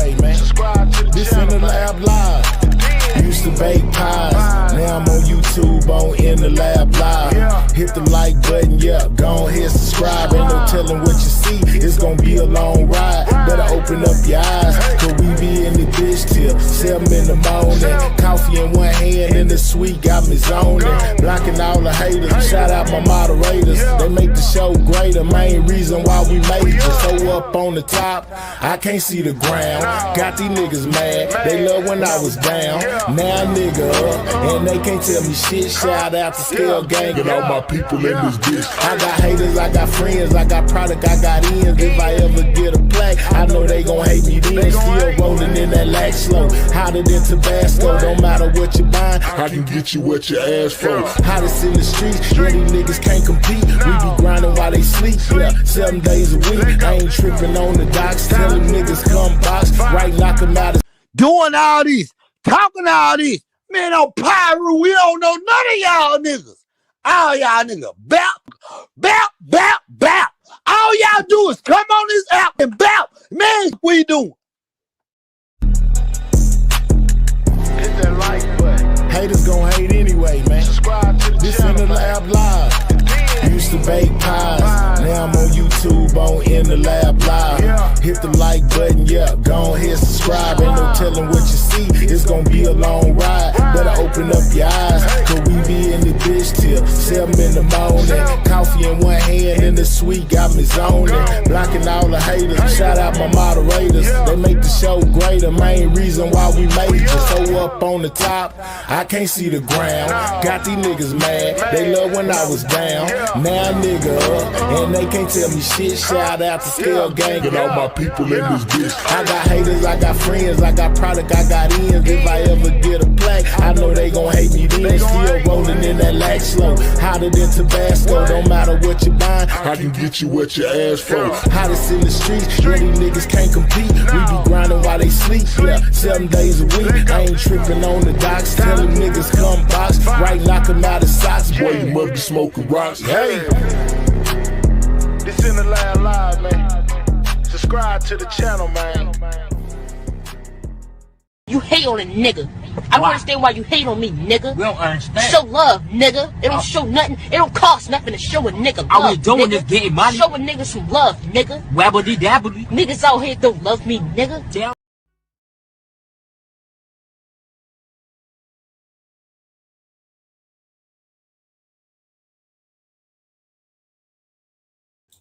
anyway, man. This in the lab live. Used to bake pies, now I'm on YouTube on In the Lab Live. Hit the like button, yeah, go ahead, subscribe. Ain't no telling what you see, it's gonna be a long ride. Better open up your eyes, cause we be in the bitch till 7 in the morning. Coffee in one hand and the sweet got me zoning. Blocking all the haters, shout out my moderators. They make the show greater, main reason why we made it. So up on the top, I can't see the ground. Got these niggas mad, they love when I was down. Now nigga up, and they can't tell me shit. Shout out to Scale Gang and all my people in this bitch. I got haters, I got friends, I got product, I got ends. If I ever get a plaque, I know they gon' hate me then. Still rolling in that lack slow, hotter than Tabasco. Don't matter what you buying, I can get you what you ask for. Hottest in the streets, where these niggas can't compete. We be grinding while they sleep, yeah, 7 days a week. I ain't tripping on the docks, tell them niggas come box, right, knock them out of. Doing all this, talking all this, man, on Pyro, we don't know none of y'all niggas. All y'all niggas, bap, bap, bap, bap. All y'all do is come on this app and bap. Man, what we doing? Hit that like button. Haters gon' hate anyway, man. Subscribe to the this channel, in the lab live. Used to bake pies, now I'm on YouTube on In the Lab Live. Hit the like button, yeah, go ahead, subscribe. Ain't no telling what you see, it's gonna be a long ride. Better open up your eyes, cause we be in the bitch till 7 in the morning. Coffee in one hand and the sweet got me zoning. Blocking all the haters, shout out my moderators. They make the show greater, main reason why we made it. So up on the top, I can't see the ground. Got these niggas mad, they love when I was down. Now nigga up, and they can't tell me shit. Shout out to Scale Gang and all my people in this bitch. I got haters, I got friends, I got product, I got ends. If I ever get a plaque, I know they gon' hate me then. Still rolling in that lack slow, hotter than Tabasco. Don't matter what you buying, I can get you what you ask for. Hottest in the streets, where these niggas can't compete. We be grinding while they sleep, yeah, 7 days a week. I ain't tripping on the docks, tell them niggas come box, right, knock them out of socks. Boy, you must be smoking rocks. Hey, this in the lab live, man. Subscribe to the channel, man. You hate on a nigga. I don't understand why you hate on me, nigga. We don't understand. Show love, nigga. It don't show nothing. It don't cost nothing to show a nigga love. All we doing nigga. is getting money. Show a nigga some love, nigga. Wabbly dabbly. Niggas out here don't love me, nigga. Damn.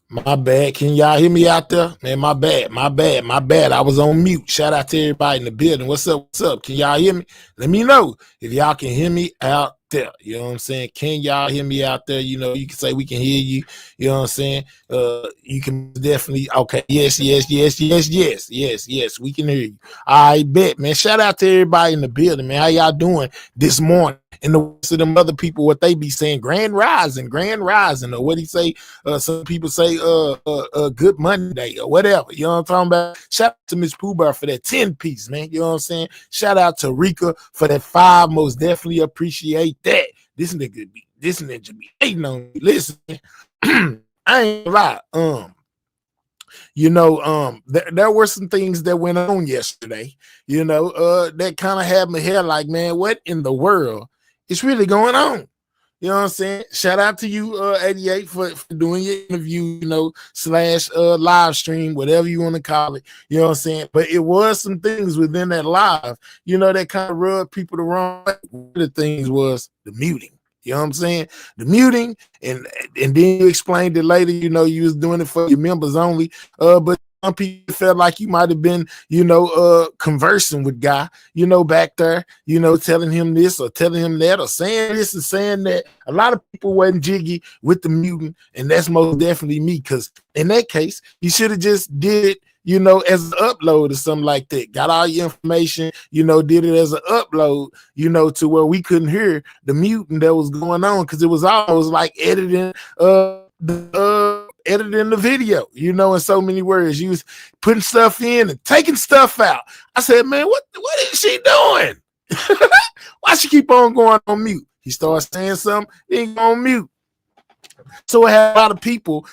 My bad. Can y'all hear me out there? Man, my bad. I was on mute. Shout out to everybody in the building. What's up? What's up? Can y'all hear me? Let me know if y'all can hear me out there. You know what I'm saying? Can y'all hear me out there? You know, you can say we can hear you. You know what I'm saying? You can definitely, okay. Yes. We can hear you. I bet, man. Shout out to everybody in the building, man. How y'all doing this morning? And the rest of them other people, what they be saying, grand rising, or what he say, some people say, good Monday, or whatever, you know what I'm talking about? Shout out to Miss Pooh Bear for that 10-piece, man, you know what I'm saying? Shout out to Rika for that 5, most definitely appreciate that. This nigga be hating on me. Listen, I ain't lie, you know, there were some things that went on yesterday, you know, that kind of had my hair like, man, what in the world is really going on? You know what I'm saying? Shout out to you, 88, for doing your interview, you know, / live stream, whatever you want to call it. You know what I'm saying? But it was some things within that live, you know, that kind of rubbed people the wrong way. One of the things was the muting. You know what I'm saying? The muting, and then you explained it later, you know, you was doing it for your members only. But some people felt like you might have been, you know, conversing with Guy, you know, back there, you know, telling him this or telling him that or saying this and saying that. A lot of people wasn't jiggy with the muting, and that's most definitely me, because in that case, you should have just did it, you know, as an upload or something like that. Got all your information, you know, did it as an upload, you know, to where we couldn't hear the muting that was going on, because it was almost like editing editing the video, you know, in so many words. You was putting stuff in and taking stuff out. I said, man, what is she doing? Why she keep on going on mute? He starts saying something, then go on mute. So it had a lot of people,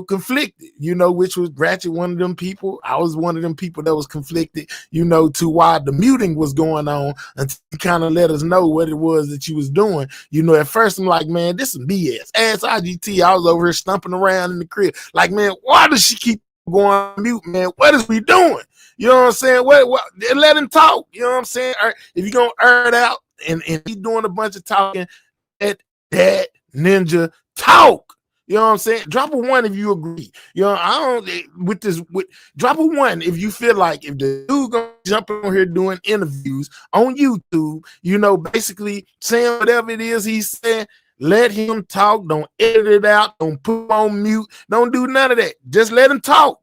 conflicted, which was Ratchet one of them people. I was one of them people that was conflicted, to why the muting was going on until you kind of let us know what it was that you was doing. At first I'm like, man, this is BS. Ass IGT, I was over here stumping around in the crib. Like, man, why does she keep going on mute, man? What is we doing? You know what I'm saying? What let him talk. You know what I'm saying? If you're gonna air it out and he's doing a bunch of talking, let that ninja talk. You know what I'm saying? Drop a 1 if you agree. I don't drop a 1 if you feel like if the dude gonna jump on here doing interviews on YouTube, basically saying whatever it is he's saying, let him talk. Don't edit it out. Don't put him on mute. Don't do none of that. Just let him talk.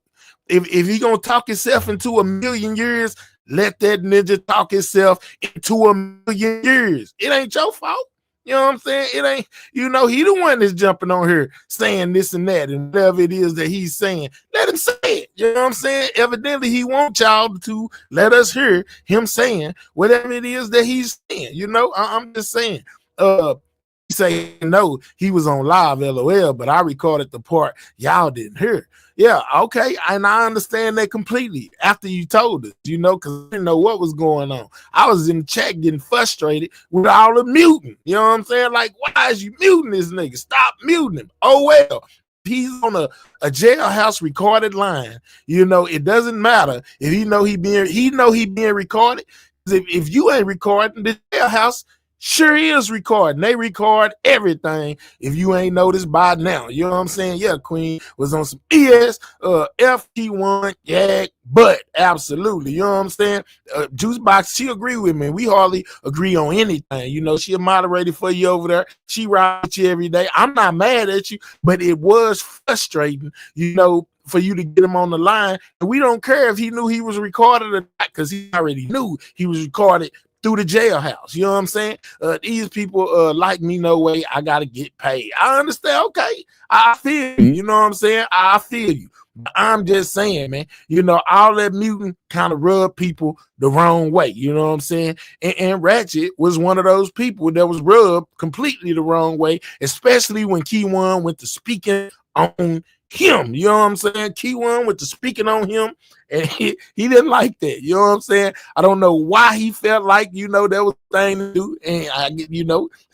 If he gonna talk himself into a million years, let that ninja talk himself into a million years. It ain't your fault. You know what I'm saying? It ain't, he the one that's jumping on here saying this and that and whatever it is that he's saying. Let him say it. You know what I'm saying? Evidently, he wants y'all to let us hear him saying whatever it is that he's saying. I'm just saying. He say no, he was on live, LOL, but I recorded the part y'all didn't hear. Yeah, okay, and I understand that completely after you told us, because I didn't know what was going on. I was in the chat getting frustrated with all the muting. You know what I'm saying? Like, why is you muting this nigga? Stop muting him. Oh, well, he's on a jailhouse recorded line. It doesn't matter if he know he being recorded. If you ain't recording, the jailhouse sure is recording. They record everything. If you ain't noticed by now, you know what I'm saying? Yeah, Queen was on some BS, FT1, yeah, but absolutely, you know what I'm saying? Juicebox, she agree with me. We hardly agree on anything. She a moderator for you over there. She rides you every day. I'm not mad at you, but it was frustrating, for you to get him on the line. And we don't care if he knew he was recorded or not, because he already knew he was recorded through the jailhouse. You know what I'm saying? These people like me no way. I gotta get paid. I understand. Okay, I feel you. You know what I'm saying? I feel you. I'm just saying, man, all that muting kind of rubbed people the wrong way. You know what I'm saying? And Ratchet was one of those people that was rubbed completely the wrong way, especially when Key One went to speaking on him. You know what I'm saying? Key One went to speaking on him, and he didn't like that. You know what I'm saying? I don't know why he felt like, that was a thing to do. And he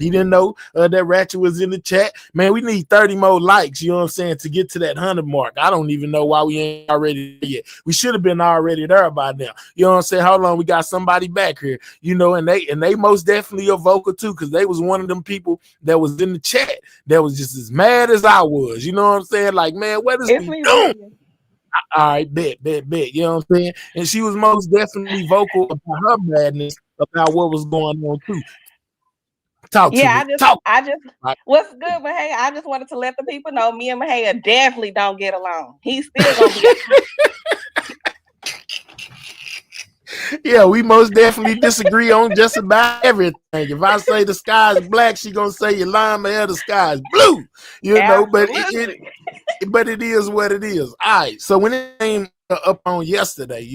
didn't know that Ratchet was in the chat. Man, we need 30 more likes, you know what I'm saying, to get to that 100 mark. I don't even know why we ain't already there yet. We should have been already there by now. You know what I'm saying? Hold on, we got somebody back here, and they most definitely are vocal too, because they was one of them people that was in the chat that was just as mad as I was. You know what I'm saying? Like, man, what is we doing? All right, bet. You know what I'm saying? And she was most definitely vocal about her madness about what was going on too. Talk to me. What's good, but hey, I just wanted to let the people know me and Mahaya definitely don't get along. He's still gonna be. Yeah, we most definitely disagree on just about everything. If I say the sky is black, she gonna say you're lying, man, the sky is blue. But it is what it is. All right. So when it came up on yesterday,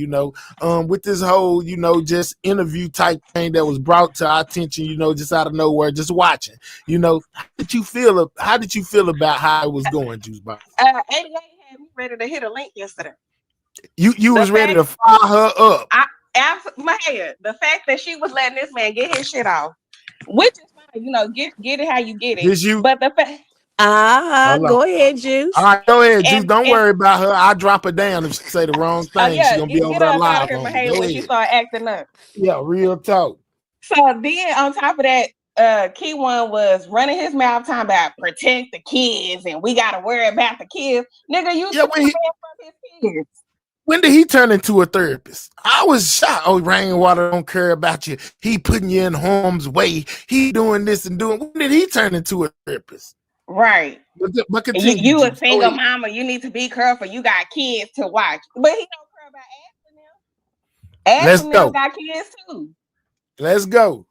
with this whole, just interview type thing that was brought to our attention, just out of nowhere, just watching, how did you feel about how it was going, Juicebox? 88 had me ready to hit a link yesterday. You was ready to fire her up. The fact that she was letting this man get his shit off, which is fine, get it how you get it. But the fact. Go ahead, Juice. All right, go ahead, Juice. Don't worry about her. I'll drop her down if she say the wrong thing. She's gonna be over there live. When she start acting up. Yeah, real talk. So then on top of that, Key One was running his mouth talking about protect the kids and we gotta worry about the kids. Nigga, you from his kids. When did he turn into a therapist? I was shocked. Oh, Rainwater don't care about you. He putting you in harm's way. He doing this and doing. When did he turn into a therapist? Right. But continue, you a single mama. You need to be careful. You got kids to watch. But he don't care about Ashley now. Ashley now got kids too. Let's go.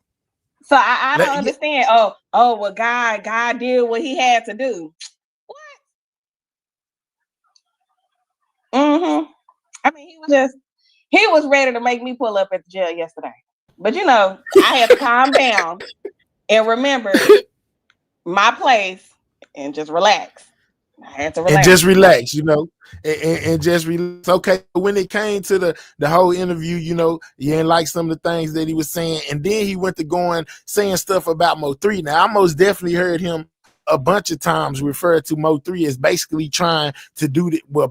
So I don't understand. Well, God did what he had to do. What? Mm-hmm. I mean, he was ready to make me pull up at the jail yesterday. But I had to calm down and remember my place and just relax. I had to and relax. just relax, and just relax. Okay, when it came to the whole interview, you ain't like some of the things that he was saying, and then he went to going saying stuff about Mo3. Now, I most definitely heard him a bunch of times refer to Mo3 as basically trying to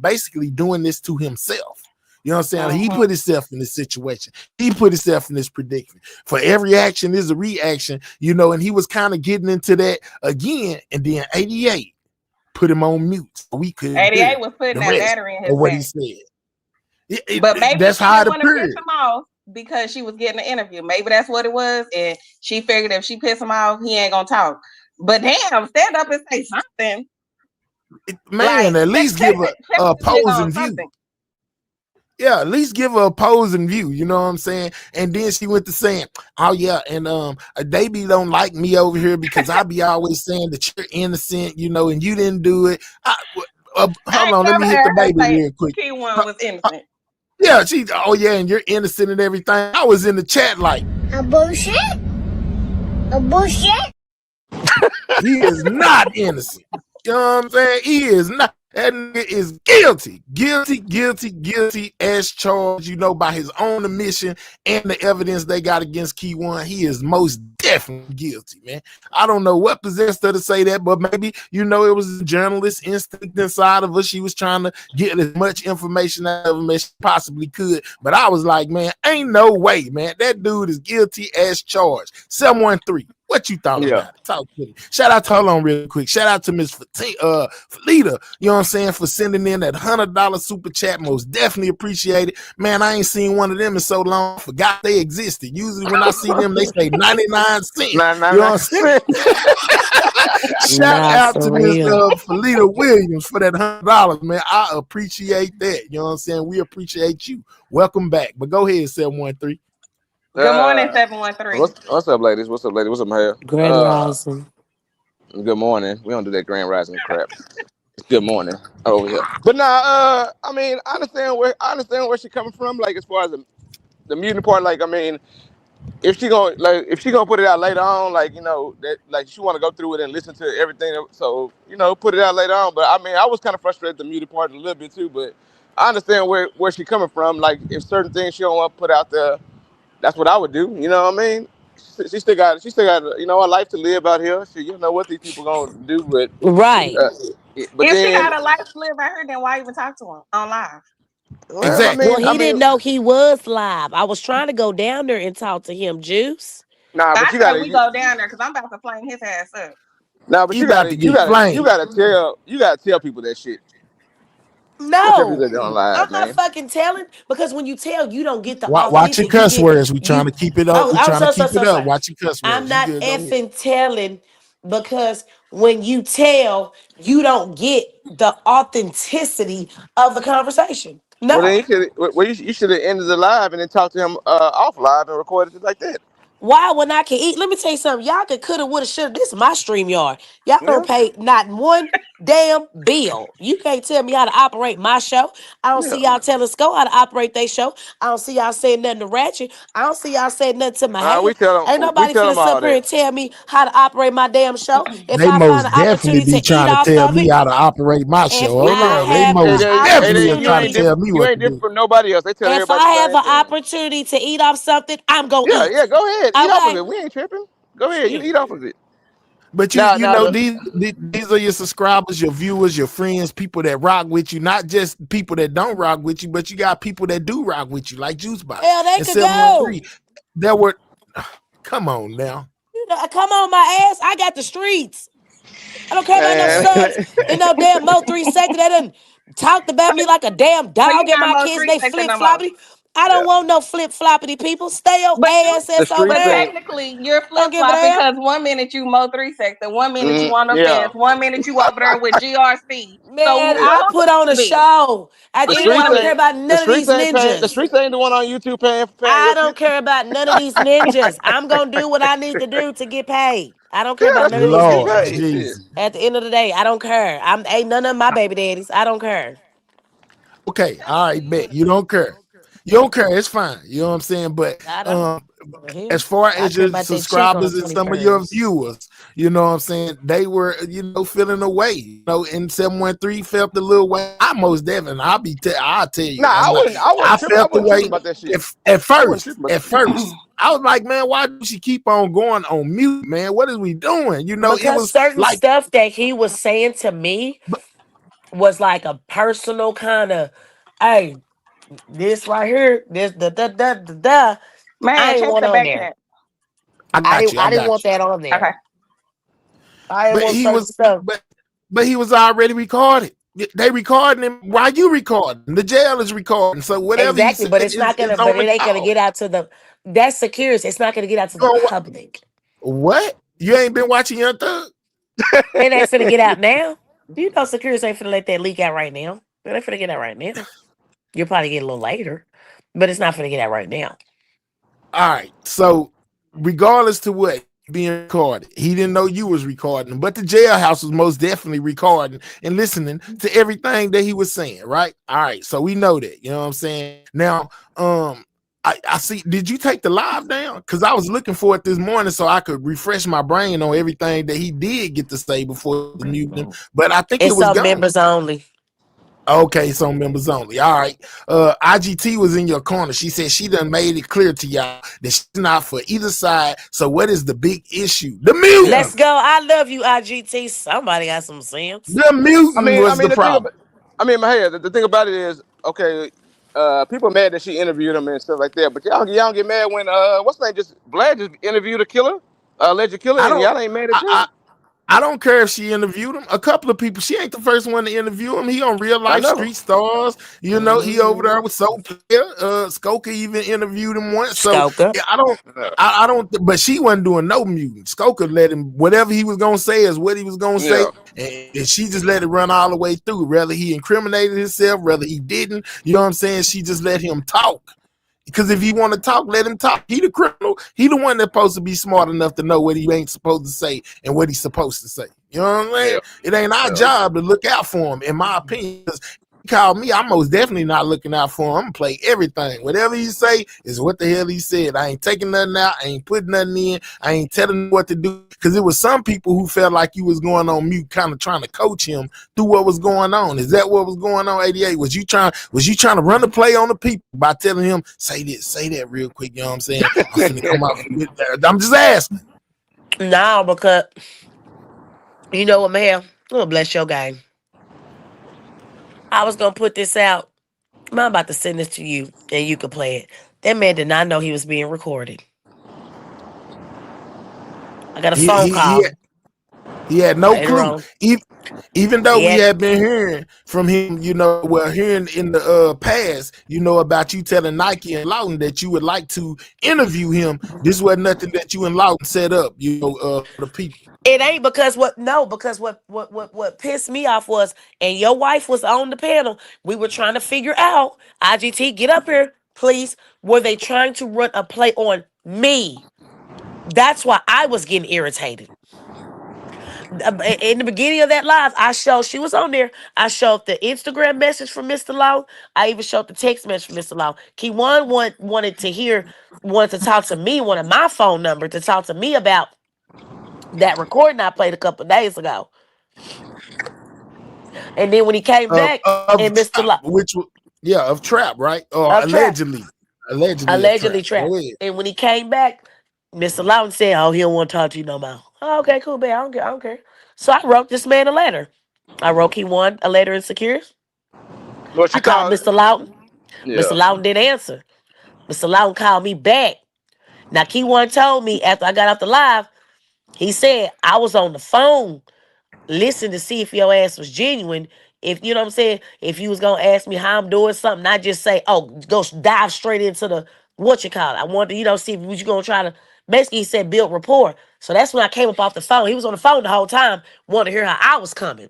basically doing this to himself. You know what I'm saying? He put himself in this situation. He put himself in this predicament. For every action is a reaction, and he was kind of getting into that again, and then 88 put him on mute so we could 88 was putting that battery in his what back. he said. But maybe that's she how it didn't want to appeared. piss him off because she was getting an interview. Maybe that's what it was, and she figured if she pissed him off, he ain't gonna talk. But damn, stand up and say something. Man, at least give a opposing view. Yeah, at least give her opposing view, you know what I'm saying? And then she went to saying, oh yeah, and they don't like me over here because I be always saying that you're innocent, and you didn't do it. Hold on, let me hit the baby real quick. K1 was innocent. Yeah, and you're innocent and everything. I was in the chat like a bullshit. He is not innocent. You know what I'm saying? He is not. That nigga is guilty as charged, by his own admission and the evidence they got against Key1. He is most definitely guilty, man. I don't know what possessed her to say that, but maybe, it was a journalist instinct inside of her. She was trying to get as much information out of him as she possibly could. But I was like, man, ain't no way, man. That dude is guilty as charged. 713. What you thought about it? Talk to me. Hold on real quick. Shout out to Miss Felita, you know what I'm saying, for sending in that $100 super chat. Most definitely appreciate it. Man, I ain't seen one of them in so long. Forgot they existed. Usually when I see them, they say 99 cents. You know what I'm saying? Shout out to Miss Felita Williams for that $100, man. I appreciate that. You know what I'm saying? We appreciate you. Welcome back. But go ahead, 713. Good morning, 713. What's up, ladies? What's up, lady? What's up, Mayor? Grand Rising. Good morning. We don't do that Grand Rising crap. It's good morning over here. But nah, I mean, I understand where she's coming from. Like as far as the mutant part, like I mean, if she gonna put it out later on, that like she want to go through it and listen to everything. So put it out later on. But I mean, I was kind of frustrated at the mutant part a little bit too. But I understand where she's coming from. Like if certain things she don't want to put out there. That's what I would do. You know what I mean? She still got a life to live out here. She, what these people gonna do, but right. But if she got a life to live out here, then why even talk to him on live? Exactly. Well, he didn't know he was live. I was trying to go down there and talk to him, Juice. Nah, but we go down there because I'm about to flame his ass up. Nah, but you gotta tell people that shit. No, I'm not fucking telling, because when you tell, you don't get the watch your cuss words. We trying to keep it up. We trying to keep it up. Watch your cuss words. I'm not effing telling, because when you tell, you don't get the authenticity of the conversation. No. Well, then you should have ended the live and then talked to him off live and recorded it like that. Why, when I can eat? Let me tell you something. Y'all coulda, woulda, shoulda. This is my StreamYard. Y'all don't pay not one damn bill. You can't tell me how to operate my show. I don't see y'all telling Sco how to operate their show. I don't see y'all saying nothing to Ratchet. I don't see y'all saying nothing to my head. Ain't nobody finna sit up here and tell me how to operate my damn show. If they I most find an opportunity to trying eat off tell of me it, how to operate my show. They ain't different from nobody else. They tell if everybody I have the an same opportunity to eat off something, I'm gonna eat. Yeah, go ahead. Eat off of it. We ain't tripping. Go ahead. You eat off of it. But these are your subscribers, your viewers, your friends, people that rock with you, not just people that don't rock with you, but you got people that do rock with you, like Juicebox. Hell, they could go. There were, come on now. Come on, my ass. I got the streets. I don't care about no subs in no damn Mo3 sector. They done talked about me like a damn dog at my kids. They flip floppity. I don't want no flip floppity people. Stay your ass over there. Technically, you're flip flopping because 1 minute you Mo3 sector, 1 minute you on the fence, 1 minute you over there with GRC. Man, I put on a show. I don't care about none of these ninjas. The streets ain't the one on YouTube paying I don't care about none of these ninjas. I'm gonna do what I need to do to get paid. I don't care about none of these ninjas. At the end of the day, I don't care. Ain't none of my baby daddies. I don't care. Okay, all right, bet you don't care. You don't care, it's fine. You know what I'm saying? But I don't. The hell? as far I as care your about that check on the subscribers and some of your 21st. viewers, you know what I'm saying, they were, feeling away. In 713 felt a little way. I most definitely, I'll tell you, Nah, I'm I not. wouldn't. I I wasn't tripping. I felt the wasn't tripping way about that shit. at I wasn't first. tripping about At that shit. first, I was like, man, why do she keep on going on mute, man? What is we doing? It Because was certain like, stuff that he was saying to me was like a personal kind of, hey, this right here, this da. I Man, ain't check want the on back there. chat. I got you, I I didn't got want you. that on Okay. there. I didn't But want he certain was, stuff. but he was already recorded. They recording him while you recording. The jail is recording. So whatever he Exactly, said but it's not is gonna. on But the it ain't gonna call. get out to the. That's secure. It's not gonna get out to the You know public. what? You ain't been watching Young Thug? It ain't finna get out now. You know, security ain't finna let that leak out right now. It ain't finna get out right now. You'll probably get a little later, but it's not finna get out right now. All right. So regardless to what being recorded, he didn't know you was recording, but the jailhouse was most definitely recording and listening to everything that he was saying. Right. All right. So we know that. You know what I'm saying? Now, I see. Did you take the live down? Because I was looking for it this morning so I could refresh my brain on everything that he did get to say before the muting. But I think it It's was on gone. members only. Okay, so members only. All right. IGT was in your corner. She said she done made it clear to y'all that she's not for either side. So what is the big issue? The Let's mutant. go. I love you, IGT. Somebody got some sense. The mutant I was mean, the problem. my head. The thing about it is, okay, people mad that she interviewed him and stuff like that, but y'all get mad when what's the name? Just Vlad just interviewed a killer, alleged killer, I and don't y'all ain't mad at I, that. I I don't care if she interviewed him. A couple of people. She ain't the first one to interview him. He on Real I Life know. Street Stars. He over Mm-hmm. there with Soul Player. Skoka even interviewed him once. So Skoka. yeah, I don't. I don't. But she wasn't doing no muting. Skoka let him. Whatever he was gonna say is what he was gonna say, Yeah. and she just let it run all the way through. Whether he incriminated himself, whether he didn't. You know what I'm saying? She just let him talk. Because if he want to talk, let him talk. He the criminal. He the one that's supposed to be smart enough to know what he ain't supposed to say and what he's supposed to say. You know what I'm saying? Yeah. It ain't our Yeah. job to look out for him, in my opinion. He called me, I'm most definitely not looking out for him. I'm gonna play everything. Whatever he say is what the hell he said. I ain't taking nothing out. I ain't putting nothing in. I ain't telling him what to do. Because it was some people who felt like you was going on mute, kind of trying to coach him through what was going on. Is that what was going on, 88? Was you trying to run the play on the people by telling him, say this, say that real quick, you know what I'm saying? I'm finna come out with that. I'm just asking. No, because you know what, man? Oh, bless your game. I was gonna put this out. I'm about to send this to you, and you can play it. That man did not know he was being recorded. I got a He phone he he, call he had no later clue. on. Even though He we had had been hearing from him, hearing in the past, about you telling Nike and Lawton that you would like to interview him. This wasn't nothing that you and Lawton set up, for the people. it ain't because what pissed me off was, and your wife was on the panel. We were trying to figure out, IGT, get up here, please. Were they trying to run a play on me? That's why I was getting irritated. In the beginning of that live, I showed she was on there. I showed the Instagram message from Mr. Law. I even showed the text message from Mr. Law. Key one wanted to talk to me, wanted my phone number to talk to me about that recording I played a couple days ago. And then when he came back, Of and Mr. Trap, Law of Trap, right? Or of Trap, allegedly of allegedly Trap. Trap. Go ahead. And when he came back, Mr. Loudon said, "Oh, he don't want to talk to you no more." Oh, okay, cool, man. I don't care. I don't care. So I wrote this man a letter. I wrote he won a letter in Secures. What I you called call? Mr. Loudon. Yeah. Mr. Loudon didn't answer. Mr. Loudon called me back. Now, Key One told me after I got off the live, he said I was on the phone listening to see if your ass was genuine. If you know what I'm saying, if you was gonna ask me how I'm doing something, not just say, "Oh, go dive straight into the what you call it." I wanted to, see if you gonna try to. Basically, he said build rapport. So that's when I came up off the phone. He was on the phone the whole time, wanted to hear how I was coming.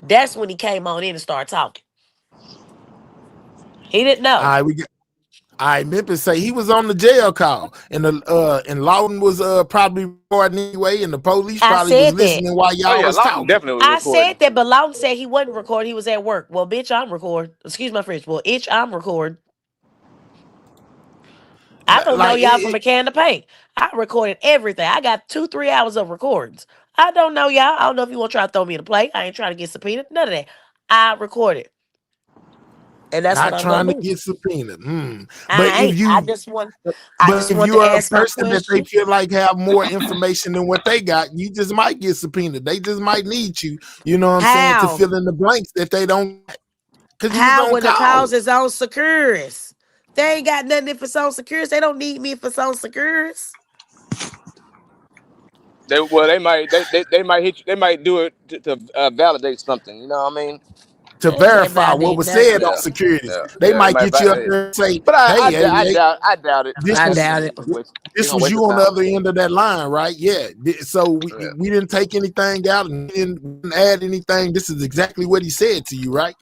That's when he came on in and started talking. He didn't All know. right, Memphis say he was on the jail call, and Lawton was probably recording anyway, and the police I probably was said that. listening while Oh y'all yeah, was Lawton talking. definitely was I said recording. that, but Lawton said he wasn't recording. He was at work. Well, bitch, I'm recording. Excuse my French. Well, itch, I'm recording. I don't know Like y'all from a can of paint. I recorded everything. I got 2-3 hours of recordings. I don't know y'all. I don't know if you want to try to throw me in the plate. I ain't trying to get subpoenaed. None of that. I recorded. And that's what not I'm gonna trying to do. get subpoenaed. But I if ain't. I you just want if to you are a ask my person that they question. feel like have more information than what they got, you just might get subpoenaed. They just might need you, you know what I'm saying, to How? fill in the blanks that they don't, because you was How on when the call. cause is on securus? They ain't got nothing if it's on securus. They don't need me if it's on securus. They might they might hit you. They might do it to validate something. You know what I mean? To They can't verify what validate was said nothing. on Yeah, securities. yeah, They yeah. They might might get you up validate. there and say, But hey, ADA, I doubt it. this I I was doubt think it. they're this gonna was waste you the on the time. other end of that line, right? Yeah. So Yeah. we didn't take anything out and didn't add anything. This is exactly what he said to you, right?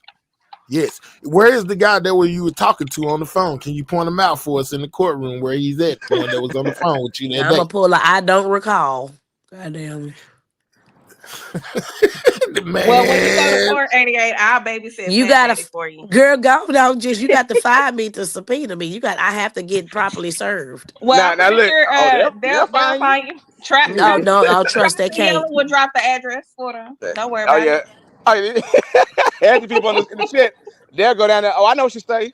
Yes. Where is the guy that you were talking to on the phone? Can you point him out for us in the courtroom where he's at? The one that was on the phone with you that I'm day. gonna pull I don't recall. Goddamn. Well, when you go to Man, court, 88, I'll babysit You Fat gotta Daddy for you. girl go no, just you got to find me to subpoena me. I have to get properly served. Well, I'm Now pretty look. sure Oh, they'll they'll find you. find you. Trap Oh trap no, oh trap trust they and Yellow can't. will drop the address for them. Don't worry Oh about it. yeah. Oh, yeah. Half the people in the chat, they'll go down there. Oh, I know what she say.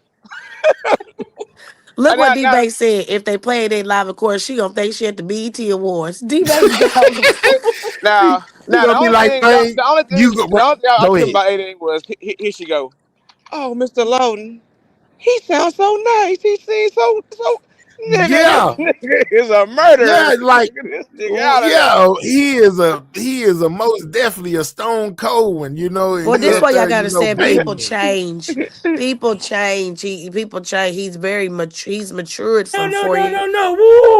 Look what Now, now, D-Bay said. If they play it in live, of course, she gonna think she at the BET Awards. D-Bay go. you now, gonna be like, hey, the only thing, you go, I go took ahead. about 88 was here she go. Oh, Mr. Loden, he sounds so nice. He seems so. Nigga, this Yeah. nigga is a murderer. Yeah, like Get this nigga out of there. yeah, he is a most definitely a stone cold one, you know, and Well, he this up way y'all there, gotta you know, understand. baby. People change. People change. People change. He's very mature. He's matured No, some no, 4 no, years. no, no.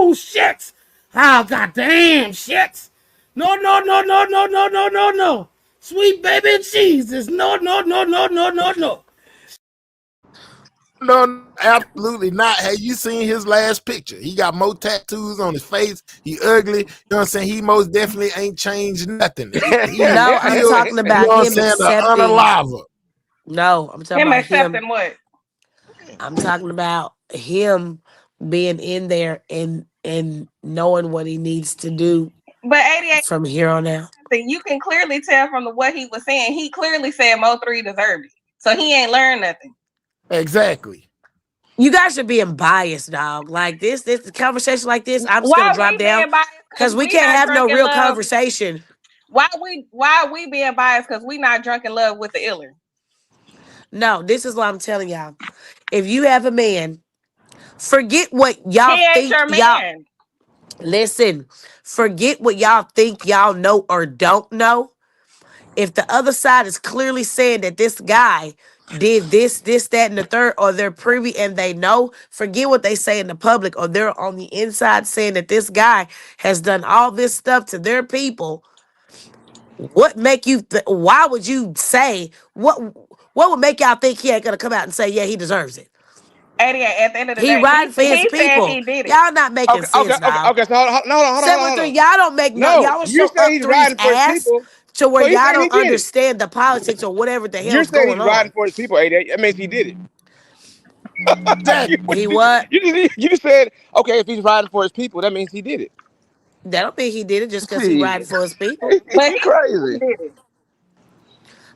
Woo, shit. Oh, goddamn, shit. No, no, no, no, no, no, no, no, no. Sweet baby Jesus. No, no, no, no, no, no, no. No, absolutely not. Have you seen his last picture? He got more tattoos on his face. He ugly. You know what I'm saying? He most definitely ain't changed nothing. He No, I'm still, talking you know about what I'm him saying, the accepting. unaliver. No, I'm talking Him about him. accepting what? I'm talking about him being in there and knowing what he needs to do But 88, from here on out. you can clearly tell from what he was saying. He clearly said Mo3 deserved it. So he ain't learned nothing. Exactly. You guys are being biased, dog. Like this conversation like this, I'm just gonna Why drop we down being biased? Because because we we can't not have drunk no in real love. conversation. Why are we being biased? Because we not drunk in love with the iller. No, this is what I'm telling y'all. If you have a man, forget what He y'all ain't think your y'all man. listen, forget what y'all think y'all know or don't know. If the other side is clearly saying that this guy did this, that, and the third, or they're privy and they know, forget what they say in the public, or they're on the inside saying that this guy has done all this stuff to their people. What make you? Why would you say what? What would make y'all think he ain't gonna come out and say, yeah, he deserves it? 88, at the end of the He day, riding for his he said people. he did it. Y'all not making sense, dog. Okay. So hold 713, on. y'all don't make No, y'all are you so say up he's three's riding for his ass people. to where So he's y'all saying he don't did it. understand the politics or whatever the You're hell's saying he's going riding on. for his people, 88. That means he did it. Exactly. He what? You said, okay, if he's riding for his people, that means he did it. That don't mean he did it just because he See, riding for his people. But you he said he crazy. did it.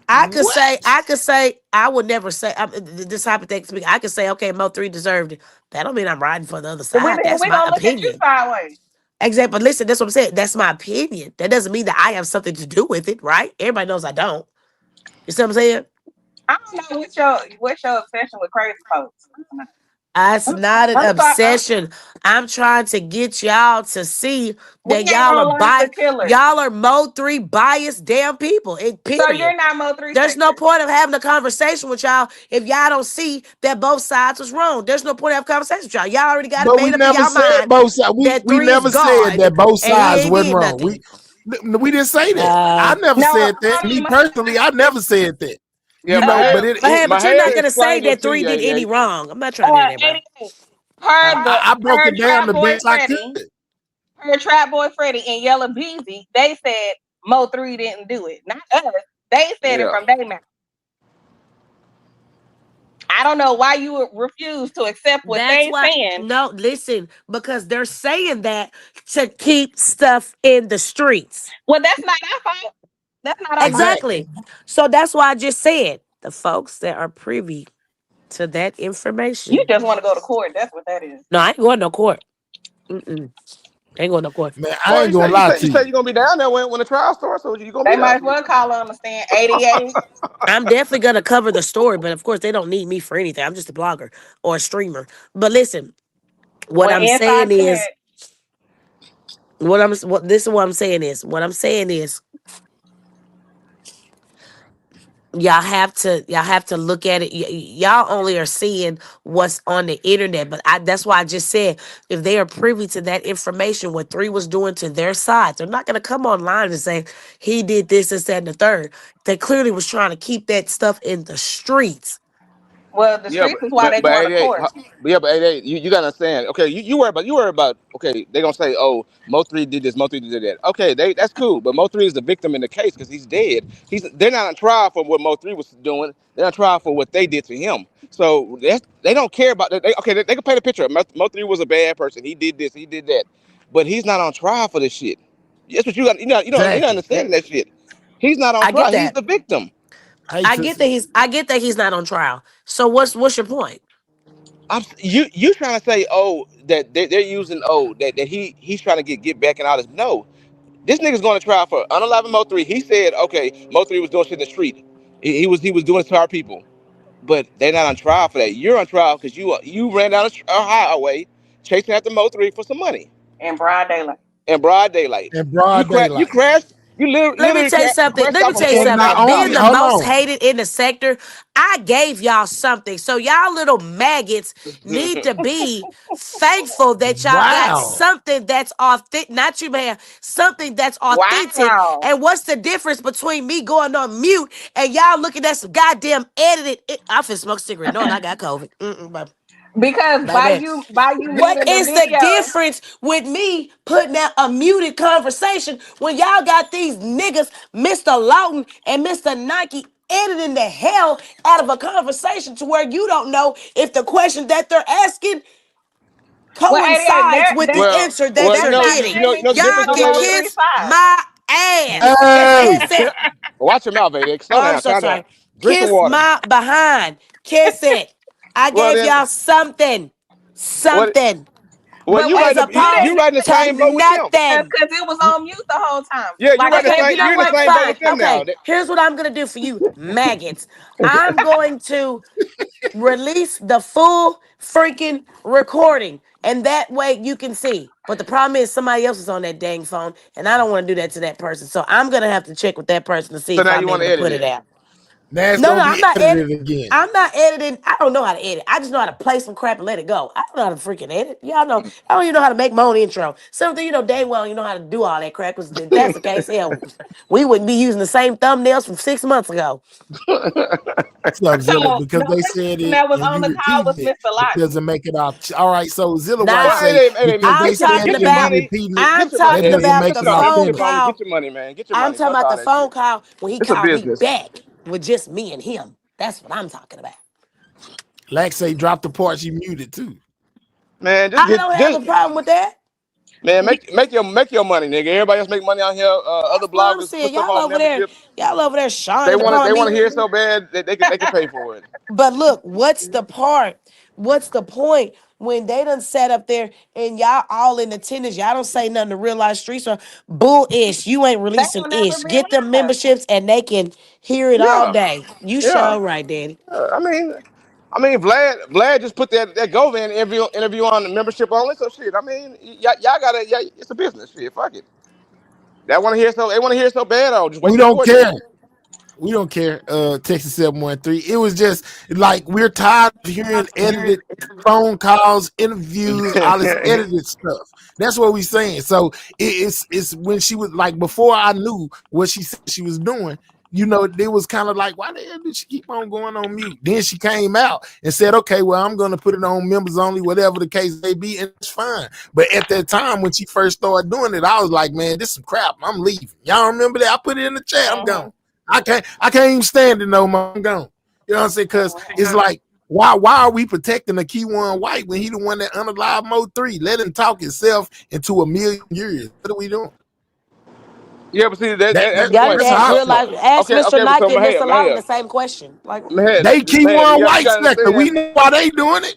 What? I could say, I would never say, this hypothetical speaking, I could say, okay, Mo3 deserved it. That don't mean I'm riding for the other side. That's We my gonna look at you opinion. sideways. Exactly. But listen, that's what I'm saying. That's my opinion. That doesn't mean that I have something to do with it, right? Everybody knows I don't. You see what I'm saying? I don't know what's your obsession with crazy folks. I don't know. It's not an I'm sorry. obsession. I'm trying to get y'all to see We that ain't y'all are gonna learn the biased. killer. Y'all are Mo3 biased damn people. So you're Period. not Mo3 There's no savior. point of having a conversation with y'all if y'all don't see that both sides was wrong. There's no point of having a conversation with y'all. Y'all already got it But we made up in never y'all said mind both sides. that We three is never said God that both and he sides ain't wasn't did wrong. nothing. We didn't say that. I Uh, never No, said that. hold Me on. personally, I never said that. Yeah, You know, but but hey, but you're not gonna say explained it that to three you, did any 88. wrong. I'm not trying to hear that, bro. 88. Her the I broke her it down trap the boy best I could. Freddie, her trap boy Freddie and Yellow Beezy, they said Mo3 didn't do it. Not us. They said it Yeah. from their mouth. I don't know why you would refuse to accept what That's they why. saying. No, listen, because they're saying that to keep stuff in the streets. Well, that's not our fault. That's not our fault. Exactly. So that's why I just said the folks that are privy to that You information. just want to go to court. That's what that is. No, I ain't going to court. Mm-mm. Ain't going to court. Man, I Well, ain't gonna lie to you say you. you're gonna be down there when the trial starts, so you gonna They be might there. as well call on the stand. ADA. I'm definitely going to cover the story, but of course, they don't need me for anything. I'm just a blogger or a streamer. But listen, what Well, I'm inside saying is, chat. this is what I'm saying is, what I'm saying is, y'all have to look at it. Y'all only are seeing what's on the internet, but that's why I just said if they are privy to that information, what 3 was doing to their side, they're not going to come online and say he did this, this, that, and the third. They clearly was trying to keep that stuff in the streets. Well, the Yeah, streets is why they but going to 88. court. Yeah, but 88. You gotta understand. Okay, you worry about. Okay, they gonna say, oh, Mo3 did this, Mo3 did that. Okay, that's cool. But Mo3 is the victim in the case because he's dead. They're not on trial for what Mo3 was doing. They're on trial for what they did to him. So they don't care about that. They can paint a picture. Mo3 was a bad person. He did this, he did that, but he's not on trial for this shit. That's what you got. You're not Exactly. understanding that shit. He's not on I get trial. He's that. the victim. Hey, I get that he's not on trial. So what's your point? You trying to say that they're using that he's trying to get back and all this. No, this nigga's going to trial for unalive Mo3. He said Mo3 was doing shit in the street. He was doing it to our people, but they're not on trial for that. You're on trial because you ran down a highway chasing after Mo3 for some money In broad daylight. in broad daylight. in You broad cra- you daylight. crashed. You Let me literally tell you something. crashed Let me off a tell you And not something. 40,000 mile Being only, the highway. hold most on. hated in the sector, I gave y'all something. So y'all little maggots need to be thankful that y'all got Wow. something that's authentic. Not you, man. Something that's authentic. Wow. And what's the difference between me going on mute and y'all looking at some goddamn edited? I finna smoke a cigarette knowing I got COVID. Because Baby. by you What muting the is the video, difference with me putting out a muted conversation when y'all got these niggas, Mr. Lawton and Mr. Nike, editing the hell out of a conversation to where you don't know if the question that they're asking well, 88, coincides with the answer that that's you're not getting? The Y'all difference is can that Mo three kiss side. my ass. Hey, Kiss it. watch your mouth, Vader. Slow Oh, I'm down, so calm down. sorry. Drink some Kiss water. my behind. Kiss it. I Well gave then, y'all something. what? Something. Well, But you wait, As right. you opposed You didn't right in the to same boat with them. nothing. because it was on mute the whole time. Yeah, you Like I right. Okay, said, you know You're in the what? same boat Fine. with them now. Okay, here's what I'm gonna do for you, maggots. I'm going to release the full freaking recording, and that way you can see. But the problem is somebody else is on that dang phone, and I don't want to do that to that person. So I'm gonna have to check with that person to see So if now I'm you want able to to edit put it it. out. now it's No, gonna no, I'm be not editing. edited again. I'm not editing. I don't know how to edit. I just know how to play some crap and let it go. I don't know how to freaking edit. Y'all know. I don't even know how to make my own intro. Something dang well you know how to do all that crap. Because if that's the case, hell, we wouldn't be using the same thumbnails from 6 months ago. What's up, so Zilla? the Because they only said person it that was and on you the call was repeating it, Mr. it Locke. doesn't make it out. All right, so Zilla White Now, Well, say because they I'm said talking it get your and you about. money. repeating it, I'm Get your money, that talking Eddie. doesn't about make the Cut it it off. Get phone your authentic. money. call. Get your money, man. Get your I'm money. talking Fuck about all the that phone shit. call when he It's a called me business. back with just me and him. That's what I'm talking about. Lax say drop the parts you muted too. Man, just I get don't have just a problem with that. man, make your money, nigga. Everybody else make money out here. Other That's what I'm bloggers put saying. stuff on membership. Y'all over there They shining want it. upon They want me. to hear it so bad that they can pay for it. But look, what's the part? What's the point when they done sat up there and y'all all in attendance? Y'all don't say nothing to real life streets or bullish. You ain't They releasing will never ish. be Get them alive. memberships and they can hear it all Yeah, day. You yeah. sure right, Daddy. Vlad just put that GoVan interview on the membership only. So shit. I mean, y'all gotta. Yeah, it's a business. Shit. Fuck it. They want to hear it so bad. I'll just We wait till don't court care. day. We don't care. Texas 713. It was just like we're tired of hearing edited phone calls, interviews, all this edited stuff. That's what we're saying. So it's when she was like before I knew what she said she was doing. You know, it was kind of like, why the hell did she keep on going on mute? Then she came out and said, okay, well, I'm going to put it on members only, whatever the case may be, and it's fine. But at that time, when she first started doing it, I was like, man, this is some crap. I'm leaving. Y'all remember that? I put it in the chat. I'm gone. I can't even stand it no more. I'm gone. You know what I'm saying? Because it's like Why are we protecting the key one white when he the one that unalive Mo 3? Let him talk himself into 1,000,000 years. What are we doing? Yeah, but see, that's the Y'all need point. to That's ask how real life. Ask Okay, Mr. okay, but Knight so and Mr. Lawton Mahaya, the same question. Like, they key Mahaya, one you white gotta sector. We understand. know why they doing it.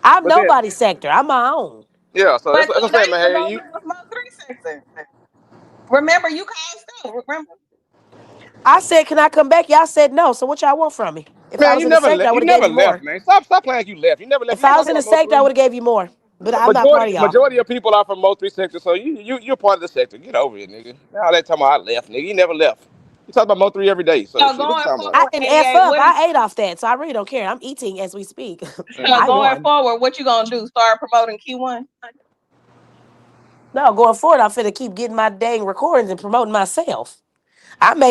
I'm But then, nobody's sector. I'm my own. yeah, so But that's what I'm 2 saying, days ago, Mahaya. we was Mo 3 section. Remember, you called stuff. Remember? I said, can I come back? Y'all said no. So what y'all want from me? If I Man, was in the sector, I you would have gave never you more. left, man. Stop playing like you left. You never left. If You ain't I talking was in the about Mo sector, I 3. would have gave you more. But I'm not part of y'all. Majority of people are from Mo 3 sector, so you're part of the sector. Get over it, nigga. Now that time I left, nigga. You never left. You talk about Mo 3 every day. So So shit, what you going talking about? I forward, didn't F 88, up. what is I ate off that. So I really don't care. I'm eating as we speak. so I going won. forward, what you gonna do? Start promoting Q1? No, going forward, I'm finna keep getting my dang recordings and promoting myself.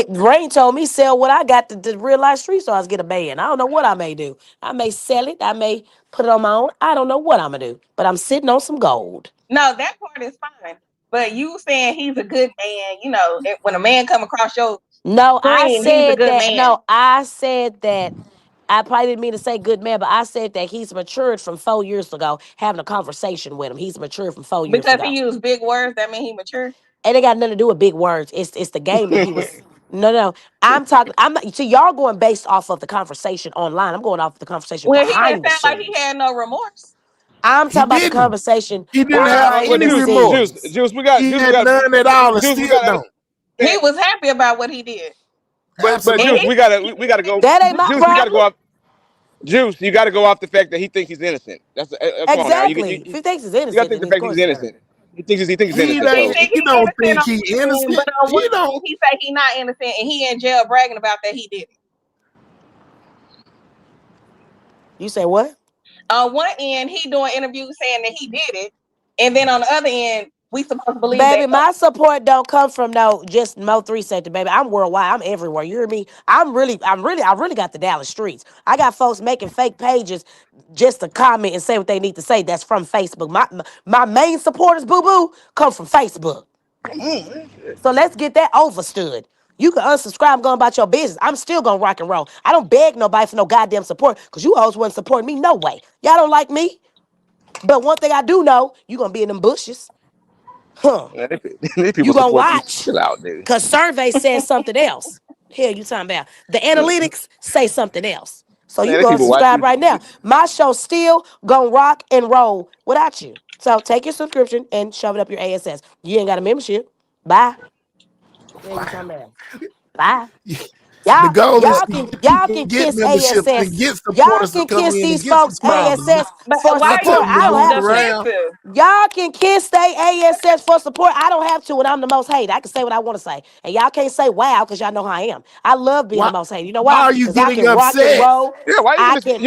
Rain told me sell what I got to real life street stars get a band. I don't know what I may do. I may sell it. I may put it on my own. I don't know what I'm gonna do. But I'm sitting on some gold. No, that part is fine. But you saying he's a good man, you know, when a man come across your No, I screen, he's a said good that. man. No, I said that. I probably didn't mean to say good man, but I said that he's matured from 4 years ago, having a conversation with him. He's matured from 4 years Because ago. he used big words, that mean he mature. And it got nothing to do with big words. It's the game that he was. No. I'm talking. I'm not. See, y'all going based off of the conversation online. I'm going off the conversation When he didn't behind the sound like he scenes. had no remorse. I'm He talking about the didn't. conversation He didn't have behind Well, any the remorse. scenes. He had none at all and still don't. He was happy about what he did. But And Juice, Absolutely. he we gotta go. That ain't my Juice, you gotta go problem. off. Juice, you gotta go off the fact that he thinks he's innocent. Come on now. Exactly. If he thinks he's You gotta innocent, think then the of fact he's course he's gonna. innocent. He thinks he's He innocent. he ain't. So think He he don't innocent think on he one end, innocent. but on one He don't. end, he say he not innocent and he in jail bragging about that he did it. You say what? On one end, he doing interviews saying that he did it, and then on the other end, we supposed to believe that. Baby, my support don't come from no just Mo 3 sector, baby. I'm worldwide. I'm everywhere. You hear me? I really got the Dallas streets. I got folks making fake pages just to comment and say what they need to say. That's from Facebook. My main supporters, boo boo, come from Facebook. come on, man. So let's get that overstood. You can unsubscribe and go about your business. I'm still gonna rock and roll. I don't beg nobody for no goddamn support because you always wasn't supporting me. No way. Y'all don't like me. But one thing I do know, you gonna be in them bushes. Huh. Man, these people You gonna support you. watch. Chill out, nigga. Cause survey says something else. Hell, you talking about the analytics say something else. So Man, you these go and people watch subscribe you. right now. My show still gonna rock and roll without you. So take your subscription and shove it up your ASS. You ain't got a membership. Bye. Yeah, you talking about. Bye. The Y'all, goal is y'all to can get y'all people to can get kiss memberships and ASS. get Y'all supporters to can come kiss in and these get folks subscribers. ASS But for why I are you tell support. them to I don't so move have to. around. defensive? Y'all can kiss they ASS for support. I don't have to, and I'm the most hated. I can say what I want to say. And y'all can't say wow because y'all know how I am. I love being Why? the most hated. You know Why why? are you Because I getting can rock and upset? roll. Yeah, I can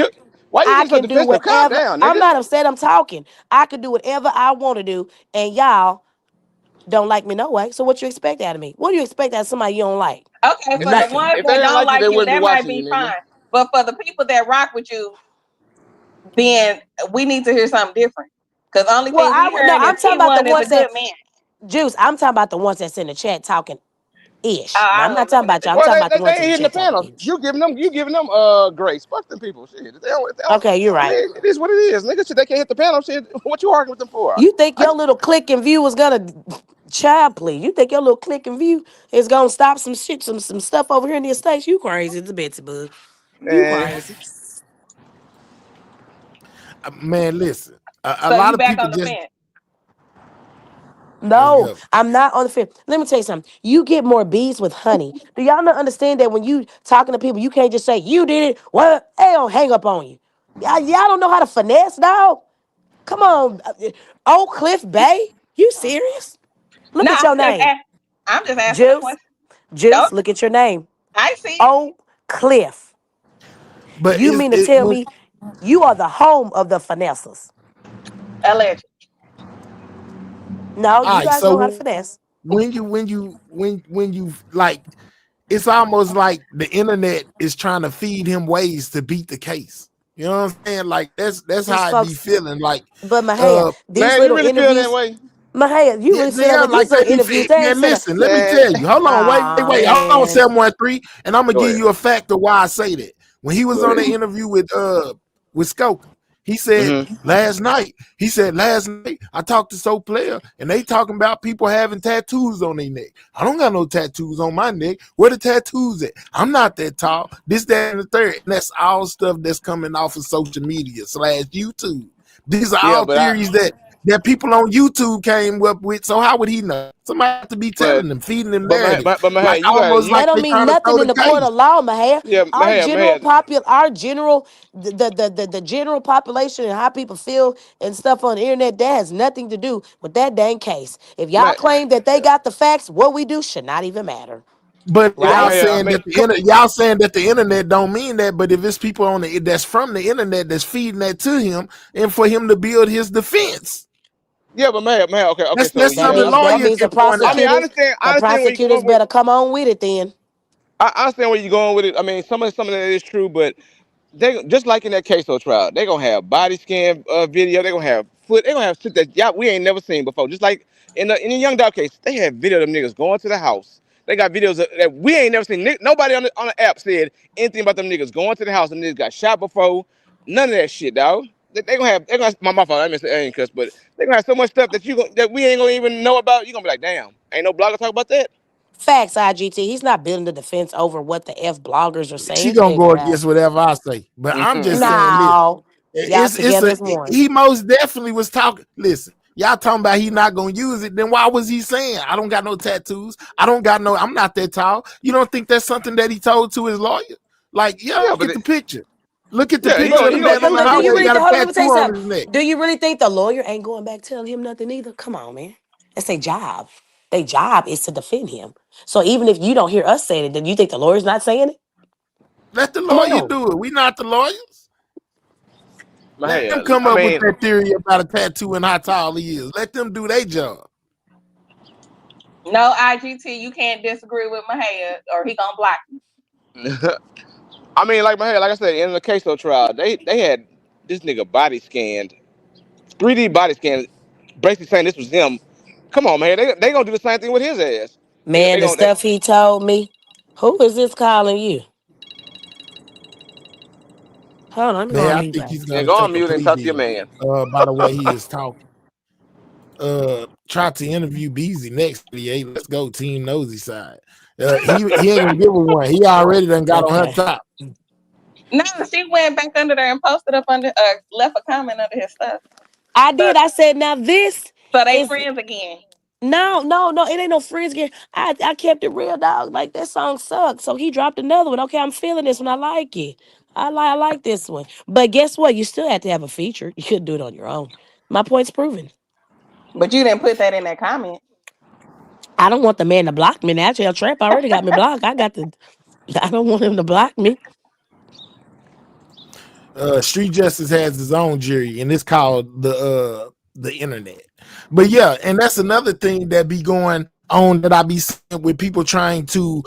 why you I getting so can do defensive? Calm whatever. down, I'm nigga. not upset, I'm talking. I can do whatever I want to do, and y'all don't like me no way. So what you expect out of me? What do you expect out of somebody you don't like? Okay, for the Nothing. ones If they that didn't don't like you, like they you, wouldn't be that might watching you, be nigga. fine. But for the people that rock with you, then we need to hear something different. Because only Well, thing we no, hearing is I'm talking about the P1 is a ones that good man. Juice. I'm talking about the ones that's in the chat talking ish. Now I I'm don't not know talking none of about them. y'all. I'm Well, talking about the they ones ain't in the hitting the chat talking panel. ish. You giving them grace. Fuck them people. Shit. They don't, Okay, you're I right. mean, it is what it is, nigga. Shit, they can't hit the panel. Shit, what you arguing with them for? You think your little click and view is gonna child please? You think your little click and view is gonna stop some shit, some stuff over here in the estates? You crazy? It's a Betsy bug. You Man, crazy? Man, listen. A So lot you of back people on the just fence. No, I'm not on the fence. Let me tell you something. You get more bees with honey. Do y'all not understand that when you talking to people, you can't just say you did it? Well, they don't hang up on you. Y'all don't know how to finesse, dog. Come on, Oak Cliff Bay. You serious? Look No, at your name, I'm just asking a Juice. question. Juice. Okay, Look at your name, I see it. Oak Cliff. but You is mean to it tell when me you are the home of the finessers? Alleged. No, all you right, guys know how to so finesse. when you like it's almost like the internet is trying to feed him ways to beat the case. You know what I'm saying? Like that's These how it be folks, feeling. Like but Mahaya, uh these man, you little really feel that interviews. way? Mahaya, you yeah, really feel they that are with like these they little be interviews? fit. They Yeah, ain't finna. listen, let me Man, tell you. Hold on, Aw, wait. Hold on, man. 713, and I'm gonna go give ahead. you a fact of why I say that. When he was Go on the ahead. interview with with Skokie. He said Mm-hmm. last night, I talked to So Player and they talking about people having tattoos on their neck. I don't got no tattoos on my neck. Where the tattoos at? I'm not that tall. This, that, and the third. And that's all stuff that's coming off of social media / YouTube. These are Yeah, all theories that people on YouTube came up with. So how would he know? Somebody have to be but telling them, feeding them but narrative. Mahaya, Like you got almost you. like That don't they mean trying to nothing throw in the the court case. of law, Mahaya. Yeah, Mahaya. Our general the general population and how people feel and stuff on the internet, that has nothing to do with that dang case. If y'all claim that they got the facts, what we do should not even matter. But Yeah, Right? Mahaya. I mean, y'all saying that the internet don't mean that. But if it's people on that's from the internet that's feeding that to him, and for him to build his defense, yeah, but Mahaya. Okay. So that's That something the means yeah. that lawyers means can point I out. mean, I the understand where you're prosecutors going with. better come on with it then. I understand where you're going with it. I mean, some of that is true, but they just like in that queso trial, they gonna have body scan video. They gonna have foot. They gonna have shit that we ain't never seen before. Just like in the young dog case, they had video of them niggas going to the house. They got videos that we ain't never seen. Nobody on the app said anything about them niggas going to the house and niggas got shot before. None of that shit, dog. They gonna have. They gonna my fault. I ain't cuss, but they gonna have so much stuff that we ain't gonna even know about. You gonna be like, damn, ain't no blogger talk about that. Facts, IGT. He's not building the defense over what the F bloggers are She saying. gonna Clear go your ass. against whatever I say. But I'm just saying this. No. Y'all It's together a as one. he most definitely was talking. Listen, y'all talking about he not gonna use it. Then why was he saying I don't got no tattoos? I'm not that tall. You don't think that's something that he told to his lawyer? Like, yeah, Yeah, look but at the picture. Look at the yeah, picture of the man on the But do you highway. He really got a hold on, let me tell tattoo you on his something. neck. Do you really think the lawyer ain't going back telling him nothing either? Come on, man. That's their job. Their job is to defend him. So even if you don't hear us saying it, then you think the lawyer's not saying it? Let the Come lawyer on. do it. We not the lawyers. Let them Mahaya. come I up with mean, that theory about a tattoo and how tall he is. Let them do their job. No, IGT, you can't disagree with Mahaya or he gonna block you. I mean, like I said, in the queso trial, they had this nigga body scanned, 3D body scanned, basically saying this was him. Come on, man, they gonna do the same thing with his ass. They Man, the gonna stuff he told me. Who is this calling you? Hold on, let me go Man, on I mute think back. he's yeah, gonna go on take a mute and plea talk to your deal. man. By the way he is talking. Try to interview Beezy next. Let's go, Team Nosy side. He ain't gonna give her one. He already done got on her Okay. top. No, she went back under there and posted up under left a comment under his stuff. I So, did. I said, now this so they is friends again. no. It ain't no friends game. I kept it real, dog. Like that song sucks. So he dropped another one. Okay, I'm feeling this one. I like it. I like this one. But guess what? You still have to have a feature. You couldn't do it on your own. My point's proven. But you didn't put that in that comment. I don't want the man to block me. Now, Trap already got me blocked. I don't want him to block me. Street Justice has his own jury, and it's called the internet. But yeah, and that's another thing that be going on that I be seeing with people trying to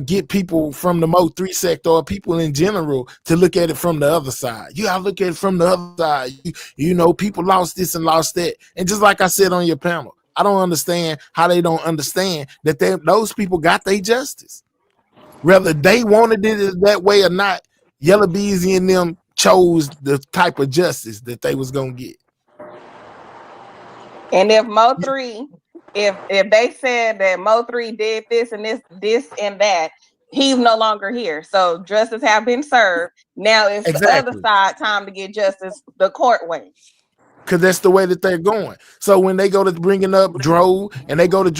get people from the Mo3 sector or people in general to look at it from the other side. You gotta look at it from the other side. You know, people lost this and lost that. And just like I said on your panel, I don't understand how they don't understand that those people got their justice. Whether they wanted it that way or not, Yellow Beezy and them chose the type of justice that they was gonna get. And if Mo3, if they said that Mo3 did this and this and that, he's no longer here. So justice have been served. Now it's the other Exactly. side time to get justice the court way. Because that's the way that they're going. So when they go to bringing up Dro and they go to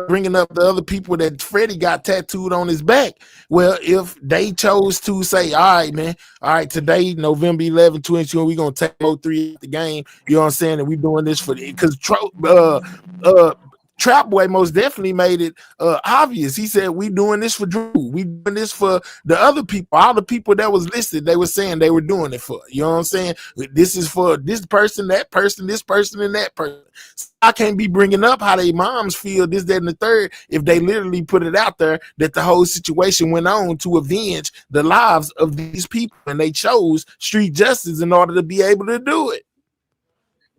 bringing up the other people that Freddie got tattooed on his back, well, if they chose to say, all right, man, all right, today, November 11, 2022, we're going to take 03 at the game, you know what I'm saying? And we're doing this for because Trap Boy most definitely made it obvious. He said, we doing this for Drew. We doing this for the other people. All the people that was listed, they were saying they were doing it for. You know what I'm saying? This is for this person, that person, this person, and that person. So I can't be bringing up how they moms feel, this, that, and the third, if they literally put it out there that the whole situation went on to avenge the lives of these people. And they chose street justice in order to be able to do it.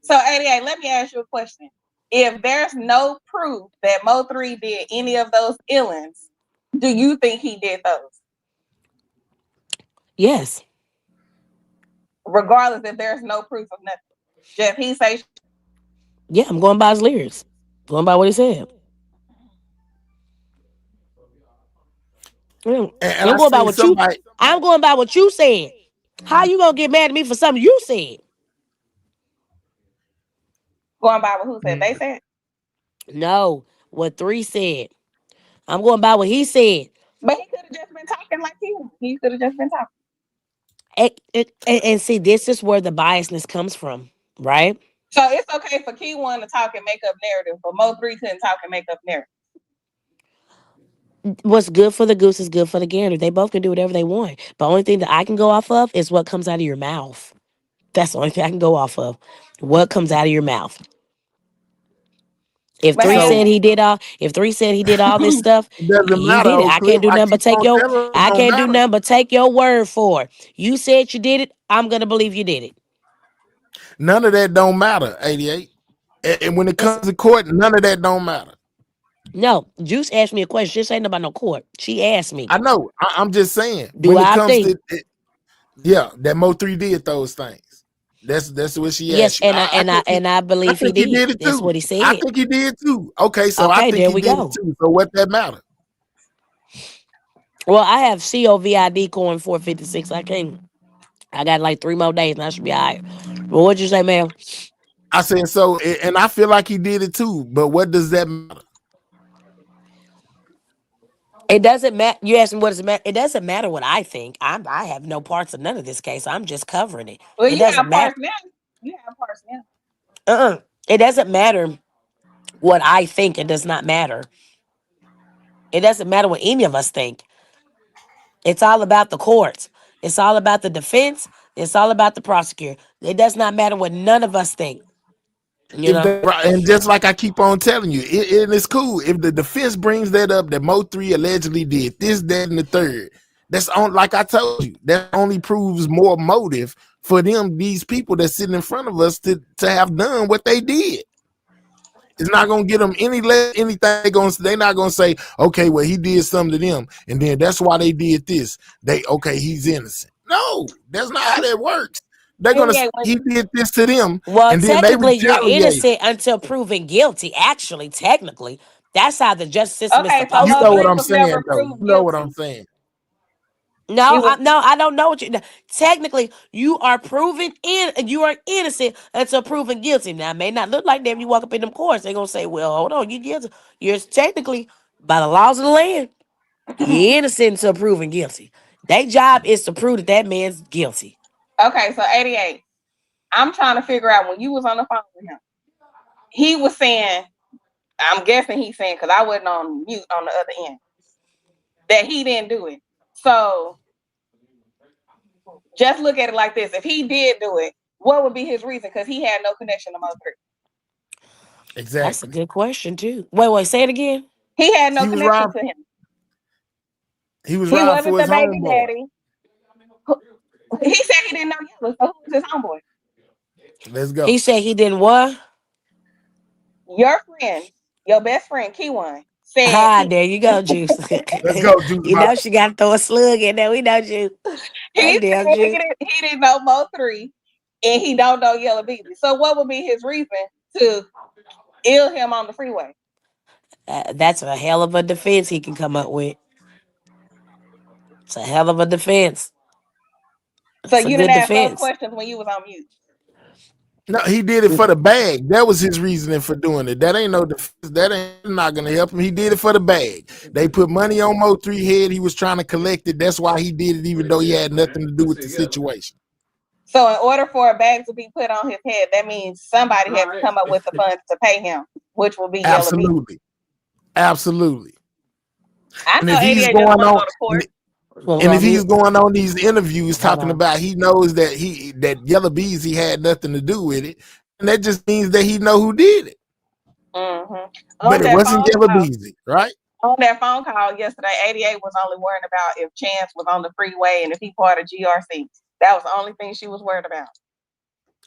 So 88, let me ask you a question. If there's no proof that Mo3 did any of those illings, do you think he did those? Yes. regardless if there's no proof of nothing. Just he say. Yeah, I'm going by his lyrics. Going by what he said. And I'm I going by seen what you. somebody. I'm going by what you said. How you gonna get mad at me for something you said? Going by what who said? They said. No, what 3 said. I'm going by what he said. But he could have just been talking like he could have just been talking. And see, this is where the biasness comes from, right? So it's okay for Key One to talk and make up narrative, but Mo 3 couldn't talk and make up narrative. What's good for the goose is good for the gander. They both can do whatever they want. The only thing that I can go off of is what comes out of your mouth. That's the only thing I can go off of. What comes out of your mouth. If But 3 hey, said So he did all this stuff, it doesn't you matter, did it. Oak I can't Cliff. do I nothing but keep take on your telling it I don't can't do matter. nothing but take your word for it. You said you did it, I'm gonna believe you did it. None of that don't matter, 88. And when it It's comes to court, none of that don't matter. no, Juice asked me a question. She ain't about no court. She asked me, I know. I'm just saying. do When it I comes think? to it, yeah, that Mo 3 did those things. That's what she Yes, asked you. and I and I and I I believe he think he did. did it That's too. what he I said. think he did too. Okay, so I Okay, think there he we did it go. too. So what that matter? Well, I have COVID coin 456. I got like 3 more days and I should be all right. But what'd you say, ma'am? I said so, and I feel like he did it too. But what does that matter? It doesn't matter. You asked me what does it matter? It doesn't matter what I think. I have no parts of none of this case. I'm just covering it. well, It you doesn't have matter. parts now. You have parts now. It doesn't matter what I think. It does not matter. It doesn't matter what any of us think. It's all about the courts. It's all about the defense. It's all about the prosecutor. It does not matter what none of us think. You If know? they and just like I keep on telling you, and it's cool if the defense brings that up that Mo 3 allegedly did this, that, and the third. That's on, like I told you, that only proves more motive for them, these people that's sitting in front of us to have done what they did. It's not gonna get them any less anything. They're not gonna say, okay, well, he did something to them, and then that's why they did this. Okay, he's innocent. No, that's not how that works. They're gonna say Anyway, he did this to them, Well, and then they technically, you're retaliate. innocent until proven guilty. Actually, technically, that's how the justice system is okay, so You supposed Mo to know what be. 3 I'm was saying, never though. You proved know what I'm guilty. saying. He was No, I don't know what you. Technically, you are proven you are innocent until proven guilty. Now, it may not look like that if you walk up in them courts. They're gonna say, "Well, hold on, you guilty." You're technically, by the laws of the land, you're innocent until proven guilty. Their job is to prove that that man's guilty. okay. So 88. I'm trying to figure out when you was on the phone with him. He was saying, I'm guessing he's saying because I wasn't on mute on the other end that he didn't do it. So just look at it like this: if he did do it, what would be his reason? Because he had no connection to Mo 3. That's a Exactly. good question too. Wait, say it again. He had no He was connection robbed. to him. He was He robbed wasn't for the his baby homeboy. daddy. He said he didn't know Yellow, so who was his homeboy? Let's He go. said he didn't what? Your friend, your best friend, Keyone, said Ah, there you go, Juice. Let's go, Juice You know she got to throw a slug in there. We know Juice. he That damn said Juice. he didn't know Mo 3 and he don't know Yellow Beezy. So what would be his reason to ill him on the freeway? That's a hell of a defense he can come up with. It's a hell of a defense. So It's a you didn't good ask those defense. questions when you was on mute. No, he did it for the bag. That was his reasoning for doing it. That ain't no defense. That ain't not gonna help him. He did it for the bag. They put money on Mo 3 head. He was trying to collect it. That's why he did it, even though he had nothing to do with the situation. So in order for a bag to be put on his head, that means somebody had to come up with the funds to pay him, which will be Yellow Beezy. Absolutely. Absolutely. I And know if he's 88 just going want to on go to court. Well, and well, if he's mute. going on these interviews Hold talking on. about he knows that that Yellow Beezy had nothing to do with it, and that just means that he know who did it. Mm-hmm. But On it that wasn't phone Yellow call, Beezy, right? yesterday, 88 was only worried about if Chance was on the freeway and if he part of GRC. That was the only thing she was worried about.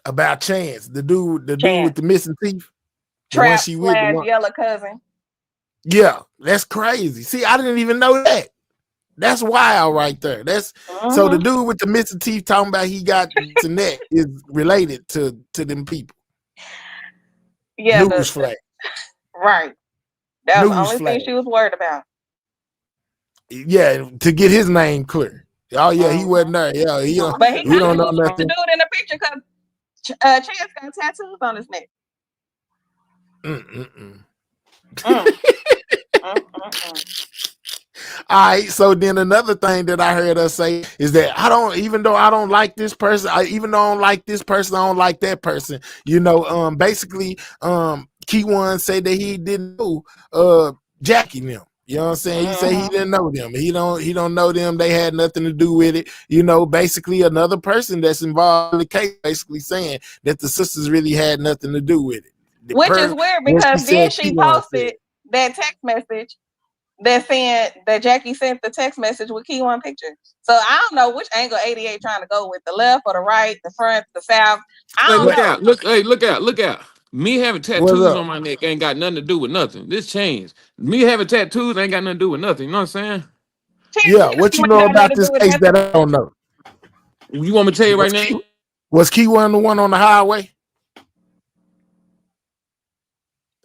About Chance, the dude with Chance, the missing teeth, the one trap she with, the slash one. yellow cousin. Yeah, that's crazy. See, I didn't even know that. That's wild right there. That's so the Mm-hmm. dude with the missing teeth talking about he got this and that is related to them people. Yeah, News flag. right. That was the News only thing flag. she was worried about. Yeah, to get his name clear. Oh yeah, he Mm-hmm. wasn't there. Yeah, But he he knew don't he know was with the nothing. dude in the picture because Chance got tattoos on his neck. Mm-mm-mm. Mm, mm. All right. So then another thing that I heard us say is that I don't, even though I don't like this person, even though I don't like this person, I don't like that person. Basically, Key One said that he didn't know Jackie and them. You know what I'm saying? He said he Mm-hmm. didn't know them. He don't know them. They had nothing to do with it. Basically another person that's involved in the case basically saying that the sisters really had nothing to do with it. Which is Per weird what she because then said, Key she One said. posted that text message that saying that Jackie sent the text message with Key One picture. So I don't know which angle 88 trying to go with, the left or the right, the front, the south. I Hey, don't look What out! know. Look, hey, look out! Look out! Me having what's tattoos up? on my neck ain't got nothing to do with nothing. This changed. Me having tattoos ain't got nothing to do with nothing. You know what I'm saying? She Yeah, what you ain't know got about nothing to this do with case nothing. that I don't know? You want me to tell you Was right now? Key was Key One the one on the highway?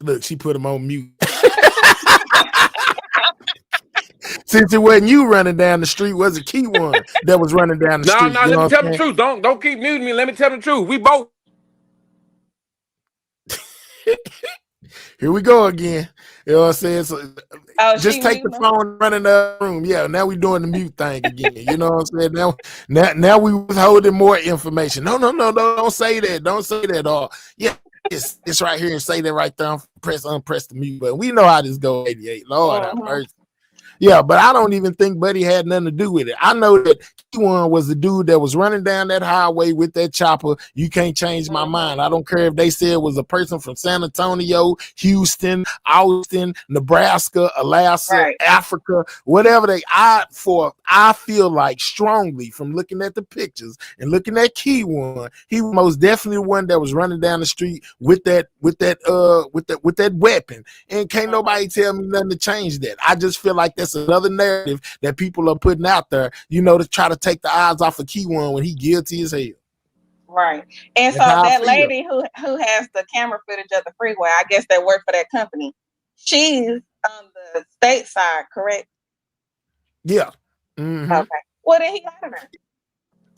Look, she put him on mute. Since it wasn't you running down the street, was it Key One that was running down the No, street? no. You Let know me what tell I'm the saying? truth. Don't keep muting me. Let me tell the truth. We both. Here we go again. You know what I'm saying? So Oh, she just take the muted him. phone and run in the room. Yeah, now we doing the mute thing again. You know what I'm saying? Now we withholding more information. No, don't say that. Don't say that. Or yeah, it's right here and say that right there. Unpress the mute button. We know how this goes, 88. Lord have Mm-hmm. mercy. Yeah, but I don't even think Buddy had nothing to do with it. I know that T1 was the dude that was running down that highway with that chopper. You can't change my Mm-hmm. mind. I don't care if they said it was a person from San Antonio, Houston, Austin, Nebraska, Alaska, Right. Africa, whatever I feel like strongly from looking at the pictures and looking at Key One, he was most definitely the one that was running down the street with that weapon. And can't Mm-hmm. nobody tell me nothing to change that. I just feel like that's another narrative that people are putting out there, to try to take the eyes off of Key One when he guilty as hell. Right. And That's so how I that feel. lady who has the camera footage of the freeway, I guess that worked for that company. She's on the state side, correct? Yeah. Mm-hmm. Okay. Well, then he got her.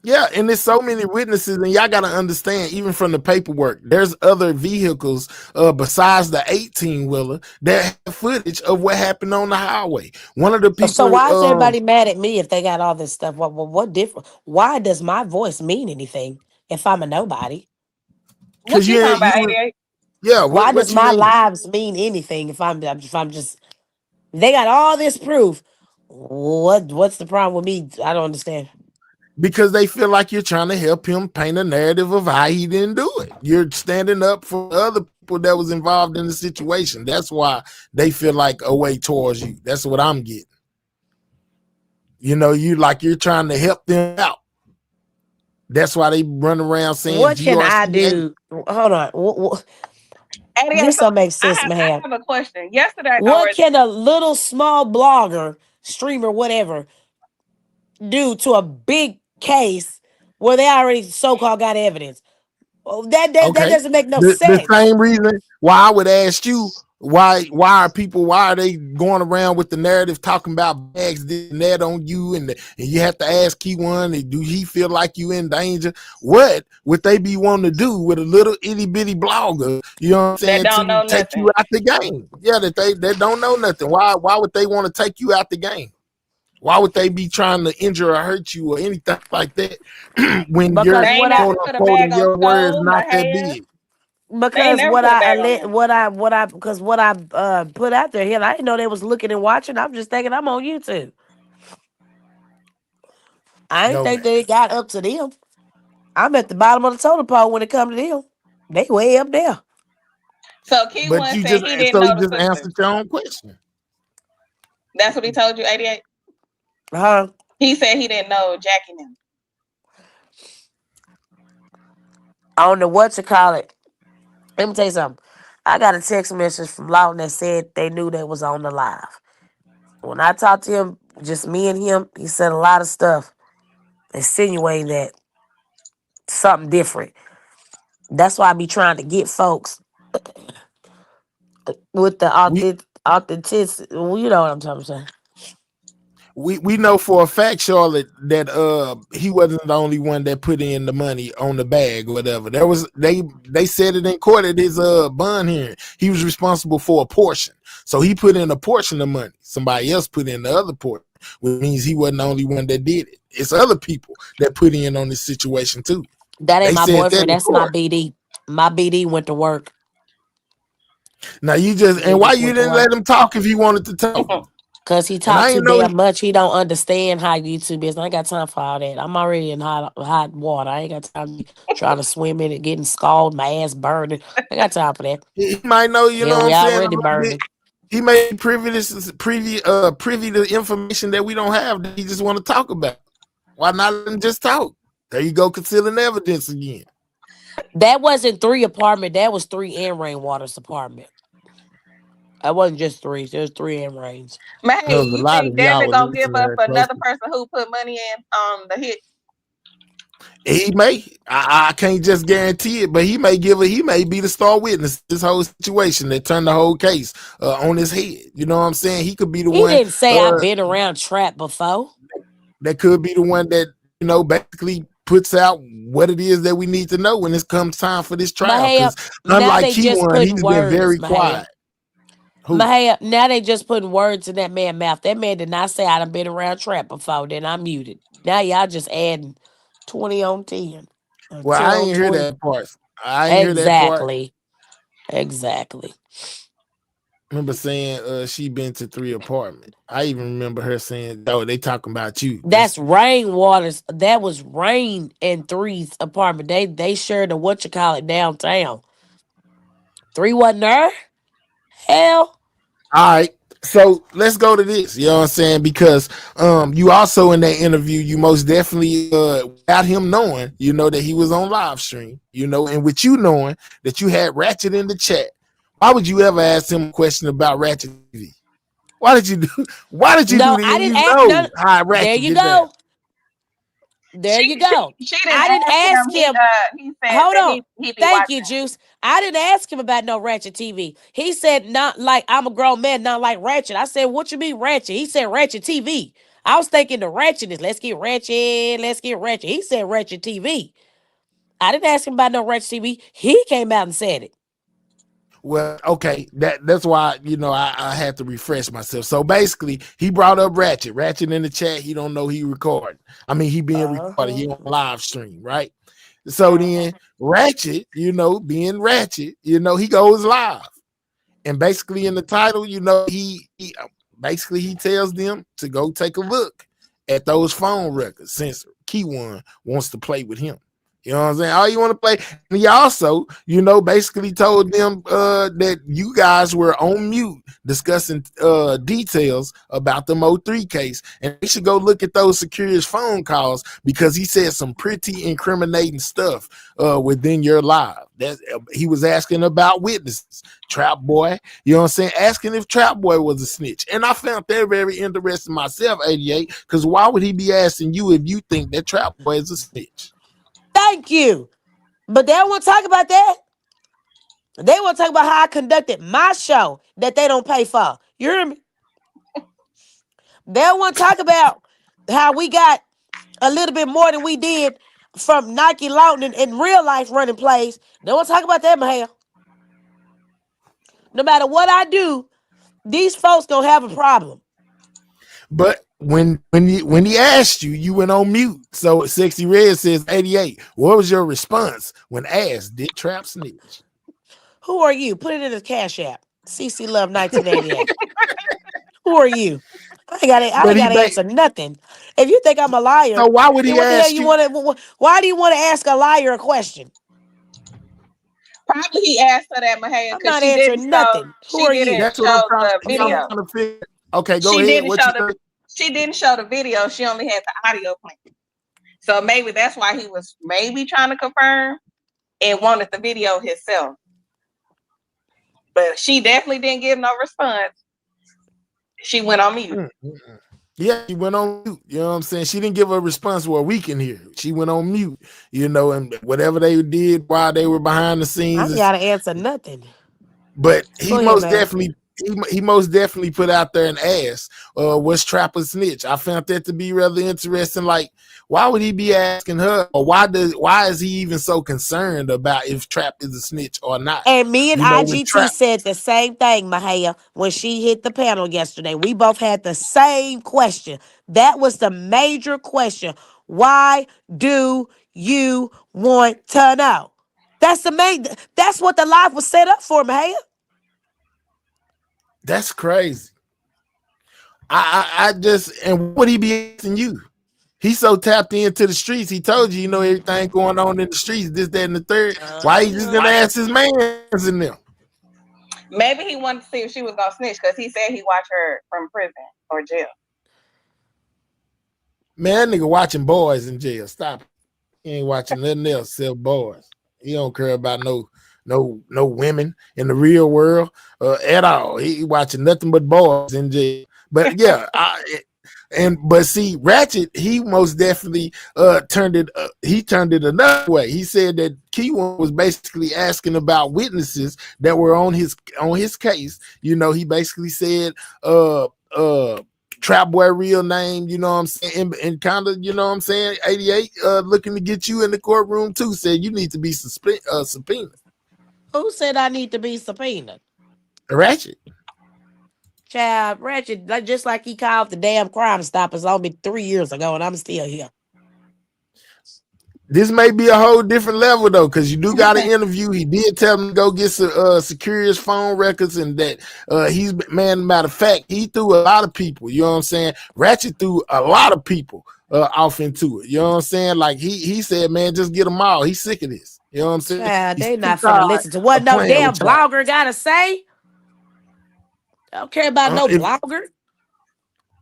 Yeah, and there's so many witnesses, and y'all gotta understand, even from the paperwork, there's other vehicles besides the 18-wheeler that have footage of what happened on the highway. One of the So people, why is everybody mad at me if they got all this stuff? What different? Why does my voice mean anything if I'm a nobody? What because you talking about, you 88? yeah, Why does what you my mean? lives mean anything if I'm just they got all this proof? What's the problem with me? I don't understand. Because they feel like you're trying to help him paint a narrative of how he didn't do it. You're standing up for other people that was involved in the situation. That's why they feel like a way towards you. That's what I'm getting. You're trying to help them out. That's why they run around saying What can I GRCA. do? Hold on. Anyway, This so don't make I sense, have I man. have a question. Yesterday I What read can a little small blogger, streamer, whatever, do to a big case where they already so-called got evidence? Oh, that Okay. doesn't make no The sense. same reason why I would ask you why are they going around with the narrative talking about bags this and that on you and you have to ask Key One, do he feel like you in danger? What would they be wanting to do with a little itty bitty blogger, you know what I'm that saying, don't to know take you nothing. out the game? Yeah, that don't know nothing. Why would they want to take you out the game? Why would they be trying to injure or hurt you or anything like that when They Because you're ain't what I never quote put a unquote bag in on your words stove, not or that hair. big? They ain't because never put a bag on them. what I put out there here, I didn't know they was looking and watching. I'm just thinking I'm on YouTube. I ain't No, think man. they got up to them. I'm at the bottom of the totem pole when it comes to them. They way up there. So Key But One you said just he didn't so know you the just sisters. answered your own question. That's what he told you, 88. Huh? He said he didn't know Jackie and them. I don't know what to call it. Let me tell you something. I got a text message from Lawton that said they knew they was on the live. When I talked to him just me and him. He said a lot of stuff insinuating that something different. That's why I be trying to get folks with the We authenticity. Well, you know what I'm talking about. we know for a fact, Charlotte, that he wasn't the only one that put in the money on the bag or whatever. There was they said it in court at his bond hearing. He was responsible for a portion. So he put in a portion of money. Somebody else put in the other portion, which means he wasn't the only one that did it. It's other people that put in on this situation too. That ain't They my said that boyfriend. in That's my court. BD. My BD went to work. Now you just He and why just you went to didn't work. let him talk if he wanted to talk? Cause he And talked I too ain't know damn much. He don't understand how YouTube is. I ain't got time for all that. I'm already in hot water. I ain't got time to be trying to swim in it, getting scalded, my ass burning. I got time for that. he might know, you know Yeah, what we I'm saying, a already little bit. burning. He may be privy to information that we don't have that he just want to talk about. Why not let him just talk? There you go, concealing evidence again. That wasn't 3 apartment. That was 3 and Rainwater's apartment. That wasn't just 3. There was 3 and Rains. Man, There hey, was a you lot think of y'all Devin were gonna give listening to up her another closely. person who put money in the hit? He may. I can't just guarantee it, but he may be the star witness this whole situation that turned the whole case on his head. You know what I'm saying? He could be the He one didn't say I've been around trap before. that could be the one that, basically puts out what it is that we need to know when it comes time for this trial. Mahaya, Because now unlike they just Q1, putting he's been words, very Mahaya. quiet. Who? Mahaya, now they just putting words in that man's mouth. That man did not say I done been around trap before. Then I muted. Now y'all just adding 20 on 10. Or Well, 10 I on ain't hear 20. that part. I ain't hear that part. Exactly. Exactly. Remember saying she been to 3 apartments. I even remember her saying, "Oh, they talking about you." That's Rainwater's. That was Rain and 3's apartment. They shared a whatchamacallit downtown. 3 wasn't there? Hell. All right. So let's go to this. You know what I'm saying? Because you also in that interview, you most definitely without him knowing, that he was on live stream, and with you knowing that you had Ratchet in the chat. Why would you ever ask him a question about Ratchet TV? Why did you do No, that I when didn't you ask know none. how There Ratchet you get down? go. There you go. She didn't I didn't ask him. ask him. He said Hold that on. he be Thank you, watching. Juice. I didn't ask him about no Ratchet TV. He said, not like I'm a grown man, not like Ratchet. I said, what you mean Ratchet? He said Ratchet TV. I was thinking the Ratchetness. Let's get Ratchet. Let's get Ratchet. He said Ratchet TV. I didn't ask him about no Ratchet TV. He came out and said it. Well, okay, that's why I had to refresh myself. So basically, he brought up Ratchet in the chat. He don't know he recording. I mean, he being recorded. He on live stream, right? So then Ratchet, being Ratchet, he goes live, and basically in the title, he basically he tells them to go take a look at those phone records since Key One wants to play with him. You know what I'm saying? All you want to play. And he also, basically told them that you guys were on mute discussing details about the Mo3 case. And they should go look at those securities phone calls because he said some pretty incriminating stuff within your live. That he was asking about witnesses, Trap Boy. You know what I'm saying? Asking if Trap Boy was a snitch. And I found that very interesting myself, 88, because why would he be asking you if you think that Trap Boy is a snitch? Thank you. But they don't want to talk about that. They want to talk about how I conducted my show that they don't pay for. You hear me? They don't want to talk about how we got a little bit more than we did from Nike Lawton in real life running plays. They want to talk about that, Mahal. No matter what I do, these folks gonna have a problem. But when he asked you, you went on mute. So Sexy Red says 88. What was your response when asked, did Trap snitch? Who are you? Put it in the Cash App. CC Love 1988. Who are you? I But ain't gotta answer nothing. If you think I'm a liar, so why would then he what the hell ask you you? want to? Why do you want to ask a liar a question? Probably he asked her that, Mahaya, I'm because not answering nothing. Who are you? That's what I'm trying the video. to figure. Okay, go She ahead. didn't What show you the say? she didn't show the video. She only had the audio playing. So maybe that's why he was maybe trying to confirm and wanted the video himself. But she definitely didn't give no response. She went on mute. Yeah, she went on mute. You know what I'm saying? She didn't give a response where we can hear. She went on mute, and whatever they did while they were behind the I scenes. ain't gotta answer nothing. But he Go ahead, most man. definitely he most definitely put out there and asked, "What's Trapper snitch?" I found that to be rather interesting. Like, why would he be asking her, or why is he even so concerned about if Trap is a snitch or not? And me and When IGT Trap, said the same thing, Mahaya, when she hit the panel yesterday. We both had the same question. That was the major question. Why do you want to know? That's what the live was set up for, Mahaya. that's crazy. I just, and what would he be asking you? He's so tapped into the streets. He told you, everything going on in the streets, this, that, and the third. Why he just gonna ask his mans in them? Maybe he wanted to see if she was gonna snitch because he said he watched her from prison or jail. Man, that nigga watching boys in jail. Stop. He ain't watching nothing else except boys. He don't care about no women in the real world at all. He watching nothing but boys in jail. But yeah, but see, Ratchet, he most definitely turned it another way. He said that Keyone was basically asking about witnesses that were on his case. He basically said Trap Boy real name, you know what I'm saying, and kind of, 88 looking to get you in the courtroom too, said you need to be subpoenaed. Who said I need to be subpoenaed? Ratchet. Child, Ratchet, just like he called the damn Crime Stoppers on me 3 years ago, and I'm still here. This may be a whole different level though, because you do got an interview. He did tell him to go get secure his phone records, and that matter of fact, he threw a lot of people. You know what I'm saying? Ratchet threw a lot of people off into it. You know what I'm saying? Like he said, man, just get them all. He's sick of this. You know what I'm saying? Child, they not finna listen to what no damn blogger gotta say. I don't care about no blogger.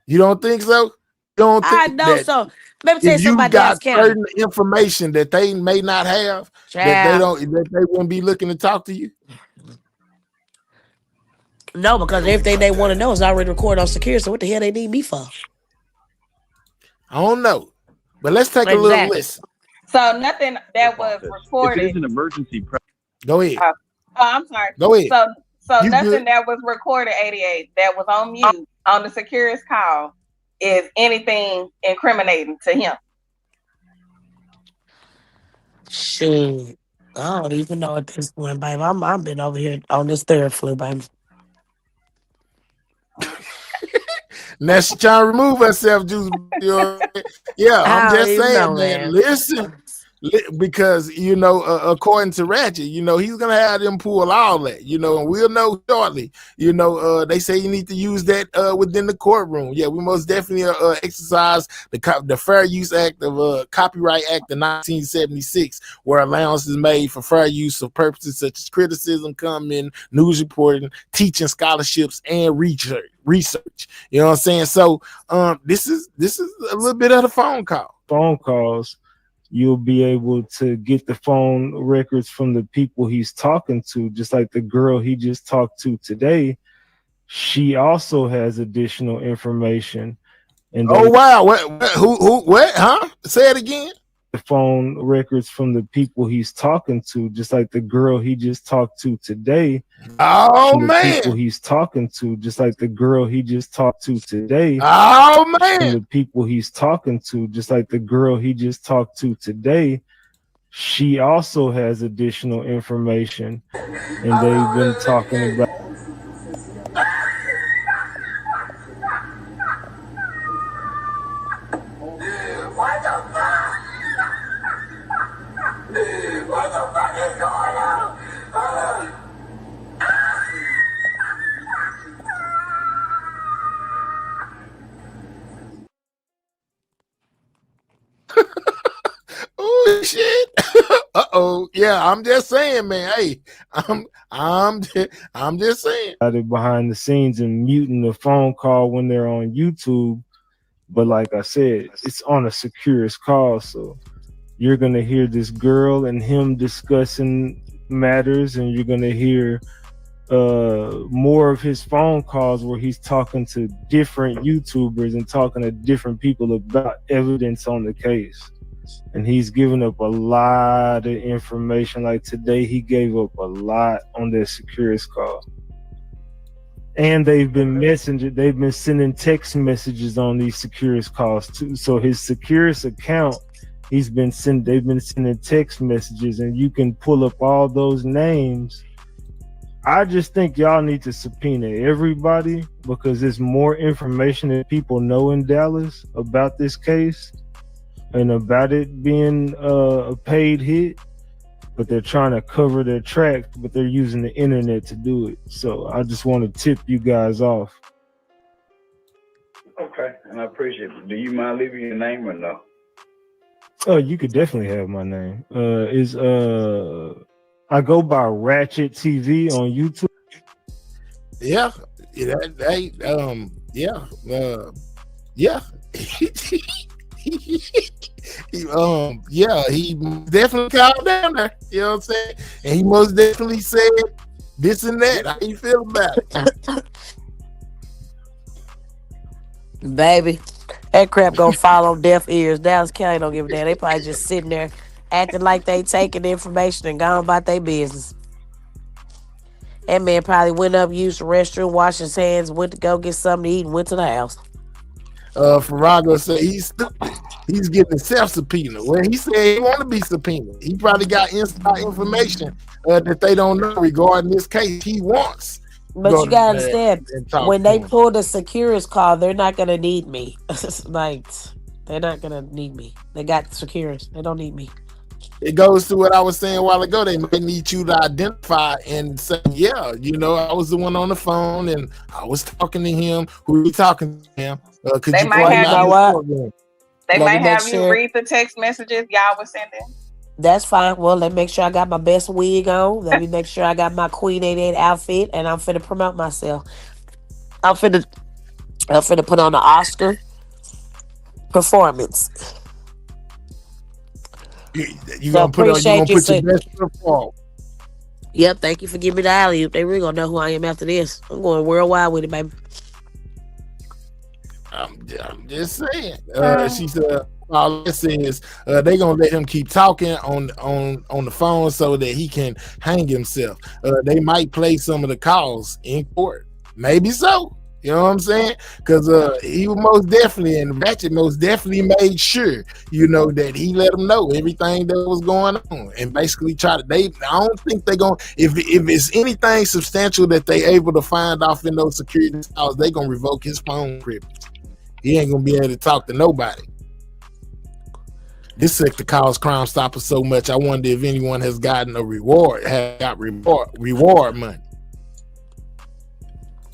You don't think so? I know so. Let me tell you something about Dallas County. Certain information that they may not have, that they wouldn't be looking to talk to you. No, because everything they want to know is already recorded on secure. So what the hell they need me for? I don't know, but let's take a little listen. So nothing that was recorded. If it is an emergency. Go ahead. I'm sorry. Go ahead. So nothing that was recorded, 88, that was on mute on the securest call is anything incriminating to him. Shit, I don't even know at this point, baby. I'm been over here on this third flu, baby. Now she trying to remove herself, Juice. Yeah, I'm just saying, man. Listen, because according to Ratchet, he's gonna have them pull all that, and we'll know shortly. They say you need to use that within the courtroom. Yeah, we most definitely exercise the Fair Use Act of Copyright Act of 1976, where allowance is made for fair use of purposes such as criticism, comment, news reporting, teaching, scholarships, and research. You know what I'm saying? So this is a little bit of the phone calls. You'll be able to get the phone records from the people he's talking to, just like the girl he just talked to today. She also has additional information. And wow, what? Huh? Say it again. The phone records from the people he's talking to, just like the girl he just talked to today. Oh man! People he's talking to, just like the girl he just talked to today. Oh man! And the people he's talking to, just like the girl he just talked to today. She also has additional information, and they've been talking about. What the fuck? What the fuck is going on? Oh shit! Uh-oh. Yeah, I'm just saying, man. Hey, I'm just saying. Behind the scenes and muting the phone call when they're on YouTube, but like I said, it's on a securest call, so you're gonna hear this girl and him discussing matters, and you're gonna hear more of his phone calls where he's talking to different YouTubers and talking to different people about evidence on the case. And he's giving up a lot of information. Like today, he gave up a lot on that Securus call. And they've been sending text messages on these Securus calls too. So his Securus account, they've been sending text messages, and you can pull up all those names. I just think y'all need to subpoena everybody because there's more information that people know in Dallas about this case and about it being a paid hit, but they're trying to cover their tracks, but they're using the internet to do it. So I just want to tip you guys off. Okay, and I appreciate it. Do you mind leaving your name or no? Oh, you could definitely have my name. I go by Ratchet TV on YouTube. Yeah. Yeah. He definitely called down there. You know what I'm saying? And he most definitely said this and that. How you feel about it? Baby, that crap gonna fall on deaf ears. Dallas County don't give a damn. They probably just sitting there acting like they taking the information and going about their business. That man probably went up, used the restroom, washed his hands, went to go get something to eat, and went to the house. Farago said he's getting himself subpoena. Well, he said he want to be subpoenaed. He probably got inside information that they don't know regarding this case. He wants. But you gotta understand, when they pull the Securus call, they're not gonna need me. Like, they're not gonna need me. They got Securus. They don't need me. It goes to what I was saying a while ago. They may need you to identify and say, yeah, I was the one on the phone and I was talking to him. Who are you talking to him? They might have you read the text messages y'all was sending. That's fine. Well, let me make sure I got my best wig on. Let me make sure I got my Queen 88 outfit, and I'm finna promote myself. I'm finna put on the Oscar performance. You gonna put your best foot forward. Yep, thank you for giving me the alley-oop. They really gonna know who I am after this. I'm going worldwide with it, baby. I'm just saying. She said all this is they gonna let him keep talking on the phone so that he can hang himself. They might play some of the calls in court. Maybe so. You know what I'm saying? Because he was most definitely, and Ratchet most definitely made sure, that he let them know everything that was going on, and basically I don't think they're gonna, if it's anything substantial that they able to find off in those security files, they gonna revoke his phone privilege. He ain't gonna be able to talk to nobody. This sector calls Crime Stopper so much. I wonder if anyone has gotten a reward money.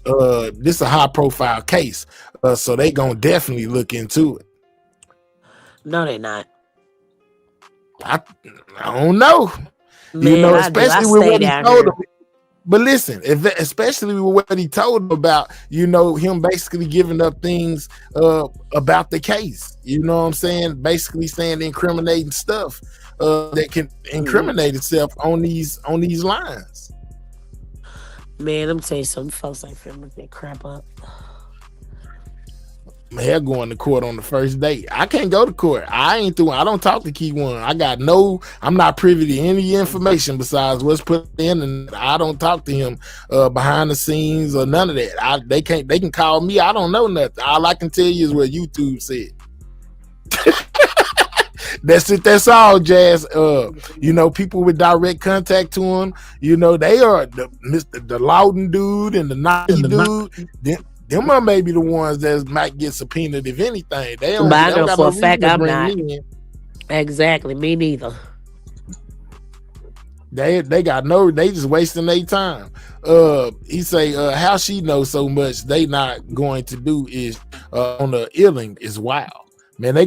This is a high profile case, so they gonna definitely look into it. No, they're not. I don't know. Man, especially with what he told them. But listen, especially with what he told them about, him basically giving up things about the case. You know what I'm saying? Basically saying incriminating stuff that can incriminate itself on these lines. Man, let me tell you something. Folks ain't finna look that crap up. They're going to court on the first day. I can't go to court. I don't talk to Key One. I'm not privy to any information besides what's put in, and I don't talk to him behind the scenes or none of that. They can call me. I don't know nothing. All I can tell you is what YouTube said. That's it. That's all, Jazz. People with direct contact to him, they are the Loudon dude and the Nike dude. Them are maybe the ones that might get subpoenaed if anything. They don't. But I know for a fact I'm not. Exactly, me neither. They just wasting their time. He say how she knows so much they not going to do is on the Illing is wild. Man, I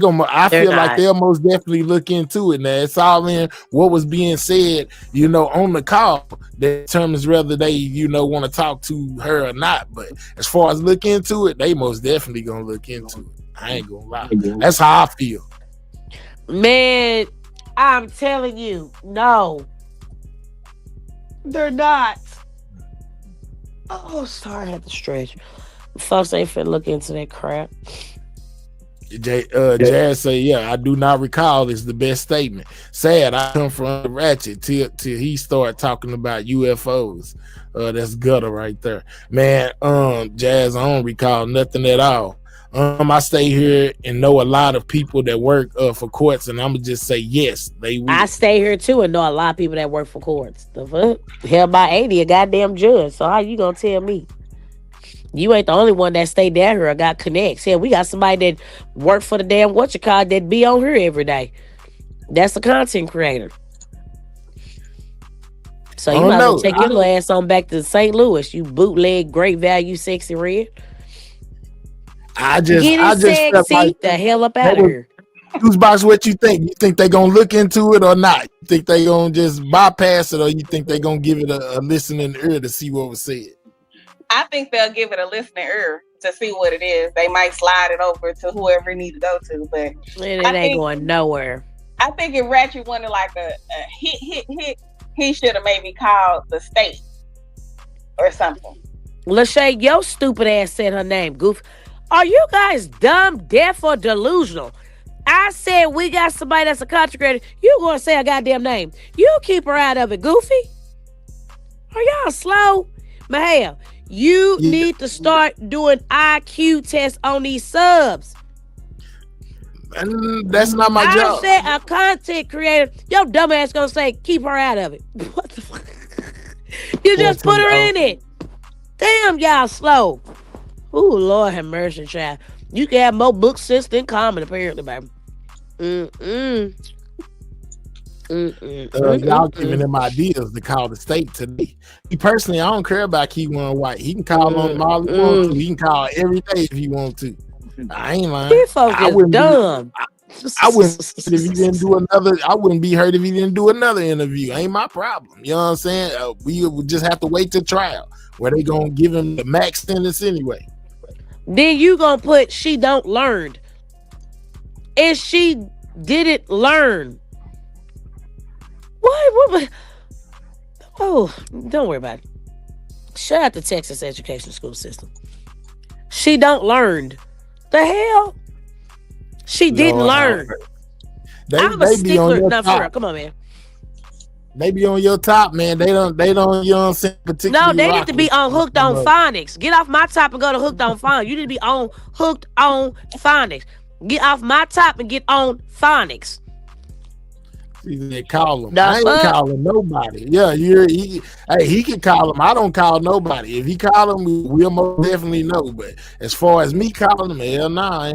feel like they'll most definitely look into it. Now it's all in what was being said, on the call that determines whether they, want to talk to her or not. But as far as look into it, they most definitely gonna look into it. I ain't gonna lie. That's how I feel. Man, I'm telling you, no. They're not. Oh, sorry, I had to stretch. Folks ain't finna look into that crap. Jazz say, yeah, I do not recall is the best statement. Sad, I come from Ratchet till he started talking about UFOs. That's gutter right there. Man, Jazz, I don't recall nothing at all. I stay here and know a lot of people that work for courts, and I'm gonna just say yes, they will. I stay here too and know a lot of people that work for courts. The fuck? Held by 80, a goddamn judge. So how you gonna tell me? You ain't the only one that stayed down here or got connects. Yeah, we got somebody that work for the damn whatchamacallit that be on here every day. That's a content creator. So you might as well take your little ass on back to St. Louis, you bootleg, great value, sexy red. I just felt like the hell up out of here. Box, what you think? You think they gonna look into it or not? You think they gonna just bypass it, or you think they gonna give it a listening ear to see what was said? I think they'll give it a listening ear to see what it is. They might slide it over to whoever it need to go to, but it ain't going nowhere. I think if Ratchet wanted like a hit, he should have maybe called the state or something. Lachey, your stupid ass said her name, Goof. Are you guys dumb, deaf, or delusional? I said we got somebody that's a content creator. You gonna say a goddamn name. You keep her out of it, Goofy. Are y'all slow? Mahal, you need to start doing IQ tests on these subs. And that's not my job. I said a content creator. Your dumb ass gonna say keep her out of it. What the fuck? You just put her in it. Damn, y'all slow. Ooh, Lord have mercy, child. You can have more book sense than common, apparently, baby. Y'all giving him ideas to call the state today. Me personally, I don't care about Keyone White. He can call on them all he wants to. He can call every day if he wants to. I ain't lying. These folks is dumb. I wouldn't if he didn't do another. I wouldn't be hurt if he didn't do another interview. Ain't my problem. You know what I'm saying? We would just have to wait till trial where they gonna give him the max sentence anyway. Then you gonna put she don't learn. And she didn't learn. What? Oh, don't worry about it. Shout out to Texas education school system. She don't learn. The hell? She didn't learn. I'm a stickler. No, for real. Come on, man. They be on your top, man. They don't, you know what I'm saying? No, they need to be on Hooked on Phonics. Get off my top and go to Hooked on Phonics. You need to be on Hooked on Phonics. Get off my top and get on Phonics. They call him. I ain't calling nobody. Yeah, he can call him. I don't call nobody. If he call him, we'll most definitely know. But as far as me calling him, hell nah,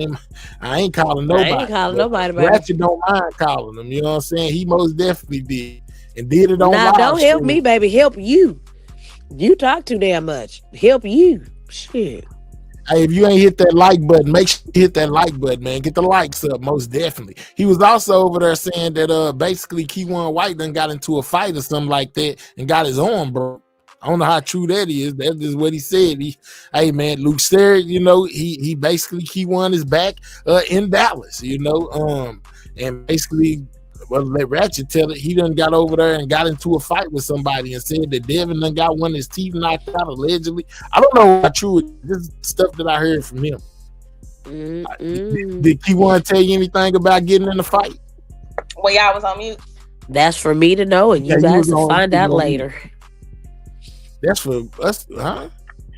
I ain't calling nobody. I ain't calling nobody. Ratchet don't mind calling him. You know what I'm saying? He most definitely did. And did it on live. Don't help me, baby. Help you. You talk too damn much. Help you. Shit. Hey, if you ain't hit that like button, make sure you hit that like button, man. Get the likes up, most definitely. He was also over there saying that basically Keyone White done got into a fight or something like that and got his arm broke. I don't know how true that is. That is what he said. Hey man, Luke Sterrett, you know, he basically Keyone is back in Dallas, you know, and basically. Well, let Ratchet tell it. He done got over there and got into a fight with somebody and said that Devin done got one of his teeth knocked out allegedly. I don't know how true it is. This is stuff that I heard from him. Did he want to tell you anything about getting in the fight? Well, y'all was on mute. That's for me to know, and you guys will find out later. That's for us, huh?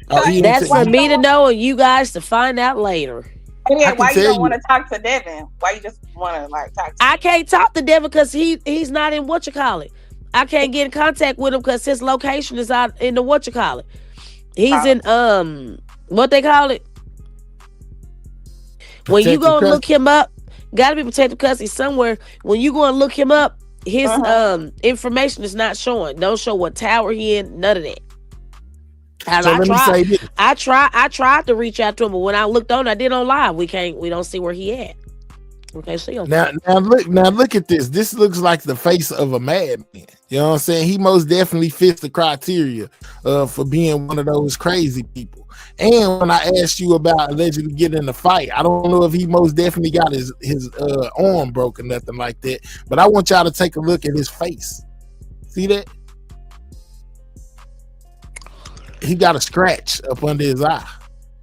That's for me to know, and you guys to find out later. Yeah, why you don't want to talk to Devin? Why you just want to like talk to I can't talk to Devin because he's not in whatchamacallit. I can't get in contact with him because his location is out in the whatchamacallit. He's in what they call it? When you go and look him up, gotta be protective custody somewhere. When you go and look him up, his information is not showing. Don't show what tower he in, none of that. And so I tried to reach out to him, but when I looked on, I did on live. We don't see where he at. Okay, see him. Now look at this. This looks like the face of a madman. You know what I'm saying? He most definitely fits the criteria for being one of those crazy people. And when I asked you about allegedly getting in a fight, I don't know if he most definitely got his arm broken, nothing like that. But I want y'all to take a look at his face. See that? he got a scratch up under his eye.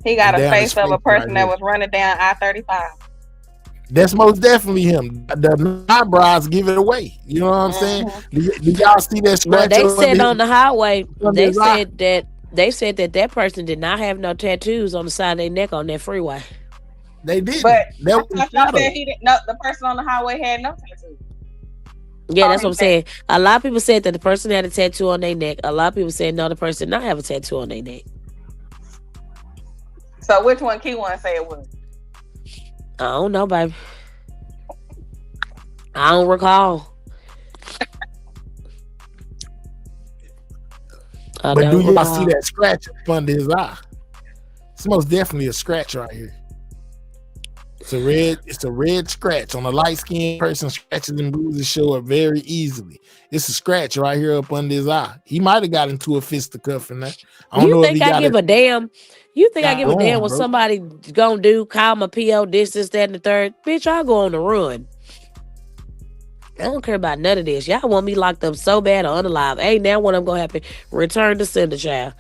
He got and a down his face of a right person that here. was running down I-35. That's most definitely him. The eyebrows give it away. You know what I'm saying? Do y'all see that No, scratch they up under said on the highway. under They his eye? said that person did not have no tattoos on the side of their neck on that freeway. They didn't. But That I was thought y'all shadow. said he didn't. No, the person on the highway had no tattoo. Yeah, Oh, that's what I'm he said- saying. A lot of people said that the person had a tattoo on their neck. A lot of people said no, the person did not have a tattoo on their neck. So which one Key One say it was? I don't know, baby. I don't recall. I But do don't y'all recall. see that scratch up under his eye? It's most definitely a scratch right here. It's a red scratch on a light-skinned person. Scratches and bruises show up very easily. It's a scratch right here up under his eye. He might have got into a fisticuff in there. I don't You know if think he I got give it. a damn? You think I give a damn what Bro. somebody gonna do? Call my PO, this, that, and the third. Bitch, I go on the run. I don't care about none of this. Y'all want me locked up so bad or unalive. Ain't that what I'm gonna happen? Return to sender, child.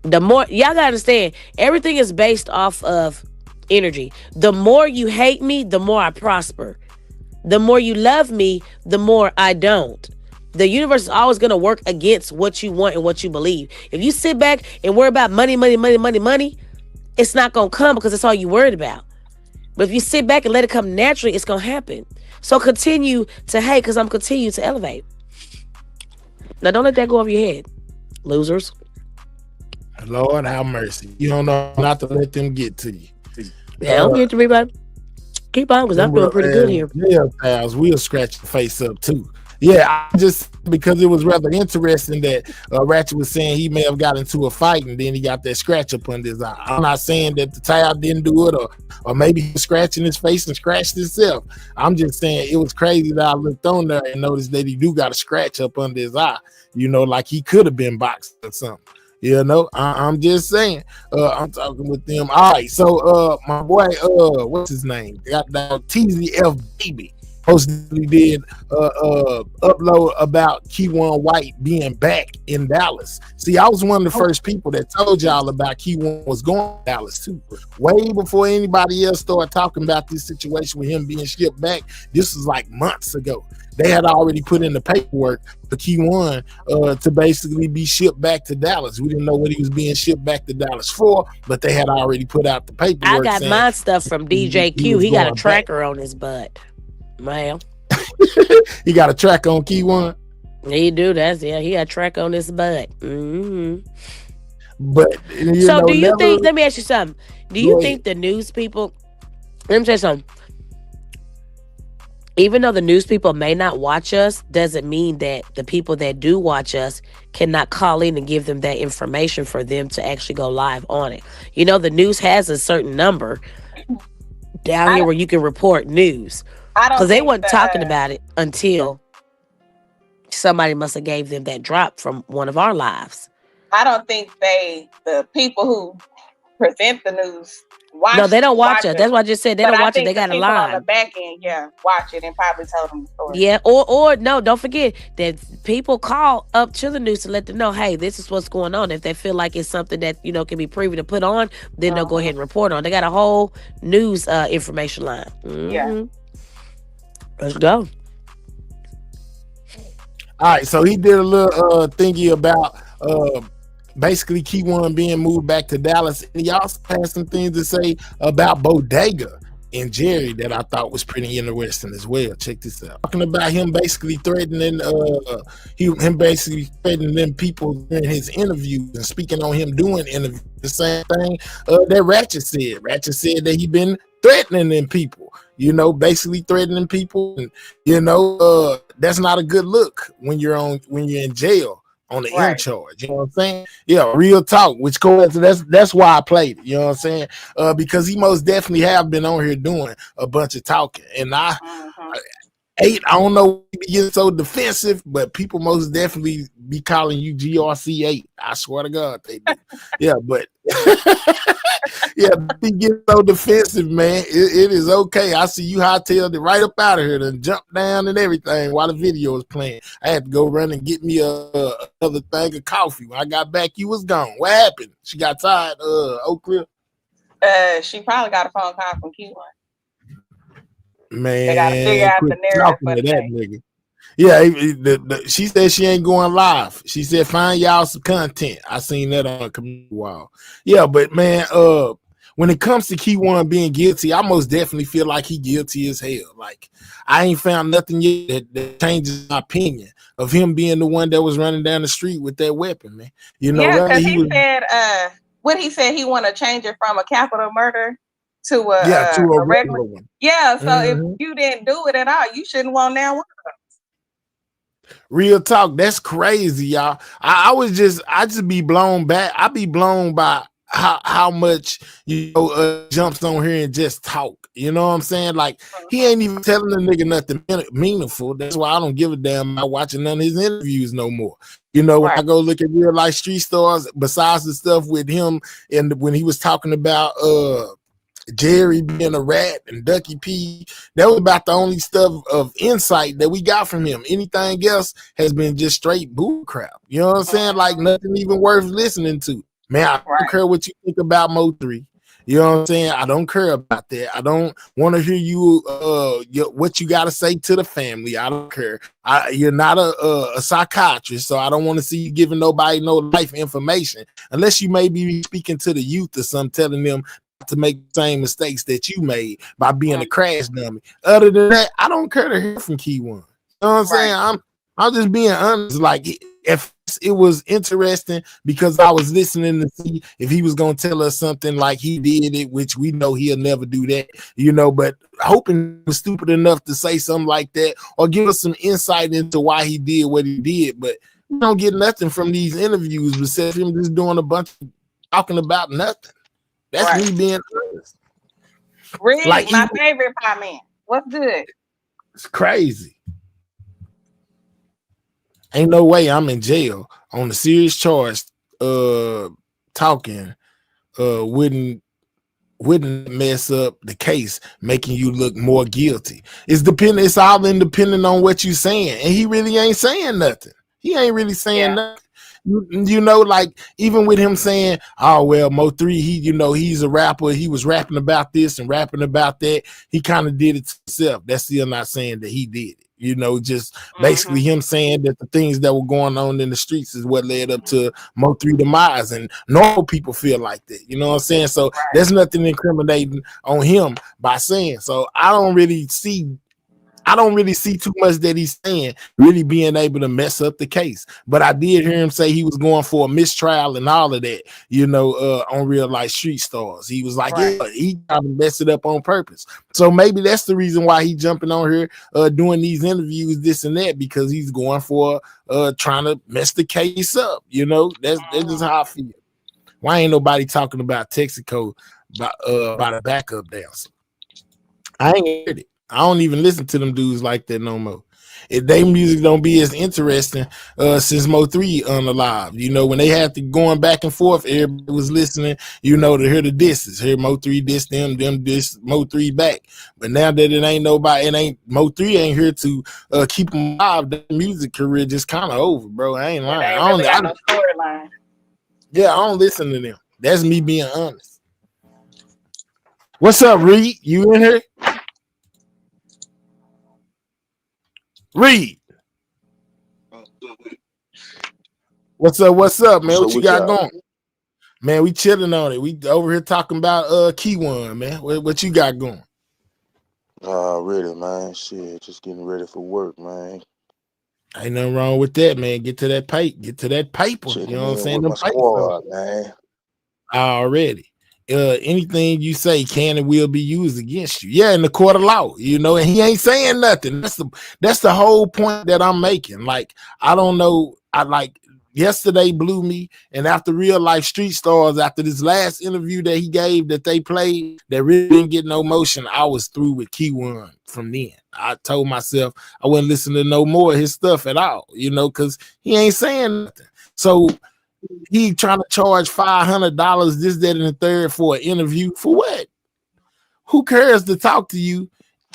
The more y'all gotta understand, everything is based off of energy. The more you hate me, the more I prosper. The more you love me, the more I don't. The universe is always going to work against what you want and what you believe. If you sit back and worry about money, it's not going to come because that's all you worried about. But if you sit back and let it come naturally, it's going to happen. So continue to hate because I'm continuing to elevate. Now, don't let that go over your head, losers. Lord have mercy. You don't know not to let them get to you. Yeah, don't get to me, baby. Keep on because I'm doing pretty good here. Yeah, pals, we'll scratch your face up too. Yeah, I just because it was rather interesting that Ratchet was saying he may have got into a fight and then he got that scratch up under his eye. I'm not saying that the towel didn't do it or maybe he was scratching his face and scratched himself. I'm just saying it was crazy that I looked on there and noticed that he do got a scratch up under his eye. You know, like he could have been boxed or something. You know, I'm just saying. I'm talking with them. All right, so my boy, what's his name? Got that TZF baby. Mostly did upload about Keyone White being back in Dallas. See, I was one of the first people that told y'all about Keyone was going to Dallas too. Way before anybody else started talking about this situation with him being shipped back. This was like months ago. They had already put in the paperwork for Keyone to basically be shipped back to Dallas. We didn't know what he was being shipped back to Dallas for, but they had already put out the paperwork. I got my stuff from DJ Q. He got a tracker on his butt. Man. He got a track on Keyone? He do. He got a track on his butt. Mm-hmm. But so do you think, let me ask you something. Do you think the news people, let me tell you something. Even though the news people may not watch us, doesn't mean that the people that do watch us cannot call in and give them that information for them to actually go live on it. You know, the news has a certain number down here where you can report news. Because they weren't talking about it until somebody must have gave them that drop from one of our lives. I don't think the people who present the news watch. No, they don't watch it. That's what I just said. They don't watch it. They got a line. On the back end, watch it and probably tell them the story. Yeah, or no, don't forget that people call up to the news to let them know, hey, this is what's going on. If they feel like it's something that, you know, can be privy to put on, then they'll go ahead and report on. They got a whole news information line. Mm-hmm. Yeah. Let's go. All right, so he did a little thingy about basically Keyone being moved back to Dallas, and he also had some things to say about Bodega and Jerry that I thought was pretty interesting as well. Check this out. Talking about him basically threatening them people during his interviews and speaking on him doing interviews. The same thing that Ratchet said. Ratchet said that he been threatening them people, you know, basically threatening people, and you know, that's not a good look when you're in jail on the in charge. You know what I'm saying? Yeah, real talk. Which that's why I played it. You know what I'm saying? Because he most definitely have been on here doing a bunch of talking, and I don't know if he gets so defensive, but people most definitely be calling you GRC8. I swear to God they do. Yeah, but Yeah, he gets so defensive, man. It is okay. I see you hightailed it right up out of here and jump down and everything while the video was playing. I had to go run and get me another thing of coffee. When I got back, you was gone. What happened? She got tired, Oak Cliff? She probably got a phone call from Q1. Man, they gotta figure out the narrative for the day. Nigga. Yeah, she said she ain't going live. She said find y'all some content. I seen that on a community wall. Yeah, but man, when it comes to Key1 being guilty, I most definitely feel like he guilty as hell. Like I ain't found nothing yet that changes my opinion of him being the one that was running down the street with that weapon, man. You know, yeah, because he said what he said he want to change it from a capital murder to a regular one. Yeah, so if you didn't do it at all, you shouldn't want now. Real talk, that's crazy, y'all. I just be blown back. I be blown by how much jumps on here and just talk. You know what I'm saying? Like he ain't even telling the nigga nothing meaningful. That's why I don't give a damn about watching none of his interviews no more. You know, when I go look at real life street stars, besides the stuff with him and when he was talking about Jerry being a rat and Ducky P, that was about the only stuff of insight that we got from him. Anything else has been just straight bull crap. You know what I'm saying? Like nothing even worth listening to. Man, I don't care what you think about Mo3. You know what I'm saying? I don't care about that. I don't want to hear you what you got to say to the family. I don't care. You're not a psychiatrist, so I don't want to see you giving nobody no life information unless you may be speaking to the youth or something, telling them to make the same mistakes that you made by being a crash dummy. Other than that, I don't care to hear from Key1. You know what I'm saying? I'm just being honest. Like if it was interesting because I was listening to see if he was gonna tell us something like he did it, which we know he'll never do that, you know, but hoping he was stupid enough to say something like that or give us some insight into why he did what he did. But we don't get nothing from these interviews besides him just doing a bunch of talking about nothing. That's me being honest. Really, like my favorite pie man. What's good? It's crazy. Ain't no way I'm in jail on a serious charge talking wouldn't mess up the case, making you look more guilty. It's all independent on what you saying. And he really ain't saying nothing. He ain't really saying nothing. You know, like even with him saying, oh well, Mo3, he's a rapper, he was rapping about this and rapping about that, he kind of did it to himself. That's still not saying that he did it, you know, just basically him saying that the things that were going on in the streets is what led up to Mo3 demise, and normal people feel like that, you know what I'm saying? So there's nothing incriminating on him by saying. So I don't really see too much that he's saying really being able to mess up the case. But I did hear him say he was going for a mistrial and all of that, you know, on Real Life Street Stars. He was like, yeah, he tried to mess it up on purpose. So maybe that's the reason why he's jumping on here doing these interviews, this and that, because he's going for trying to mess the case up. You know, that's just how I feel. Why ain't nobody talking about Texaco by the backup dancer? I ain't heard it. I don't even listen to them dudes like that no more. If they music don't be as interesting since Mo3 unalive, you know, when they had to going back and forth, everybody was listening, you know, to hear the disses. Hear Mo3 diss them diss Mo3 back. But now that it ain't Mo3 ain't here to keep them alive, the music career just kind of over, bro. I ain't lying. I don't listen to them. That's me being honest. What's up, Reed? You in here? Reed. What's up, man? What you got going? Man, we chilling on it. We over here talking about Key1, man. What you got going? Ready, man. Shit, just getting ready for work, man. Ain't nothing wrong with that, man. Get to that paper. Checking, you know what I'm saying? With my squad, man. Already. Anything you say can and will be used against you. Yeah, in the court of law, you know, and he ain't saying nothing. That's the whole point that I'm making. Like, I don't know. Yesterday blew me, and after Real Life Street Stars, after this last interview that he gave that they played that really didn't get no motion, I was through with Key1 from then. I told myself I wouldn't listen to no more of his stuff at all, you know, because he ain't saying nothing. So he trying to charge $500, this, that, and the third for an interview. For what? Who cares to talk to you?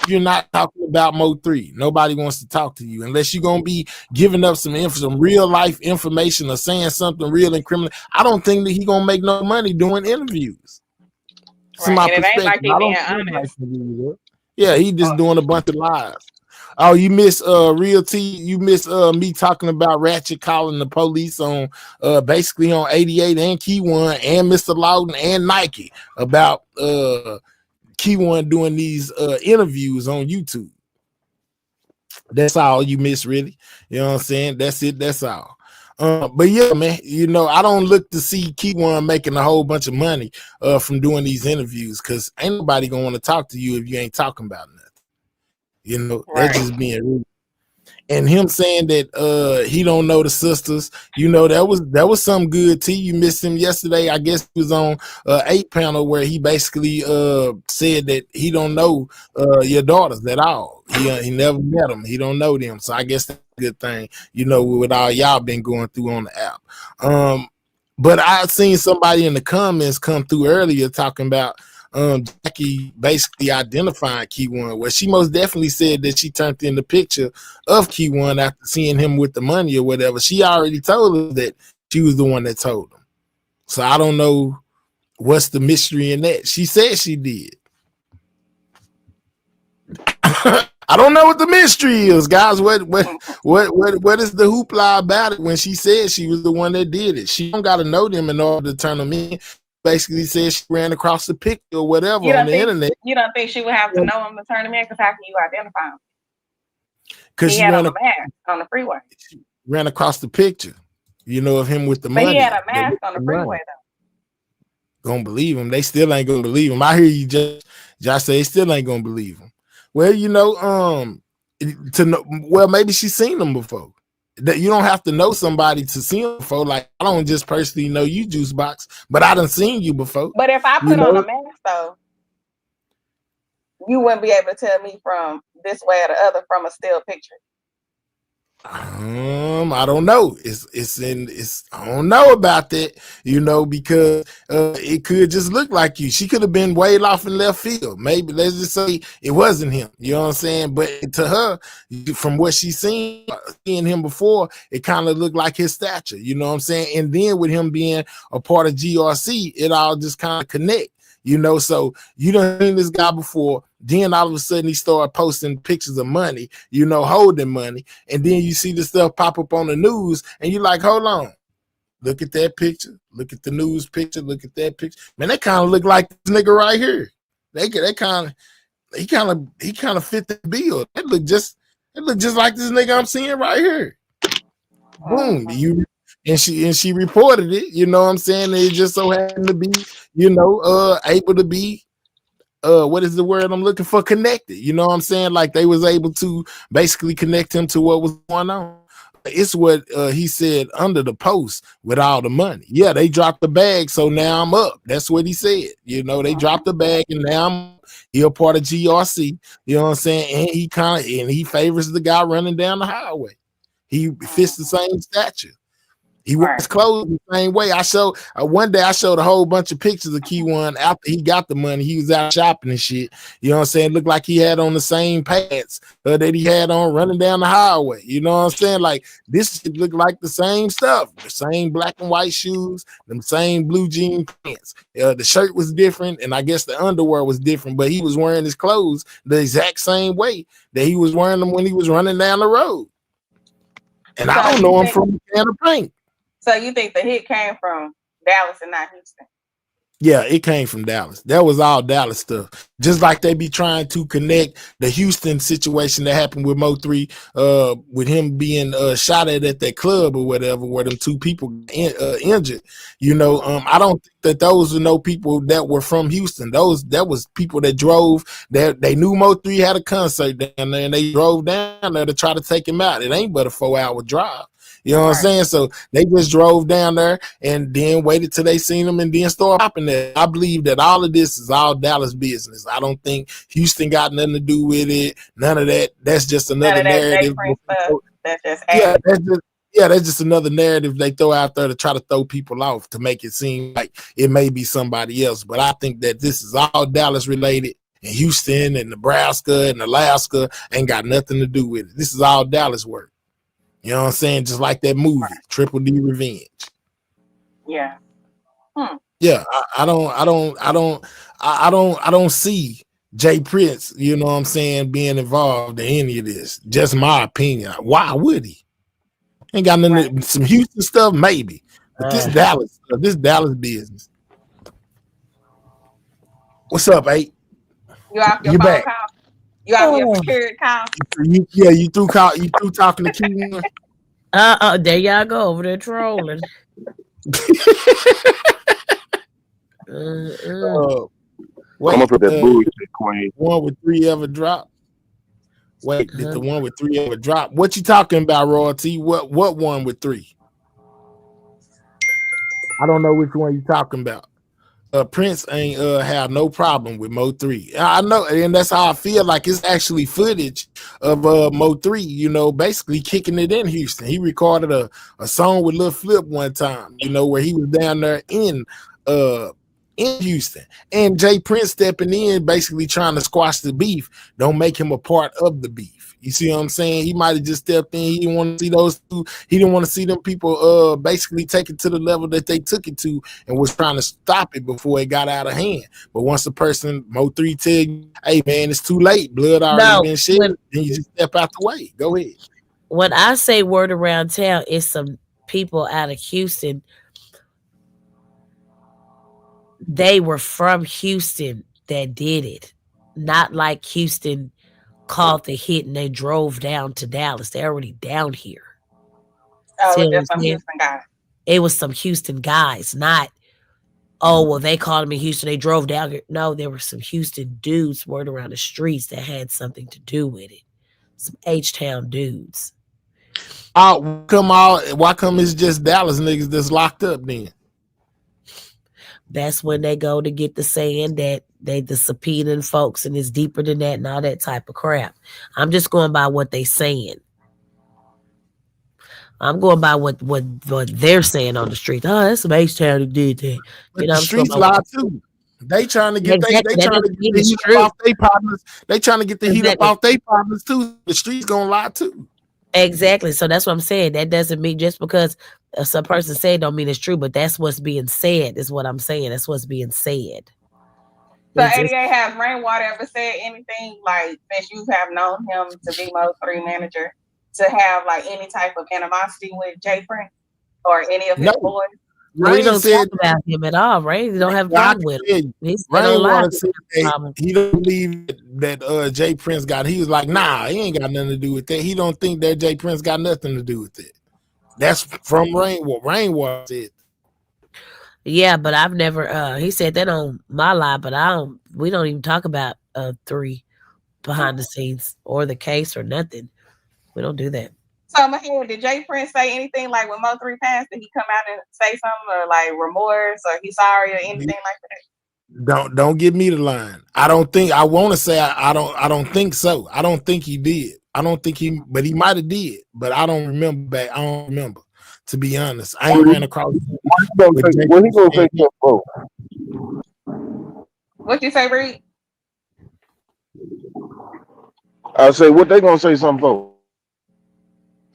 You're not talking about Mo3. Nobody wants to talk to you unless you're gonna be giving up some real life information or saying something real incriminating. I don't think that he gonna make no money doing interviews. From my And it ain't like perspective, he I being don't feel honest. like yeah, he just doing a bunch of lies. Oh, you miss Real T. You miss me talking about Ratchet calling the police on basically on 88 and Key One and Mr. Lawton and Nike about Key One doing these interviews on YouTube. That's all you miss, really. You know what I'm saying? That's it. That's all. But yeah, man, you know, I don't look to see Key One making a whole bunch of money from doing these interviews, because ain't nobody gonna want to talk to you if you ain't talking about nothing. You know, that's just being rude. And him saying that he don't know the sisters, you know, that was some good tea. You missed him yesterday. I guess he was on 8 panel where he basically said that he don't know your daughters at all. He never met them. He don't know them. So I guess that's a good thing, you know, with all y'all been going through on the app. But I seen somebody in the comments come through earlier talking about Jackie basically identifying Key One, where she most definitely said that she turned in the picture of Key One after seeing him with the money or whatever. She already told us that she was the one that told him. So I don't know what's the mystery in that. She said she did. I don't know what the mystery is, guys. What is the hoopla about it when she said she was the one that did it? She don't got to know them in order to turn them in. Basically said she ran across the picture or whatever on the internet. You don't think she would have to know him to turn him in? Because how can you identify him? Because he had on a mask on the freeway. She ran across the picture, you know, of him with the money. But he had a mask on the freeway, though. Gonna believe him. They still ain't gonna believe him. I hear you just say they still ain't gonna believe him. Well, you know, to know, well, maybe she's seen them before. That you don't have to know somebody to see them before. Like, I don't just personally know you, Juice Box, but I done seen you before. But if I put on a mask, though, you wouldn't be able to tell me from this way or the other from a still picture. I don't know. I don't know about that, you know, because it could just look like you. She could have been way off in left field. Maybe let's just say it wasn't him. You know what I'm saying? But to her, from what she's seeing him before, it kind of looked like his stature. You know what I'm saying? And then with him being a part of GRC, it all just kind of connect. You know, so you done seen this guy before. Then all of a sudden he started posting pictures of money, you know, holding money. And then you see this stuff pop up on the news and you're like, hold on. Look at that picture. Look at the news picture. Look at that picture. Man, they kind of look like this nigga right here. He kind of fit the bill. It look just like this nigga I'm seeing right here. Boom. And she reported it, you know what I'm saying? It just so happened to be, you know, able to be what is the word I'm looking for? Connected. You know what I'm saying? Like they was able to basically connect him to what was going on. It's what he said under the post with all the money. Yeah, they dropped the bag, so now I'm up. That's what he said. You know, they dropped the bag and now he a part of GRC. You know what I'm saying? And he favors the guy running down the highway. He fits the same stature. He wears clothes the same way. I showed one day I showed a whole bunch of pictures of Key One after he got the money. He was out shopping and shit. You know what I'm saying? Looked like he had on the same pants that he had on running down the highway. You know what I'm saying? Like this shit looked like the same stuff. The same black and white shoes, the same blue jean pants. The shirt was different, and I guess the underwear was different, but he was wearing his clothes the exact same way that he was wearing them when he was running down the road. And so I don't know him from a can of paint. So you think the hit came from Dallas and not Houston? Yeah, it came from Dallas. That was all Dallas stuff. Just like they be trying to connect the Houston situation that happened with Mo3, with him being shot at that club or whatever, where them two people injured. You know, I don't think that those were no people that were from Houston. That was people that drove. That they knew Mo3 had a concert down there, and they drove down there to try to take him out. It ain't but a 4-hour drive. You know what I'm saying? So they just drove down there and then waited till they seen them and then started popping there. I believe that all of this is all Dallas business. I don't think Houston got nothing to do with it. None of that. That's just another narrative. That's just Yeah, that's just another narrative they throw out there to try to throw people off to make it seem like it may be somebody else. But I think that this is all Dallas related, and Houston and Nebraska and Alaska ain't got nothing to do with it. This is all Dallas work. You know what I'm saying? Just like that movie, Triple D Revenge. Yeah. Yeah, I don't see Jay Prince, you know what I'm saying, being involved in any of this. Just my opinion. Why would he? Ain't got nothing. Some Houston stuff, maybe, but this Dallas business. What's up, 8? You off your You phone back? call? You off your period call? You through talking to Q1? There y'all go over there trolling. Wait, I'm gonna put that bullshit, Queen. One with 3 ever drop? Wait, did the one with 3 ever drop? What you talking about, Royalty? What one with 3? I don't know which one you talking about. Prince ain't have no problem with Mo 3. I know, and that's how I feel like it's actually footage of Mo 3, you know, basically kicking it in Houston. He recorded a song with Lil Flip one time, you know, where he was down there in Houston. And Jay Prince stepping in, basically trying to squash the beef, don't make him a part of the beef. You see what I'm saying? He might have just stepped in. He didn't want to see those two. He didn't want to see them people basically take it to the level that they took it to, and was trying to stop it before it got out of hand. But once the person, Mo 3, tell you, hey man, it's too late. Blood already been shed. Then you just step out the way. Go ahead. When I say word around town, it's some people out of Houston. They were from Houston that did it. Not like Houston called the hit and they drove down to Dallas. They're already down here. Oh, it was just some Houston guys. It was some Houston guys, not, oh, well, they called me Houston. They drove down here. No, there were some Houston dudes word around the streets that had something to do with it. Some H-Town dudes. Why come it's just Dallas niggas that's locked up then? That's when they go to get the saying that they the subpoenaing folks and it's deeper than that and all that type of crap. I'm just going by what they saying. I'm going by what they're saying on the street. Oh, that's some H-Town who did that. But the streets lie too. They trying to get Exactly. they trying to get the heat up off their partners. They trying to get the heat up off their partners too. The streets gonna lie too. Exactly. So that's what I'm saying. That doesn't mean just because some person said don't mean it's true, but that's what's being said is what I'm saying. That's what's being said. So 88, has Rainwater ever said anything like, since you have known him to be Mo 3 manager, to have like any type of animosity with Jay Prince or any of his boys? Ray don't talk about him at all. Ray don't have a problem with him. Rainwater said he don't believe that Jay Prince got. He was like, nah, he ain't got nothing to do with that. He don't think that Jay Prince got nothing to do with it. That's from Rainwater. Rainwater said. Yeah, but I've never. He said that on my live, but we don't even talk about 3 behind the scenes or the case or nothing. We don't do that. So Mahir, did Jay Prince say anything like when Mo 3 passed? Did he come out and say something or like remorse or he's sorry or anything like that? Don't give me the line. I don't think. I want to say I don't think so. I don't think he did. I don't think he, but he might have did. But I don't remember back. I don't remember. To be honest, I ain't ran across. What he gonna say? What you say, Reed? I say what they gonna say something for?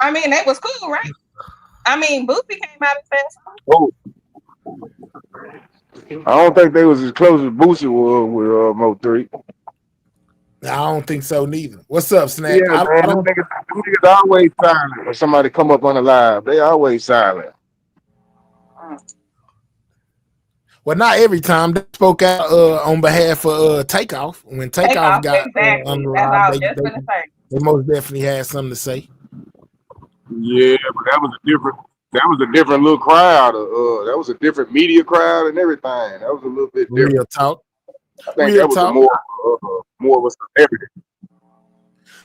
I mean, that was cool, right? I mean, Boosie came out and said something. I don't think they was as close as Boosie was with Mo 3. I don't think so neither. What's up, Snack? Yeah, man, them niggas always silent when somebody come up on the live. They always silent. Well, not every time. They spoke out on behalf of Takeoff. When Takeoff got on the live, they most definitely had something to say. Yeah, but that was a different little crowd. That was a different media crowd and everything. That was a little bit different. Real talk. I think that was more of a celebrity.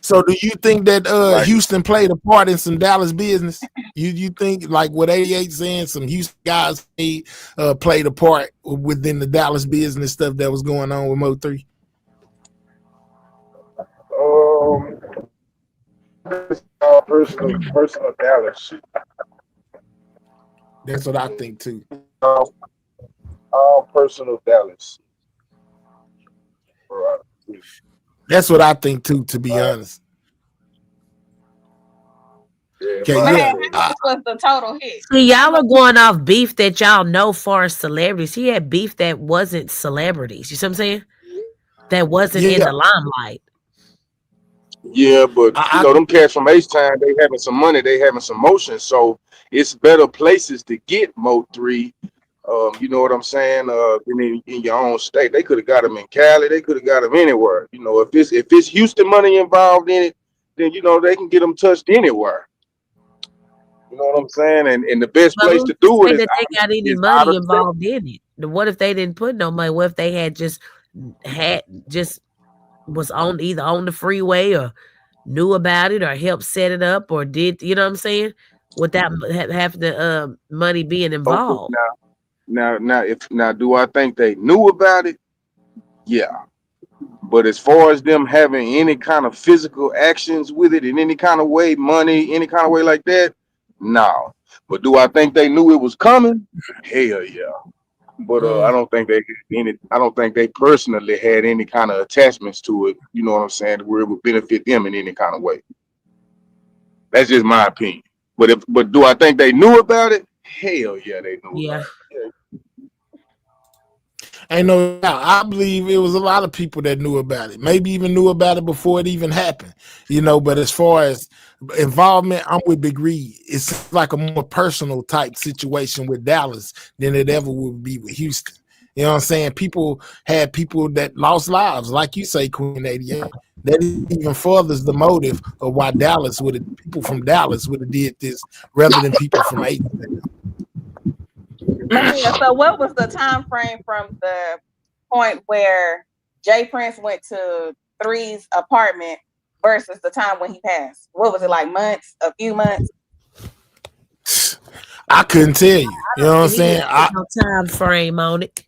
So do you think that Houston played a part in some Dallas business? You think like what 88 saying some Houston guys played a part within the Dallas business stuff that was going on with Mo 3? Personal Dallas shit. That's what I think too. All personal Dallas. Right. That's what I think too, to be honest. Yeah, Okay, But hey, yeah. how much was the total hit? See, How y'all are much? going off beef that y'all know for celebrities. He had beef that wasn't celebrities. You see what I'm saying? That wasn't in Yeah. the limelight. Yeah, but I, them cats from H Time, they having some money, they having some motion, so it's better places to get Mo 3. You know what I'm saying? Than in your own state. They could have got him in Cali, they could have got him anywhere. If it's Houston money involved in it, then they can get him touched anywhere. You know what I'm saying? And the best But place who's to to do it say that they got any is out money of the state. involved in it? What if they didn't put no money? What if they had just was on either on the freeway or knew about it or helped set it up or did, you know what I'm saying? Without having the money being Okay, involved. now, do I think they knew about it? Yeah. But as far as them having any kind of physical actions with it in any kind of way, money, any kind of way like that, no. But do I think they knew it was coming? Hell yeah. But I don't think I don't think they personally had any kind of attachments to it. You know what I'm saying? Where it would benefit them in any kind of way. That's just my opinion. But do I think they knew about it? Hell yeah, they knew Yeah. about it. ain't no doubt. I believe it was a lot of people that knew about it. Maybe even knew about it before it even happened. But as far as involvement, I'm with Big Reed. It's like a more personal type situation with Dallas than it ever would be with Houston. You know what I'm saying? People had people that lost lives, like you say, Queen 88. That even furthers the motive of why people from Dallas would have did this rather than people from H. Yeah, so what was the time frame from the point where Jay Prince went to Three's apartment versus the time when he passed? What was it, like months, a few months? I couldn't tell you. You know what I'm He didn't saying? put no time frame on it.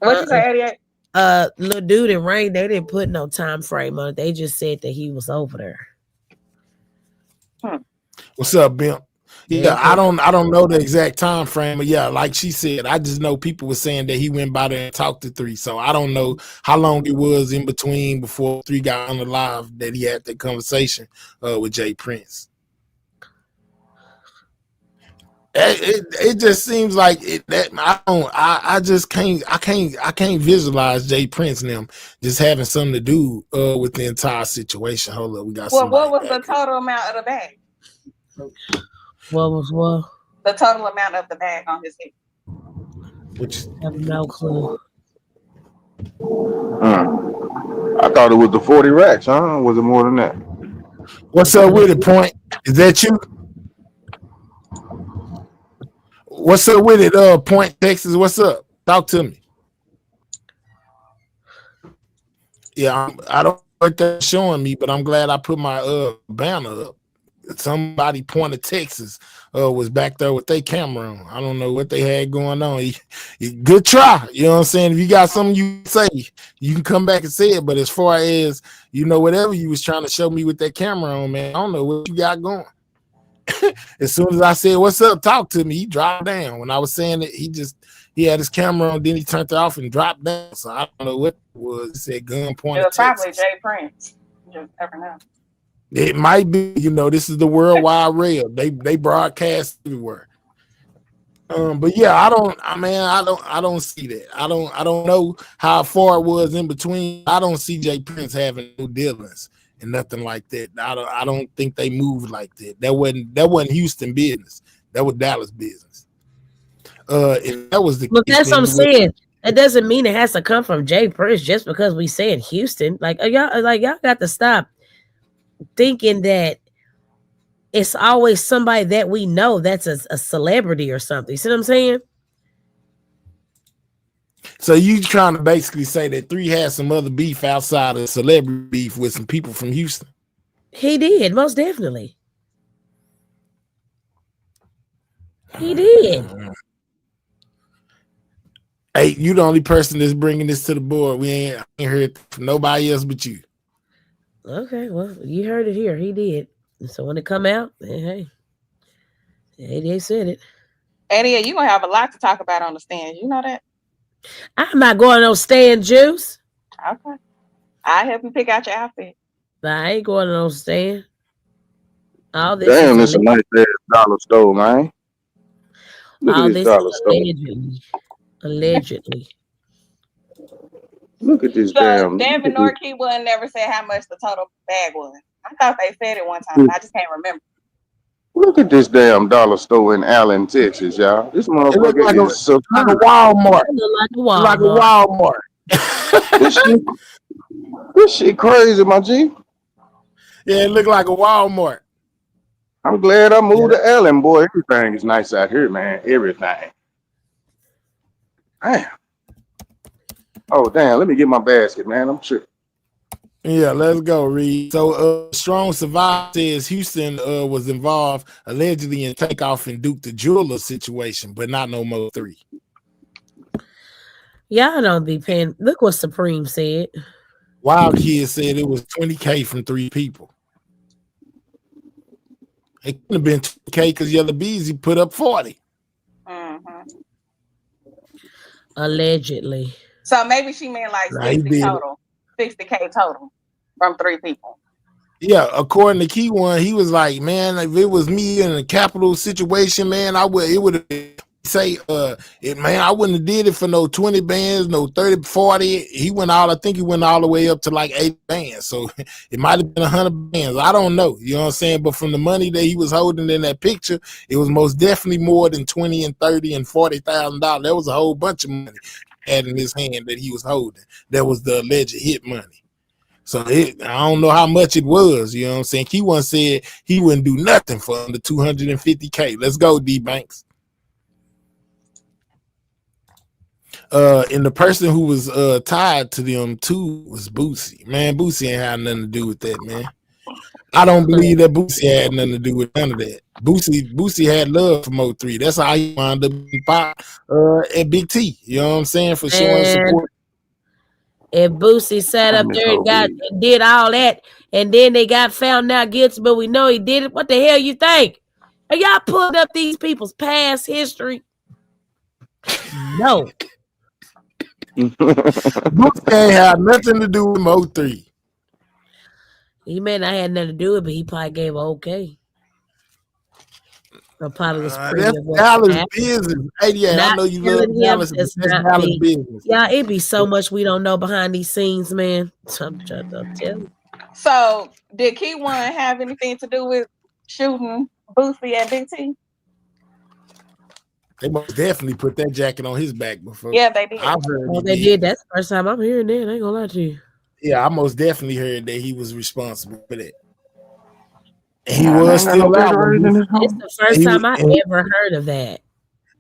What you say, 88? Little dude and Rain, they didn't put no time frame on it. They just said that he was over there. What's up, Bimp? Yeah, I don't know the exact time frame, but yeah, like she said, I just know people were saying that he went by there and talked to Three. So I don't know how long it was in between before Three got on the live that he had that conversation with Jay Prince. It just seems like I can't visualize Jay Prince and them just having something to do with the entire situation. Hold up, we got Well, what somebody was the total amount of the bag? What was what? The total amount of the bag on his head. Which I have no clue. I thought it was the 40 racks, huh? Was it more than that? What's up with it, Point? Is that you? What's up with it, Point, Texas? What's up? Talk to me. Yeah, I don't know what that's showing me, but I'm glad I put my banner up. Somebody, Point of Texas, was back there with their camera on. I don't know what they had going on. Good try. You know what I'm saying? If you got something you say, you can come back and say it. But as far as, whatever you was trying to show me with that camera on, man, I don't know what you got going. As soon as I said, "What's up?" Talk to me, he dropped down. When I was saying it, he had his camera on, then he turned it off and dropped down. So I don't know what it was. It said gun point. It was probably Jay Prince. You just never know. It might be, this is the World Wide Web. They broadcast everywhere. But yeah, I don't see that. I don't know how far it was in between. I don't see Jay Prince having no dealings and nothing like that. I don't think they moved like that. That wasn't Houston business. That was Dallas business. If that was the Look, case, that's what I'm saying. That doesn't mean it has to come from Jay Prince just because we say in Houston. Y'all got to stop thinking that it's always somebody that we know that's a celebrity or something. See what I'm saying? So you trying to basically say that Three had some other beef outside of celebrity beef with some people from Houston? He did, most definitely. He did. Hey, you the only person that's bringing this to the board. We ain't heard it from nobody else but you. Okay, well, you heard it here. He did. So when it come out, hey, they said it. Eddie, you're gonna have a lot to talk about on the stand. You know that? I'm not going on stand, Juice. Okay. I'll help you pick out your outfit. But I ain't going on stand. All this Damn, is it's a nice ass dollar store, man. Look at all this this dollar is store. allegedly. Look at this So damn. Devin nor Keywood never said how much the total bag was. I thought they said it one time, and I just can't remember. Look at this damn dollar store in Allen, Texas, y'all. This It look motherfucker like is like a superb. Walmart. It look like a Like a Walmart. Walmart. This shit crazy, my G. Yeah, it look like a Walmart. I'm glad I moved to Allen, boy. Everything is nice out here, man. Everything. Damn. Oh, damn. Let me get my basket, man. I'm tripping. Yeah, let's go, Reed. So, Strong Survivor says Houston was involved allegedly in Takeoff and Duke the Jeweler situation, but not no more 3. Y'all don't be paying. Look what Supreme said. Wild Kid said it was $20K from 3 people. It could have been $20K because Yellow Beezy put up 40. Allegedly. So maybe she meant like 60 total. 60K total from 3 people. Yeah, according to Key One, he was like, man, if it was me in a capital situation, man, I would say man, I wouldn't have did it for no 20 bands, no 30, 40. I think he went all the way up to like 80 bands. So it might have been 100 bands. I don't know. You know what I'm saying? But from the money that he was holding in that picture, it was most definitely more than 20 and 30 and $40,000. That was a whole bunch of money had in his hand that he was holding. That was the alleged hit money. So I don't know how much it was. You know what I'm saying? Key One said he wouldn't do nothing for under 250K. Let's go, D Banks. And the person who was tied to them too was Boosie. Man, Boosie ain't had nothing to do with that, man. I don't believe that Boosie had nothing to do with none of that. Boosie had love for Mo3. That's how he wound up in pop at Big T. You know what I'm saying? For showing support. If Boosie sat up there and did all that, and then they got found out guilty, but we know he did it, what the hell you think? Are y'all pulling up these people's past history? No. Boosie ain't had nothing to do with Mo3. He may not have nothing to do with it, but he probably gave okay. Or probably was that's Dallas business. 88. I know you love Dallas, but that's Dallas business. Yeah, it be so much we don't know behind these scenes, man. I'm trying to tell you. So, did Key One have anything to do with shooting Boosie at Big T? They most definitely put that jacket on his back before. Yeah, they did. I've heard they did. That's the first time I'm hearing that. I ain't gonna lie to you. Yeah, I most definitely heard that he was responsible for that. And he was still out. It's the first time I ever heard of that.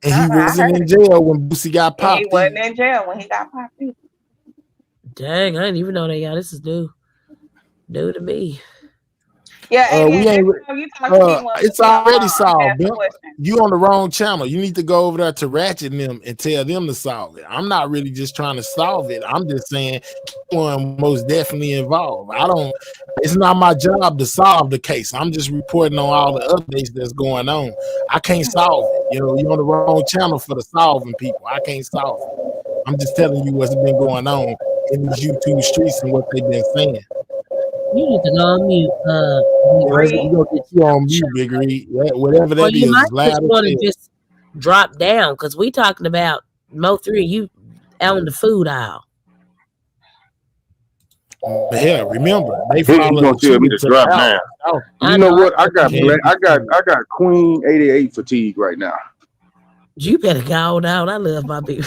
And he wasn't in jail when Boosie got popped. He wasn't in jail when he got popped. Dang, I didn't even know that, y'all. This is new to me. Yeah, it's already solved. You on the wrong channel. You need to go over there to Ratchet and them and tell them to solve it. I'm not really just trying to solve it. I'm just saying one most definitely involved. It's not my job to solve the case. I'm just reporting on all the updates that's going on. I can't solve it. You know, you're on the wrong channel for the solving people. I can't solve it. I'm just telling you what's been going on in these YouTube streets and what they've been saying. You need to go on mute. We're gonna get you on mute, Big Reed. Whatever that is, you might loud just want to just drop down because we talking about Mo3. You out in the food aisle. Yeah, remember they gonna tell me to drop down. You know what? I got Queen 88 fatigue right now. You better go down. I love my baby.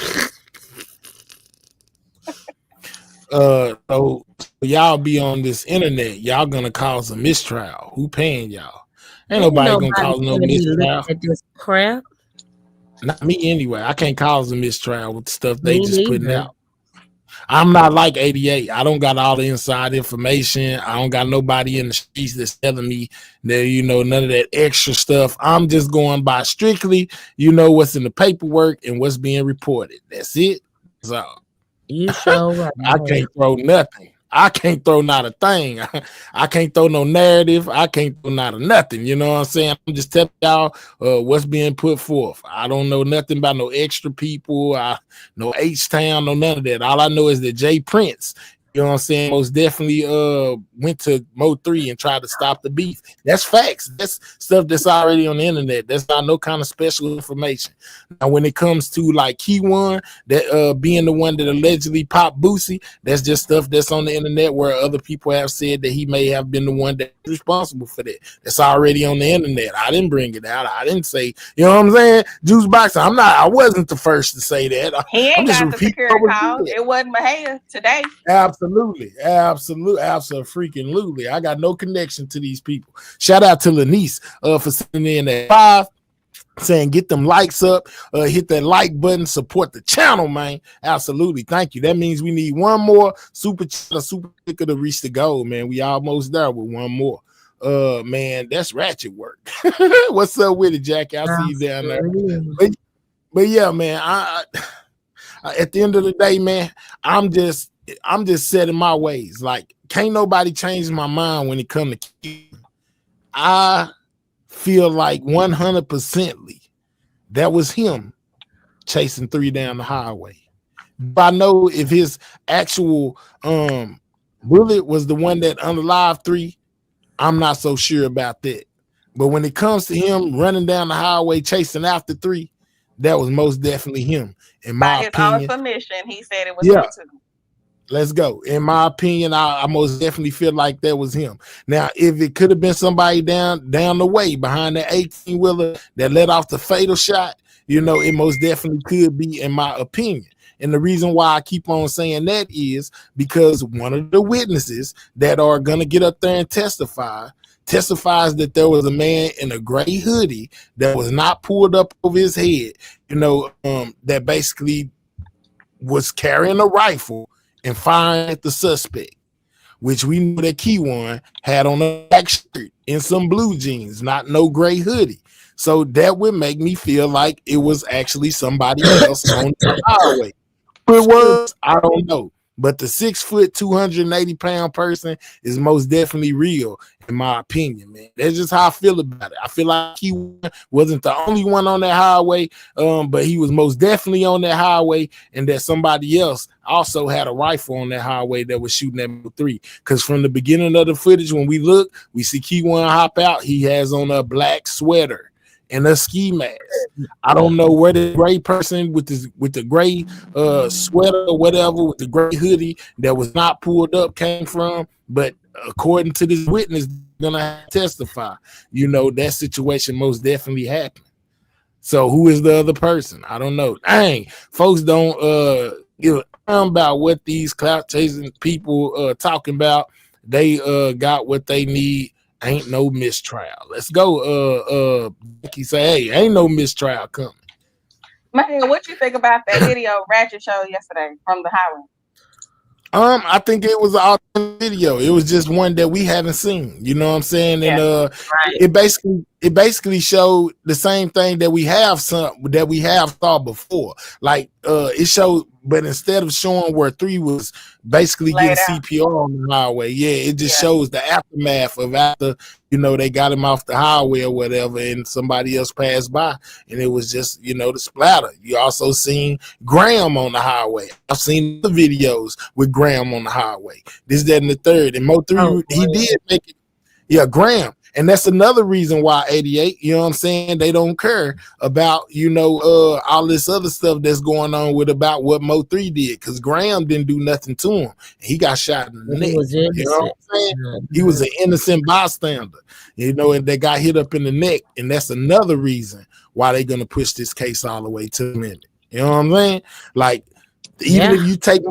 So y'all be on this internet, y'all gonna cause a mistrial. Who paying y'all? Ain't nobody gonna cause no mistrial. At this crap. Not me anyway. I can't cause a mistrial with the stuff they just putting out. I'm not like 88. I don't got all the inside information. I don't got nobody in the streets that's telling me that, you know, none of that extra stuff. I'm just going by strictly, you know, what's in the paperwork and what's being reported. That's it. So you show right. I can't throw nothing. I can't throw not a thing. I can't throw no narrative. I can't throw not a nothing. You know what I'm saying? I'm just telling y'all what's being put forth. I don't know nothing about no extra people. No H-Town, no none of that. All I know is that Jay Prince, you know what I'm saying, most definitely went to Mo3 and tried to stop the beef. That's facts. That's stuff that's already on the internet. That's not no kind of special information. Now, when it comes to like Key1, that being the one that allegedly popped Boosie, that's just stuff that's on the internet where other people have said that he may have been the one that's responsible for that. That's already on the internet. I didn't bring it out. I didn't say, you know what I'm saying? Juice Boxer, I wasn't the first to say that. He ain't I'm just got the repeating security call. It wasn't Mahia today. Absolutely. I got no connection to these people. Shout out to Lanice for sending in that 5, saying get them likes up, hit that like button, support the channel, man. Absolutely. Thank you. That means we need one more super sticker to reach the goal, man. We almost there with one more. Man, that's ratchet work. What's up with it, Jackie? I see you down there. But yeah, man, I at the end of the day, man, I'm just set in my ways. Like, can't nobody change my mind when it comes to Key. I feel like 100%ly that was him chasing 3 down the highway. But I know if his actual bullet was the one that unalived 3, I'm not so sure about that. But when it comes to him running down the highway chasing after 3, that was most definitely him. In my opinion, by his own submission, he said it was him too. Let's go. In my opinion, I most definitely feel like that was him. Now, if it could have been somebody down the way behind that 18-wheeler that let off the fatal shot, you know, it most definitely could be, in my opinion. And the reason why I keep on saying that is because one of the witnesses that are going to get up there and testifies that there was a man in a gray hoodie that was not pulled up over his head, you know, that basically was carrying a rifle and firing at the suspect, which we knew that Key1 had on a black shirt and some blue jeans, not no gray hoodie. So that would make me feel like it was actually somebody else on the highway. Who it was, I don't know. But the 6 foot, 280-pound person is most definitely real, in my opinion, man. That's just how I feel about it. I feel like he wasn't the only one on that highway, but he was most definitely on that highway, and that somebody else also had a rifle on that highway that was shooting at 3. Because from the beginning of the footage, when we look, we see Key1 hop out. He has on a black sweater and a ski mask. I don't know where the gray person with the gray sweater or whatever with the gray hoodie that was not pulled up came from, but according to this witness gonna testify, you know, that situation most definitely happened. So who is the other person? I don't know. Dang, folks don't give a damn about what these clout chasing people talking about. They got what they need. Ain't no mistrial. Let's go. Becky say, hey, ain't no mistrial coming. Man, what you think about that video Ratchet showed yesterday from the highway? I think it was an authentic video. It was just one that we haven't seen. You know what I'm saying? And it basically showed the same thing that we have saw before. Like it showed, but instead of showing where 3 was basically getting CPR on the highway, it just shows the aftermath of after, you know, they got him off the highway or whatever, and somebody else passed by, and it was just, you know, the splatter. You also seen Graham on the highway. I've seen the videos with Graham on the highway. This, that, and the third. And Mo3, he did make it. Yeah, Graham. And that's another reason why 88, you know what I'm saying, they don't care about, you know, all this other stuff that's going on with about what Mo3 did, because Graham didn't do nothing to him. He got shot in the neck. You know what I'm saying? He was an innocent bystander, you know, and they got hit up in the neck. And that's another reason why they're going to push this case all the way to the minute. You know what I'm saying? Like, even if you take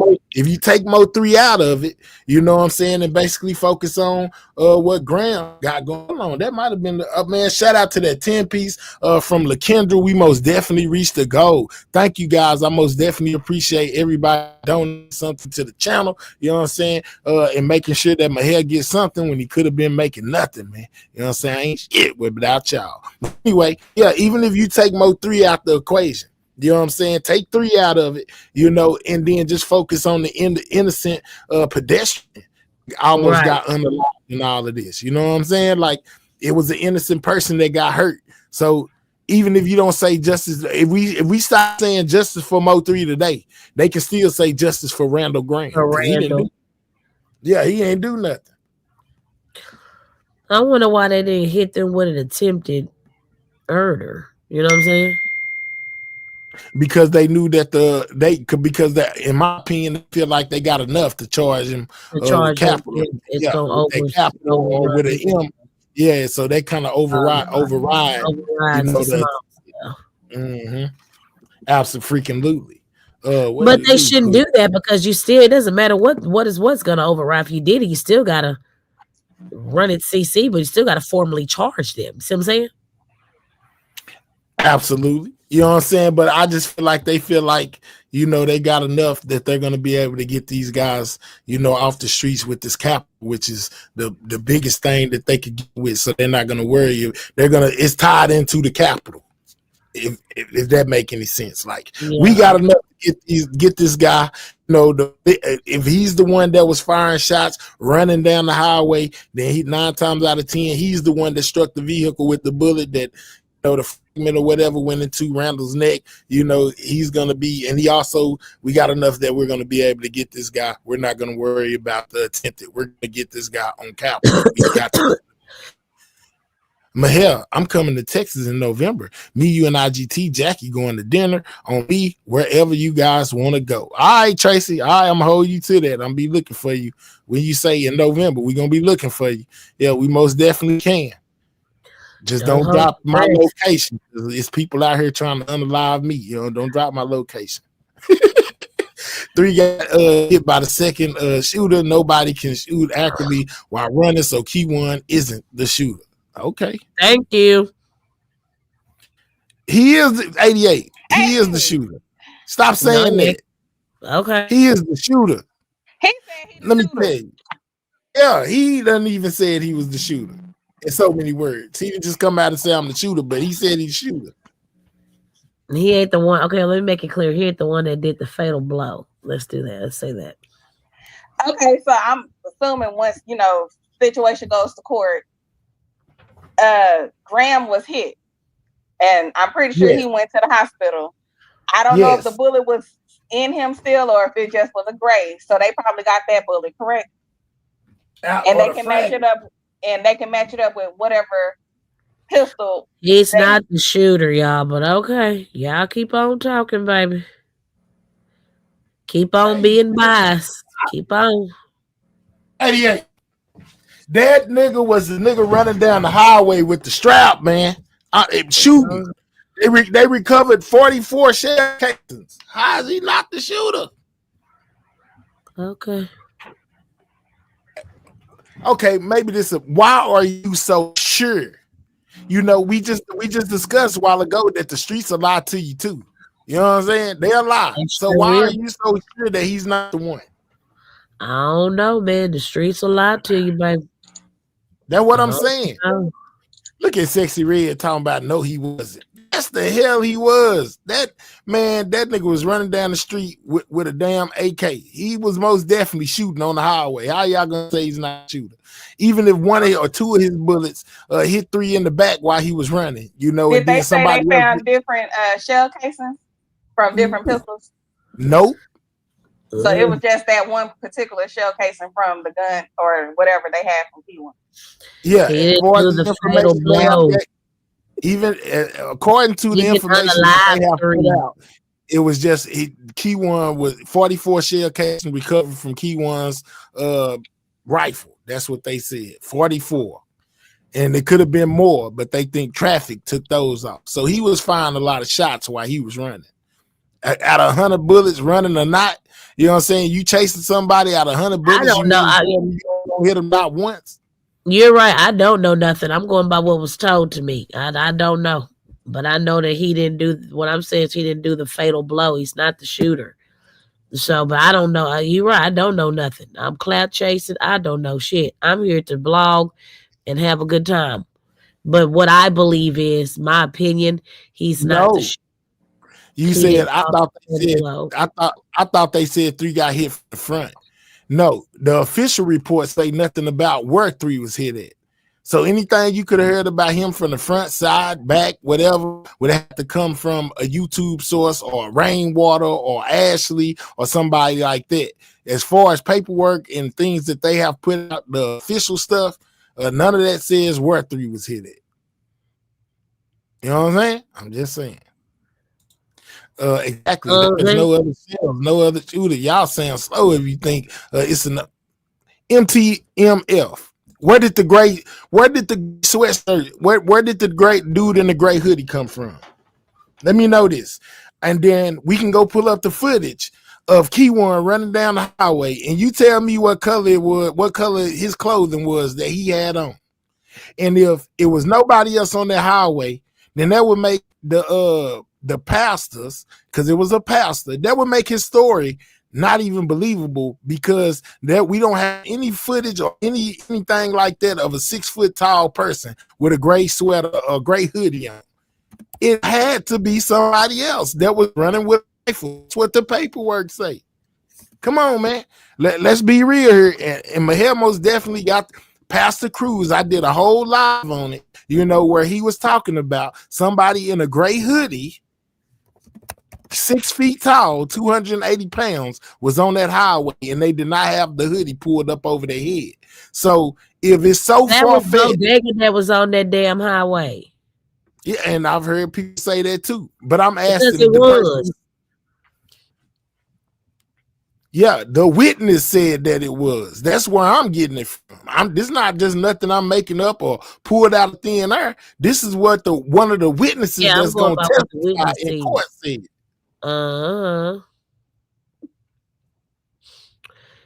Mo3 out of it, you know what I'm saying, and basically focus on what Graham got going on. That might have been the man. Shout out to that 10-piece from LaKendra. We most definitely reached the goal. Thank you guys. I most definitely appreciate everybody donating something to the channel. You know what I'm saying, and making sure that my hair gets something when he could have been making nothing, man. You know what I'm saying? I ain't shit without y'all. But anyway, even if you take Mo3 out the equation, You know what I'm saying? Take 3 out of it, and then just focus on the innocent pedestrian. Almost Right. got unalive in all of this. You know what I'm saying? Like it was an innocent person that got hurt. So even if you don't say justice, if we stop saying justice for Mo3 today, they can still say justice for Randall Graham because he didn't do. Yeah, he ain't do nothing. I wonder why they didn't hit them with an attempted murder. You know what I'm saying? Because they knew that because that, in my opinion, they feel like they got enough to charge him with capital. It's gonna with a capital or with an M. Yeah, so they kind of override, the. Absolutely. But they shouldn't do that because it doesn't matter what's gonna override. If you did it, you still gotta run it CC, but you still gotta formally charge them. See what I'm saying? Absolutely. You know what I'm saying? But I just feel like they they got enough that they're going to be able to get these guys, off the streets with this capital, which is the biggest thing that they could get with. So they're not going to worry you. It's tied into the capital. If that make any sense. Like we got enough to get this guy, if he's the one that was firing shots, running down the highway, then 9 times out of 10, he's the one that struck the vehicle with the bullet that, the fragment or whatever went into Randall's neck. He's gonna be, and we got enough that we're gonna be able to get this guy. We're not gonna worry about the attempted. We're gonna get this guy on capital. Mahel, I'm coming to Texas in November. Me, you, and IGT Jackie going to dinner on me wherever you guys want to go. All right, Tracy. All right, I'm gonna hold you to that. I'm gonna be looking for you when you say in November. We're gonna be looking for you. Yeah, we most definitely can. Just don't drop my location. It's people out here trying to unalive me. Don't drop my location. 3 got hit by the second shooter. Nobody can shoot accurately while running, so Key1 isn't the shooter. Okay. Thank you. He is 88. He is the shooter. Stop saying that. Okay. He is the shooter. He said he's Let me tell you. Yeah, he doesn't even say he was the shooter. In so many words. He didn't just come out and say I'm the shooter, but he said he's the shooter. He ain't the one. Okay, let me make it clear. He ain't the one that did the fatal blow. Let's do that. Let's say that. Okay, so I'm assuming once, situation goes to court, Graham was hit. And I'm pretty sure he went to the hospital. I don't know if the bullet was in him still or if it just was a gray. So they probably got that bullet, correct? And they can match it up. And they can match it up with whatever pistol. He's not the shooter, y'all, but okay. Y'all keep on talking, baby. Keep on being biased. Keep on. 88. That nigga was the nigga running down the highway with the strap, man. Shooting. They recovered 44 shell casings. How is he not the shooter? Okay. Okay, maybe why are you so sure? We just discussed a while ago that the streets will lie to you too. You know what I'm saying? They'll lie. So why are you so sure that he's not the one? I don't know, man. The streets will lie to you, baby. That's what I'm saying. Look at Sexy Red talking about no, he wasn't. Yes, the hell he was. That nigga was running down the street with a damn AK. He was most definitely shooting on the highway. How y'all gonna say he's not a shooter? Even if 1 or 2 of his bullets hit 3 in the back while he was running, Did they say they found different shell casings from different pistols? Nope. So it was just that one particular shell casing from the gun or whatever they had from P1. Yeah, even according to the information they have put out, it was just Key1 was 44 shell casing recovered from Key1's rifle. That's what they said, 44. And it could have been more, but they think traffic took those off. So he was firing a lot of shots while he was running. Out of 100 bullets running or not, you know what I'm saying? You chasing somebody out of 100 bullets, I don't know. You don't hit them not once. You're right. I don't know nothing. I'm going by what was told to me. I don't know. But I know that he didn't do what I'm saying is he didn't do the fatal blow. He's not the shooter. So, but I don't know. You're right. I don't know nothing. I'm clout chasing. I don't know shit. I'm here to blog and have a good time. But what I believe is, my opinion, he's not the shooter. You He said didn't fall below. I thought they said 3 got hit from the front. No, the official report say nothing about where 3 was hit at. So anything you could have heard about him from the front, side, back, whatever, would have to come from a YouTube source or Rainwater or Ashley or somebody like that. As far as paperwork and things that they have put out, the official stuff, none of that says where 3 was hit at. You know what I'm saying? I'm just saying. Exactly. There's no other sales, no other shooter. Y'all sound slow if you think it's an MTMF. Where did the sweatshirt? Where did the great dude in the gray hoodie come from? Let me know this, and then we can go pull up the footage of Keyone running down the highway, and you tell me what color it was, what color his clothing was that he had on. And if it was nobody else on that highway, then that would make the pastors, because it was a pastor, that would make his story not even believable, because that we don't have any footage or anything like that of a 6 foot tall person with a gray sweater or gray hoodie on. It had to be somebody else that was running with a rifle. That's what the paperwork say. Come on, man. Let's be real here. And Mahel most definitely got Pastor Cruz. I did a whole live on it, where he was talking about somebody in a gray hoodie, 6 feet tall, 280 pounds, was on that highway, and they did not have the hoodie pulled up over their head. So if it's so far-fetched, that was on that damn highway. Yeah, and I've heard people say that too. But I'm asking the person. Yeah, the witness said that it was. That's where I'm getting it from. This is not just nothing I'm making up or pulled out of thin air. This is what one of the witnesses that's going to testify in court said.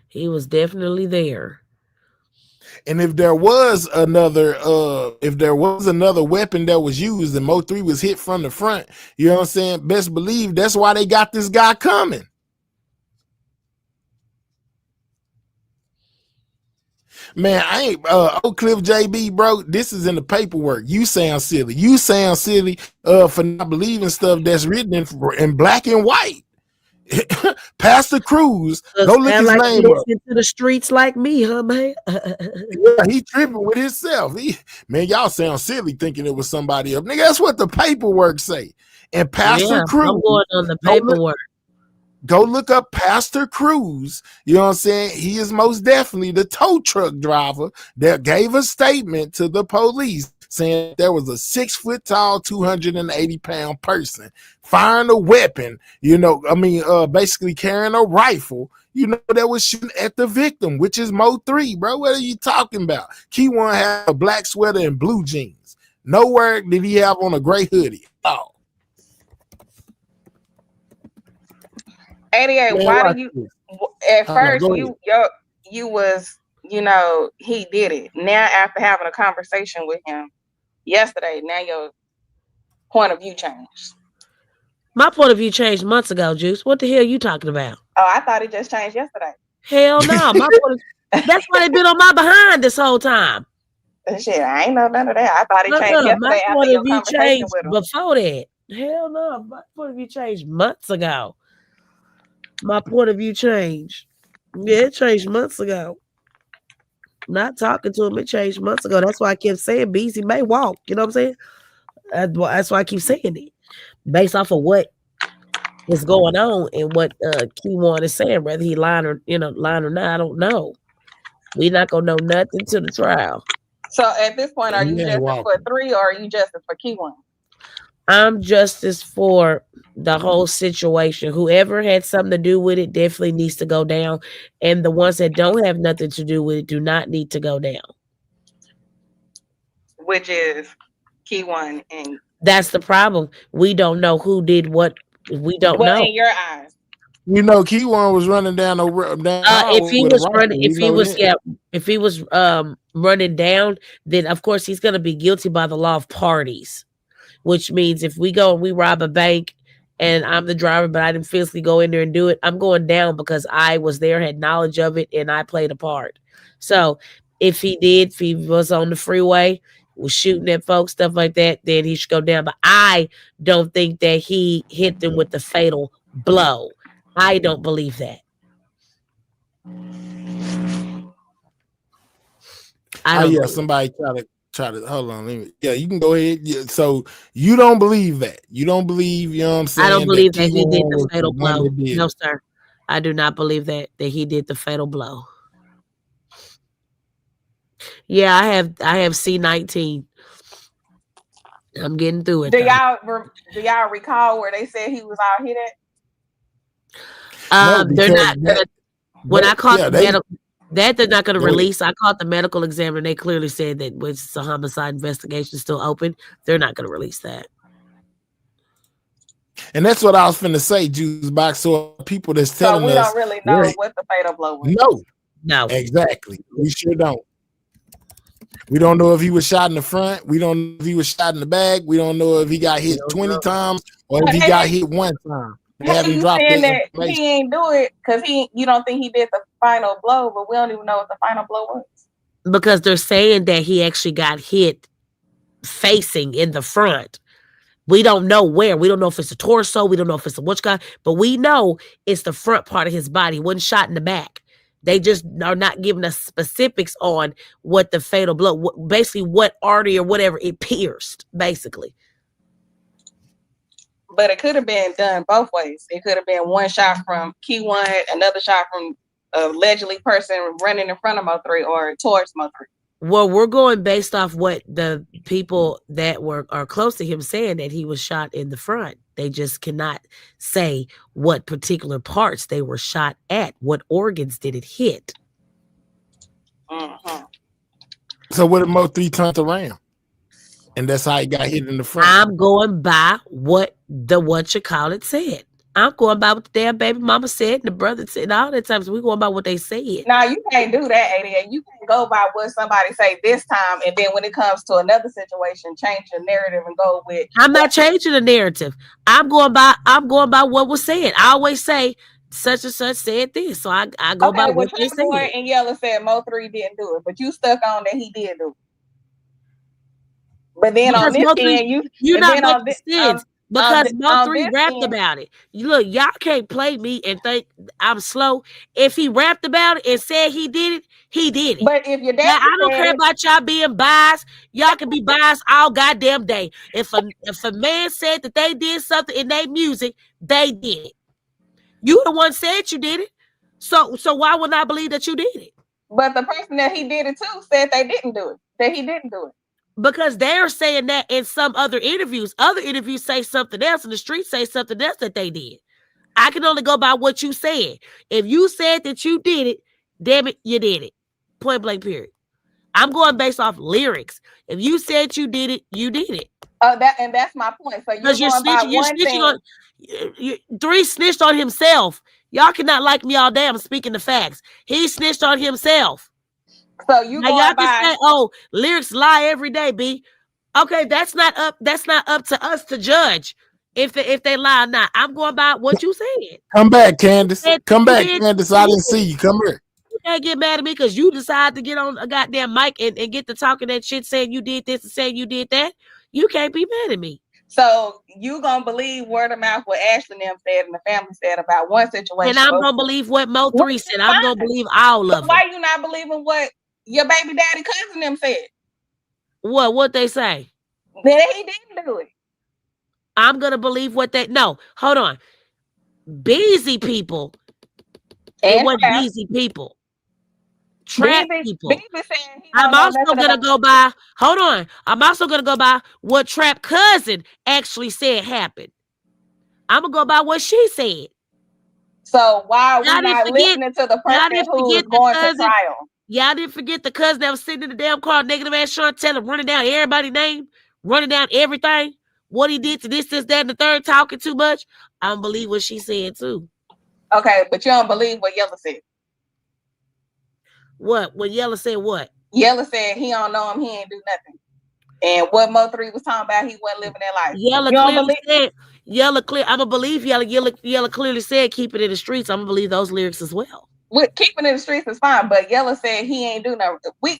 He was definitely there. And if there was another weapon that was used and Mo 3 was hit from the front, you know what I'm saying? Best believe that's why they got this guy coming. Man, I ain't Oak Cliff JB, bro. This is in the paperwork. You sound silly. You sound silly for not believing stuff that's written in black and white. Pastor Cruz, go look his name up. Into the streets like me, huh, man? Yeah, he tripping with himself. Man, y'all sound silly thinking it was somebody else. Nigga, that's what the paperwork say. And Pastor Cruz, I'm going on the paperwork. Go look up Pastor Cruz. You know what I'm saying? He is most definitely the tow truck driver that gave a statement to the police saying there was a 6 foot tall, 280 pound person firing a weapon, basically carrying a rifle, that was shooting at the victim, which is Mo 3, bro. What are you talking about? Keyone had a black sweater and blue jeans. Nowhere did he have on a gray hoodie. Oh. 88, man, why do you at first you was he did it. Now after having a conversation with him yesterday, now your point of view changed. My point of view changed months ago, Juice. What the hell are you talking about? Oh, I thought it just changed yesterday. Hell no. That's why they've been on my behind this whole time. Shit, I ain't know none of that. I thought it changed yesterday after your conversation with him. Before that. Hell no. My point of view changed months ago. My point of view changed. Yeah, it changed months ago. Not talking to him, it changed months ago. That's why I kept saying Beezy may walk. You know what I'm saying? That's why I keep saying it. Based off of what is going on and what Keyone is saying, whether he lying or not, I don't know. We're not gonna know nothing till the trial. So at this point, are you justice for 3 or are you justice for Keyone? I'm justice for the whole situation. Whoever had something to do with it definitely needs to go down. And the ones that don't have nothing to do with it do not need to go down. Which is Keyone and... That's the problem. We don't know who did what. We don't know. In your eyes. Keyone was running down if he was running down, then of course he's going to be guilty by the law of parties. Which means if we go and we rob a bank and I'm the driver, but I didn't physically go in there and do it, I'm going down because I was there, had knowledge of it, and I played a part. So if he was on the freeway, was shooting at folks, stuff like that, then he should go down. But I don't think that he hit them with the fatal blow. I don't believe that. I don't believe somebody try to hold on. Yeah, you can go ahead. Yeah, so you don't believe that. You don't believe, you know what I'm saying? I don't believe that T1 he did the was fatal one blow. that did No, it. sir. I do not believe that he did the fatal blow. Yeah, I have C19. I'm getting through it. Do y'all recall where they said he was all hit at? No, They're because not gonna. When I caught the medical, that they're not going to Go ahead. release. I caught the medical examiner. They clearly said that with the homicide investigation still open, they're not going to release that. And that's what I was finna say, Juice Box. So people that's telling So we us don't really know what the fatal blow was. No, exactly. We sure don't. We don't know if he was shot in the front. We don't know if he was shot in the back. We don't know if he got hit 20 times or if he got hit one time. They haven't You dropped saying that that he ain't do it because you don't think he did the final blow, but we don't even know what the final blow was. Because they're saying that he actually got hit facing in the front. We don't know where. We don't know if it's a torso. We don't know if it's a which guy, but we know it's the front part of his body. He wasn't shot in the back. They just are not giving us specifics on what the fatal blow, basically what artery or whatever it pierced, basically. But it could have been done both ways. It could have been one shot from Key1, another shot from allegedly person running in front of Mo3 or towards Mo3. Well, we're going based off what the people that are close to him saying, that he was shot in the front. They just cannot say what particular parts they were shot at. What organs did it hit? Mm-hmm. So what if Mo3 turned around? And that's how he got hit in the front. I'm going by what you call it said. I'm going by what the damn baby mama said and the brother said. And all the times we're going by what they said. Now you can't do that, 88. You can't go by what somebody say this time, and then when it comes to another situation, change your narrative and go with. I'm not changing the narrative. I'm going by what was said. I always say such and such said this, so I go by what they said. And Yella said Mo3 didn't do it, but you stuck on that he did do it. But then on this end, you're not making sense. Because Mo3 rapped about it. Look, y'all can't play me and think I'm slow. If he rapped about it and said he did it, he did it. But if your dad, I don't care about y'all being biased. Y'all can be biased all goddamn day. If a man said that they did something in their music, they did it. You the one said you did it. So why would I believe that you did it? But the person that he did it to said they didn't do it. That he didn't do it. Because they're saying that in some other interviews. Other interviews say something else, and the streets say something else that they did. I can only go by what you said. If you said that you did it, damn it, you did it. Point blank, period. I'm going based off lyrics. If you said you did it, you did it. That's my point. So you're snitching on. Three snitched on himself. Y'all cannot like me all day. I'm speaking the facts. He snitched on himself. So you y'all can say, "Oh, lyrics lie every day." B, okay, that's not up. That's not up to us to judge if they lie or not. I'm going by what you said. Come back, Candace. Come back, Candace. I didn't see you. Come here. You can't get mad at me because you decide to get on a goddamn mic and get to talking that shit, saying you did this and saying you did that. You can't be mad at me. So you gonna believe word of mouth what Ashley and them said and the family said about one situation, and I'm gonna believe what Mo3 said. I'm gonna believe all of them. Why you not believing what your baby daddy cousin them said? What they say? That he didn't do it. I'm gonna believe what they. No, hold on. Busy people. It wasn't busy people. Trap people. I'm also gonna go by. Hold on. I'm also gonna go by what Trap cousin actually said happened. I'm gonna go by what she said. So why are we not listening to the person who's going to trial? Y'all didn't forget the cousin that was sitting in the damn car, negative ass Chantel, running down everybody's name, running down everything. What he did to this, that, and the third, talking too much. I don't believe what she said too. Okay, but you don't believe what Yella said. What? When Yella said what? Yella said he don't know him, he ain't do nothing. And what Mo3 was talking about, he wasn't living that life. Yella clearly said, I'm gonna believe Yella. Yella clearly said keep it in the streets. I'm gonna believe those lyrics as well. With keeping in the streets is fine, but Yella said he ain't do nothing. We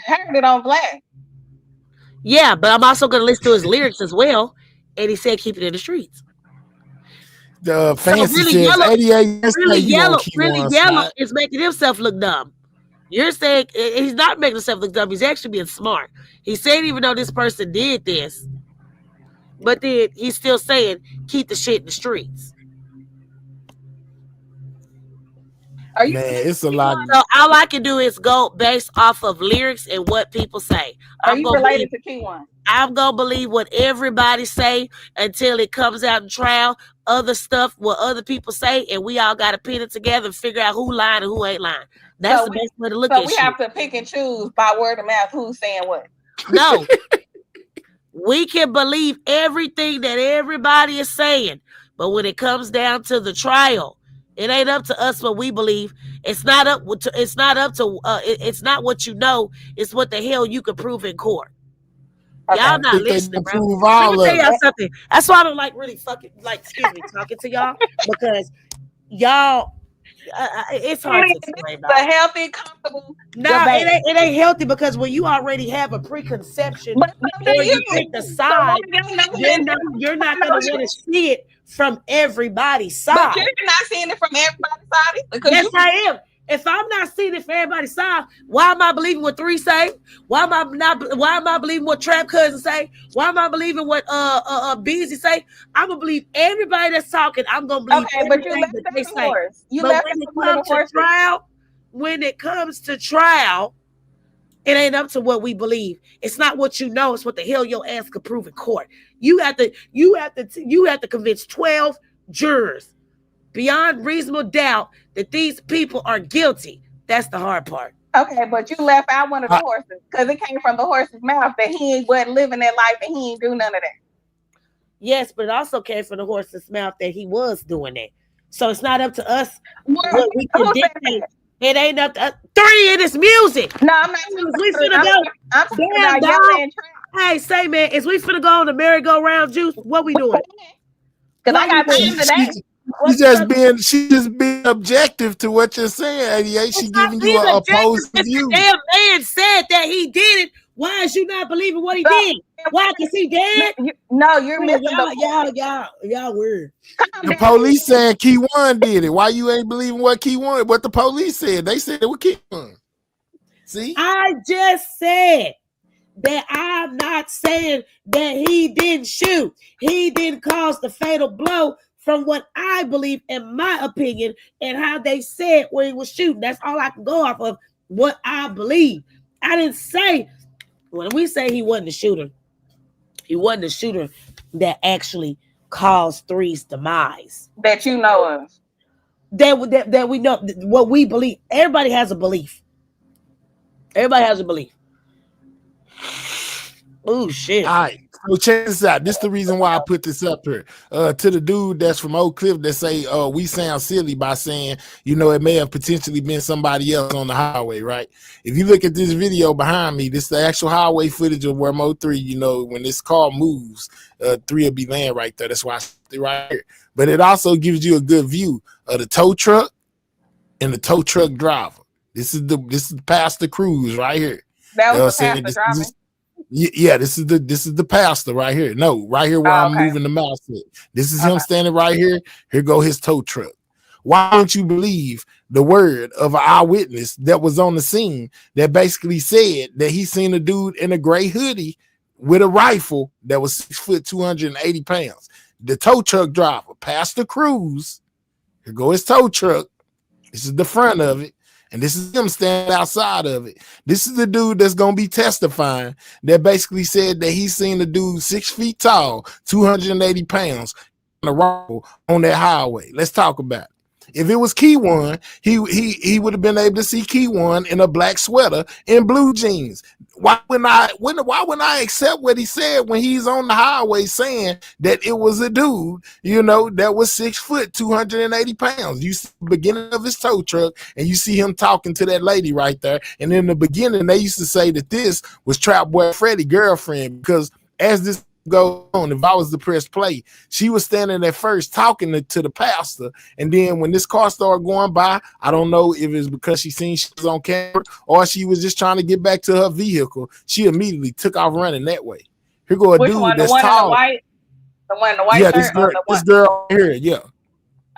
heard it on Vlad. Yeah, but I'm also gonna listen to his lyrics as well. And he said keep it in the streets. The So fancy really says yellow, 88. Let's say you on key really one yellow side. is making himself look dumb. You're saying he's not making himself look dumb. He's actually being smart. He's saying even though this person did this, but then he's still saying keep the shit in the streets. Are you? Man, it's a lot. So all I can do is go based off of lyrics and what people say. Are you related to Key1? I'm gonna believe what everybody say until it comes out in trial. Other stuff, what other people say, and we all got to pin it together and figure out who lying and who ain't lying. That's the best way to look at it. So we have to pick and choose by word of mouth who's saying what. No, we can believe everything that everybody is saying, but when it comes down to the trial, it ain't up to us what we believe. It's not up to. It's not what you know. It's what the hell you can prove in court. Okay. Y'all not listening, bro. Prove Let all me tell of y'all it. something. That's why I don't like really fucking talking to y'all because y'all. It's hard to explain. It's a healthy, comfortable. It ain't healthy because when you already have a preconception before you pick the side, you're not gonna want to see it from everybody's side. But you're not seeing it from everybody's side because yes, I am. If I'm not seeing it for everybody's side, why am I believing what Three say? Why am I believing what Trap Cousin say? Why am I believing what Beezy say? I'm gonna believe everybody that's talking. I'm gonna believe everything that they say. But when it comes to trial, it ain't up to what we believe. It's not what you know. It's what the hell your ass could prove in court. You have to convince 12 jurors beyond reasonable doubt that these people are guilty. That's the hard part. Okay, but you left out one of the horses because it came from the horse's mouth that he wasn't living that life and he ain't do none of that. Yes, but it also came from the horse's mouth that he was doing that. So it's not up to us what we can dictate. It ain't up to us. 3 in this music. No, I'm not. We finna go. I'm talking about hey, say man, is we finna go on the merry-go-round juice? What we doing? Because I got time today. She just being objective to what you're saying, 88. She giving you an opposing view. The damn man said that he did it. Why is you not believing what he did? Why? Because he dead? No, you're missing y'all weird. The police saying Key1 did it. Why you ain't believing what Key1? What the police said? They said it was Key1. See? I just said that I'm not saying that he didn't shoot. He didn't cause the fatal blow. From what I believe, in my opinion, and how they said when he was shooting. That's all I can go off of, what I believe. I didn't say, when we say he wasn't the shooter, he wasn't the shooter that actually caused Three's demise. That you know of. That we know, what we believe. Everybody has a belief. Everybody has a belief. Oh, shit. All right. So check this out. This is the reason why I put this up here. To the dude that's from Oak Cliff that say we sound silly by saying, it may have potentially been somebody else on the highway, right? If you look at this video behind me, this is the actual highway footage of where Mo 3, when this car moves, 3 will be laying right there. That's why I stay right here. But it also gives you a good view of the tow truck and the tow truck driver. This is Pastor Cruz right here. That was the pastor driving. Yeah, this is the pastor right here. No, right here where I'm moving the mouse at. This is him standing right here. Here go his tow truck. Why don't you believe the word of an eyewitness that was on the scene that basically said that he seen a dude in a gray hoodie with a rifle that was 6 foot 280 pounds? The tow truck driver, Pastor Cruz. Here go his tow truck. This is the front of it. And this is him standing outside of it. This is the dude that's going to be testifying that basically said that he seen the dude 6 feet tall, 280 pounds on a rifle on that highway. Let's talk about it. If it was Key1, he would have been able to see Key1 in a black sweater and blue jeans. Why wouldn't I accept what he said when he's on the highway saying that it was a dude, that was 6 foot, 280 pounds? You see the beginning of his tow truck and you see him talking to that lady right there. And in the beginning, they used to say that this was Trap Boy Freddy's girlfriend because as this go on. If I was to press play, she was standing at first talking to the pastor, and then when this car started going by, I don't know if it's because she seen she was on camera or she was just trying to get back to her vehicle. She immediately took off running that way. Here go a Which dude one? The that's one in the tall. white? The one in the white Yeah, shirt or the this one? girl here, yeah.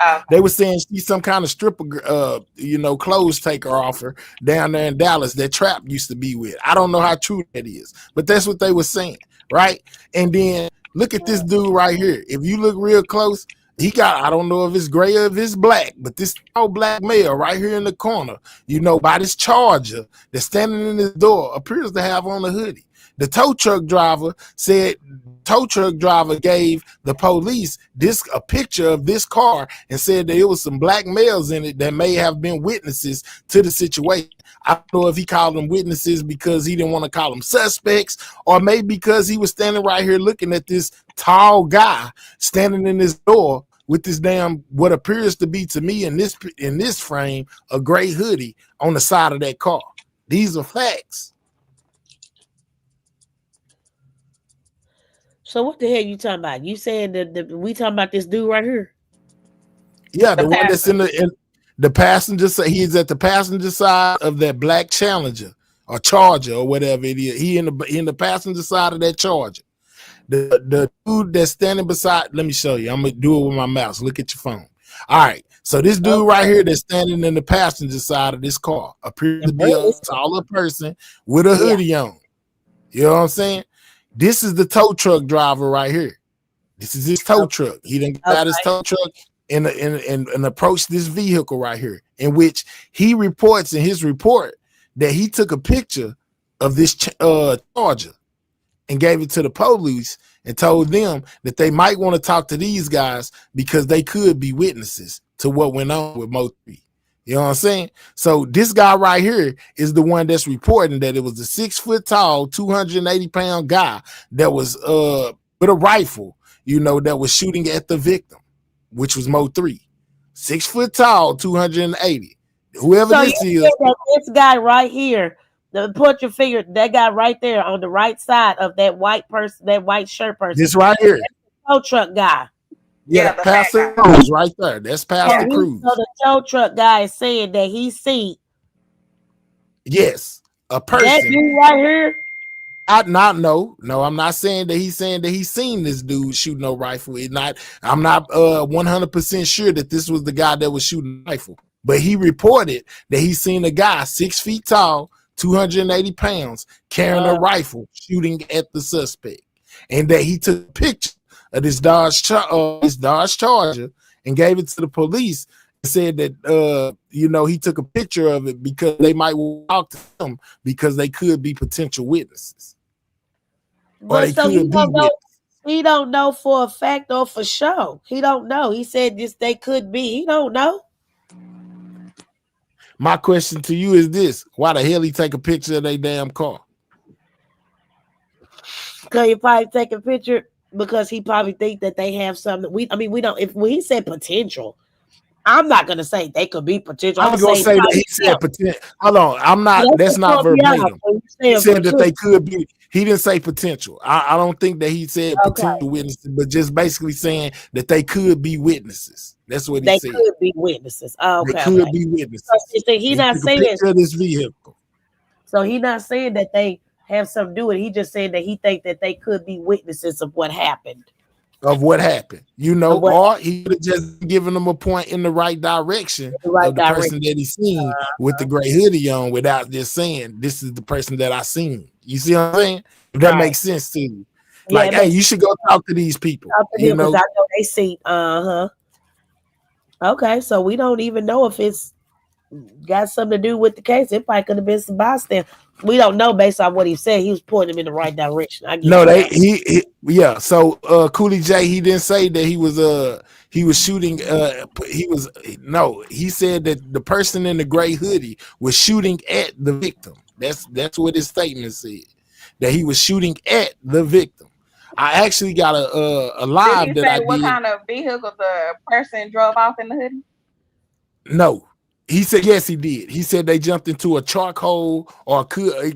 Oh. They were saying she's some kind of stripper, clothes taker offer down there in Dallas that Trap used to be with. I don't know how true that is, but that's what they were saying, right? And then look at this dude right here. If you look real close, he got, I don't know if it's gray or if it's black, but this old black male right here in the corner, by this Charger that's standing in his door appears to have on a hoodie. The tow truck driver said gave the police a picture of this car and said that it was some black males in it that may have been witnesses to the situation. I don't know if he called them witnesses because he didn't want to call them suspects, or maybe because he was standing right here looking at this tall guy standing in his door with this damn, what appears to be to me in this frame, a gray hoodie on the side of that car. These are facts. So what the hell you talking about? You saying that we talking about this dude right here? Yeah, the one that's in the passenger side. He's at the passenger side of that black Challenger or Charger or whatever it is. He in the passenger side of that Charger. The dude that's standing beside. Let me show you. I'm gonna do it with my mouse. Look at your phone. All right. So this dude right here that's standing in the passenger side of this car appears to be a taller person with a hoodie on. You know what I'm saying? This is the tow truck driver right here. This is his tow truck. He done got his tow truck and approached this vehicle right here, in which he reports in his report that he took a picture of this Charger and gave it to the police and told them that they might want to talk to these guys because they could be witnesses to what went on with Mo 3. You know what I'm saying? So this guy right here is the one that's reporting that it was a 6 foot tall, 280 pound guy that was with a rifle, that was shooting at the victim, which was Mo 3. 6 foot tall, 280. Whoever so this is. That this guy right here, put your finger, that guy right there on the right side of that white person, that white shirt person. This right here. Tow truck guy. Yeah, Pastor Cruz right there. That's Pastor Cruz. So the tow truck guy is saying that he seen. Yes, a person. That dude right here. I'm not saying that he's saying that he's seen this dude shooting a rifle. I'm not 100% sure that this was the guy that was shooting a rifle, but he reported that he seen a guy 6 feet tall, 280 pounds, carrying a rifle, shooting at the suspect, and that he took a picture of this Dodge Charger and gave it to the police and said that he took a picture of it because they might talk to him because they could be potential witnesses. But so he don't know for a fact or for sure. He don't know. He said this they could be. He don't know. My question to you is this: why the hell he take a picture of their damn car? Because he probably take a picture because he probably think that they have something. We don't. If he said potential, I'm not gonna say they could be potential. I'm gonna say that he said potential. Hold on, I'm not. That's not verbatim. He said that they could be. He didn't say potential. I don't think that he said potential witnesses, but just basically saying that they could be witnesses. That's what he said. They could be witnesses. They could be witnesses. So he's not saying this vehicle. So he's not saying that they have something to do with it. He just saying that he think that they could be witnesses of what happened. Or he could have just given them a point in the right direction of the person that he seen with the gray hoodie on without just saying, this is the person that I seen. You see what I'm saying? If that makes sense to you. Like, hey, you should go talk to these people. I know they see. Okay, so we don't even know if it's got something to do with the case. It probably could have been some bystander. We don't know based on what he said. He was pointing them in the right direction. So Cooley J, he didn't say that he was shooting. He said that the person in the gray hoodie was shooting at the victim. That's what his statement said. That he was shooting at the victim. I actually got a live that I did. What kind of vehicle the person drove off in the hoodie? No. He said yes, he did. He said they jumped into a charcoal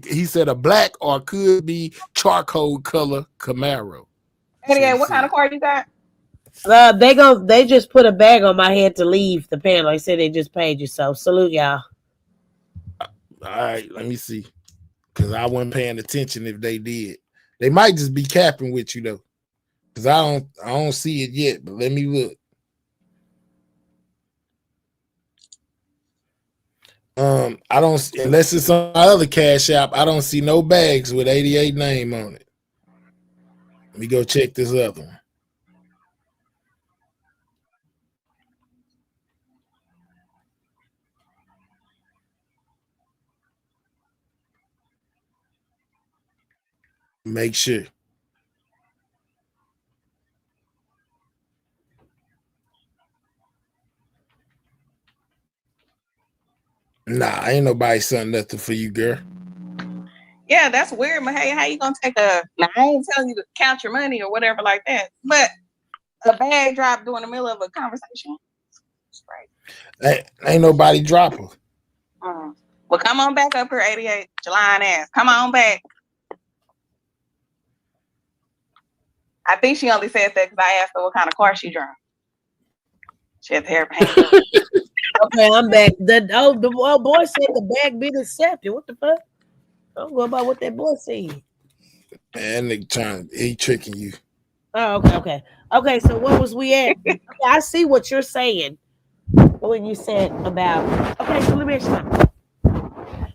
he said a black or could be charcoal color Camaro. 88, what kind of car you got? They just put a bag on my head to leave the panel. They said they just paid you, so salute y'all. All right, let me see. Because I wasn't paying attention if they did. They might just be capping with you though. Because I don't see it yet, but let me look. I don't, unless it's on my other Cash App, I don't see no bags with 88 name on it. Let me go check this other one. Make sure. Nah, ain't nobody sent nothing for you, girl. Yeah, that's weird, but hey, how you gonna take a? Now, I ain't telling you to count your money or whatever like that, but a bag drop during the middle of a conversation. Right. Ain't nobody drop her. Well, come on back up here, 88, July ass. Come on back. I think she only said that because I asked her what kind of car she drove. She had the hair behind. Okay, I'm back. The boy said the bag been accepted. What the fuck? I don't go about what that boy said. Man, he tricking you. Oh, okay. So what was we at? Okay, I see what you're saying when you said about. Okay, so let me ask you something.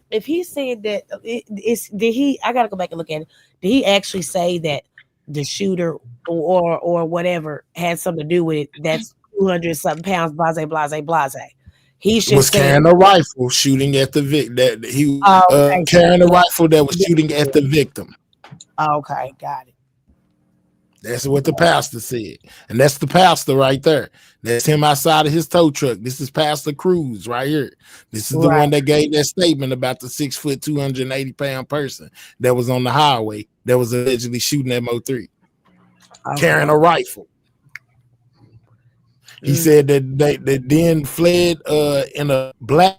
If he said that, did he? I gotta go back and look at it. Did he actually say that the shooter or whatever had something to do with it? That's 200 something pounds. Blase, blase, blase. He's just was carrying a rifle shooting at the victim. That he carrying a rifle that was shooting at the victim. Okay, got it. That's what the pastor said, and that's the pastor right there. That's him outside of his tow truck. This is Pastor Cruz right here. This is the one that gave that statement about the 6 foot, 280 pound person that was on the highway that was allegedly shooting at Mo3, carrying a rifle. He said that they then fled in a black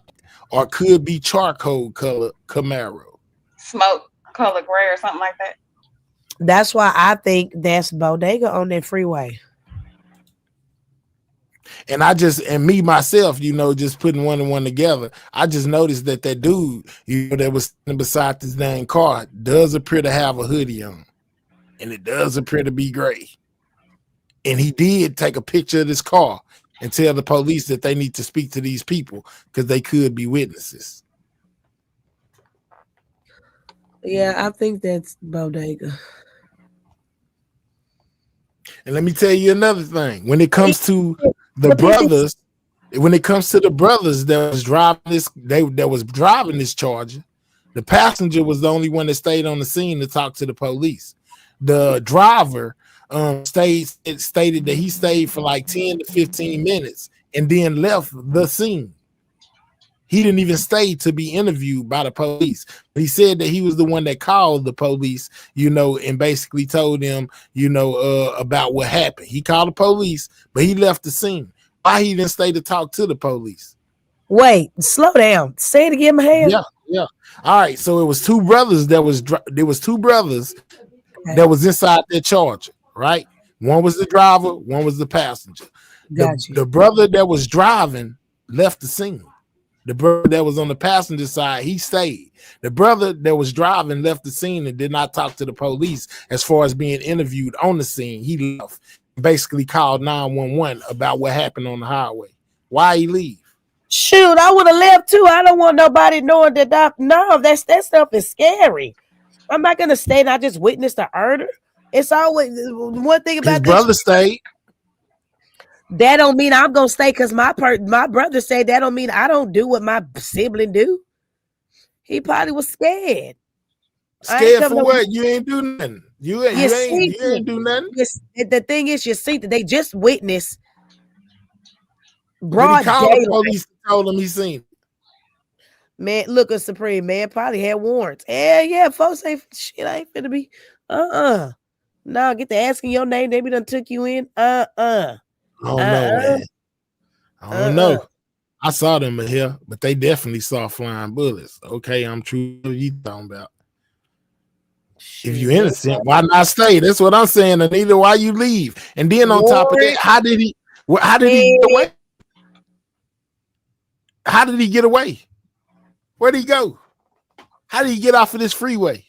or could be charcoal color Camaro. Smoke color gray or something like that. That's why I think that's Bodega on that freeway. And me myself, just putting one and one together, I just noticed that dude, that was sitting beside this dang car does appear to have a hoodie on, and it does appear to be gray. And he did take a picture of this car and tell the police that they need to speak to these people because they could be witnesses. Yeah, I think that's Bodega. And let me tell you another thing. When it comes to the brothers, that was driving this Charger, the passenger was the only one that stayed on the scene to talk to the police. The driver stated that he stayed for like 10 to 15 minutes and then left the scene. He didn't even stay to be interviewed by the police. He said that he was the one that called the police, and basically told them, about what happened. He called the police, but he left the scene. Why he didn't stay to talk to the police? Wait, slow down. Say it again, Mahal. Yeah. All right. So it was two brothers that was inside that Charger, right? One was the driver, one was the passenger. The brother that was driving left the scene. The brother that was on the passenger side, he stayed. The brother that was driving left the scene and did not talk to the police as far as being interviewed on the scene. He left, basically called 911 about what happened on the highway. Why he leave? Shoot, I would have left too. I don't want nobody knowing that. That stuff is scary. I'm not gonna stay and I just witnessed a murder. It's always one thing about his brother stayed. That don't mean I'm gonna stay because my brother said that don't mean I don't do what my sibling do. He probably was scared. Scared for what? You ain't do nothing. You ain't do nothing. The thing is, you see that they just witnessed broad daylight. The police told him he seen it. Man, look at Supreme, man, probably had warrants. Yeah, folks say shit ain't finna be. No, get to asking your name. They done took you in. I don't know, man. I don't know. I saw them in here, but they definitely saw flying bullets. Okay, I'm true. What you talking about? If you're innocent, why not stay? That's what I'm saying. Anita, why you leave? And then on top of that, how did he get away? How did he get away? Where'd he go? How did he get off of this freeway?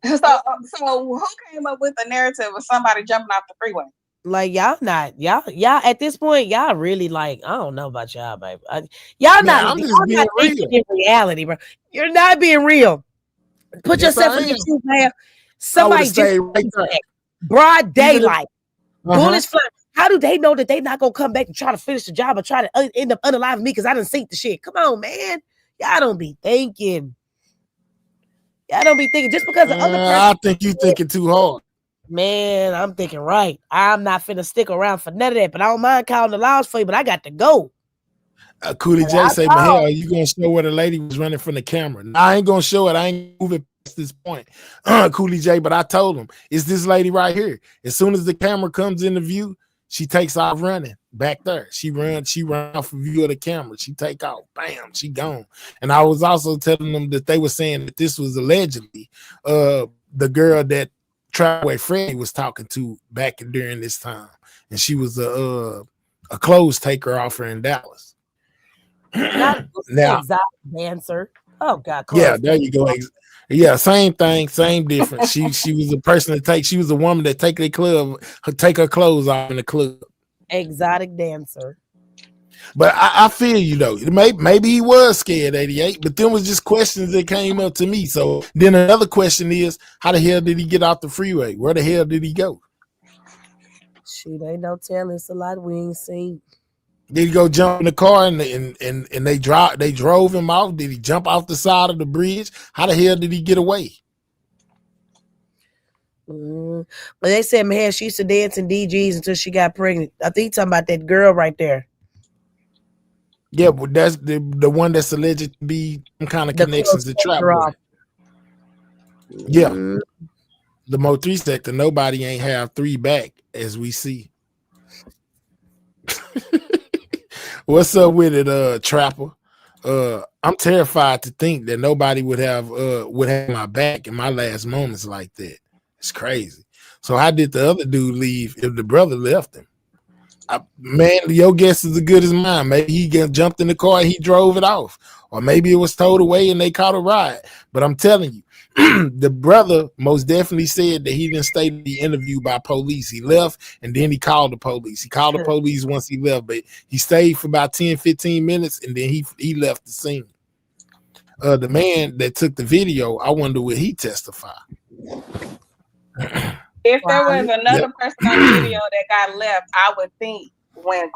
So who came up with the narrative of somebody jumping off the freeway? Like y'all at this point, y'all really like, I don't know about y'all, baby. Y'all not thinking in reality, bro. You're not being real. Put yourself in your shoes, man. Somebody just broad daylight, bullets flying. How do they know that they not gonna come back and try to finish the job or try to end up unaliving me because I done seen the shit? Come on, man. Y'all don't be thinking. Just because the other person. I think you thinking too hard. Man, I'm thinking right. I'm not finna stick around for none of that, but I don't mind calling the laws for you, but I got to go. Cooley J say, but hell, you gonna show where the lady was running from the camera? I ain't gonna show it. I ain't moving past this point. Cooley J, but I told him, it's this lady right here. As soon as the camera comes into view, she takes off running back there. She run off of view of the camera. She take off. Bam, she gone. And I was also telling them that they were saying that this was allegedly the girl that Trailway Freddy was talking to back during this time, and she was a clothes taker off her in Dallas. Now, exotic dancer. Oh God, yeah, there you go. Yeah, same thing, same difference. She was a person to take. She was a woman that take her clothes off in the club. Exotic dancer. But I feel you though. Maybe he was scared, 88, but them was just questions that came up to me. So then another question is, how the hell did he get off the freeway? Where the hell did he go? Shoot, ain't no telling. It's a lot we ain't seen. Did he go jump in the car and they drove him off? Did he jump off the side of the bridge? How the hell did he get away? But they said, man, she used to dance in DGs until she got pregnant. I think talking about that girl right there. Yeah, but that's the one that's alleged to be some kind of connections to trap. Yeah. The Mo 3 sector, nobody ain't have 3 back as we see. What's up with it, Trapper? I'm terrified to think that nobody would have my back in my last moments like that. It's crazy. So how did the other dude leave if the brother left him? Man, your guess is as good as mine. Maybe he jumped in the car and he drove it off. Or maybe it was towed away and they caught a ride. But I'm telling you, the brother most definitely said that he didn't stay to be interviewed by police. He left and then he called the police. He called the police once he left, but he stayed for about 10, 15 minutes and then he left the scene. The man that took the video, I wonder would he testify? If there was another person on the video that got left, I would think when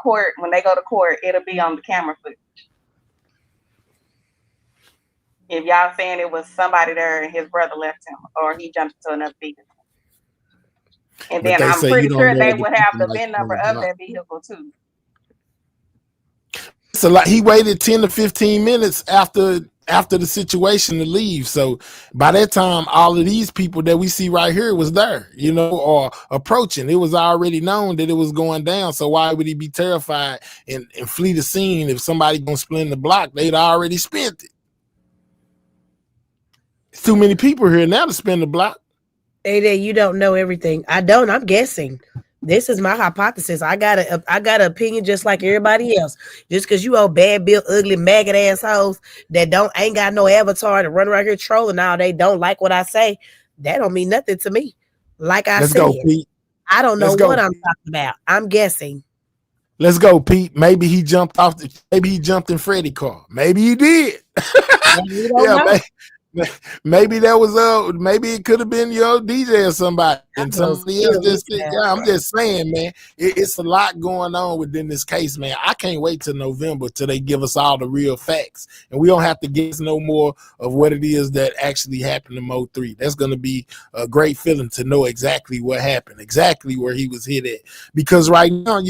they go to court, it'll be on the camera footage. If y'all saying it was somebody there and his brother left him or he jumped into another vehicle. And then I'm pretty sure they would have the VIN number of that vehicle too. So like he waited 10 to 15 minutes after the situation to leave. So by that time, all of these people that we see right here was there, or approaching. It was already known that it was going down. So why would he be terrified and flee the scene if somebody gonna split the block? They'd already spent it. It's too many people here now to spin the block. Hey, you don't know everything. I don't. I'm guessing. This is my hypothesis. I got an opinion just like everybody else. Just because you old bad, built, ugly, maggot assholes that ain't got no avatar to run around here trolling now, they don't like what I say. That don't mean nothing to me. Like I said, go, Pete. I don't know what I'm talking about. I'm guessing. Let's go, Pete. Maybe he jumped maybe he jumped in Freddy's car. Maybe he did. Maybe that was maybe it could have been your DJ or somebody and somebody else just I'm just saying, man, it's a lot going on within this case, man. I can't wait till November till they give us all the real facts and we don't have to guess no more of what it is that actually happened to Mo 3. That's gonna be a great feeling to know exactly what happened, exactly where he was hit at. Because right now,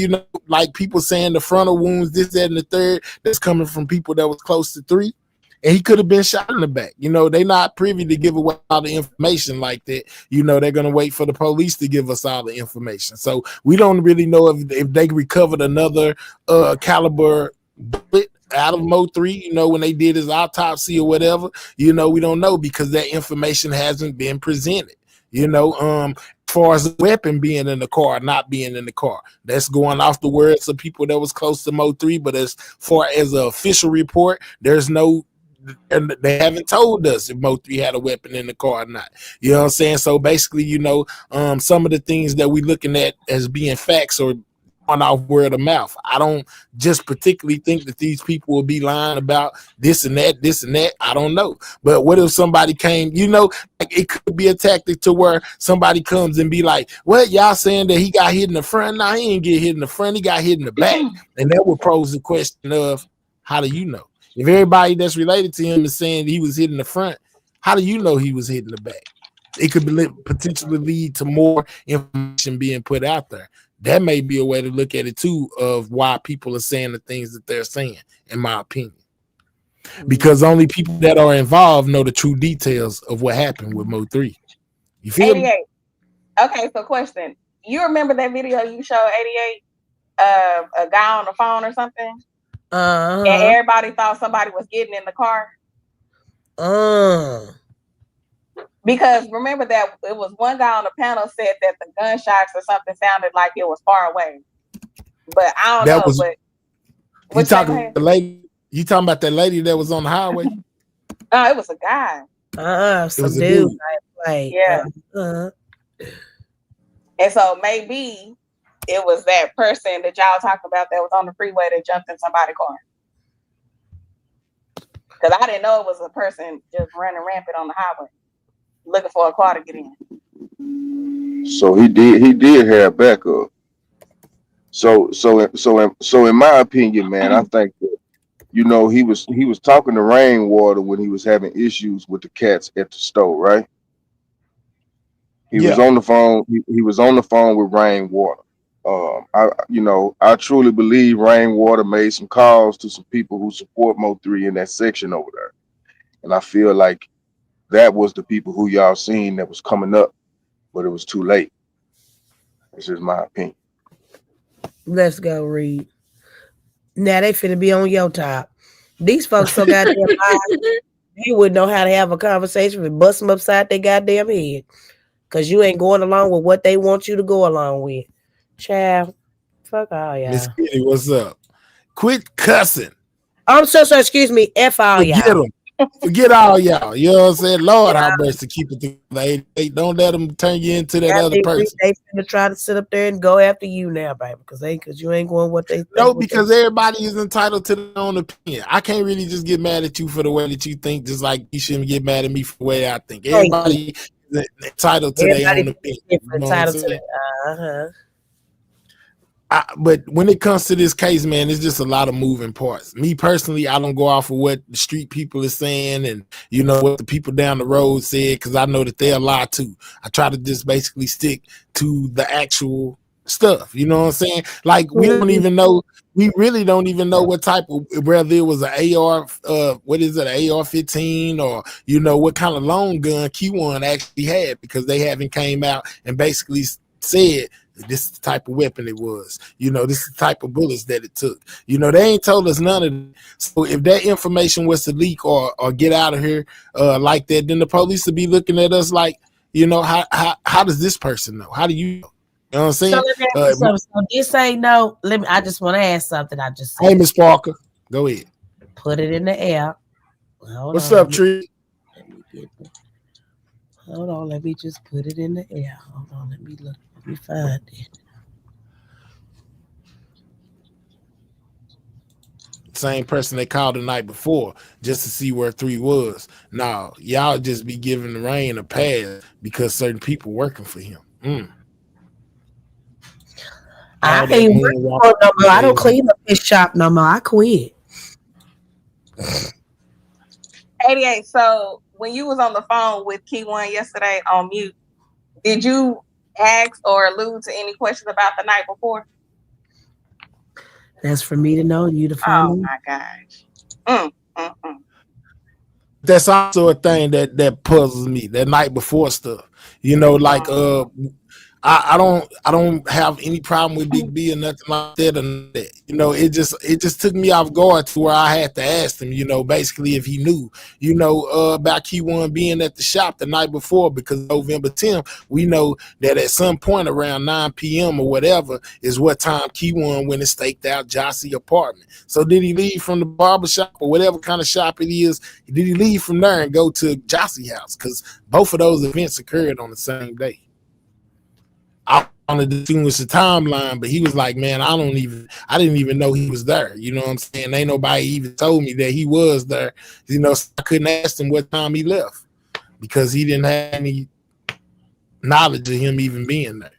like people saying the frontal wounds, this, that, and the third, that's coming from people that was close to 3. And he could have been shot in the back. They're not privy to give away all the information like that. They're going to wait for the police to give us all the information. So we don't really know if they recovered another caliber bullet out of Mo3, you know, when they did his autopsy or whatever, you know, we don't know because that information hasn't been presented. You know, as far as the weapon being in the car, not being in the car, that's going off the words of people that was close to Mo3. But as far as an official report, there's no, and they haven't told us if Mo3 had a weapon in the car or not. You know what I'm saying? So basically, you know, some of the things that we're looking at as being facts or on off word of mouth. I don't just particularly think that these people will be lying about this and that, this and that. I don't know. But what if somebody came, you know, like it could be a tactic to where somebody comes and be like, what, y'all saying that he got hit in the front? No, he didn't get hit in the front. He got hit in the back. And that would pose the question of, how do you know? If everybody that's related to him is saying he was hit in the front, how do you know he was hit in the back? It could potentially lead to more information being put out there. That may be a way to look at it too, of why people are saying the things that they're saying, in my opinion. Because only people that are involved know the true details of what happened with Mo3. You feel 88. me? Okay, so question. You remember that video you showed 88 a guy on the phone or something? And everybody thought somebody was getting in the car? Because remember that it was one guy on the panel said that the gunshots or something sounded like it was far away. But I don't know. But you talking about the lady? You talking about that lady that was on the highway? No, it was a guy. Some dude. Like, yeah. And so maybe it was that person that y'all talked about that was on the freeway that jumped in somebody's car. Because I didn't know it was a person just running rampant on the highway, looking for a car to get in. So he did have backup. So in my opinion, man, I think that, you know, he was talking to Rainwater when he was having issues with the cats at the store, right? He was on the phone. He was on the phone with Rainwater. I truly believe Rainwater made some calls to some people who support Mo3 in that section over there, and I feel like that was the people who y'all seen that was coming up, but it was too late. This is my opinion. Let's go, Reed. Now they finna be on your top. These folks so goddamn high, they wouldn't know how to have a conversation and bust them upside their goddamn head. Cause you ain't going along with what they want you to go along with. Child, fuck all y'all. Miss Kitty, what's up? Quit cussing. I'm so sorry, excuse me. F all y'all. Forget all y'all. You know what I'm saying? Lord, how much to keep it together. Don't let them turn you into that other person. They finna try to sit up there and go after you now, baby. Because you ain't going what they think. No, because everybody is entitled to their own opinion. I can't really just get mad at you for the way that you think, just like you shouldn't get mad at me for the way I think. Everybody is entitled to their own opinion. Entitled to but when it comes to this case, man, it's just a lot of moving parts. Me personally, I don't go off of what the street people are saying and, you know, what the people down the road said, because I know that they'll lie too. I try to just basically stick to the actual stuff. You know what I'm saying? Like, we don't even know. We really don't even know what type of, whether it was an AR, what is it, an AR-15, or, you know, what kind of long gun Q1 actually had, because they haven't came out and basically said this is the type of weapon it was. You know, this is the type of bullets that it took. You know, they ain't told us none of it. So if that information was to leak or get out of here like that, then the police would be looking at us like, you know, how does this person know? How do you know? You know what I'm saying? So this ain't no. I just want to ask something. I just said. Hey, Miss Parker, go ahead. Put it in the air. What's up, Tree? Hold on, let me just put it in the air. Hold on, let me look. Let me find it. Same person they called the night before just to see where 3 was. Now, y'all just be giving the rain a pass because certain people working for him. I ain't working for no more. I don't clean up his shop no more. I quit. 88. So when you was on the phone with Key1 yesterday on mute, did you ask or allude to any questions about the night before? That's for me to know, you to find. Oh my gosh. That's also a thing that puzzles me. That night before stuff, you know, like I don't have any problem with Big B or nothing like that or that. It just took me off guard to where I had to ask him, basically if he knew, about Key1 being at the shop the night before, because November 10th, we know that at some point around 9 p.m. or whatever is what time Key1 went and staked out Jossie apartment. So did he leave from the barber shop or whatever kind of shop it is? Did he leave from there and go to Jossie house? Because both of those events occurred on the same day. I wanted to distinguish the timeline, but he was like, man, I didn't even know he was there. You know what I'm saying? Ain't nobody even told me that he was there. So I couldn't ask him what time he left because he didn't have any knowledge of him even being there.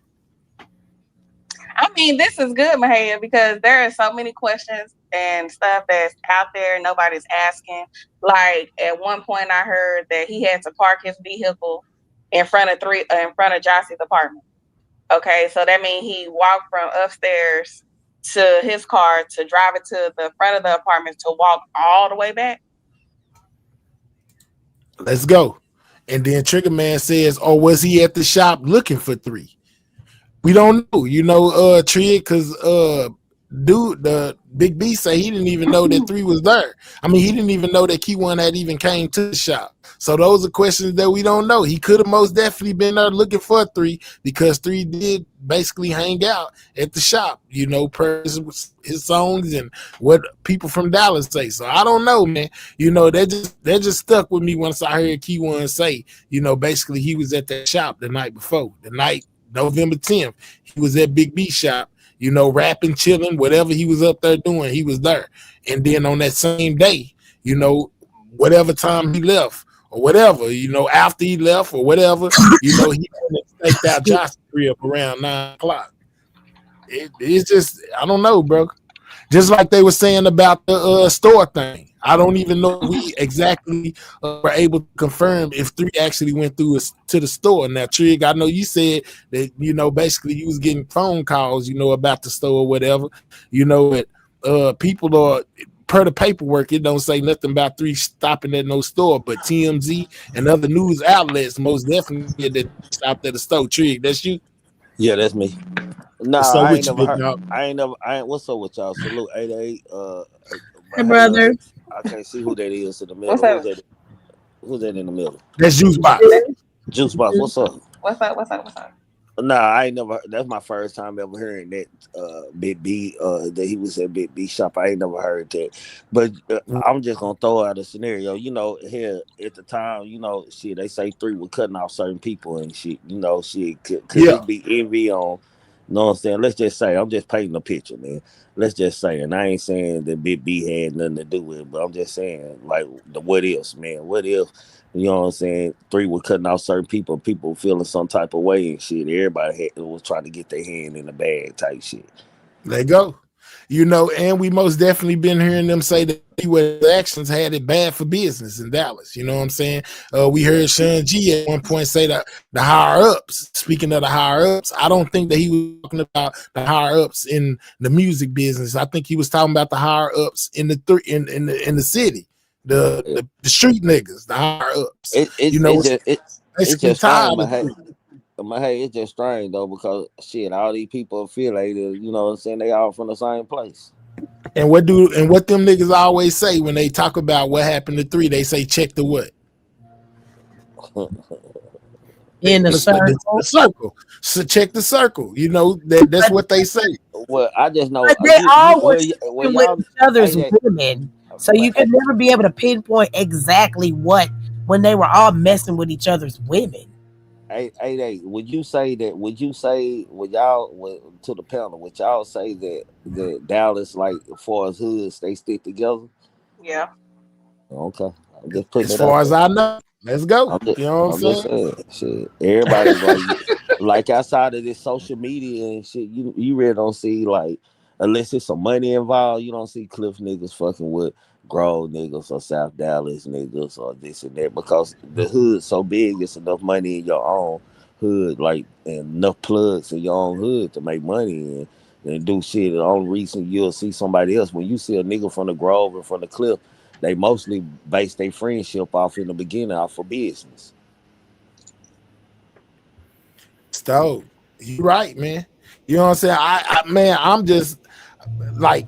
I mean, this is good, Mahaya, because there are so many questions and stuff that's out there nobody's asking. Like at one point, I heard that he had to park his vehicle in front of Jossie's apartment. Okay, so that means he walked from upstairs to his car to drive it to the front of the apartment to walk all the way back. Let's go. And then Trigger Man says, oh, was he at the shop looking for 3? We don't know, Trig, because dude, the Big B say he didn't even know that 3 was there. I mean, he didn't even know that Key1 had even came to the shop. So those are questions that we don't know. He could have most definitely been there looking for 3 because 3 did basically hang out at the shop, per his songs and what people from Dallas say. So I don't know, man. That just stuck with me once I heard Key1 say, basically he was at that shop the night before, the night November 10th. He was at Big B shop, rapping, chilling, whatever he was up there doing, he was there. And then on that same day, whatever time he left or whatever, after he left or whatever, he staked out Josh's crib around 9 o'clock. It's just, I don't know, bro. Just like they were saying about the store thing. I don't even know if we exactly were able to confirm if 3 actually went through to the store. Now, Trig, I know you said that, basically you was getting phone calls, about the store or whatever. But people are, per the paperwork, it don't say nothing about 3 stopping at no store, but TMZ and other news outlets most definitely that stopped at the store. Trig, that's you? Yeah, that's me. Nah, So I what ain't you never big heard. dog? What's up with y'all? Salute 88. Hey, brother. I can't see who that is in the middle. What's up? Who's that in the middle? That's Juice Box. Juice Box, what's up? What's up? Nah, I ain't never. That's my first time ever hearing that. Big B. That he was at Big B shop. I ain't never heard that. But I'm just gonna throw out a scenario. Here at the time, shit. They say 3 were cutting off certain people and shit. Shit. Could it be envy on? You know what I'm saying? Let's just say I'm just painting a picture, man. Let's just say, and I ain't saying that Big B had nothing to do with it, but I'm just saying, like, the what ifs, man. What if? You know what I'm saying? 3 were cutting out certain people feeling some type of way and shit. Everybody was trying to get their hand in the bag type shit. There you go. And we most definitely been hearing them say that U.S. actions had it bad for business in Dallas. You know what I'm saying? We heard Sean G at one point say that the higher ups. Speaking of the higher ups, I don't think that he was talking about the higher ups in the music business. I think he was talking about the higher ups in the in the city, the street niggas, the higher ups. It's just tired strange, it's just strange though, because shit, all these people affiliated, you know what I'm saying, they all from the same place. And what them niggas always say when they talk about what happened to 3, they say check the what? In the circle. The circle. So check the circle. That's what they say. Well, I just know but they always with each other's women. So you can never be able to pinpoint exactly what when they were all messing with each other's women. Hey, would y'all to the panel, would y'all say that Dallas, like, as far as hoods, they stick together? Yeah. Okay. I'm just putting as far as I know. Let's go. I'm just saying, shit. Everybody's like outside of this social media and shit, you really don't see, like, unless it's some money involved, you don't see Cliff niggas fucking with Grove niggas or South Dallas niggas or this and that, because the hood's so big, it's enough money in your own hood, like, and enough plugs in your own hood to make money and do shit. The only reason you'll see somebody else, when you see a nigga from the Grove and from the Cliff, they mostly base their friendship off in the beginning off for business. Stove. You right, man. You know what I'm saying? Man, like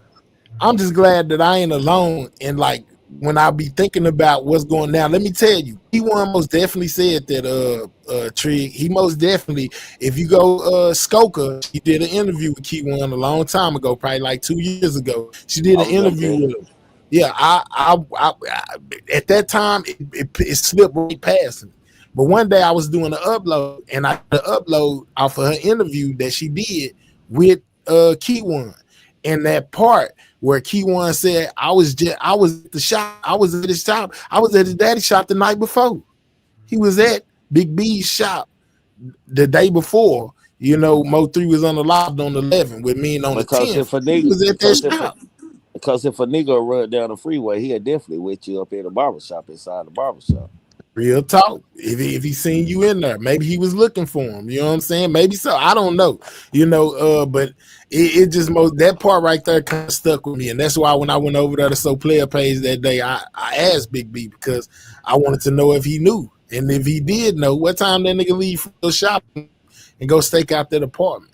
I'm just glad that I ain't alone. And like when I be thinking about what's going down, let me tell you, P1 most definitely said that Trig, he most definitely, if you go Skoka, she did an interview with Key1 a long time ago, probably like 2 years ago. She did I an remember interview that. with him. Yeah, I at that time it slipped right past me. But one day I was doing an upload and I did an upload off of her interview that she did with Key1. And that part where Key1 said, I was at the shop, I was at his shop, I was at his daddy's shop the night before. He was at Big B's shop the day before. You know, Mo3 was on the live on the 11th with me and on the Because 10th. if a He nigga, was at that shop. because if a nigga run down the freeway, he'll definitely wet you up in the barbershop inside the barbershop. Real talk. If he seen you in there, maybe he was looking for him. You know what I'm saying? Maybe so. I don't know. You know, but it just that part right there kind of stuck with me, and that's why when I went over there to So Player page that day, I asked Big B because I wanted to know if he knew, and if he did know, what time that nigga leave for the shop and go stake out that apartment.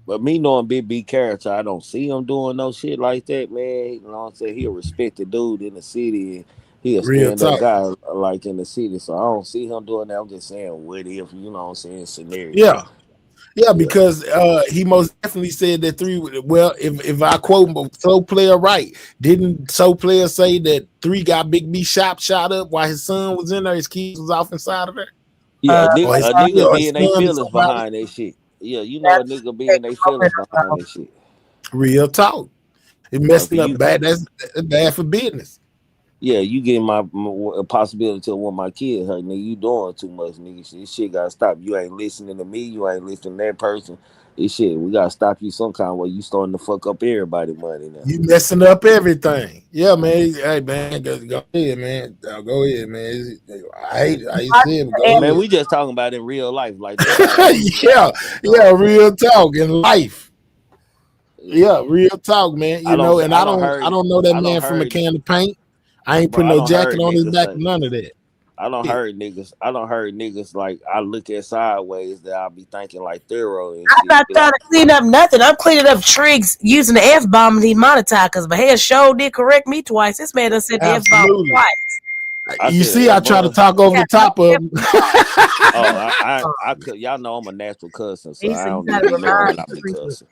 But me knowing Big B character, I don't see him doing no shit like that, man. You know what I'm saying? He a respected dude in the city. And he a Real stand up talk. guy like in the city. So I don't see him doing that. I'm just saying what if, you know what I'm saying, scenario. Yeah. Yeah, Yeah. because he most definitely said that three. Well, if I quote So Player right, didn't So Player say that three got Big B shot up while his son was in there, his kids was off inside of there, Yeah, or a nigga or his being they son or feelings somebody? behind that shit. Yeah, you know a That's nigga being they feelings behind that shit. Real talk. It Cause messing up you, bad. That's bad for business. yeah, you getting a possibility to one of my kids hurt, nigga. You doing too much, nigga. This shit gotta stop. You ain't listening to me. You ain't listening to that person. This shit, we gotta stop you some kind of way. You starting to fuck up everybody money now. You messing up everything. Yeah, man. Hey, man, go ahead, man. Go ahead, man. I hate it. I hate to say it, but go Man, ahead. we just talking about in real life. Like that's how it is in real Yeah, life. Though, you know what yeah, I'm saying? real talk in life. Yeah. Yeah, real talk, man. You know, and I don't I heard don't know that I don't man from a heard can of paint. I ain't bro, putting I no don't jacket heard on his niggas back, say none of that. Yeah. I don't heard niggas like I look at sideways that I'll be thinking like thorough and I'm shit. not Be trying like, to clean up nothing. I'm cleaning up Triggs using the F bomb and demonetized because my head show did correct me twice. This man done said the F bomb Absolutely. twice. I You said see, I F try to bomb. talk over Yeah, the no top of F him. bomb. Oh, No F I bomb. could y'all know I'm a natural cussing, so He I said you don't gotta even be knowing remind when I be Triggs. cussing.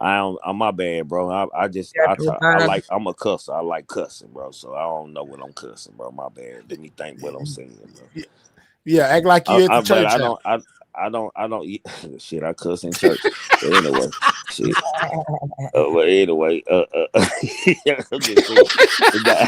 I don't. I'm my bad, bro. You have to I remind like. I'm a cusser. I like cussing, bro. So I don't know what I'm cussing, bro. My bad. Let me think what I'm saying, bro. Yeah, act like you at the But church house. I don't eat shit. I cuss in church, but anyway, shit. But anyway, I'm just saying. Nah.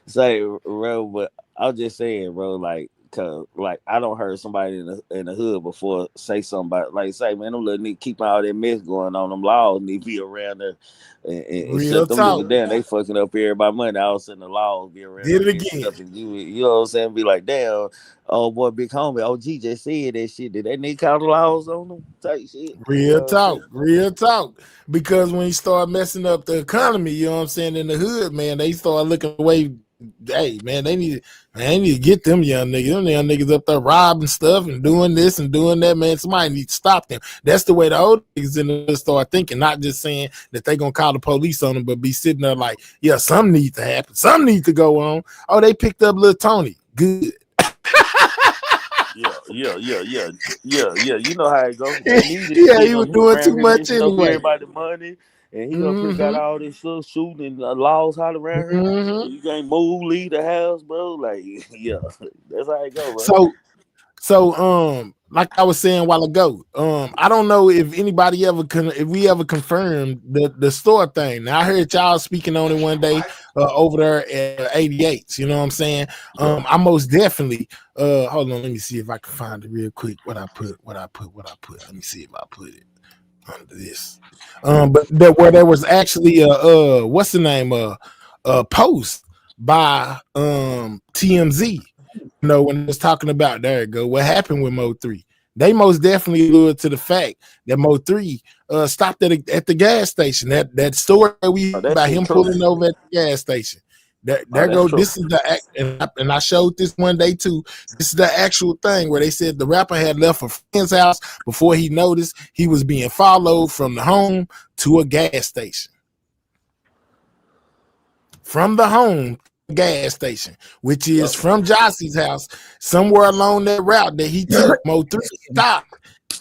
Say, bro, but I'm just saying, bro, like, cause like I don't heard somebody in the hood before say something about like say, man, them little niggas keep all that mess going on, them laws need to be around there and Real shut them talk. niggas down. They fucking up everybody money. All of a sudden the laws be around Did there it messing again. up and you know what I'm saying? Be like, damn, oh boy, big homie, OG just said that shit. Did that nigga call the laws on them? Type shit. You Real know what I'm saying? talk, real talk. Because when you start messing up the economy, you know what I'm saying, in the hood, man, they start looking away. Hey, man, they need to get them young niggas. Them young niggas up there robbing stuff and doing this and doing that, man. Somebody needs to stop them. That's the way the old niggas in the hood start thinking, not just saying that they gonna call the police on them, but be sitting there like, yeah, something needs to happen. Something needs to go on. Oh, they picked up little Tony. Good. Yeah. You know how it go. They needed to Yeah, get he was him. He doing around too here much messing up anyway. everybody money, and he up here got Mm-hmm. all this little shooting and laws all around here. Mm-hmm. You can't move, leave the house, bro. Like, yeah, that's how it go, bro. So, like I was saying a while ago, I don't know if anybody ever if we ever confirmed the store thing. Now I heard y'all speaking on it one day over there at 88. You know what I'm saying? Yeah. I most definitely hold on, let me see if I can find it real quick. What I put. Let me see if I put it under this. But where there was actually a what's the name post by TMZ. You know, when it was talking about there it go, what happened with Mo3. They most definitely alluded to the fact that Mo3 stopped at the gas station. That story that we Oh, heard that about shit him true. pulling over at the gas station. There Oh, that's go. true. This is and I showed this one day too. This is the actual thing where they said the rapper had left a friend's house before he noticed he was being followed from the home to a gas station. From the home gas station, which is from Jossie's house, somewhere along that route that he took. Mo3 stopped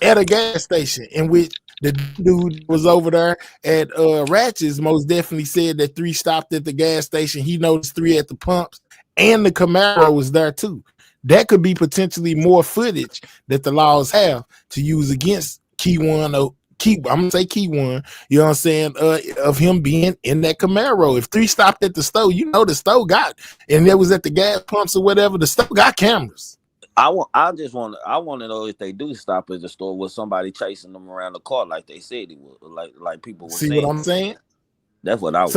at a gas station in which the dude was over there at Ratchet's most definitely said that 3 stopped at the gas station. He noticed 3 at the pumps, and the Camaro was there too. That could be potentially more footage that the laws have to use against Key One. I'm gonna say Key One, you know what I'm saying, of him being in that Camaro. If 3 stopped at the store, you know the store got, and it was at the gas pumps or whatever, the store got cameras. I want to know if they do stop at the store, was somebody chasing them around the car like they said it was, like people were See saying. what I'm saying? That's what I was.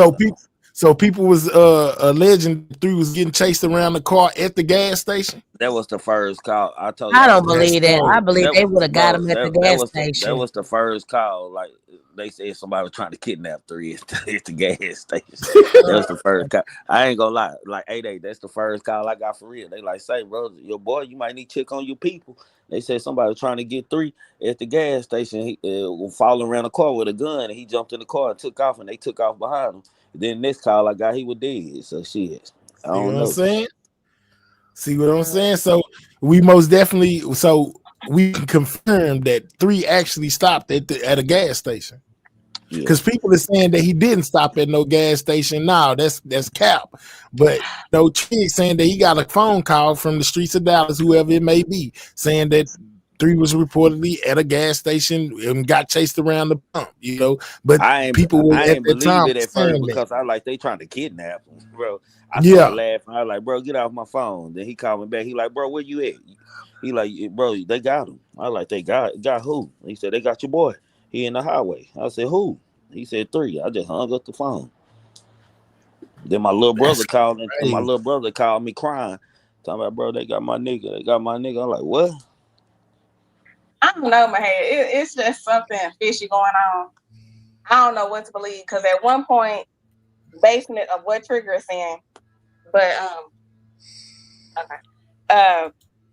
So people was alleging 3 was getting chased around the car at the gas station. That was the first call. I told you. I don't believe that. I believe they would have got him at the gas station. That was the first call. Like they said, somebody was trying to kidnap 3 at the gas station. That was the first call. I ain't gonna lie. Like 8-8, that's the first call I got for real. They like, say, bro, your boy, you might need to check on your people. They said somebody was trying to get 3 at the gas station. He was following around the car with a gun, and he jumped in the car and took off, and they took off behind him. Then next call I got, he was dead. So shit, I don't know. What I'm saying? See what I'm saying? So we most definitely, we can confirm that 3 actually stopped at a gas station. Because people are saying that he didn't stop at no gas station. No, that's cap. But no chick saying that he got a phone call from the streets of Dallas, whoever it may be, saying that 3 was reportedly at a gas station and got chased around the pump, you know. But people were at that time it at first because I like they trying to kidnap him, bro. I Yeah. started laughing. I was like, bro, get off my phone. Then he called me back. He like, bro, where you at? He like, bro, they got him. I like, they got who? He said, they got your boy. He in the highway. I said, who? He said 3. I just hung up the phone. Then my little brother called me. My little brother called me crying, talking about, bro, they got my nigga. They got my nigga. I'm like, what? I don't know, my head. It's just something fishy going on. I don't know what to believe because at one point, basing it of what Trigger is saying, but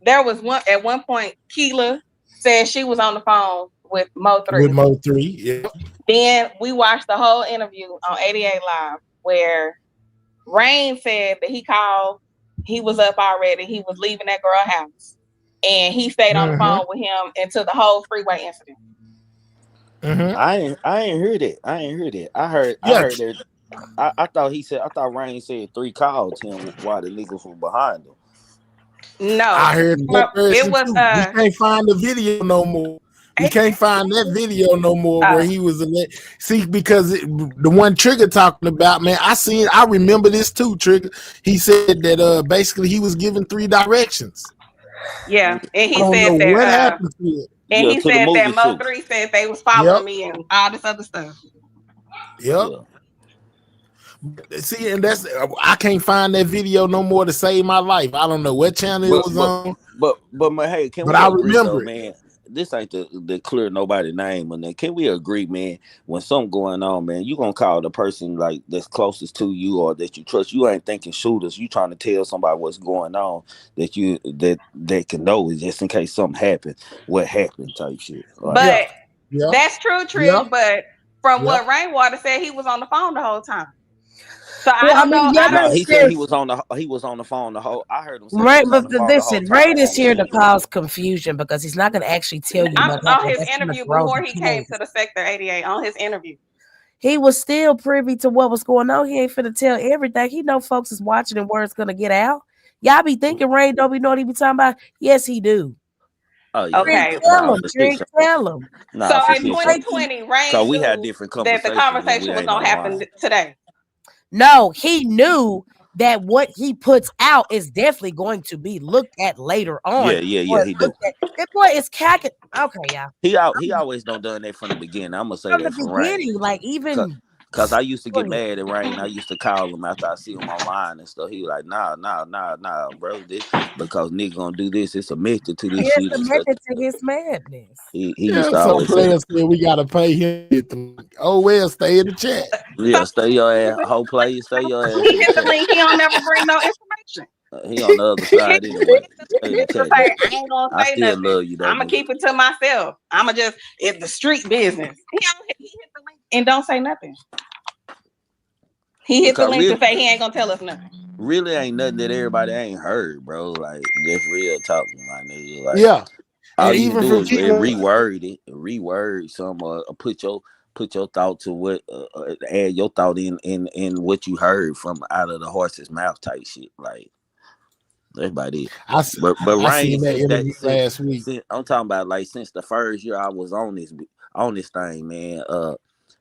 there was at one point Keela said she was on the phone with Mo3. With Mo3, yeah. Then we watched the whole interview on 88 Live where Rain said that he called, he was up already, he was leaving that girl house, and he stayed on the phone with him until the whole freeway incident. I ain't heard it. I heard that. I thought Rain said 3 called him while the niggas were behind him. No, I heard that it was. We can't find the video no more. We can't find that video no more where he was because the one Trigger talking about, man, I remember this too, Trigger. He said that basically he was given 3 directions. Yeah, and he said that what happened to it. And he said that Mo3 said they was following me and all this other stuff. Yep. See, and I can't find that video no more to save my life. I don't know what channel it was on. But hey, I remember though, man. This ain't the clear nobody name, and then can we agree, man? When something going on, man, you gonna call the person like that's closest to you or that you trust. You ain't thinking shooters. You trying to tell somebody what's going on that they can know just in case something happens. What happened type shit. But that's true, Trill. But from what Rainwater said, he was on the phone the whole time. So I don't know. He said he was on the phone the whole. I heard him say right, but listen, Rain is here to cause confusion because he's not going to actually tell you. On his interview before he came to the Sector 88, on his interview, he was still privy to what was going on. He ain't finna tell everything. He know folks is watching and word's gonna get out. Y'all be thinking Rain don't be know what he be talking about. Yes, he do. Oh, yeah. Okay, tell him. So in 2020, Rain so we had different conversations. That the conversation was gonna happen today. No, he knew that what he puts out is definitely going to be looked at later on. Yeah, he do. That boy is cacking. Okay, y'all. He always done that from the beginning. I'm gonna say from that the from beginning, Rain. like even because I used to get mad at Rain. I used to call him after I see him online and stuff. He was like, nah, bro. This because nigga gonna do this. It's a method to this shit. It's a method to his madness. He used to always say we gotta pay him. Oh well, stay in the chat. Yeah, stay your ass. Whole play, stay your ass He in the hit the chat. link. He don't never bring no information. He on the other He side anyway. Stay in the just chat, say, nigga. I ain't gonna I say still nothing. love you though, I'm gonna nigga. keep it to myself. It's the street business. He hit the link and don't say nothing. He hit the Because link to say he ain't gonna tell us nothing. really ain't nothing that everybody ain't heard, bro. Like just real talking, my nigga. Like Yeah. all And you can even do from is people, reword some, put your thought to what, add your thought in what you heard from out of the horse's mouth type shit. Like that's about it. But I Rain, seen that since that interview last week. since I'm talking about like since the first year I was on this thing, man.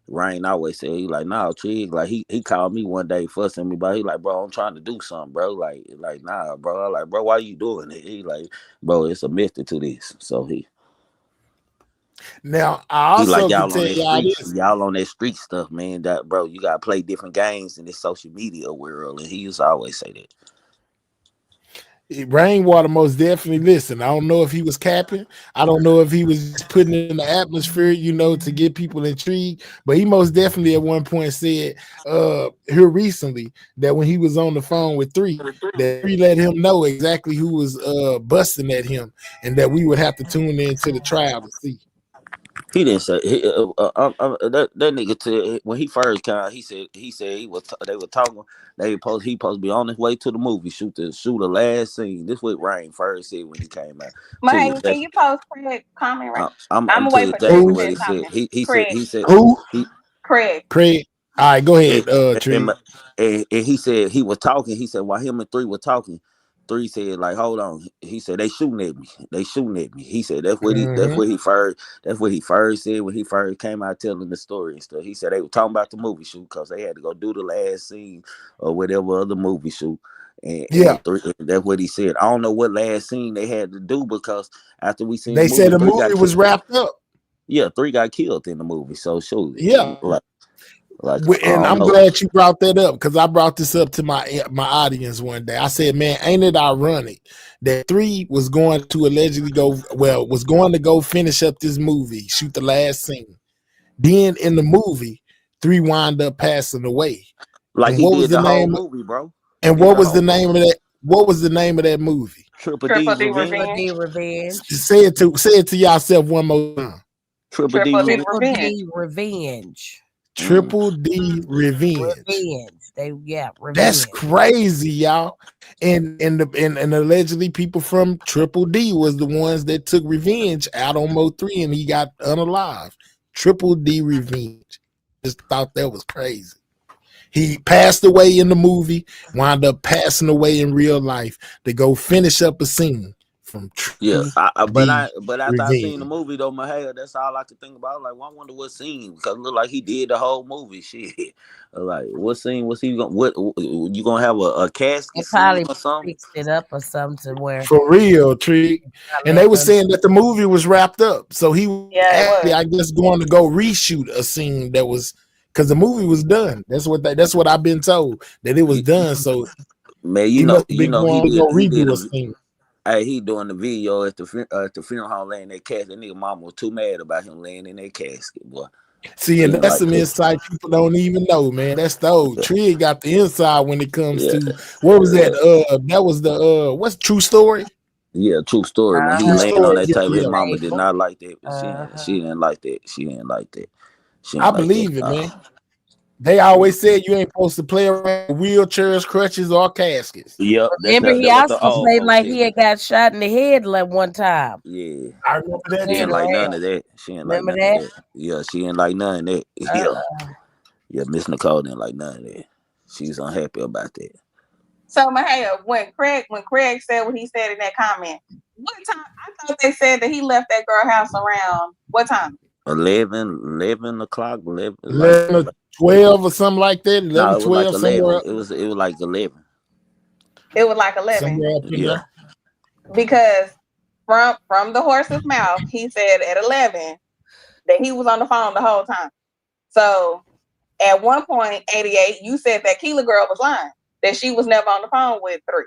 Rain always said he like, nah, Trig. Like he called me one day fussing me, but he like, bro, I'm trying to do something, bro. Like nah, bro. I'm like, bro, why you doing it? He like, bro, it's a method to this. So Now I he like also can tell y'all this. y'all on that street stuff, man. That bro, you gotta play different games in this social media world. And he used to always say that. Rainwater most definitely listen. I don't know if he was capping. I don't know if he was just putting it in the atmosphere, to get people intrigued. But he most definitely at one point said here recently that when he was on the phone with Three, that Three let him know exactly who was busting at him, and that we would have to tune into the trial to see. He didn't say that nigga when he first came out, he said he was they were talking, he supposed to be on his way to the movie shoot the last scene. This what Rain first said when he came out. Hey, can you post Craig comment right? I'm I'm gonna wait telling for Trey to exactly what finish he said. talking. He Craig, said Who? he Craig. Craig. All right, go and, ahead, and, Tree. and he said he was talking. He said while him and Three were talking, Three said like, hold on. He said they shooting at me. They shooting at me. He said that's what he first said when he first came out telling the story and stuff. He said they were talking about the movie shoot because they had to go do the last scene or whatever other movie shoot. Yeah. That's what he said. I don't know what last scene they had to do because after we seen the They movie, said the Three got movie was killed. wrapped up. Yeah, Three got killed in the movie. So shoot, Yeah. like I And don't I'm know. glad you brought that up because I brought this up to my audience one day. I said, man, ain't it ironic that Three was going to allegedly was going to go finish up this movie, shoot the last scene. Then in the movie, Three wound up passing away. Like And he what was did the the whole name? movie, bro. He And did what the was the whole name of that? What was the name of that movie? Triple Triple D's D Revenge. Triple D Revenge. Revenge. Say it to yourself one more time. Triple D Triple D Revenge. Triple Revenge. D Revenge. Triple D Revenge. Revenge. That's Revenge. crazy, y'all. And allegedly people from Triple D was the ones that took revenge out on Mo 3 and he got unalive. Triple D Revenge. Just thought that was crazy. He passed away in the movie, wound up passing away in real life to go finish up a scene from Yeah, Triple but D after I seen the Revenge. movie though, my hair, that's all I could think about. Like, well, I wonder what scene because it looked like he did the whole movie. Shit, like what scene was he going? What you gonna have a casket They scene probably or something? fixed it up or something to where For real, Tree. I And let they were them. saying that the movie was wrapped up. So he was Yeah, it actually, was. I guess, going to go reshoot a scene that was because the movie was done. That's what I've been told, that it was done. So Man, he must have you been know, going to go he did redo a a scene. Hey, he doing the video at the funeral home laying in that casket. That nigga mama was too mad about him laying in that casket, boy. See, She and didn't that's like some that. insight people don't even know, man. That's the old Tree got the inside when it comes Yeah, to what was that? That was the what's True Story? yeah, true story. When he True laying on Story. that Yeah, table, his yeah. mama did Table. not like that. She didn't like that. She I didn't like that. believe it, man. They always said you ain't supposed to play around with wheelchairs, crutches, or caskets. Yep, Remember, he that what the also old played folks like said. he had got shot in the head like one time. Yeah, I remember that she too. didn't like Cigarette. none of that. She didn't like Remember none of that? that. Yeah, she didn't like none of that. Yeah, Miss Nicole didn't like none of that. She's unhappy about that. So Mahaya, when Craig said what he said in that comment, what time? I thought they said that he left that girl house around what time? 11 o'clock, 11, like 11 or 12 or something like that. no, 11, it was like 12, 11. It was like 11. It was like 11 somewhere up in Yeah. there. because from the horse's mouth, he said at 11 that he was on the phone the whole time. So at one point, 88, you said that Keela girl was lying, that she was never on the phone with 3.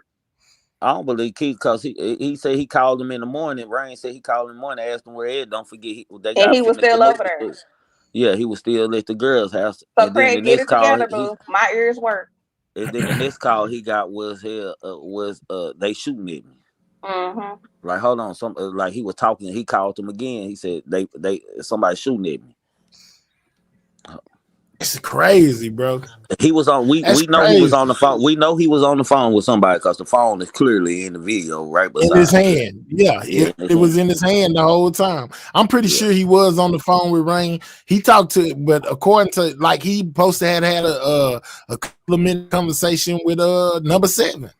I don't believe Keith because he said he called him in the morning. Ryan said he called him in the morning, asked him where Ed. Don't forget they And got he was finished the still movie over there. too. Yeah, he was still at the girl's house. So And then the Craig, get next it call together, boo. My ears work. and then the next call he got was they shooting at me. Mm-hmm. Like, hold on, like he was talking. He called them again. He said they somebody shooting at me. It's crazy, bro. He was on. We That's know he was crazy. on the phone. We know he was on the phone with somebody because the phone is clearly in the video right In his beside him. hand. Yeah, Yeah, it was in his hand the whole time. I'm pretty Yeah. sure he was on the phone with Rain. He talked to, but according to, like, he supposed to had a couple of minute conversation with number 7.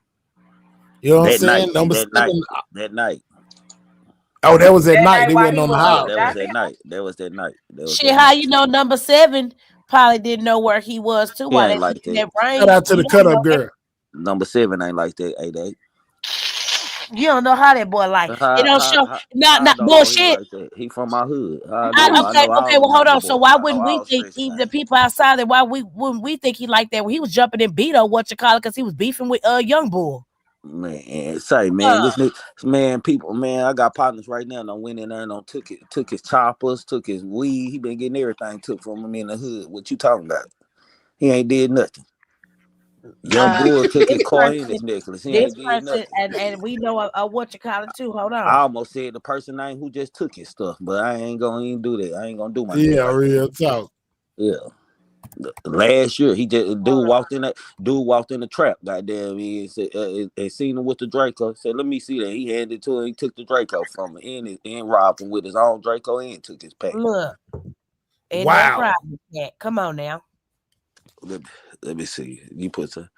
You know what I'm that saying? night. Number That 7. night. That night. Oh, that was at That night. night They while wasn't he on the was Yeah, house. that was goddamn. that night. That was that night. That was Shit, that how night. you know number 7 probably didn't know where he was too He while ain't they like looking that. at Shout Rain. out to You the don't cut up know that. girl. Number 7 ain't like that. 8-8. You don't know how that boy like. It don't show. How I Not don't know he bullshit. like that? He from my hood. How I know? I know all Okay. the Well, hold number on. So boys. why I know wouldn't we all think special even the names. people outside there? Why wouldn't we think he like that when he was jumping in Beto? What you call it? Because he was beefing with Young Bull. Man, say man, this nigga, man, people, man, I got partners right now. Done went in there and done took his choppers, took his weed. He been getting everything took from him in the hood. What you talking about? He ain't did nothing. Young Bull took his This car and his person, necklace. He this ain't did person, nothing. and we know what you call it too. Hold I on. almost said the person name who just took his stuff, but I ain't gonna even do that. I ain't gonna do my nigga Yeah, like real that. talk. Yeah. Last year, he just dude walked in the trap. Goddamn, he said, seen him with the Draco. Said, "Let me see that." He handed it to him. He took the Draco from him and robbed him with his own Draco and took his pack. Look, ain't no Wow. problem with that. Come on now. Let me see. You put some.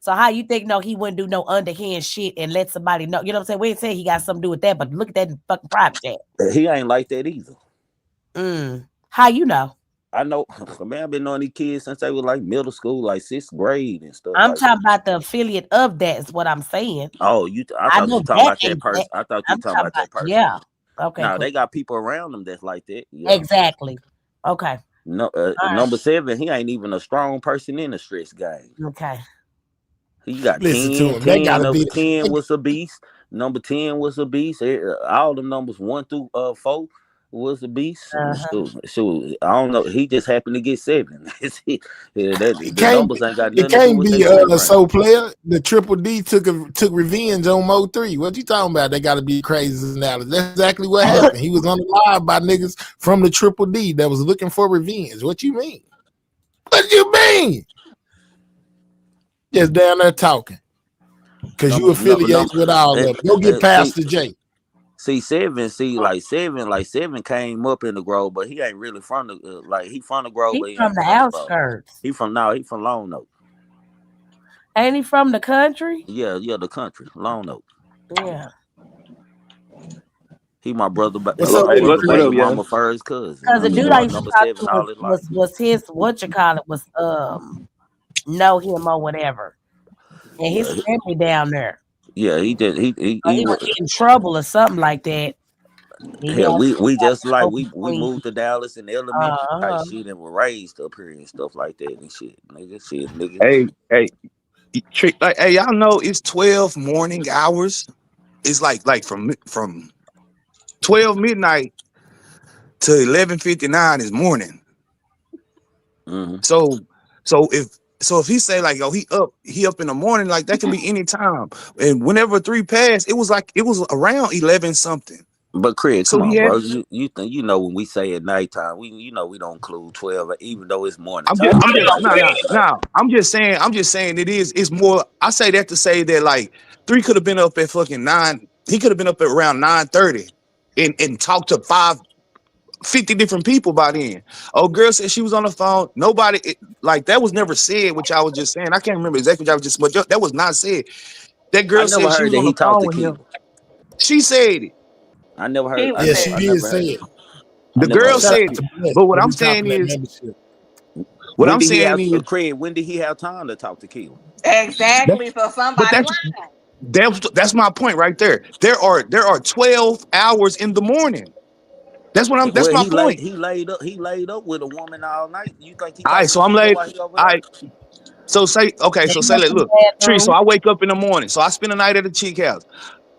So how you think he wouldn't do no underhand shit and let somebody know? You know what I'm saying? We ain't saying he got something to do with that, but look at that fucking private chat. He ain't like that either. How you know? I know, man. I've been knowing these kids since they were like middle school, like 6th grade and stuff. I'm like talking that. about the affiliate of that is what I'm saying. Oh, I I thought know you talking that about that ain't person. that. I thought you I'm talking talking about that about, person. yeah. Okay, Now cool. they got people around them that's like that. Yeah. Exactly. Okay. No, right. number 7, he ain't even a strong person in the stress game. Okay. He got Listen 10, to him. That 10. gotta Number be 10 was a beast. Number 10 was a beast. All the numbers 1 through 4 was a beast. Shoot, I don't know. He just happened to get 7. The numbers ain't got it nothing to do can't with be their strength so range. player. The Triple D took revenge on Mo 3. What you talking about? They gotta be crazy now. That's exactly what happened. He was on the live by niggas from the Triple D that was looking for revenge. What you mean? What you mean? Just down there talking. Because you affiliate with all of them. Go get Pastor J. See 7, like 7 came up in the Grove, but he ain't really from the he from the Grove, He but he from ain't the from the Grove. outskirts. He from Lone Oak. Ain't he from the country? Yeah, the country, Lone Oak. Yeah. He my brother, What's he up, my big brother bro? baby mama first cousin. Because the I've been dude I knowing used to number talk 7 to all his life. was his what you call it was know him or whatever. And his family down there. Yeah, he did. He Was was. in trouble or something like that. He Hell, we just like had we moved to Dallas in elementary type shit and were raised up here and stuff like that and shit, nigga. Hey, hey, y'all know it's 12 morning hours. It's like from 12 midnight to 11:59 is morning. Mm-hmm. So if he say like, oh, he up in the morning, like that can be any time. And whenever 3 passed, it was around 11 something. But Craig, So come he on, had. bro. You think when we say at nighttime, we we don't include 12, even though it's morning I'm time. just no. I'm just saying it's more. I say that to say that like 3 could have been up at fucking 9. He could have been up at around 9:30 and talked to 50 different people by then. Oh, girl said she was on the phone. Nobody like that was never said, which I was just saying. I can't remember exactly what I was just, but that was not said. That I girl never said she heard was that on he the talked phone to with him. Keeler. She said it. I never heard. Yeah, she did say it. The girl said it. But what I'm saying that is, membership. what When I'm did he saying have is, Craig? When did he have time to talk to Keeler? Exactly. So but somebody lying. that's my point right there. There are 12 hours in the morning. That's Well, my point. he laid up with a woman all night. You think he All right, talked to so I'm Keeler late. while he over All there? right. So say, okay, so say, like, look, Tree, so I wake up in the morning. So I spend the night at the chick house.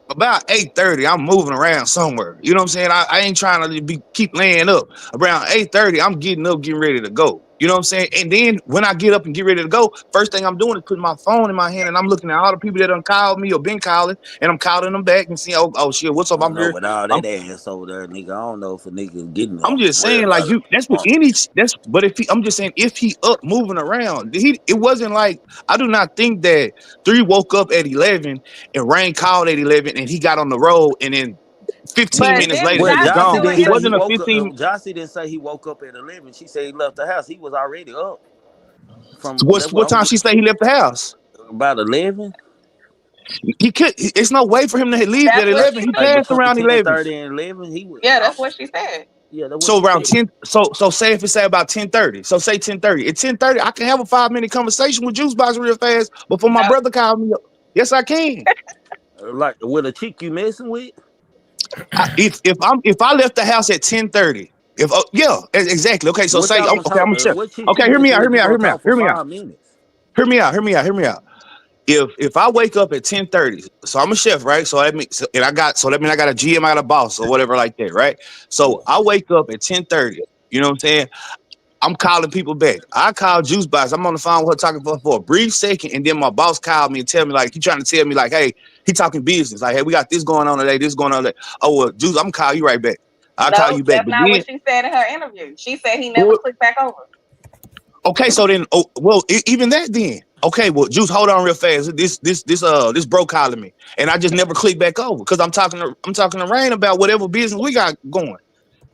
about 8:30, I'm moving around somewhere. You know what I'm saying? I ain't trying to keep laying up. Around 8:30, I'm getting up, getting ready to go. You know what I'm saying? And then when I get up and get ready to go, first thing I'm doing is putting my phone in my hand and I'm looking at all the people that done called me or been calling, and I'm calling them back and seeing, oh shit, what's up? I don't I'm know, here. but all I'm that ass over there, nigga. I don't know if a nigga getting I'm up. just Worry saying, like about it. you. That's what any. That's but if he, I'm just saying, if he up moving around, it wasn't like I do not think that 3 woke up at 11 and Rain called at 11 and he got on the road and then 15 But minutes didn't later he Well, was Joshy Jossie gone. do an didn't It say he wasn't a interview? woke up. 15. Jossie didn't say he woke up at 11. She said he left the house. He was already up. From that, What time she say he left the house? about 11. He could. It's no way for him to leave at That's what 11. she He Like said. passed between around 11. 10:30 and 11, he was. Yeah, that's what she said. Yeah, that's what So she around said. 10, so say if it say about 10:30. So say 10:30. At 10:30, I can have a 5-minute conversation with Juice Box real fast before my No. brother called me up. Yes, I can. Like with a chick you messing with. If I left the house at 10:30, if yeah, exactly. Okay, so What say y'all gonna okay, talk? I'm a chef. What chick Okay, you hear me messing out, hear with? me You out, hear gonna me out, talk for hear me out, 5 minutes? hear me out, hear me out, hear me out. If I wake up at 10:30, so I'm a chef, right? So that means and that means I got a GM, I got a boss or whatever like that, right? Yeah. So I wake up at 10:30. You know what I'm saying? I'm calling people back. I call Juice Box. I'm on the phone with her talking for a brief second, and then my boss called me and tell me like he trying to tell me like, hey, he talking business. Like, hey, we got this going on today, this going on today. Oh well, Juice, I'm gonna call you right back. I'll call No, you back. that's But not then, what she said in her interview. She said he never well, clicked back over. okay, so then, even that then. Okay, well, Juice, hold on real fast. This bro calling me, and I just never click back over because I'm talking to Rain about whatever business we got going.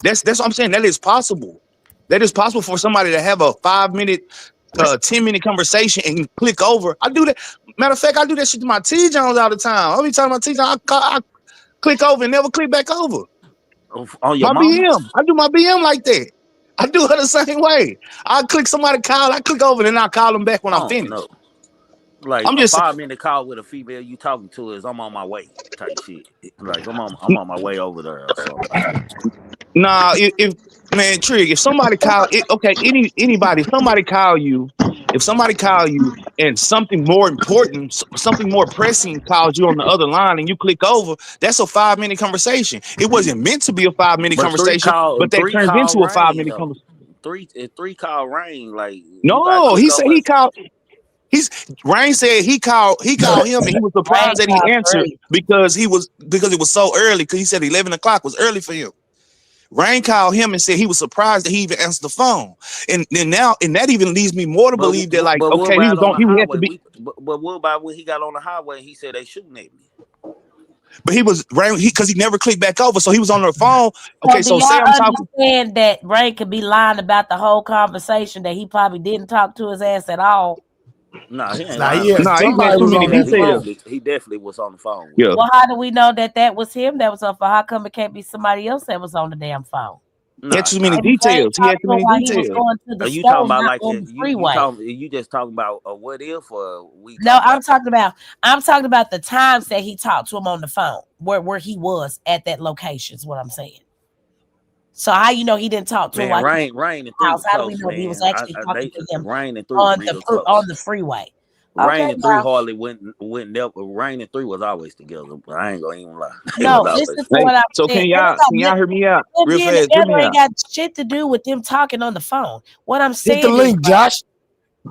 That's what I'm saying. That is possible. That is possible for somebody to have a 5-minute, 10-minute conversation and click over. I do that. Matter of fact, I do that shit to my T Jones all the time. I'll be talking about T Jones. I click over and never click back over. On your My mama? BM. I do my BM like that. I do her the same way. I click somebody call, I click over, and then I call them back when I I'm don't know. finished. Like I'm a just 5 minute call with a female you talking to is I'm on my way type shit. Like I'm on my way over there or something like that. nah. If man, Trig, if somebody call it, okay, anybody, if somebody call you, if somebody call you and something more important, something more pressing calls you on the other line and you click over, that's a 5-minute conversation. It wasn't meant to be a 5-minute But conversation, but that three turns call into a five rain minute though. conversation. Three call rain. Like you gotta No, click he said over. he called. He's Rain said he called him and he was Rain surprised that he called answered three. because it was so early because he said 11 o'clock was early for him. Rain called him and said he was surprised that he even answered the phone. And now that even leads me more to But believe that like what okay about on the he had to highway? be But what about when he got on the highway and he said they shooting at me? but he was Rain because he never clicked back over so he was on the phone. So Okay, do so say y'all I'm talking. understand that Ray could be lying about the whole conversation that he probably didn't talk to his ass at all? Nah, he ain't Now, lying yeah, about Nah, that. he had somebody too was many on that details. phone. He definitely was on the phone with Yeah. him. Well, how do we know that was him that was on phone? How come it can't be somebody else that was on the damn phone? He had Nah, too many Maybe Ray details. He had talked too to him many while he was details. going to the are you talking store, about not like on the you freeway. talking? You just talking about a what if, or we No, talking about? I'm talking about the times that he talked to him on the phone, where he was at that location is what I'm saying. So how you know he didn't talk to him Man, while he was Rain in and the Three house? was How do we close, know he was man. actually talking to him Rain and Three was on real on close. the freeway? Okay, Rain and Three now hardly went never. Rain and Three was always together, but I ain't gonna even lie. They was no, listen always to Hey, what I'm so saying. They can got y'all hear me out them real being fast? Hear together me ain't out. got shit to do with them talking on the phone. Hit the link, Josh.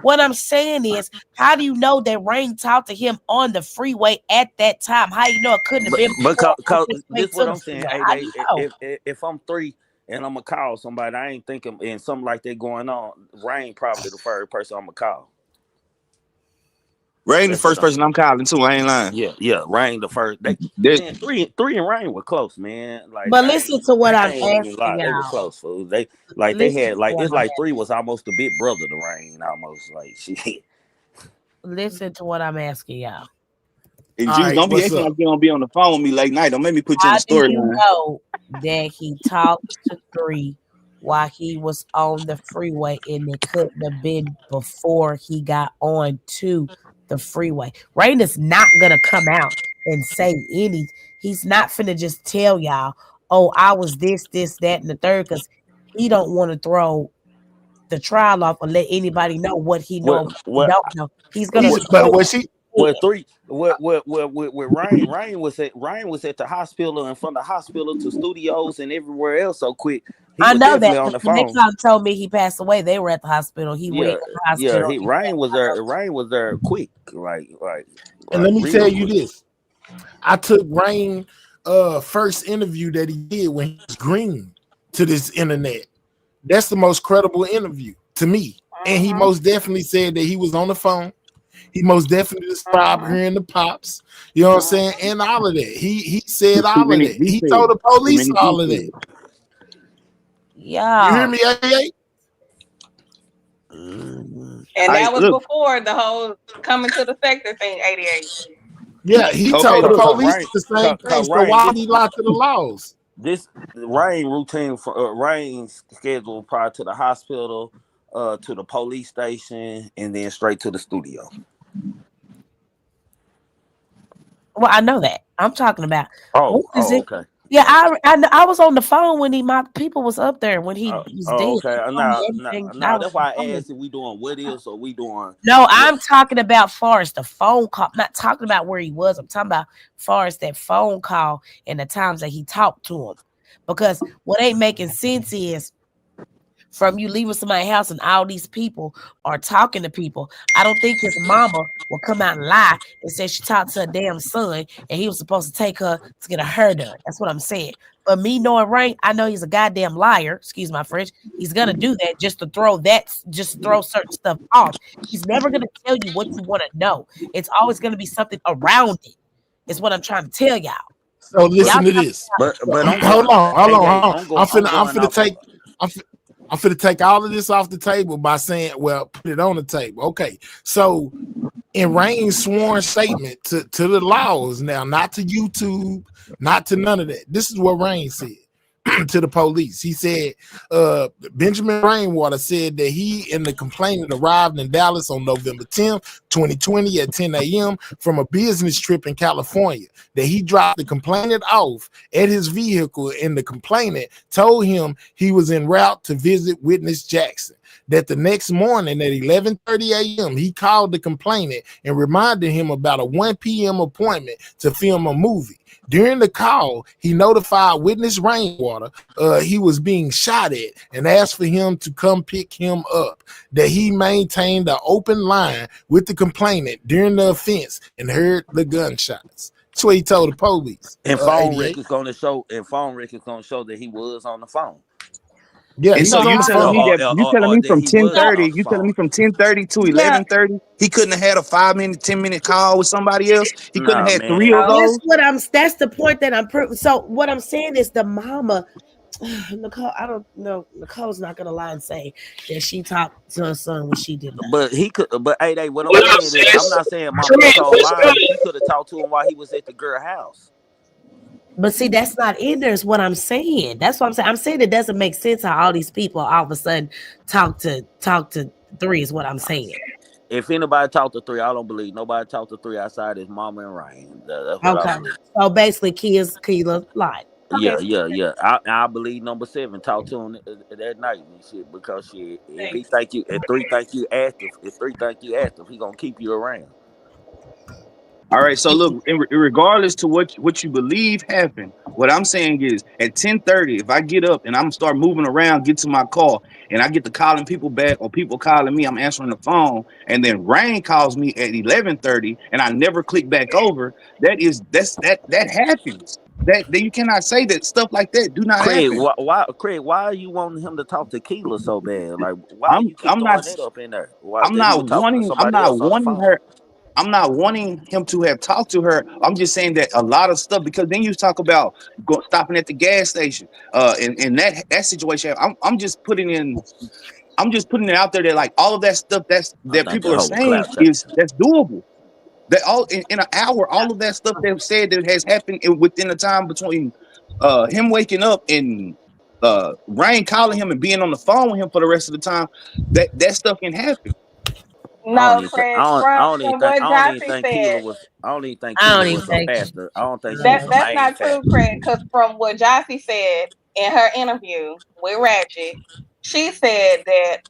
What I'm saying is, how do you know that Rain talked to him on the freeway at that time? How you know it couldn't have been But before on his way this to what the I'm saying. freeway? Hey, How do you know? if I'm Three and I'm gonna call somebody, I ain't thinking and something like that going on. Rain probably the first person I'm gonna call. Rain the That's what first I'm. person I'm calling too. I ain't lying. Yeah. Rain the first. They That, man, three and Rain were close, man. Like But listen to what I I'm ain't even asking lie. They were y'all. close, fool. They Listen had to like what it's I'm like Three was almost a big brother to Rain, almost like shit. listen to what I'm asking y'all. and All Juice, right, don't be what's acting up? like you don't be on the phone with me late night. Don't make me put you on How the do you storyline. know that he talked to Three while he was on the freeway and it couldn't have been before he got on to the freeway? Rain is not gonna come out and say any. He's not finna just tell y'all, oh, I was this, that, and the third, because he don't want to throw the trial off or let anybody know what he know What and what he what don't know. He's gonna He's say but was she? Well, three. With Ryan was at the hospital and from the hospital to studios and everywhere else so quick. He I was know that definitely on because the when they phone. called and told me he passed away, they were at the hospital. He went Yeah, to the yeah. hospital. He Ryan was there. Ryan was there quick, And let me tell real you quick. this. I took Rain first interview that he did when he was green to this internet. That's the most credible interview to me. And he most definitely said that he was on the phone. He most definitely described hearing the pops. You know what I'm saying? And all of that. He said Too all of many that. He told details. the Too police many all of that. details. You hear Yeah. me, AA? And that was Look. before the whole coming to the sector thing, 88. Yeah, he Okay, told the look. police the same thing. So Ryan, why would he lie to the laws? this Ryan routine for Ryan's schedule prior to the hospital, to the police station, and then straight to the studio. Well, I know that. I'm talking about what is it? Okay. Yeah, I was on the phone when my people was up there when he was dead. Okay. They told me everything. I Now was that's on why the I phone. asked if we doing what is or we doing No, what. I'm talking about Forrest, the phone call. I'm not talking about where he was. I'm talking about Forrest, that phone call and the times that he talked to him. Because what ain't making sense is from you leaving somebody's house and all these people are talking to people. I don't think his mama will come out and lie and say she talked to her damn son and he was supposed to take her to get her hair done. That's what I'm saying. But me knowing Rain, I know he's a goddamn liar. Excuse my French. He's gonna do that just to throw certain stuff off. He's never gonna tell you what you want to know. It's always gonna be something around it. Is what I'm trying to tell y'all. So Y'all listen to talking this. But I'm Hold going on, hold on, hold 88. on. I'm I'm going finna off of take I'm finna take all of this off the table by saying, well, put it on the table. Okay. So in Rain's sworn statement to the laws now, not to YouTube, not to none of that. This is what Rain said to the police. He said, Benjamin Rainwater said that he and the complainant arrived in Dallas on November 10th, 2020 at 10 a.m. from a business trip in California, that he dropped the complainant off at his vehicle and the complainant told him he was en route to visit witness Jackson. That the next morning at 11:30 a.m. he called the complainant and reminded him about a 1 p.m. appointment to film a movie. During the call, he notified witness Rainwater he was being shot at and asked for him to come pick him up. That he maintained an open line with the complainant during the offense and heard the gunshots. That's what he told the police. and phone 88. records gonna show that he was on the phone. Yeah, And he so was So on you the telling me phone. that you telling Or me that from he was on 10:30, the you telling phone. me from 10:30 to yeah, 11:30, he couldn't have had a 5-minute, 10-minute call with somebody else. He couldn't Nah, have had three man. of those. that's the point that I'm proving. So what I'm saying is the mama, Nicole, I don't know. Nicole's not gonna lie and say that she talked to her son when she did not. But he could. But hey, what I'm What up, saying is, I'm sis? not saying Mama Trent, Nicole what's lying. up? She could have talked to him while he was at the girl house. But see, that's not in there, is what I'm saying. That's what I'm saying. I'm saying it doesn't make sense how all these people all of a sudden talk to three is what I'm saying. If anybody talked to three, I don't believe nobody talked to three outside his mama and Ryan. That's what I Okay. believe. So basically Keela lied. Okay. Yeah. I believe number 7 talked to him that night and shit because if he think you if 3 think you active, he gonna keep you around. All right, so look, regardless to what you believe happened, what I'm saying is at 10:30, if I get up and I'm start moving around, get to my car, and I get to calling people back or people calling me, I'm answering the phone, and then Rain calls me at 11:30, and I never click back over. That happens. That you cannot say that stuff like that do not Craig, happen. why are you wanting him to talk to Keela so bad? Like, why I'm you keep I'm not throwing that up in there? Why I'm that he not was talking to wanting I'm somebody not else on the wanting phone? her. I'm not wanting him to have talked to her. I'm just saying that a lot of stuff, because then you talk about stopping at the gas station, in that situation. I'm just putting it out there that like all of that stuff I that think people that are whole saying cloud chase. that's doable. That all in an hour, all of that stuff they've said that has happened within the time between him waking up and Ryan calling him and being on the phone with him for the rest of the time, that stuff can happen. No, Craig, from what Jossie said, I don't even think I Keela don't even was a think pastor. I don't think she was a that's main not true, pastor. Craig, because from what Jossie said in her interview with Ratchet, she said that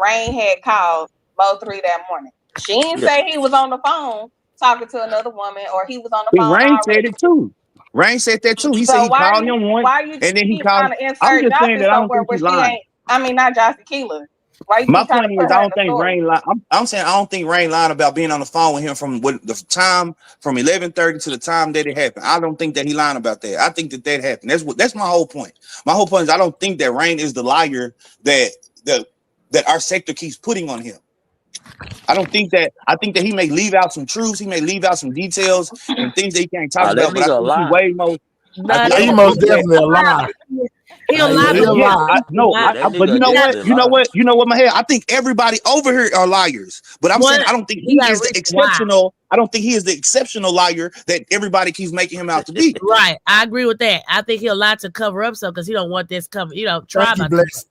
Rain had called Mo 3 that morning. She didn't Yeah. say he was on the phone. talking to another woman, or he was on the And phone Rain said already. it too. Rain said that too. He said So he called him once, why you and then he keep called. trying to I'm insert just saying Jocelyn that I don't somewhere think where he's she lying. ain't? I mean, not Jocelyn Keeler. Why you My keep trying to point is, put I her in don't the think story? Rain lied. I'm saying I don't think Rain lied about being on the phone with him from what the time from 11:30 to the time that it happened. I don't think that he lied about that. I think that that happened. That's my whole point. My whole point is I don't think that Rain is the liar that that our sector keeps putting on him. I don't think that. I think that he may leave out some truths. He may leave out some details and things that he can't talk Oh, that about. But I nigga a think he lie. way more. Nah, Yeah, I he don't most think that. definitely a lie. he'll Nah, lie, he but a Yeah, lie. no, Yeah, that but nigga you know what? definitely You know lie. what? You know what, my head? I think everybody over here are liars. But I'm saying what I don't think he he got is the reason why. exceptional. I don't think he is the exceptional liar that everybody keeps making him out to be. Right, I agree with that. I think he'll lie to cover up something because he don't want this cover. Trial Thank you, not to. Bless.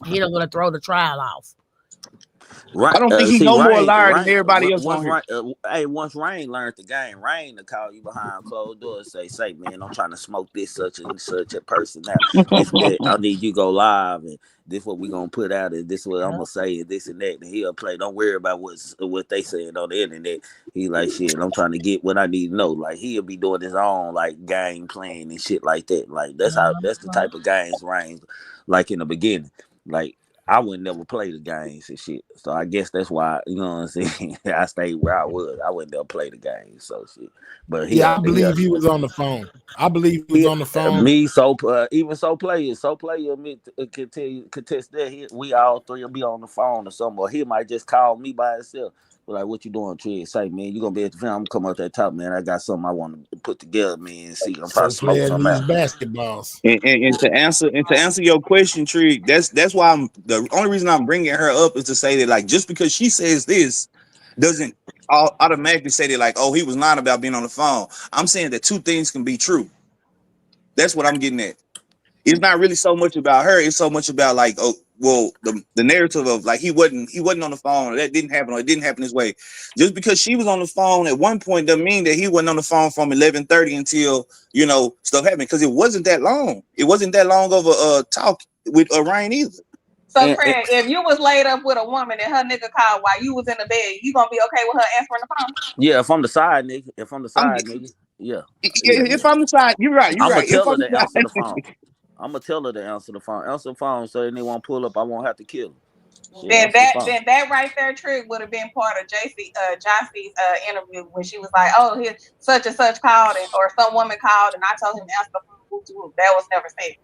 He don't want to throw the trial off. Right. I don't think he's See, no more Rain, liar than Rain. everybody else Once on here. Rain, once Rain learned the game, Rain to call you behind closed doors, say, man, I'm trying to smoke this such and such a person now. This and that. I need you go live, and this what we gonna put out, and this what I'm gonna say, and this and that. And he'll play. Don't worry about what they saying on the internet. He like shit. I'm trying to get what I need to know. Like he'll be doing his own like game playing and shit like that. Like that's the type of games Rain like in the beginning. Like I would never play the games and shit. So I guess that's why, you know what I'm saying? I stayed where I was. I wouldn't never play the games. So shit. But Yeah, I believe he was on the phone. I believe he was on the phone. me, even so player me can tell you contest that we all three will be on the phone or something, or he might just call me by himself. But like, what you doing, Trey? Say, man, you gonna be at the film? I'm gonna come up that top, man. I got something I want to put together, man. And see, I'm trying So to smoke playing something these out. basketballs. And to answer your question, Tree, that's why the only reason I'm bringing her up is to say that like just because she says this doesn't automatically say that like, oh, he was lying about being on the phone. I'm saying that two things can be true. That's what I'm getting at. It's not really so much about her. It's so much about like, oh, well, the narrative of like he wasn't on the phone. Or that didn't happen, or it didn't happen this way. Just because she was on the phone at one point doesn't mean that he wasn't on the phone from 11:30 until stuff happened. Because it wasn't that long. It wasn't that long of a talk with Ryan either. So Craig, if you was laid up with a woman and her nigga called while you was in the bed, you gonna be okay with her answering the phone? Yeah, if I'm the side nigga, yeah. If I'm the side, you're right. You're I'm gonna right. If tell her I'm the to answer side, the phone. I'm gonna tell her to answer the phone. Answer the phone so they won't pull up. I won't have to kill them. Shit, Then answer the phone. that right there, Trick, would have been part of Josty's interview when she was like, "Oh, his such and such called, or some woman called, and I told him to answer the phone." That was never said.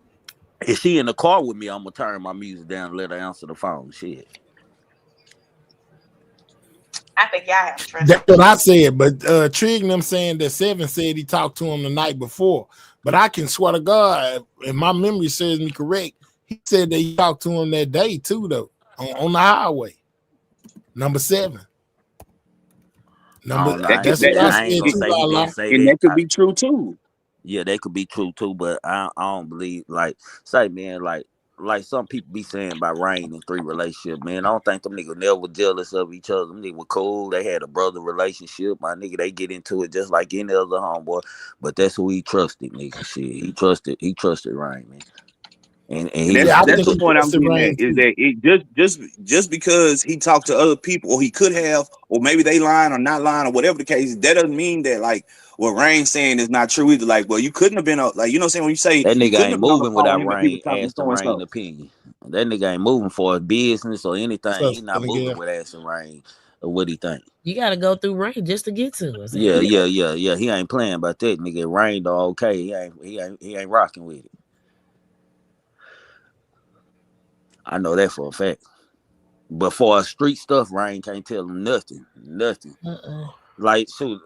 If she in the car with me, I'm gonna turn my music down and let her answer the phone. Shit. I think y'all have trust. That's what I said. But Trig and them saying that Seven said he talked to him the night before. But I can swear to God, if my memory serves me correct, he said that he talked to him that day too, though, on the highway. Number 7. I don't know. That's what I I ain't said gonna too, say he Lala. didn't say and that. that could be true too. Yeah, they could be true too, but I don't believe say man, like some people be saying about Rain and 3 relationship, man. I don't think them niggas never jealous of each other. Them niggas were cool. They had a brother relationship. My nigga, they get into it just like any other homeboy. But that's who he trusted, nigga. Shit. He trusted Rain, man. And he was Yeah, I That's think the he point I'm trusted getting Rain at is too. that it just because he talked to other people or he could have, or maybe they lying or not lying or whatever the case, that doesn't mean that like what Rain's saying is not true either. Like, well, you couldn't have been like, you know what I'm saying? When you say that you nigga couldn't ain't have been on the moving phone with without him if he was Rain talking asking so and Rain so. opinion. That nigga ain't moving for a business or anything. So, He not moving with asking Rain what he think. You gotta go through Rain just to get to us. Yeah. He ain't playing about that nigga. Rain though, okay. He ain't rocking with it. I know that for a fact. But for street stuff, Rain can't tell him nothing. Like shoot,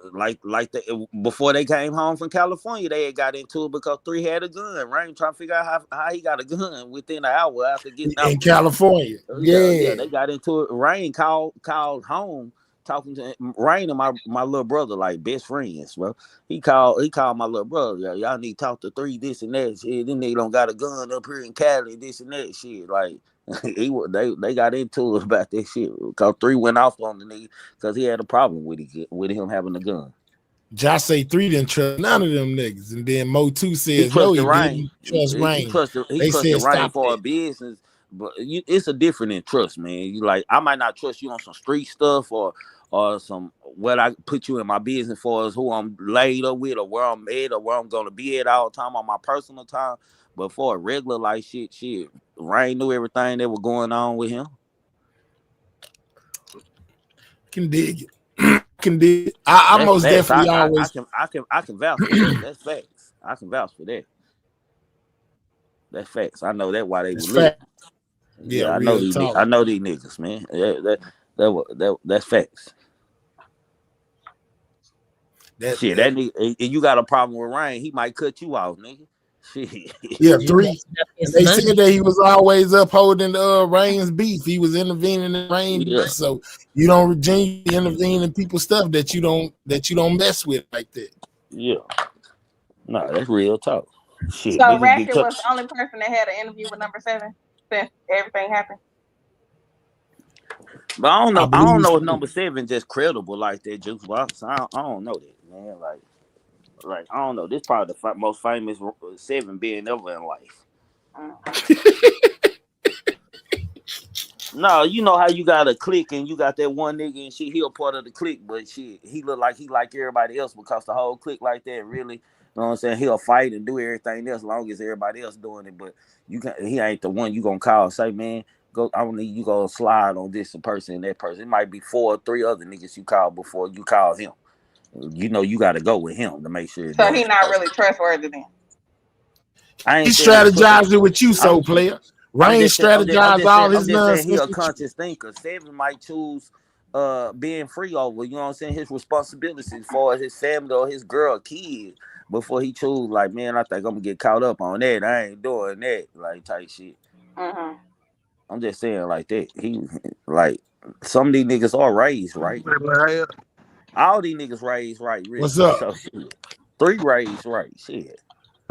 before they came home from California, they had got into it because 3 had a gun. Rain trying to figure out how he got a gun within an hour after getting out in California. Yeah, they got into it. Rain called home talking to Rain and my little brother like best friends, bro. He called my little brother. Yeah, y'all need to talk to 3 this and that shit. Then they don't got a gun up here in Cali, this and that shit. Like they got into it about that shit because 3 went off on the nigga because he had a problem with him having a gun. Josh say 3 didn't trust none of them niggas, and then Mo 2 He says no, trusted he Rain. didn't trust Rain. He They trusted said Rain stop for a that. business, but it's a different in trust, man. You like, I might not trust you on some street stuff or some what I put you in my business for is who I'm laid up with or where I'm at or where I'm gonna be at all the time on my personal time. But for a regular life shit, Rain knew everything that was going on with him. Can dig it. Can dig it. I That's most facts. definitely I always. can I can vouch for that. That's facts. I can vouch for that. That's facts. I know that why they It's were lit. fact. Yeah, Yeah, real talk. I know these niggas, man. That's facts. Shit, That that nigga, and you got a problem with Rain, he might cut you off, nigga. Shit. yeah, You 3. messing up And his they money. said that he was always upholding Rain's beef. He was intervening in Rain Yeah, beef. So you don't genuinely intervene in people's stuff that you don't mess with like that. yeah. No, that's real talk. Shit, So niggas get Ratchet cut. was the only person that had an interview with number 7 since everything happened. But I don't I know. I don't believe know if so. number 7 just credible like that, Juice Box. I don't know that, man. Like I don't know. This probably the most famous 7 being ever in life. No, you know how you got a clique and you got that one nigga and shit, he a part of the clique, but shit, he look like he like everybody else because the whole clique like that, really, you know what I'm saying? He'll fight and do everything else as long as everybody else doing it, but he ain't the one you gonna call and say, man, go, I don't need you gonna slide on this person and that person. It might be 4 or 3 other niggas you call before you call him. You know you gotta go with him to make sure it's So done. he not really trustworthy then. I He ain't saying strategizing with you, I'm so player. I'm Rain just saying, strategized all I'm his just saying he nonsense a with you. conscious thinker. 7 might choose being free over, you know what I'm saying, his responsibilities for his family or his girl, kid, before he choose like, man, I think I'm gonna get caught up on that. I ain't doing that, like type shit. Mm-hmm. I'm just saying like that. He like some of these niggas are raised right. All these niggas raised right, really. What's up? So shit. 3 raised right. Shit.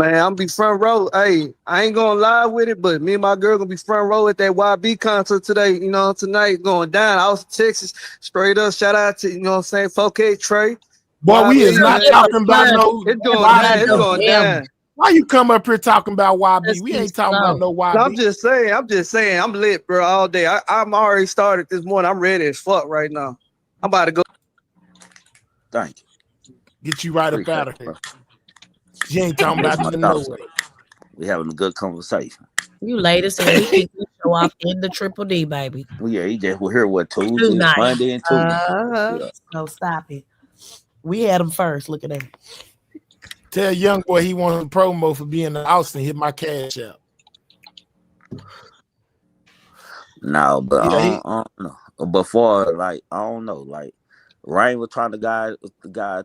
Man, I'm be front row. Hey, I ain't gonna lie with it, but me and my girl gonna be front row at that YB concert today. You know, tonight going down. I was in Texas, straight up. Shout out to, you know what I'm saying, 4K Trey. Boy, we is YB, not man. talking about no It's going down. It's YB. going down. Why you come up here talking about YB? Let's We be ain't talking about slow. no No, I'm YB. just saying. I'm lit, bro, all day. I'm already started this morning. I'm ready as fuck right now. I'm about to go. Thank you. Get you right up Appreciate out of it, here. bro. She ain't talking That's about my nothing no thoughts. way. We having a good conversation. You later said he kicked the show off in the Triple D, baby. Well, yeah, he just was here what Tuesday, Tonight. Monday, and Tuesday. Yeah. So stop it. We had him first. Look at that. Tell young boy he wants a promo for being in Austin. Hit my cash out. No, but Yeah, I don't know. Before, like, I don't know. Like, Rain was trying to guide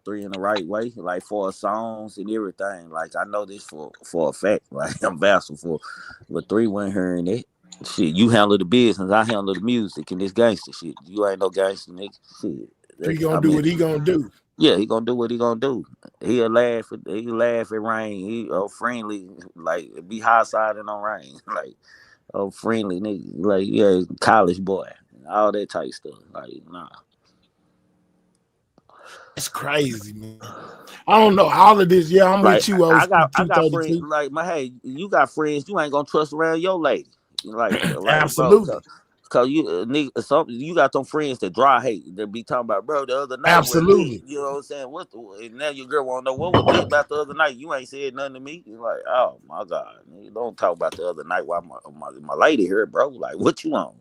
3 in the right way, like for songs and everything. Like, I know this for a fact. Like, I'm vouching for, but 3 wasn't hearing it. Shit, you handle the business, I handle the music and this gangster shit. You ain't no gangster, nigga. Shit. he I gonna do mean, what he gonna do. yeah, he gonna do what he gonna do. He'll laugh at Rain. He friendly, like be high siding on Rain. Like friendly nigga. Like, yeah, college boy. All that type stuff. Like, nah. It's crazy, man. I don't know all of this. Yeah, I'm Like with you. I got Two thirty friends two. like my hey, you got friends you ain't gonna trust around your lady. Like bro, Absolutely, cause you nigga, something you got them friends that dry hate that be talking about, bro, the other night was lit. absolutely. You know what I'm saying? And now your girl wanna know what was lit about the other night. You ain't said nothing to me. You're like, oh my God, nigga, don't talk about the other night while my lady here, bro. Like, what you on?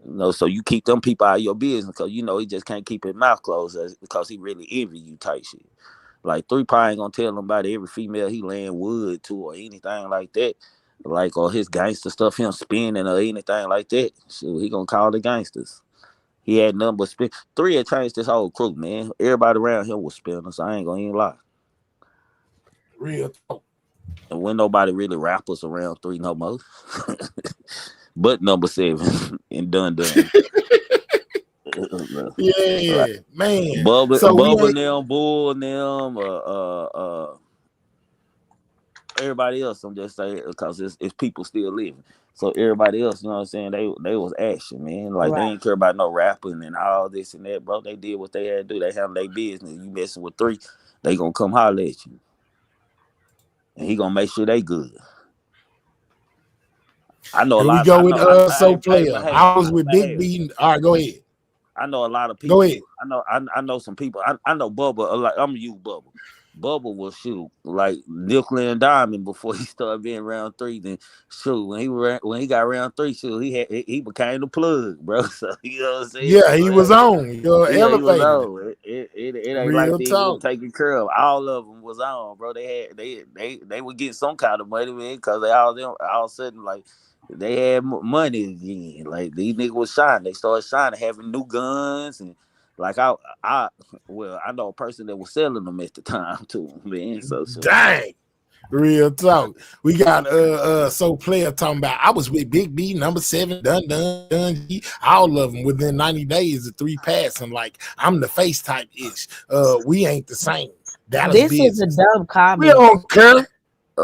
You know, so you keep them people out of your business because you know he just can't keep his mouth closed because he really envy you type shit. Like 3 probably ain't gonna tell him about every female he laying wood to or anything like that. Like or his gangster stuff, him spinning or anything like that. So he gonna call the gangsters. He had nothing but spin. 3 had changed this whole crew, man. Everybody around him was spinners. I ain't gonna even lie. Real talk. And when nobody really rappers around 3 no more. But number 7 and done. Right. Yeah, man. So we Bubba ain't them, Bull them, everybody else. I'm just saying because it's people still living. So everybody else, you know what I'm saying? They was action, man. Like they Right. ain't care about no rapping and all this and that, bro. They did what they had to do. They handled their business. You messing with 3, they gonna come holler at you, and he gonna make sure they good. I know a Here we lot. go I with know. So Hey, Player. hey, I was with Big hey, B. All right, go ahead. I know a lot of Go ahead. people. I know some people. I know Bubba. Like I'm you, Bubba. Bubba will shoot like Nickel and Diamond before he started being round three. Then shoot when he got round three, shoot he became the plug, bro. So you know what I'm saying. Yeah, he So was on. You yeah, he was elevated it. on. It ain't like Real they wasn't talk. taking care of. All of them was on, bro. They would get some kind of money, man, because they all of a sudden like they had money again. Like these niggas was shining. They started shining, having new guns and like I I know a person that was selling them at the time too, man. So Dang. Real talk. We got So Player talking about I was with Big B, number 7, done G, all of them within 90 days of 3 passing. Like I'm the face type ish. We ain't the same. Dallas This is a business. dumb We comment. don't care.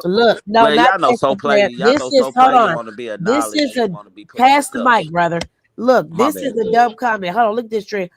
Look, no, well, not y'all know just so the play. player. Y'all This know is so hold play. on. Want to be This acknowledged is and a want to be put on pass the stuff. mic, brother. Look, My this is bad, a dude. dumb comment. Hold on, look at this tree.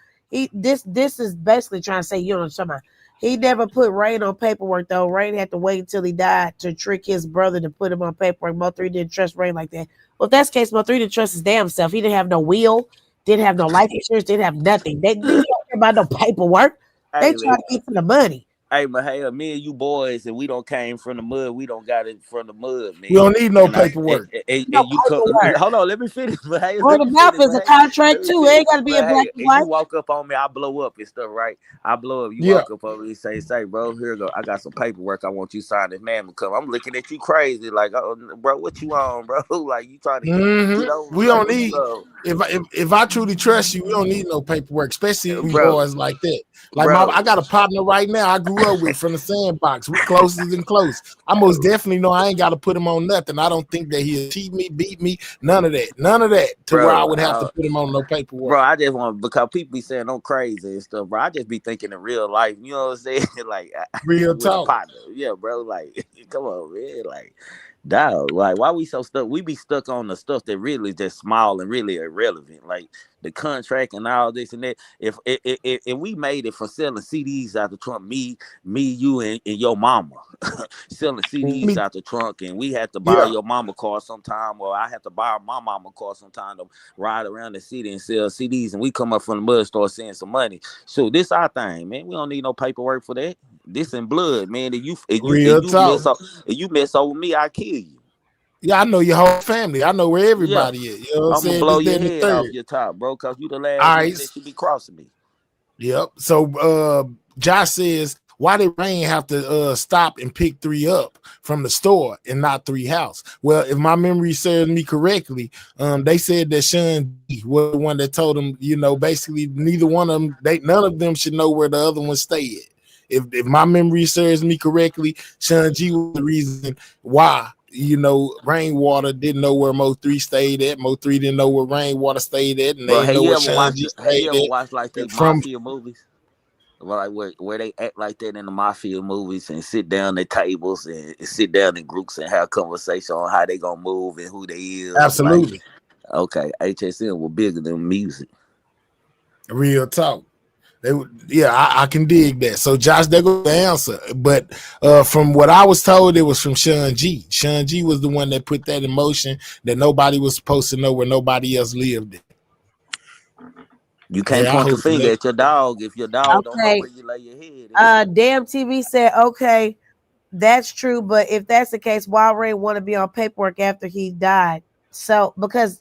This is basically trying to say you know what I'm talking about. He never put Rain on paperwork though. Rain had to wait until he died to trick his brother to put him on paperwork. Mo3 didn't trust Rain like that. Well, if that's the case, Mo3 didn't trust his damn self. He didn't have no will, didn't have no life insurance, didn't have nothing. They don't care about no paperwork. They Hey, try man. to get to the money. Hey, man, hey, me and you boys, and we don't came from the mud. We don't got it from the mud, We man. don't need no And paperwork. and No you come. paperwork. Hold on, let me finish. But hey, Word let of me mouth finish. is But a hey, let contract me too. It finish. ain't got to be in But black hey, and and you white. walk up on me, I blow up and stuff, right? I blow up. You Yeah. walk up on me, say, bro, here you go. I got some paperwork. I want you to sign. This man will come. I'm looking at you crazy, like, oh, bro, what you on, bro? Like you trying to get over? We Like don't what need you on, if I truly trust you, we don't need no paperwork, especially we bro? boys like that. Like Bro, I got a partner right now I grew up with from the sandbox. We closer than close. I most definitely know I ain't got to put him on nothing. I don't think that he'll cheat me, beat me, none of that. None of that to where I would have to bro. put him on no paperwork. Bro, I just want because people be saying I'm crazy and stuff, bro. I just be thinking in real life, you know what I'm saying? Like Real with a talk. partner, yeah, bro. Like, come on, man. Like, dog, like why we so stuck? We be stuck on the stuff that really just small and really irrelevant, like the contract and all this and that. If we made it for selling CDs out the trunk, me, you, and your mama selling CDs Me out the trunk, and we had to borrow yeah. your mama car sometime, or I had to borrow my mama car sometime to ride around the city and sell CDs, and we come up from the mud store seeing some money. So this our thing, man. We don't need no paperwork for that. This in blood, man. Real talk. If you mess over me, I kill you. Yeah, I know your whole family. I know where Yeah, everybody is. You know what I'm I'm gonna saying? blow This, your that, and the head off third. your top, bro. Cause you the last All nigga right. that should be crossing me. Yep. So Josh says, why did Rain have to stop and pick 3 up from the store and not 3 house? Well, if my memory serves me correctly, they said that Sean G was the one that told them, you know, basically neither one of them, none of them should know where the other one stayed at. If my memory serves me correctly, Sean G was the reason why, you know, Rainwater didn't know where Mo3 stayed at. Mo3 didn't know where Rainwater stayed at, and they Bro, didn't know where Sean G have you stayed ever watched like at. these From mafia movies? Like where they act like that in the mafia movies and sit down at tables and sit down in groups and have conversation on how they gonna move and who they is. Like, absolutely. okay, HSM was bigger than music. Real talk. Yeah, I can dig that. So Josh, there goes the answer. But from what I was told, it was from Sean G. Sean G was the one that put that in motion that nobody was supposed to know where nobody else lived. You can't Yeah, I point your hope finger that. at your dog if your dog don't know Okay. where you lay your head. Damn TV said, okay, that's true, but if that's the case, why Ray want to be on paperwork after he died? So because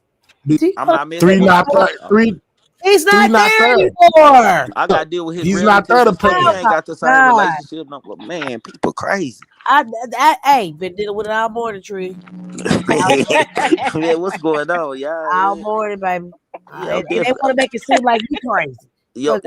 I'm not missing Three what not you. he's three not not there there. anymore. I got to deal with his He's not there relatives to and stuff. pay He Oh him. ain't my got the same god. relationship. No, man, people crazy. Hey, been dealing with it all morning, Tree. Man, what's going on, y'all? All Man? morning, baby. Yeah, I'm And they different. want to make it seem like you crazy. Yo,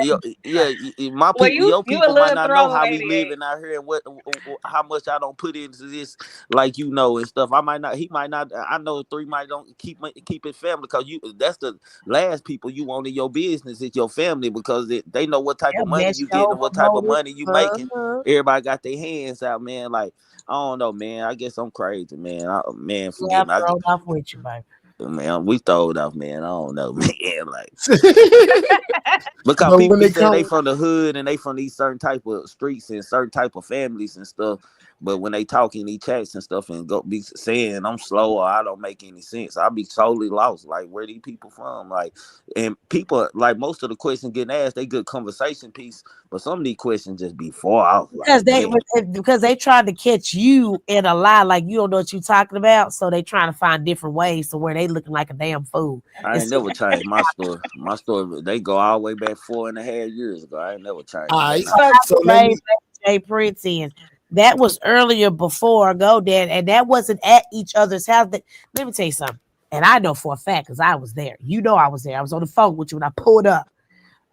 yeah, my Well, people, your you a people might little not know thrown, how we 88. living out here and how much I don't put into this, like you know and stuff. I might not, he might not. I know 3 might don't keep it family because that's the last people you want in your business is your family because they know what type They'll of money mess you your getting and what type of motive. money you making. Uh-huh. Everybody got their hands out, man. Like I don't know, man. I guess I'm crazy, man. Man, Yeah, forgive I'm me. thrown off with you, baby. Man, we throwed off, man. I don't know, man. Like. Because But people when be they saying they come, from the hood and they from these certain type of streets and certain type of families and stuff. But when they talk in these chats and stuff and go be saying I'm slow or I don't make any sense, I'll be totally lost. Like, where these people from? Like, and people like most of the questions getting asked, they good conversation piece, but some of these questions just be far off. Because they tried to catch you in a lie, like you don't know what you're talking about, so they trying to find different ways to where they looking like a damn fool. I ain't never changed my story. My story, they go all the way back 4.5 years ago. I ain't never changed. All right, that. so let me. Jay Prince in. That was earlier before GoDad, and that wasn't at each other's house. Let me tell you something, and I know for a fact because I was there. You know I was there. I was on the phone with you when I pulled up,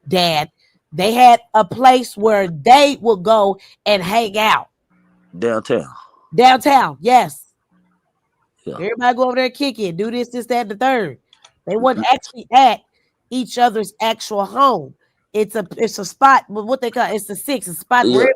Dad. They had a place where they would go and hang out. Downtown, yes. Yeah. Everybody go over there, kick it, do this, that, and the third. They wasn't actually at each other's actual home. It's a spot, but what they call it's the six, a spot where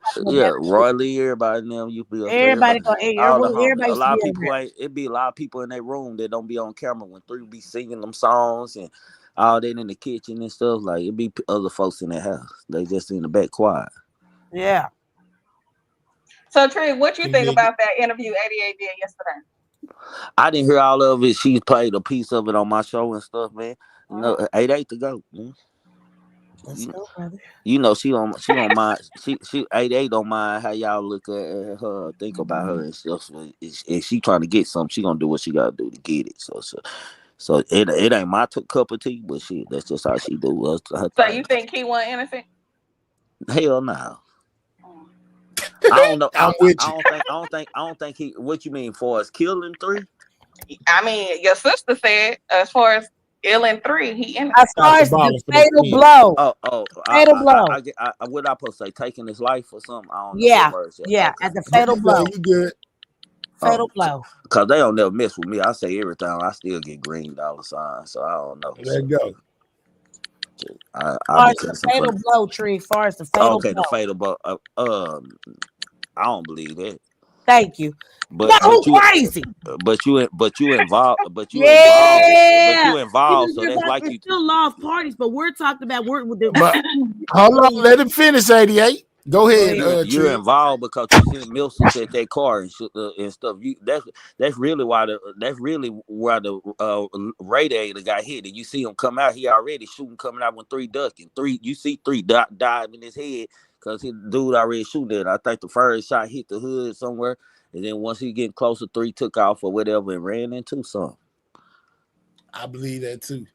Roy Lee, everybody in them, you be up there. everybody go. All the homies. Everybody A lot of people ain't. It be a lot of people in their room that don't be on camera when 3 be singing them songs and all that in the kitchen and stuff. Like it be other folks in their house. They just in the back quiet. Yeah. So Trey, what you think about that interview 88 did yesterday? I didn't hear all of it. She played a piece of it on my show and stuff, man. No, 88 to go, man. Let's go, brother. You know she don't mind. She 88 don't mind how y'all look at her, think about her and stuff. If she trying to get something, she gonna do what she gotta do to get it. So it ain't my cup of tea, but that's just how she do. So you think he wasn't innocent? Hell no. I don't know. I'm with you. I don't think he. What you mean for us killing 3? I mean, your sister said as far as killing 3, he innocent. As far as the fatal blow. Fatal blow. What I supposed to say? Taking his life or something? I don't know. Yeah. Okay. At the fatal blow. You good? Fatal blow. Cause they don't never mess with me. I say everything. I still get green dollar signs, so I don't know. There you go. I the fatal blow, Tree. Far as the fatal blow. The fatal blow. I don't believe that. Thank you. But you crazy. But you involved. But you involved. So that's like you still lost parties. But we're talking about work with the. Hold on, let him finish. 88. Go ahead. You're involved because you seen missiles at that car and stuff. That's really why the radiator got hit. And you see him come out. He already shooting coming out when 3 ducking. 3. You see 3 dive in his head because his dude already shooting it. I think the first shot hit the hood somewhere, and then once he getting closer, 3 took off or whatever and ran into something. I believe that too.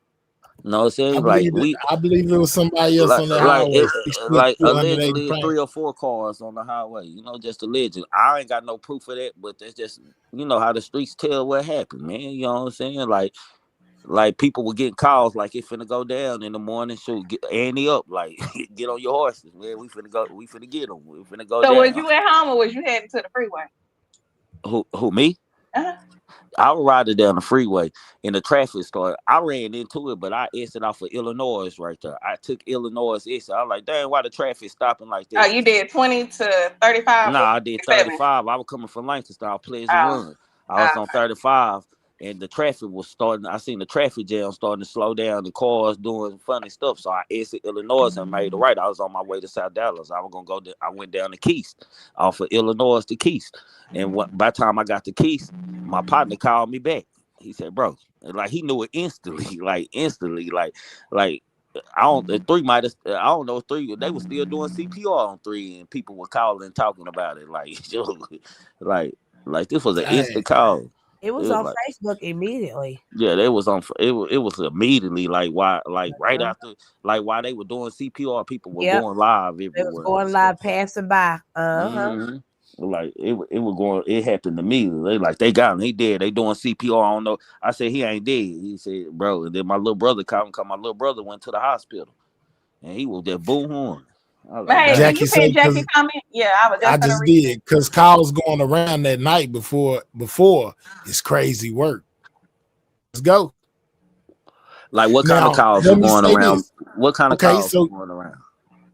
No, I'm saying I believe it was somebody else on the highway. Like allegedly 3 or 4 cars on the highway. You know, just alleged. I ain't got no proof of that, but that's just how the streets tell what happened, man. You know what I'm saying? Like people were getting calls like it finna go down in the morning. Shoot, get Andy up, like get on your horses, man. We finna get them. We finna go down. So was you at home or was you heading to the freeway? Who me? I was riding down the freeway and the traffic started. I ran into it, but I exited off of Illinois right there. I took Illinois exit. I was like, dang, why the traffic stopping like that? Oh, you did 20 to 35? Nah, I did 35. I was coming from Lancaster. I was Pleasant Run. I was on 35 and the traffic was starting. I seen the traffic jam starting to slow down. The cars doing funny stuff. So I exited Illinois and made a right. I was on my way to South Dallas. I was going to go. I went down to Keys off of Illinois to Keys. And by the time I got to Keys, my partner called me back. He said, bro, like he knew it instantly, like I don't. 3 might have. I don't know. 3. They were still doing CPR on 3, and people were calling and talking about it. Like this was an instant call. It was on Facebook immediately. Yeah, they was on. It was immediately like why, like right after, like while they were doing CPR, people were going live everywhere. They was going live, passing by. Like it was going. It happened immediately. They got him. He dead. They doing CPR. I don't know. I said he ain't dead. He said, bro. And then my little brother called him. Cause my little brother went to the hospital, and he was just boo-hooing. Hey, Jackie, you said Jackie comment? Yeah, I just did because Kyle was going around that night before his crazy work. Let's go. Like what kind of calls were going around? What kind of calls were going around?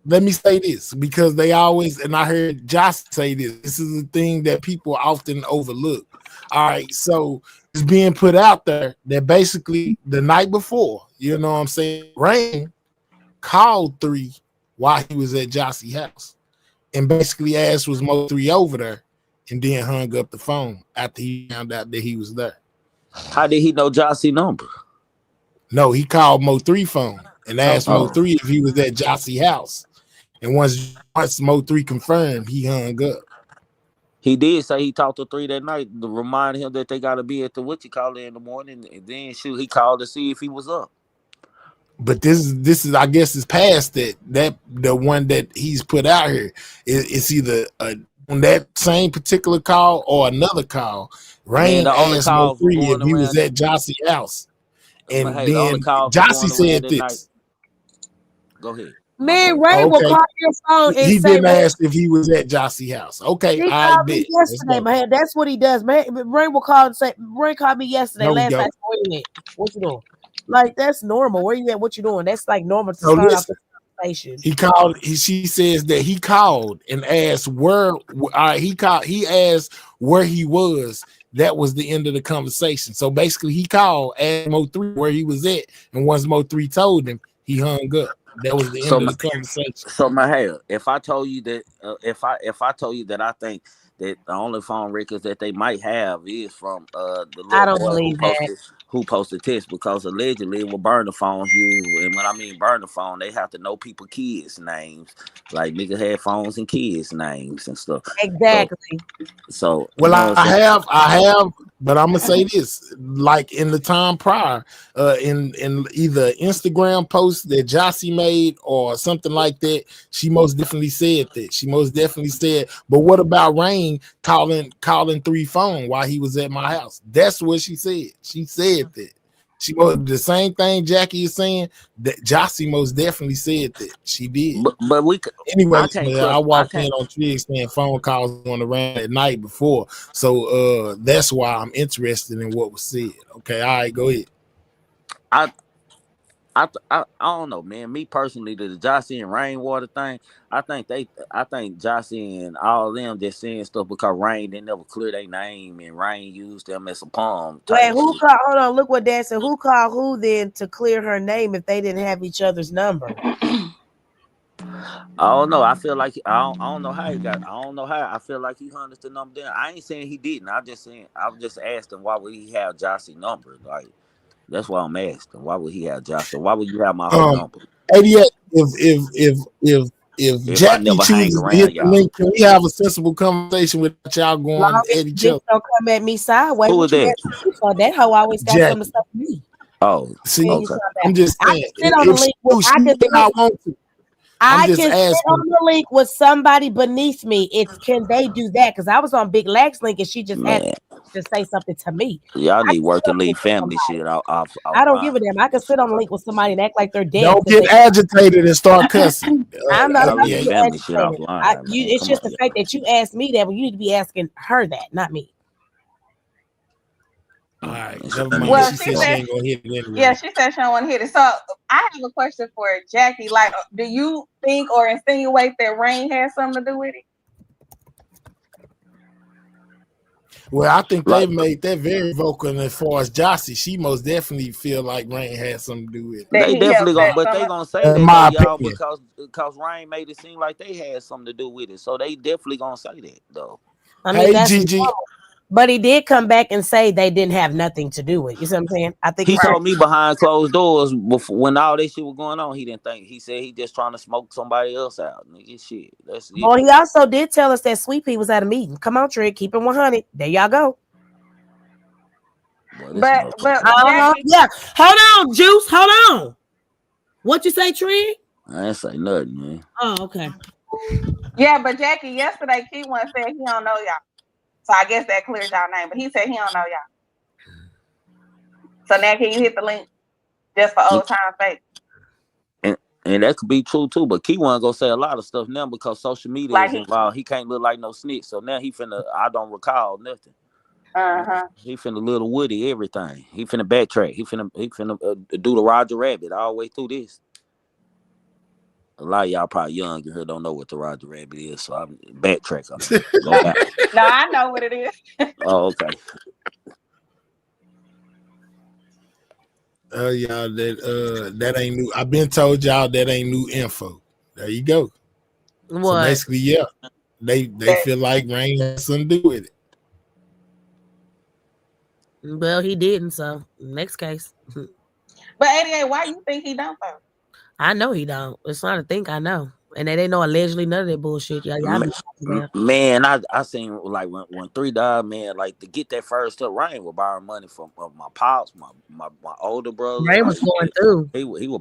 Let me say this because they always, and I heard Josh say this. This is the thing that people often overlook. All right, so it's being put out there that basically the night before, you know what I'm saying, Rain called 3 while he was at Jossie's house, and basically asked was Mo 3 over there, and then hung up the phone after he found out that he was there. How did he know Jossie number? No, he called Mo3 phone and asked Oh. Mo3 if he was at Jossie house. And once Mo3 confirmed, he hung up. He did say he talked to 3 that night to remind him that they got to be at the in the morning. And then shoot, he called to see if he was up. But this is I guess it's past that the one that he's put out here. It's either on that same particular call or another call. Rain asked Mo3 if he was at Jossie house. And hey, then Jossie said this. Night. Go ahead. Man, Ray will call your phone and he say didn't ask if he was at Jossie house. Okay, he I called me bet. yesterday, man. That's what he does, man. Ray will call and say, Ray called me yesterday, last night. Where you at? What you doing? Like, that's normal. Where you at? What you doing? That's like normal to start off the conversation. He called. She says that he called and asked where. He asked where he was. That was the end of the conversation. So basically, he called, asked Mo3 where he was at, and once Mo3 told him, he hung up. That was the end of the conversation. So my hair. If I told you that, if I told you that I think that the only phone records that they might have is from the little boy who posted text, because allegedly it will burn the phones used. And when I mean burn the phone, they have to know people kids' names. Like nigga had phones and kids' names and stuff. Exactly. So well, I have, but I'm gonna say this: like in the time prior, in either Instagram post that Jossie made or something like that, she most definitely said that. She most definitely said. But what about Rain calling 3 phone while he was at my house? That's what she said. She said that. She was the same thing Jackie is saying. That Jossie most definitely said that she did. But we anyway, I walked in on Triggs saying phone calls on the round at night before, so that's why I'm interested in what was said. Okay, all right, go ahead. I don't know, man. Me personally, the Jossie and Rainwater thing, I think Jossie and all of them just saying stuff because Rain didn't never clear their name and Rain used them as a palm. Wait, who called? Hold on, look what Dad said. Who called who then to clear her name if they didn't have each other's number? I don't know. I feel like I don't know how he got. I don't know how. I feel like he hunted the number down. I ain't saying he didn't. I was just asking why would he have Jossie number? Like that's why I'm asking. Why would he have Jossie? Why would you have my whole number? 88. If Jackie chooses to hit the link, can we have a sensible conversation with y'all going at each other? Don't come at me sideways. Who is that? So that hoe always got something to say to me. Oh, see, okay. I'm just saying. I can sit on the link with somebody beneath me. Can they do that? Because I was on Big Lex link and she just asked to say something to me. Y'all need work and leave family shit off. I don't give a damn. I can sit on the link with somebody and act like they're dead. Don't get agitated and start cussing. I'm not family shit offline. It's just the fact that you asked me that, but you need to be asking her that, not me. All right. Well, she said she ain't gonna hit it anyway. Yeah, she said she don't want to hit it. So I have a question for Jackie. Like, do you think or insinuate that Rain has something to do with it? Well, I think they made that very vocal as far as Jossie. She most definitely feel like Rain has something to do with it. They definitely gonna, but they gonna say that y'all because Rain made it seem like they had something to do with it. So they definitely gonna say that though. I mean, that's Gigi. But he did come back and say they didn't have nothing to do with it. You see what I'm saying? I think he told me behind closed doors before, when all this shit was going on. He didn't think. He said he just trying to smoke somebody else out. Nigga, shit. That's it. Well, he also did tell us that Sweet Pea was at a meeting. Come on, Trick, keep it 100. There y'all go. But yeah. Hold on, Juice. Hold on. What you say, Trick? I ain't say nothing, man. Oh, okay. Yeah, but Jackie, yesterday Key1 said he don't know y'all. So I guess that clears y'all name. But he said he don't know y'all. So now can you hit the link just for old time's sake? And that could be true too. But Key1 gonna say a lot of stuff now because social media is involved. He can't look like no snitch. So now he finna. I don't recall nothing. He finna little Woody everything. He finna backtrack. He finna do the Roger Rabbit all the way through this. A lot of y'all probably young here don't know what the Roger Rabbit is, so I'm backtrack on it. Go back. No, I know what it is. Oh, okay. Y'all, that ain't new. I've been told y'all that ain't new info. There you go. What? So basically, yeah. They feel like Rain has something to do with it. Well, he didn't. So next case. But 88, why you think he don't though? I know he don't. It's not a think. I know, and they know allegedly none of that bullshit. Y'all be Man, I seen like when 3 died, man, like to get that first up, Ryan was borrowing money from my pops, my older brother. Ray was going through. He was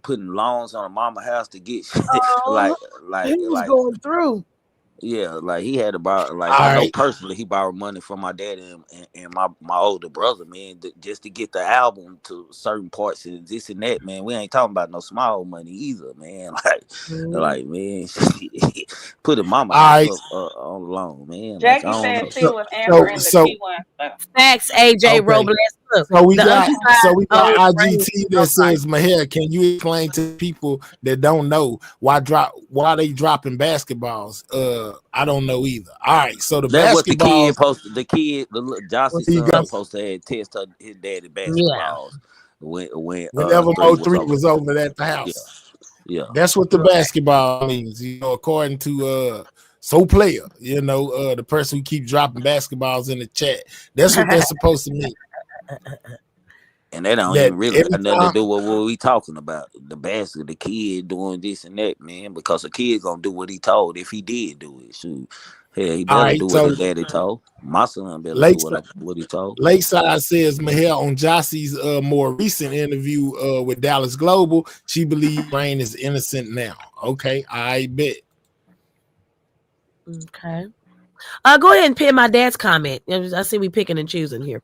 putting loans on a mama house to get shit. Oh, he was going through. Yeah, like he had to borrow. Like All I know right. personally, he borrowed money from my dad and my older brother, man, just to get the album to certain parts and this and that, man. We ain't talking about no small money either, man. Like man, put a mama house up on the loan, man. Like, Jackie said she was answering the T1 stuff. Facts, AJ Robles. Look, So we the got other side of IGT that says, Mahir, can you explain to people that don't know why they dropping basketballs? I don't know either. All right, so the that's what the basketballs. kid posted. The kid, the Jossie's There you son, go. supposed to have tested his daddy basketballs Whenever Mo 3 was over at the house. Yeah. That's what the basketball means, according to So Player, the person who keeps dropping basketballs in the chat. That's what they're supposed to mean. And they don't even really got nothing to do with what we talking about. The kid doing this and that, man, because the kid gonna do what he told if he did do it. Shoot. Hell, he better do what his daddy told. My son better do what he told. Lakeside says, Mahel, on Jossie's more recent interview with Dallas Global, she believes Rain is innocent now. Okay, I bet. Okay. Go ahead and pin my dad's comment. I see we picking and choosing here.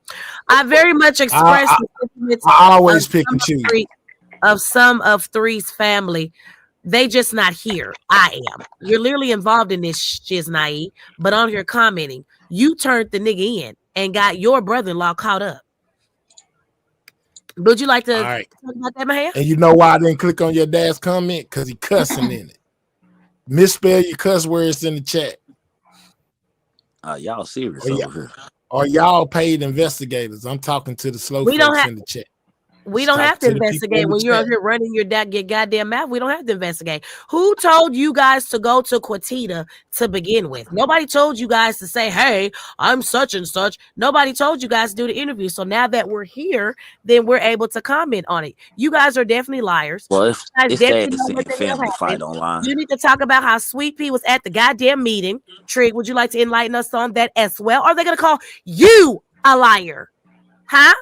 I very much express the sentiments I always pick and choose of some of 3's family. They just not here. I am. You're literally involved in this shiznai, but on here commenting, you turned the nigga in and got your brother-in-law caught up. Would you like to talk about that, Mahia? And you know why I didn't click on your dad's comment? Because he cussing in it. Misspell your cuss words in the chat. Y'all serious over here? Or y'all paid investigators? I'm talking to the slow folks in the chat. We don't have to investigate when you're out here running your goddamn mouth. We don't have to investigate. Who told you guys to go to Quatita to begin with? Nobody told you guys to say, hey, I'm such and such. Nobody told you guys to do the interview. So now that we're here, then we're able to comment on it. You guys are definitely liars. Well, it's sad to see a family fight online. You need to talk about how Sweet Pea was at the goddamn meeting. Trig, would you like to enlighten us on that as well? Or are they going to call you a liar? Huh?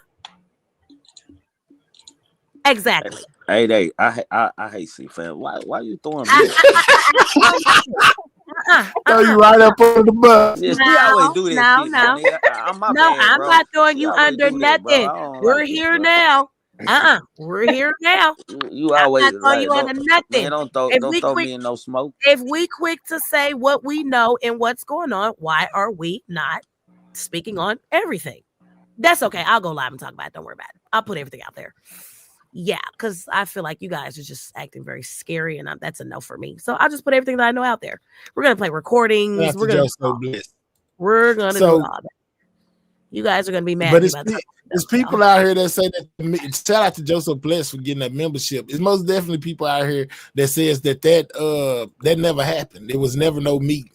Exactly. Hey, I hate C fam. Why you throwing me? You right up on the bus. Yes, we always do that. I'm not throwing you under nothing. We're here now. We're here now. You always throwing you under nothing. Man, don't throw me in no smoke. If we quick to say what we know and what's going on, why are we not speaking on everything? That's okay. I'll go live and talk about it. Don't worry about it. I'll put everything out there. Yeah, because I feel like you guys are just acting very scary, and that's a no for me. So I'll just put everything that I know out there. We're gonna play recordings. We're gonna do all that. You guys are gonna be mad. But it's people out here that say that. Shout out to Joseph Bless for getting that membership. It's most definitely people out here that says that never happened. There was never no meeting.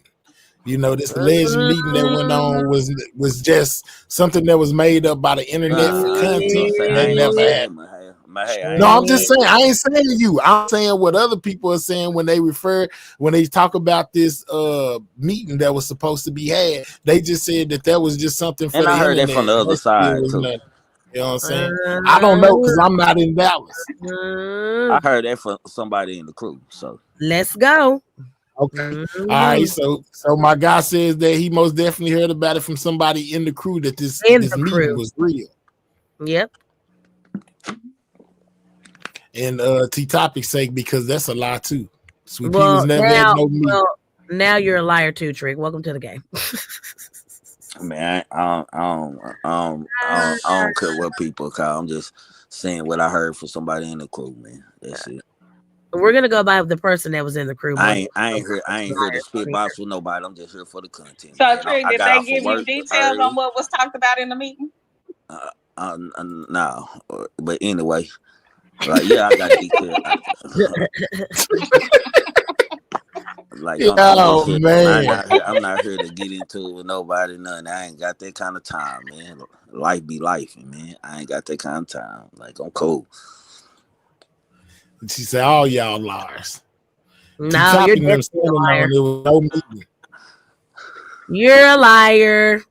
This alleged meeting that went on was just something that was made up by the internet for content. That never happened. No, I'm just saying. I ain't saying you. I'm saying what other people are saying when they talk about this meeting that was supposed to be had. They just said that was just something for the internet. I heard that from the other side too. You know what I'm saying? I don't know because I'm not in Dallas. I heard that from somebody in the crew. So let's go. Okay. All right. So my guy says that he most definitely heard about it from somebody in the crew that this meeting was real. Yep. And T-Topic's sake, because that's a lie too. Sweet Pea was never had no meat. Well, now you're a liar too, Trick. Welcome to the game. Man, I don't care what people call. I'm just saying what I heard from somebody in the crew, man. That's it. We're gonna go by the person that was in the crew. I ain't here to spit box with nobody. I'm just here for the content. So, Trick, did they give you details on what was talked about in the meeting? No, but anyway. Yeah, I got details. Like Yeah, I'm just oh here. I'm man. not here. I'm not here to get into it with nobody. Nothing. I ain't got that kind of time, man. Life be life, man. I ain't got that kind of time. Like I'm cool. She said, all y'all liars. T No, you're Topping them definitely standing a liar. on it was no meeting. You're a liar.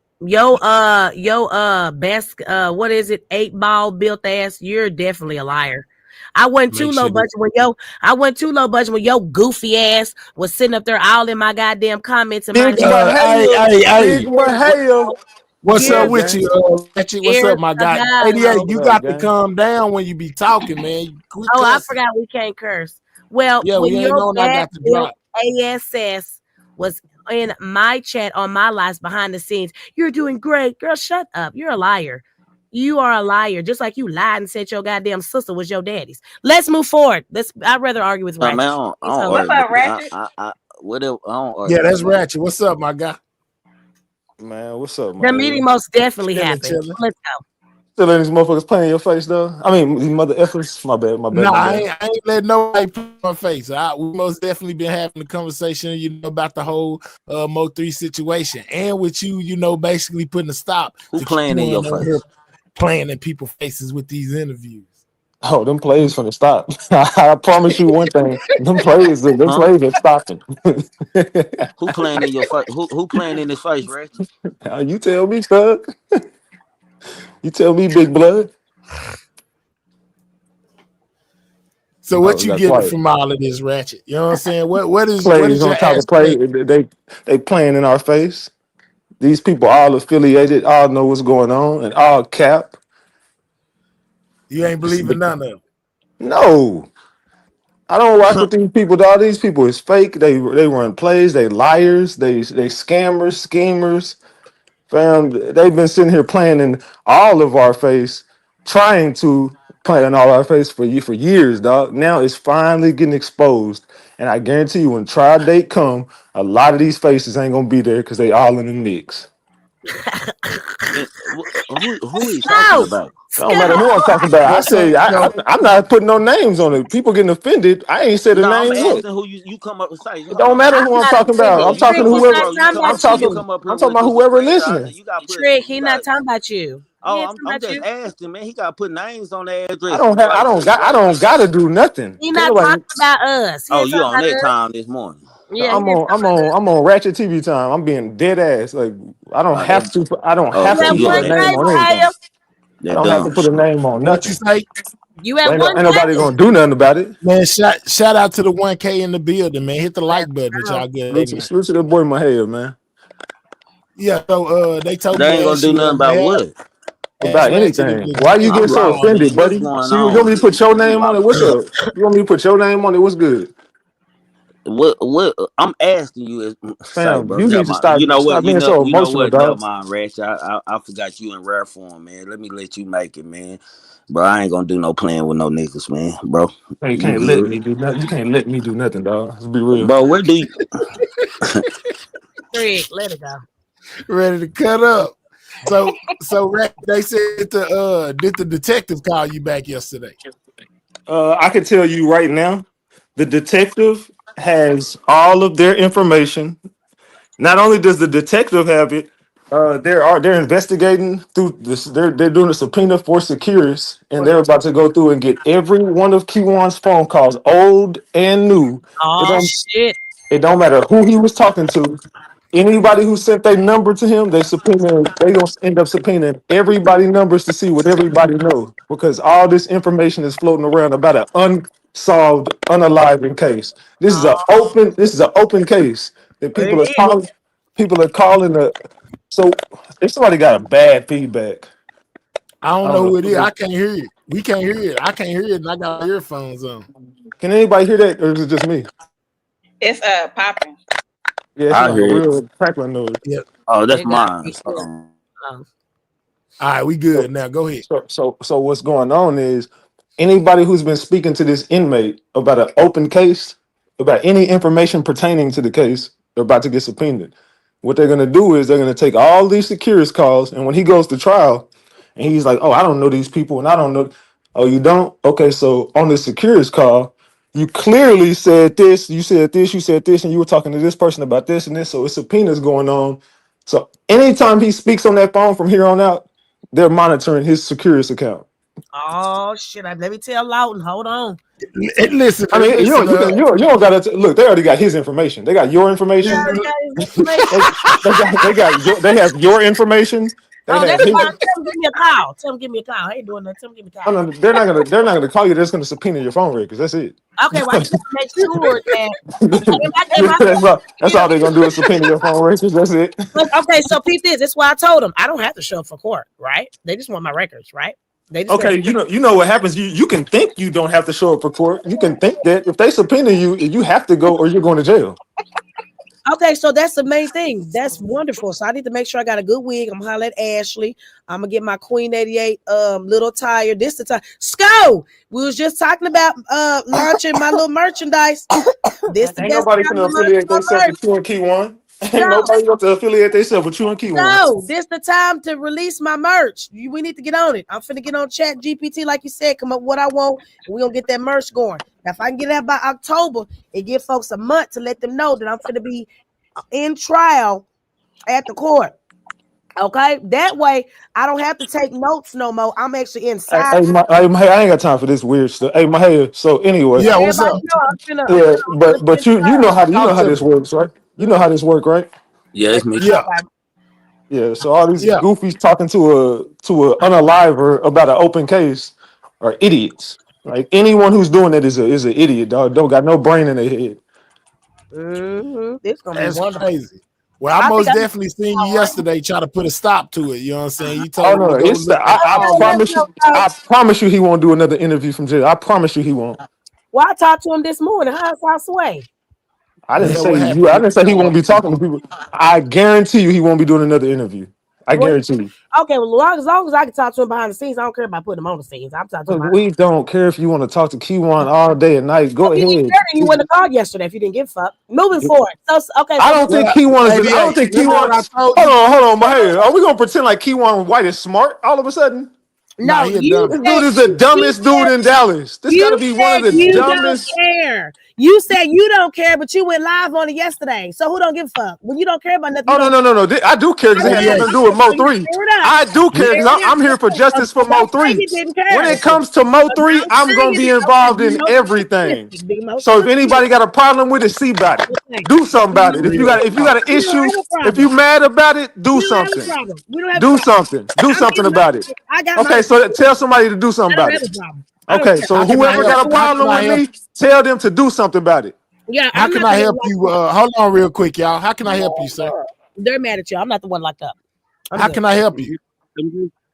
Best what is it? 8 ball built ass. You're definitely a liar. I went too Make low sure budget this. when your goofy ass was sitting up there all in my goddamn comments and my Big chat. Hey, Mahaya, hey, Big hey. Mahaya. What's What's You're up up, with gang? you, Ratchet? What's you're up, my guy? a 88, galo. you What up, got to gang? calm down when you be talking, man. You quit Oh, I cussing. forgot we can't curse. Well, Yeah, we when ain't your known I back got to built drop. ASS was in my chat on my lives behind the scenes, you're doing great. Girl, shut up. You're a liar. You are a liar. Just like you lied and said your goddamn sister was your daddy's. Let's move forward. I'd rather argue with Man, Ratchet. I He's don't over. What's argue with up, you. Ratchet? Whatever. I don't Yeah, argue with that's none. Ratchet. What's up, my guy? Man, what's up, The meeting Mahaya? most definitely Chilling, happened. chilling. Let's go. Still letting these motherfuckers play in your face, though? I mean, these mother effers. My bad, my bad, No, my I bad. ain't letting nobody put my face. We most definitely been having a conversation, about the whole Mo3 situation. And with you, basically putting a stop Who to playing in your Q1 on here face? playing in people's faces with these interviews. Oh, them plays from the stop. I promise you one thing. Them Huh? plays are stopping. Who playing in your face? Who playing in his face, Ratchet? You tell me, Thug. You tell me, Big Blood. So Oh, what we you got getting quiet. from all of this, Ratchet? You know what I'm saying? What Plays is on your top of play. aspect? They playing in our face. These people all affiliated, all know what's going on, and all cap. You ain't believing none of them. No, I don't rock with these people. Dog. These people is fake. They run plays. They liars. They scammers, schemers. Fam, they've been sitting here playing in all of our face, trying to play in all our face for years, dog. Now it's finally getting exposed, and I guarantee you, when trial date come, a lot of these faces ain't gonna be there because they all in the mix. Who he talking Go! about? It don't matter who I'm talking about. I Well, say I'm not putting no names on it. People getting offended. I ain't said a No, I'm name yet. asking who you come up with say. It Hold don't on, matter I'm who I'm not talking about. bro. I'm Trick. You talking Trick, to come he's up, not whoever. bro. You talking come I'm about up. You talking. you. come up I'm here talking with about this whoever screenshot. listening. You got put. Trick, You he's not got. talking about you. He Oh, ain't talking I'm about just you. asking, man. He got to put names on the I address. don't have. I Right, don't got. I right. don't gotta do nothing. He Can't not nobody. talking about us. He Oh, ain't you talking on about that us. time this morning? Yeah, he I'm didn't on. talk I'm about on. us. I'm on Ratchet TV time. I'm being dead ass. Like I don't Oh, that. have to. I don't Oh, have You so at to you put on a one that? name K, on Ohio? anything. I That don't have to dumb put a shit. name on what you nothing. say? You at Ain't, one ain't K? nobody gonna do nothing about it. Man, shout out to the 1K in the building, man. Hit the like button that Oh, y'all good Salute at, to, man. salute to the boy in my head, man. Yeah, so they told me They to ain't gonna ask do you, nothing about man, what? ask About Ratchet if anything. the Why you detective get I'm so called lost, you. offended, man. What's buddy? going So you want on, me to put man? your I'm name on it? lost. What's up? You want me to put your name on it? What's good? What? I'm asking you is say, Fam, bro. you Never need to mind. You know what? stop being so You know emotional, what? Never dog. mind, Ratchet. I forgot you in rare form, man. Let me let you make it, man. Bro, I ain't gonna do no playing with no niggas, man. Bro, Hey, you you can't let good, me do nothing. You can't let me do nothing, dog. Let's be real. bro? Where do you? Trick, let it go. Ready to cut up. So they said did the detective call you back yesterday? I can tell you right now, the detective has all of their information. Not only does the detective have it, they're investigating through this. They're doing a subpoena for Securus, and they're about to go through and get every one of Q1's phone calls, old and new. It Oh don't shit. it don't matter who he was talking to. Anybody who sent their number to him, they gonna end up subpoenaing everybody numbers to see what everybody knows. Because all this information is floating around about an unsolved, unaliving case. This is an open case that It is. people are calling the so if somebody got a bad feedback, I I don't don't know know who it who is. it is. I can't hear it. We can't hear it. I can't hear it, and I got earphones on. Can anybody hear that or is it just me? It's popping. Yeah, it's I like a hear it. real crackling noise. Yep. Oh, that's It got mine. me. Hold on. Oh. All right, we So, good now. Go ahead. so what's going on is anybody who's been speaking to this inmate about an open case, about any information pertaining to the case, they're about to get subpoenaed. What they're gonna do is they're gonna take all these security calls, and when he goes to trial, and he's like, "Oh, I don't know these people, and I don't know." Oh, you don't? Okay, so on the security call, You clearly said this, you said this, you said this, and you were talking to this person about this and this. So it's subpoenas going on. So anytime he speaks on that phone from here on out, they're monitoring his Securus account. Oh shit! Let me tell Lawton. Hold on. Listen, I mean, listen. you don't gotta look. They already got his information. They got your He information. already got his information. They have your information. They Oh, have that's his. fine. Tell him give me a call. Tell him give me a call. I ain't doing that. Tell him give me a Oh, call. no, they're not gonna call you. They're just gonna subpoena your phone records. That's it. Okay, well, I just want to make sure that am I that's all they're gonna do is subpoena your phone records. That's it. okay, so peep this. That's why I told them I don't have to show up for court, right? They just want my records, right? They just Okay, you know what happens. You can think you don't have to show up for court. You can think that if they subpoena you, you have to go or you're going to jail. Okay, so that's the main thing. That's wonderful. So I need to make sure I got a good wig. I'm gonna holler at Ashley. I'm gonna get my Queen 88 little tire. This the time. Sco! We was just talking about launching my little merchandise. This the Ain't best nobody time gonna to launch affiliate my themselves merch. with you and Key One. Ain't No. nobody going to affiliate themselves with you and Key One. No, this the time to release my merch. We need to get on it. I'm finna get on Chat GPT, like you said, come up with what I want, and we're gonna get that merch going. Now, if I can get that by October, it give folks a month to let them know that I'm finna be in trial at the court. Okay, that way I don't have to take notes no more. I'm actually inside. I ain't got time for this weird stuff. Hey, so anyway, Yeah, what's Everybody up? know I'm finna. yeah, I'm but you know how this works, right? You know how this work, right? Yeah, it's me. Yeah, Yeah. So all these yeah. goofies talking to a unaliver about an open case are idiots. Like anyone who's doing it is an idiot, dog. Don't got no brain in their head. It's gonna be That's wonderful. crazy. Well, I I think most I definitely seen you yesterday try to put a stop to it. You know what I'm saying? You Oh told him no, to go it's the, look at I all of it. promise you. I promise you, he won't do another interview from jail. I promise you, he won't. Well, I talked to him this morning. How's I sway? I The didn't hell, say what you. happened I with didn't say he won't be the talking to people. I guarantee you, he won't be doing another interview. I Well, guarantee you. okay, well, as long as I can talk to him behind the scenes, I don't care about putting him on the scenes. I'm talking to him Look, behind we don't care if you want to talk to Kiwan all day and night. Go If you didn't ahead. care, then you wouldn't have called yesterday if you didn't give a fuck. Moving forward. So okay, I so don't think Well, Kiwan is. I don't 88. think Remember what I Kiwan. told you? Hold on, my head. Are we gonna pretend like Kiwan White is smart all of a sudden? Nah, no, he a you This dummy. dude said is the you dumbest dude said in Dallas. This got to you be one of said the you don't dumbest. care. You said you don't care, but you went live on it yesterday. So who don't give a fuck? When you don't care about nothing, you Oh don't. no! I do care because it has nothing 88. to do with Mo three. Clear it up. I do care Clear because it up. I'm here for justice for So Mo don't say three. you didn't When care. it comes to Mo So three, don't I'm say gonna you be didn't because involved you in know everything. Big Mo So if three. anybody got a problem with it, see about it. Okay. Do something Big about it. Mo If you three. got an We don't issue, have a if problem. you mad about it, do We don't have a something. problem. We don't have a Do problem. something. Do I'm something getting my about it. I got my Okay, so tell somebody to do something I don't about have it. a problem. I don't Okay, care. so How can I whoever help? got a How can problem I with help? me, tell them to do something about it. Yeah, How I'm can not the I one help locked you? up. Hold on, real quick, y'all. How can I help you, sir? They're mad at you. I'm not the one locked up. I'm How good. can I help you?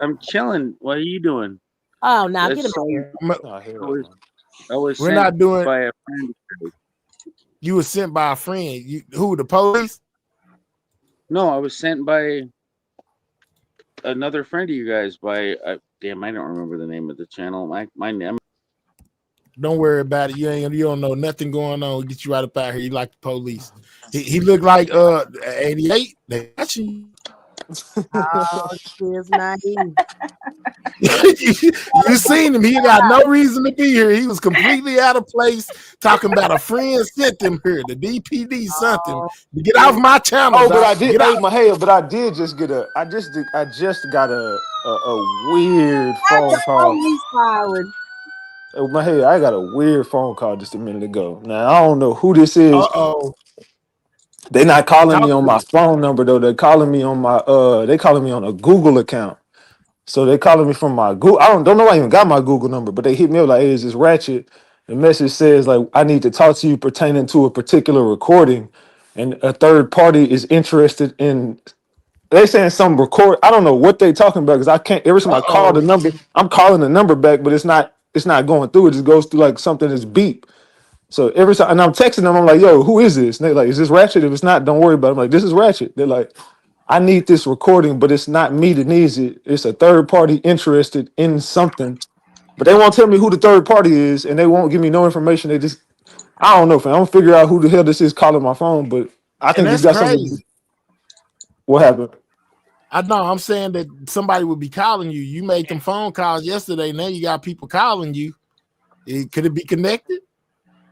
I'm chilling. What are you doing? Oh, now get him That's out here. I was We're sent not doing. by a friend. You were sent by a friend. You who? The police? No, I was sent by another friend of you guys. Damn, I don't remember the name of the channel. My name. Don't worry about it. You don't know nothing going on. Get you right up out here. You like the police. He looked like 88. They got you. Oh, she's naive. You seen him. He got no reason to be here. He was completely out of place talking about a friend sent him here. The DPD sent him to get off my channel, Oh, but dog. I did. Get Hey, out. Mahaya, but I did just get a. I just got a weird phone call. Police siren. Mahaya, I got a weird phone call just a minute ago. Now I don't know who this is. Uh-oh. They not calling me Talk on to my me. phone number though. They're calling me on my They calling me on a Google account. So they calling me from my Google. I don't know. I even got my Google number, but they hit me up like, "Hey, is this Ratchet?" The message says like, "I need to talk to you pertaining to a particular recording, and a third party is interested in." They saying some record. I don't know what they talking about because I can't. Every time I call the Uh-oh. number, I'm calling the number back, but it's not. It's not going through. It just goes through like something that's beep. So every time, and I'm texting them, I'm like, "Yo, who is this?" And they like, "Is this Ratchet?" If it's not, don't worry about it. I'm like, "This is Ratchet." They're like, "I need this recording, but it's not me that needs it. It's a third party interested in something." But they won't tell me who the third party is, and they won't give me no information. They just, I don't know, fam. I don't figure out who the hell this is calling my phone, but I And think it's that's got something. crazy. What happened? I know. I'm saying that somebody would be calling you. You made them phone calls yesterday. Now you got people calling you. Could it be connected?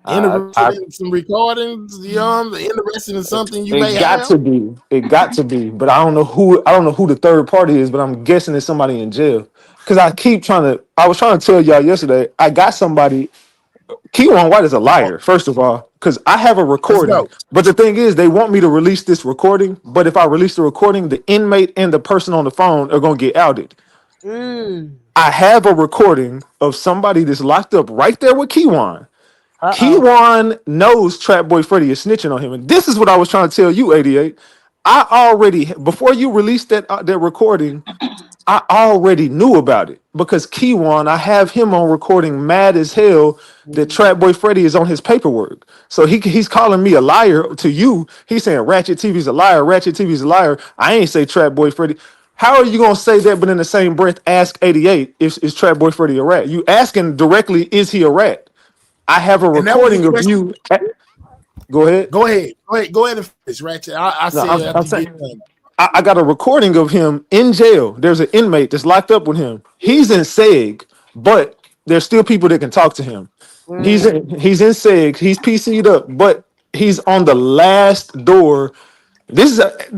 Interested I in some recordings, interested in something you may it got have. to be. It got to be. But I don't know who. I don't know who the third party is. But I'm guessing it's somebody in jail. Because I keep trying to. I was trying to tell y'all yesterday. I got somebody. Keon White is a liar. First of all, because I have a Let's recording. go. But the thing is, they want me to release this recording. But if I release the recording, the inmate and the person on the phone are gonna get outed. Mm. I have a recording of somebody that's locked up right there with Kewan. Uh-oh. Kewan knows Trap Boy Freddy is snitching on him, and this is what I was trying to tell you, 88. I already before you released that recording, I already knew about it because Kewan, I have him on recording mad as hell that Trap Boy Freddy is on his paperwork. So he's calling me a liar to you. He's saying Ratchet TV's a liar. Ratchet TV's a liar. I ain't say Trap Boy Freddy. How are you gonna say that, but in the same breath ask 88 if is Trap Boy Freddy a rat? You asking directly, is he a rat? I have a And that was the recording of question. you. Go ahead. Go ahead and finish, Ratchet. I No, said I'm after you saying get done. I got a recording of him in jail. There's an inmate that's locked up with him. He's in SEG, but there's still people that can talk to him. He's in SEG. He's PC'd up, but he's on the last door.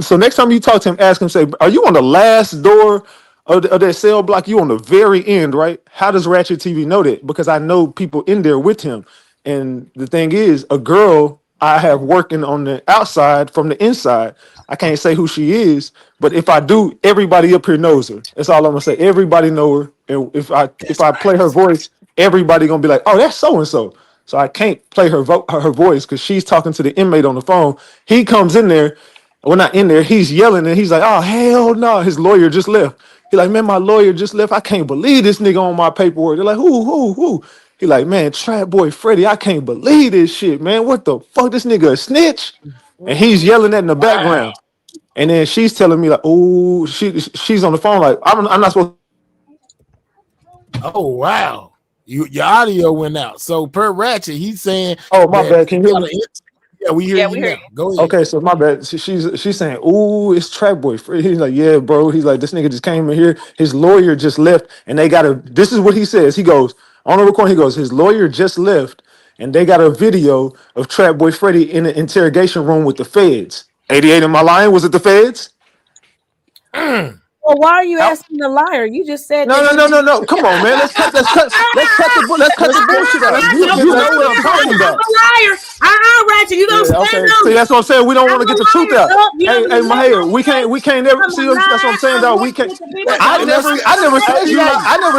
So next time you talk to him, ask him, say, are you on the last door of that cell block? You on the very end, right? How does Ratchet TV know that? Because I know people in there with him. And the thing is, a girl I have working on the outside from the inside. I can't say who she is, but if I do, everybody up here knows her. That's all I'm gonna say. Everybody know her. And if That's I play her voice, everybody gonna be like, oh, that's so and so. So I can't play her voice because she's talking to the inmate on the phone. He comes in there. We're not in there. He's yelling and he's like, oh, hell no. His lawyer just left. He like, man, my lawyer just left. I can't believe this nigga on my paperwork. They're like, who? He like, man, Trap Boy Freddy, I can't believe this shit, man. What the fuck? This nigga a snitch? And he's yelling that in the wow. background. And then she's telling me like, oh, she's on the phone like, I'm not supposed. Oh wow. Your audio went out. So per Ratchet, he's saying Oh, my that bad. Can you hear me? yeah, we hear Yeah, you we hear now. you. Go ahead. Okay, so my bad. She's saying, "Ooh, it's Trap Boy." He's like, "Yeah, bro." He's like, "This nigga just came in here. His lawyer just left, and they got a." This is what he says. He goes on the recording. He goes, "His lawyer just left, and they got a video of Trap Boy Freddy in the interrogation room with the feds." 88, am I lying? Was it the feds? Well, why are you asking the liar? You just said No, that no, he no, no, no. Come on, man. Let's cut the bullshit out. You know what I'm talking I'm about. a liar. Ratchet, you don't Yeah, stand okay. on See, it. that's what I'm saying. We don't I'm want to a get the truth liar. out. Nope, you don't Hey, stand Mahaya, on we can't never I'm a see. That's what I'm liar. saying, I'm dog. We working can't. with the big I And let's never, I'm a said you. liar. I never.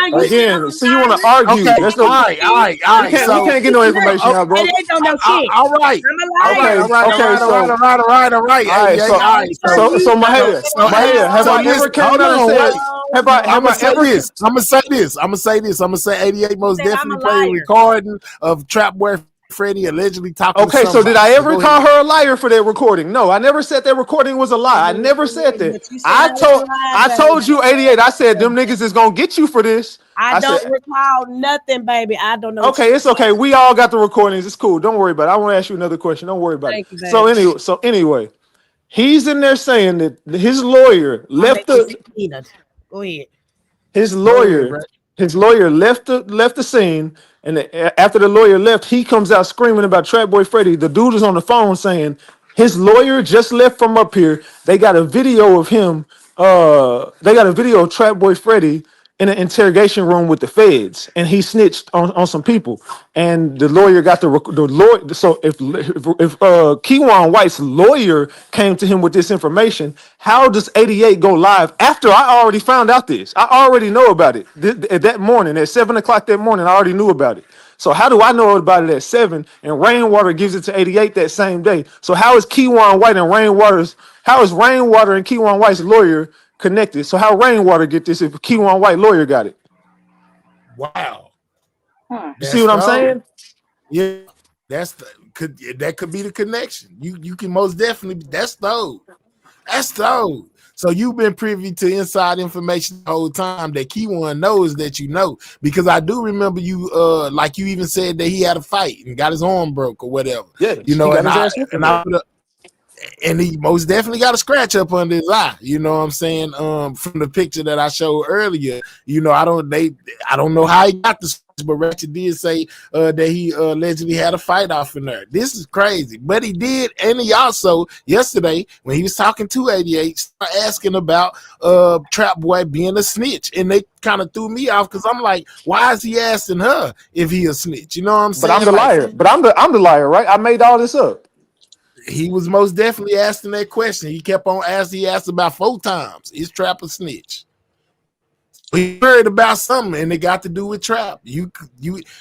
You said Again, I'm a see, you want to liar. argue. okay. That's All no. right, all right, all We right. can't. We So can't get no information oh, out, bro. They don't know shit. all right. I'm a All right, liar. all right, all Okay. right, all right, So, all right, all right. 88. So, All right. So you So, Mahaya, so, hey, Mahaya, have so I ever listen, came hold out and on, said? wait. Have I ever? I'm gonna say this. I'm gonna say 88 most said I'm a definitely played a liar. recording of Trap Boy Freddy allegedly talking to Okay, so did somebody. I So ever go ahead. call her a liar for that recording? No, I never said that recording was a lie. I never said that. But you said I was I a told you liar, 88. I said baby. them niggas is gonna get you for this. I I said, don't recall nothing, baby. I don't know what okay, you it's okay. We all got the recordings. It's cool. Don't worry about it. I want to ask you another question. Don't worry about it. Thank you, baby. So anyway, he's in there saying that his lawyer I may left be the subpoenaed. Go ahead. his Go ahead, lawyer Brett. his lawyer left the scene, and after the lawyer left, he comes out screaming about Trap Boy Freddy. The dude is on the phone saying his lawyer just left from up here. They got a video of him. They got a video of Trap Boy Freddy in an interrogation room with the feds, and he snitched on some people. And the lawyer got the lawyer. So if Kewan White's lawyer came to him with this information, how does 88 go live after I already found out this? I already know about it. That morning at 7 o'clock that morning, I already knew about it. So how do I know about it at 7 and Rainwater gives it to 88 that same day? So how is Kewan White and how is Rainwater and Kewan White's lawyer connected? So how Rainwater get this if Kewan White lawyer got it? Wow. You see That's what I'm dope. saying? Yeah. That could be the connection. You can most definitely that's dope. That's dope. So you've been privy to inside information the whole time that Key1 knows that you know. Because I do remember you like you even said that he had a fight and got his arm broke or whatever. Yeah, You know, he got his ass whooped. and he most definitely got a scratch up under his eye. You know what I'm saying? From the picture that I showed earlier, you know, I don't know how he got the but Ratchet did say that he allegedly had a fight off in there. This is crazy, but he did, and he also yesterday when he was talking to 88, started asking about Trap Boy being a snitch, and they kind of threw me off because I'm like, why is he asking her if he a snitch? You know what I'm But saying? I'm the Like, liar. But I'm the liar, right? I made all this up. he was most definitely asking that question. He kept on asking. He asked about 4 times. Is Trap a snitch? We heard about something, and it got to do with Trap. And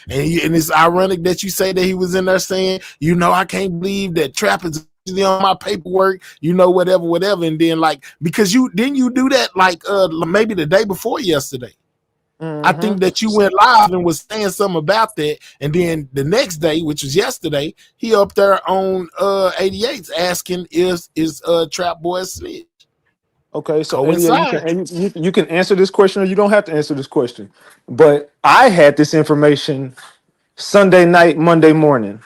it's ironic that you say that he was in there saying, I can't believe that Trap is on my paperwork, whatever. And then like, because you do that like maybe the day before yesterday. I think that you went live and was saying something about that, and then the next day, which was yesterday, he up there on 88's asking is Trap Boy a snitch? Okay, so Coincide. you can answer this question or you don't have to answer this question. But I had this information Sunday night, Monday morning.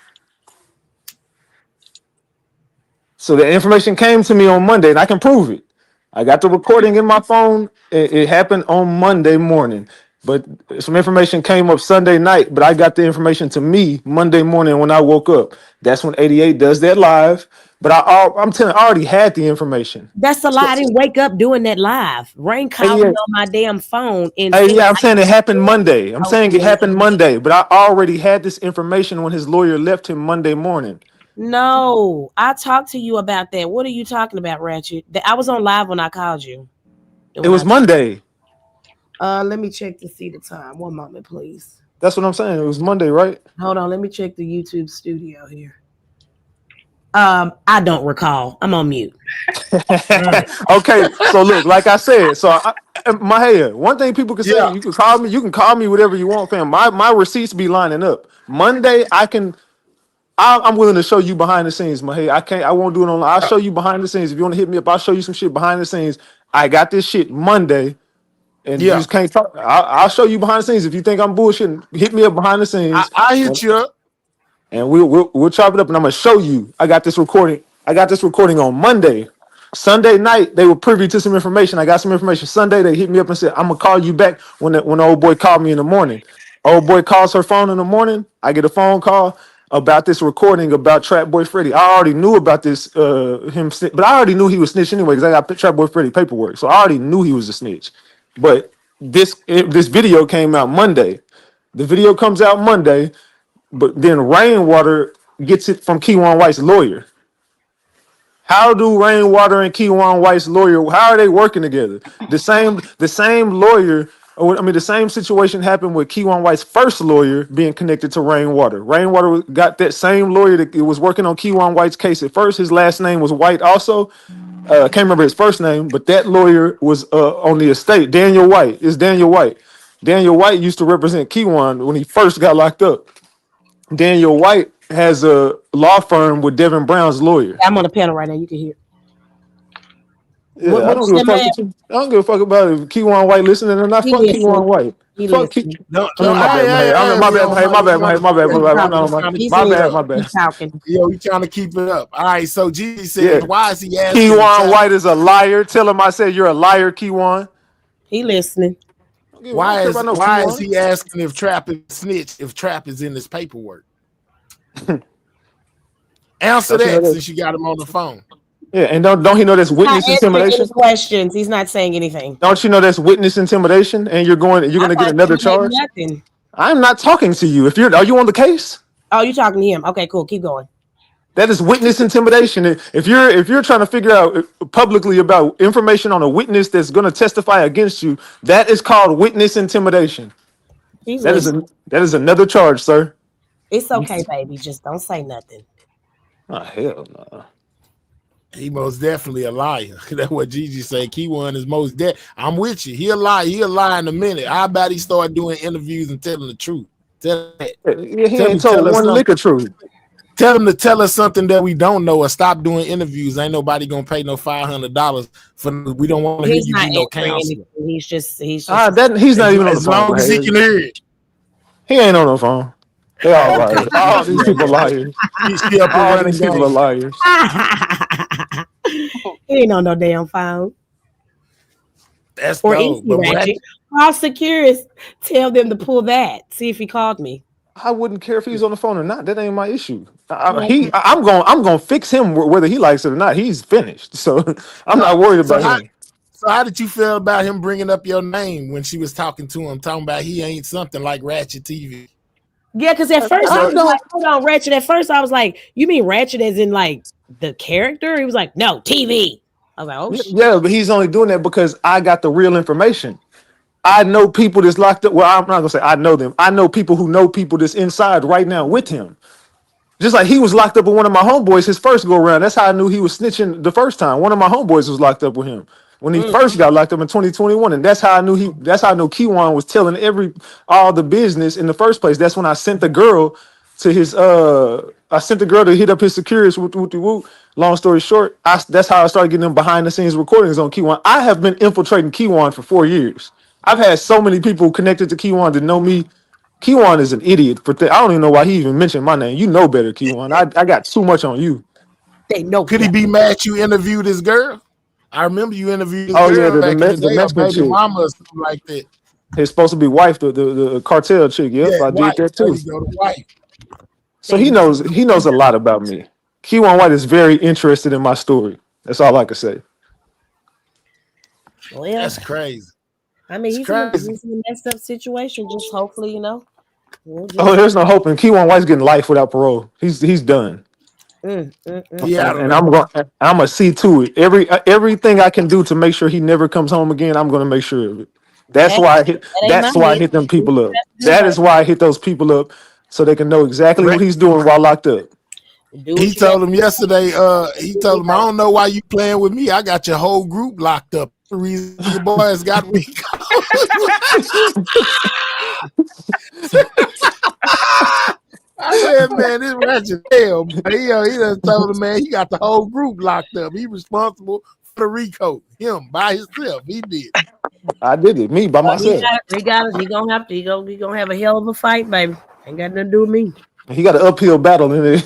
So the information came to me on Monday, and I can prove it. I got the recording in my phone. It happened on Monday morning, but some information came up Sunday night. But I got the information to me Monday morning when I woke up. That's when 88 does that live. But I'm telling you, I already had the information. That's a lie. I didn't wake up doing that live. Rain called me 88. on my damn phone and Hey, said, yeah, I'm saying it happened Monday. I'm saying it okay. happened Monday, but I already had this information when his lawyer left him Monday morning. No, I talked to you about that. What are you talking about, Ratchet? I was on live when I called you. It was Monday. Let me check to see the time. One moment, please. That's what I'm saying. It was Monday, right? Hold on. Let me check the YouTube studio here. I don't recall. I'm on mute. Okay, so look, like I said, my head. One thing people can say, you can call me whatever you want, fam. My receipts be lining up. Monday, I'm willing to show you behind the scenes, my head. I won't do it online. I'll show you behind the scenes. If you want to hit me up, I'll show you some shit behind the scenes. I got this shit Monday. And you just can't talk. I'll show you behind the scenes. If you think I'm bullshitting, hit me up behind the scenes. I hit you up. And we'll chop it up, and I'm gonna show you. I got this recording on Monday. Sunday night, they were privy to some information. I got some information. Sunday, they hit me up and said, I'm gonna call you back when the old boy called me in the morning. Old boy calls her phone in the morning. I get a phone call about this recording about Trap Boy Freddy. I already knew about this, but I already knew he was snitch anyway, because I got Trap Boy Freddy paperwork. So I already knew he was a snitch. But this video came out Monday. The video comes out Monday. But then Rainwater gets it from Keywan White's lawyer. How do Rainwater and Keywan White's lawyer, how are they working together? The same lawyer, the same situation happened with Keywan White's first lawyer being connected to Rainwater. Rainwater got that same lawyer that was working on Keywan White's case at first. His last name was White also. I can't remember his first name, but that lawyer was on the estate. Daniel White. It's Daniel White. Daniel White used to represent Keywan when he first got locked up. Daniel White has a law firm with Devin Brown's lawyer. I'm on the panel right now. You can hear. Yeah, I don't give a fuck about if Keywan White listening or not. Fuck Keywan White. Fuck Key. My bad. He's talking. Yo, we trying to keep it up. All right, so G says, why is he asking? Keywan White is a liar. Tell him I said you're a liar, Keywan. He listening. Why is he asking if Trap is snitch if Trap is in his paperwork? Answer that since you got him on the phone. Yeah, and don't he know that's witness intimidation? Questions. He's not saying anything. Don't you know that's witness intimidation? And you're going to get another charge. Nothing. I'm not talking to you. Are you on the case? Oh, you're talking to him. Okay, cool. Keep going. That is witness intimidation. If you're trying to figure out publicly about information on a witness that's going to testify against you, that is called witness intimidation. That is another charge, sir. It's okay, baby. Just don't say nothing. Oh, hell no. He most definitely a liar. That's what Gigi said. Keywan is most dead. I'm with you. He'll lie. He'll lie in a minute. I bet he start doing interviews and telling the truth. Tell one lick of truth. Tell him to tell us something that we don't know or stop doing interviews. Ain't nobody gonna pay no $500 for. We don't want to hear you be no counselor. He's he's not even on the phone. As long as he can hear it. He ain't on the phone. They all liars. All these people liars. All these people are liars. He ain't on no damn phone. That's or dope. But Call Securus. Tell them to pull that. See if he called me. I wouldn't care if he's on the phone or not. That ain't my issue. Well, I'm going to fix him whether he likes it or not. He's finished, so I'm So, not worried so about how him. so how did you feel about him bringing up your name when she was talking to him, talking about he ain't something like Ratchet TV? yeah, because at first I I was don't. like, hold on, Ratchet. At first I was like, you mean Ratchet as in like the character? He was like, no, TV. I was like, oh shit. Yeah, but he's only doing that because I got the real information. I know people that's locked up. Well, I'm not gonna say I know them. I know people who know people that's inside right now with him. Just like he was locked up with one of my homeboys his first go around. That's how I knew he was snitching the first time. One of my homeboys was locked up with him when he first got locked up in 2021, and that's how I knew he. That's how I knew Keywan was telling all the business in the first place. That's when I sent the girl to his. I sent the girl to hit up his securities. Whoop. Long story short, that's how I started getting them behind the scenes recordings on Keywan. I have been infiltrating Keywan for 4 years. I've had so many people connected to Keywan that know me. Keywan is an idiot for I don't even know why he even mentioned my name. You know better, Keywan. I got too much on you. They know. Could he be mad you interviewed this girl? I remember you interviewed this Oh yeah, girl back in the the day, or Mexican baby chick. mama or something like that. His supposed to be wife, the cartel chick. Yep, Yeah, I did wife. that There too. you go, the wife. So he knows a lot about me. Keywan White is very interested in my story. That's all I can say. Well, That's crazy. I mean, It's crazy. he's in a messed up situation. Just hopefully, we'll Oh, just there's no hope. And Keywan White's getting life without parole. He's done. He out And of there. I'm gonna see to it. Everything I can do to make sure he never comes home again. I'm gonna make sure of it. That's that, why I hit. that ain't my That's why I head. hit them Do what people you up. have to do, That is baby. why I hit those people up so they can know exactly what he's doing while locked up. Do He what you got told him to yesterday, he do, told him, I baby. don't know why you playing with me. I got your whole group locked up. The reason your boys got me. I said, man, this Ratchet hell, but he done told him, man, he got the whole group locked up. He responsible for the Rico. Him by himself. He did. I did it, me by Well, myself. he got it. He gonna have to. He gonna have a hell of a fight, baby. Ain't got nothing to do with me. He got an uphill battle in it.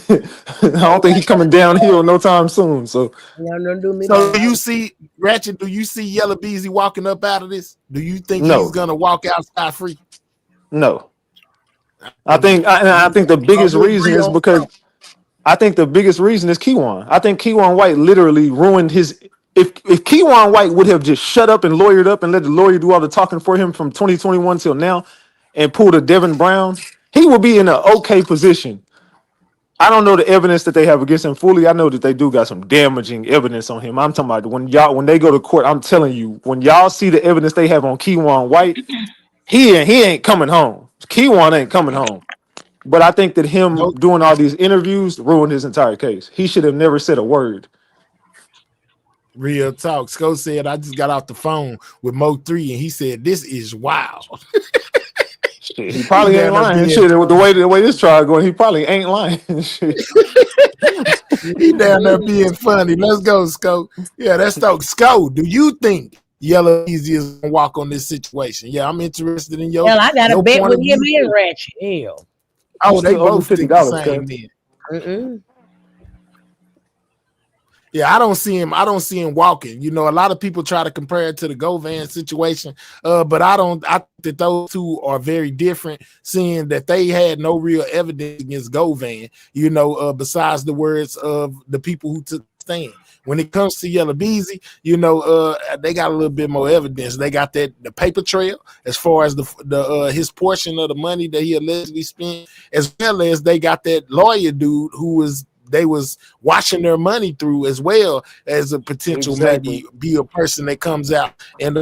I don't think he's coming downhill no time soon. So Ain't got nothing to do with me, So baby. do you see Ratchet? Do you see Yellow Beezy walking up out of this? Do you think he's no, gonna walk outside free? no. And I think the biggest we reason agree is on because something. I think the biggest reason is Keywan. I think Keywan White literally ruined his. If Keywan White would have just shut up and lawyered up and let the lawyer do all the talking for him from 2021 till now, and pulled a Devin Brown, he would be in an okay position. I don't know the evidence that they have against him fully. I know that they do got some damaging evidence on him. I'm talking about when they go to court. I'm telling you, when y'all see the evidence they have on Keywan White, he ain't coming home. Keywan ain't coming home. But I think that him Nope. doing all these interviews ruined his entire case. He should have never said a word. Real talk. Sco said I just got off the phone with Mo3 and he said this is wild. Shit, he He probably ain't down there lying. being Shit, with funny. the way this trial going, he probably ain't lying. Shit. He down there being funny. Let's go, Sco. Yeah, that's dope. Sco, do you think Yellow Easy is gonna walk on this situation? Yeah, I'm interested in Hell, I got a your bet point with of him view. and Ratchet. Hell. You Oh, they still owe me both think the $50, same cuz. then. Mm-mm. Yeah, I don't see him. I don't see him walking. You know, a lot of people try to compare it to the Govan situation, but I don't. I think that those two are very different. Seeing that they had no real evidence against Govan, you know, besides the words of the people who took the stand. When it comes to Yellow Beezy, you know, they got a little bit more evidence. They got the paper trail as far as the his portion of the money that he allegedly spent, as well as they got that lawyer dude who was they was washing their money through as well as a potential Exactly. maybe be a person that comes out and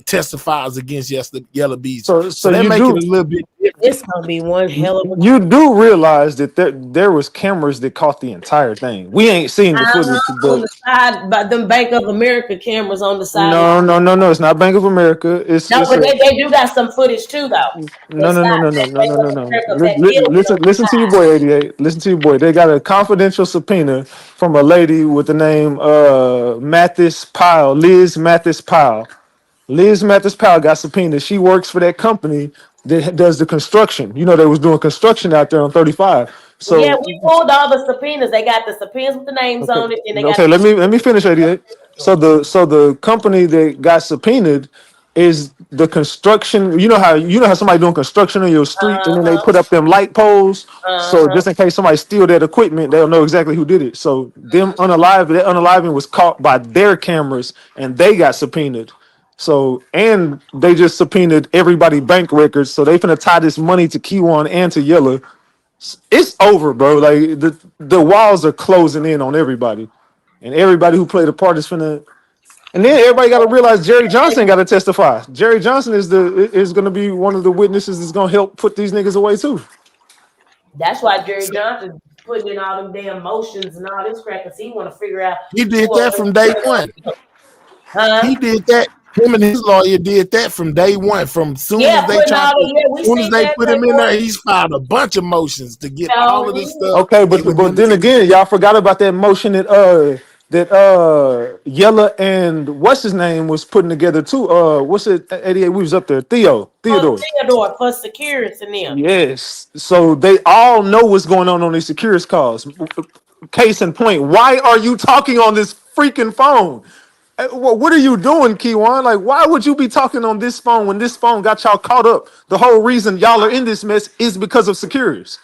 testifies against Yellow Beezy. So So they you make it do a little bit different. It's gonna be one hell of a you do realize that there was cameras that caught the entire thing. We ain't seen the footage, on but the side, but them Bank of America cameras on the side. no. It's not Bank of America. No, but they do got some footage too, though. No, no, no, no, no, That no, Bank no, of no, no. America, that building on the Listen to your side. boy, 88. Listen to your boy. They got a confidential subpoena from a lady with the name Mathis Powell, Liz Mathis Powell. Liz Mathis Powell got subpoenaed. She works for that company that does the construction. You know, they was doing construction out there on 35. Yeah, So we pulled all the subpoenas. They got the subpoenas with the names okay, on it, and they got okay. Let me finish, 88. So the company that got subpoenaed is the construction. You know how somebody doing construction on your street and then they put up them light poles. So just in case somebody steal that equipment, they'll know exactly who did it. So them that unaliving was caught by their cameras and they got subpoenaed. So and they just subpoenaed everybody bank records. So they finna tie this money to Kiwan and to Yella. It's over, bro. Like the walls are closing in on everybody, and everybody who played a part is finna. And then everybody got to realize Jerry Johnson got to testify. Jerry Johnson is going to be one of the witnesses that's going to help put these niggas away too. That's why Jerry Johnson putting in all them damn motions and all this crap because he want to figure out. He did that from day one. Huh? He did that. Him and his lawyer did that from day one. From soon as they put him in there, he's filed a bunch of motions to get all of this stuff. Okay, but then again, y'all forgot about that motion that Yella and what's his name was putting together too. What's it? 88. We was up there. Theodore for security and them. Yes. So they all know what's going on these security calls. Case in point, why are you talking on this freaking phone? What are you doing, Kiwan? Like, why would you be talking on this phone when this phone got y'all caught up? The whole reason y'all are in this mess is because of securities.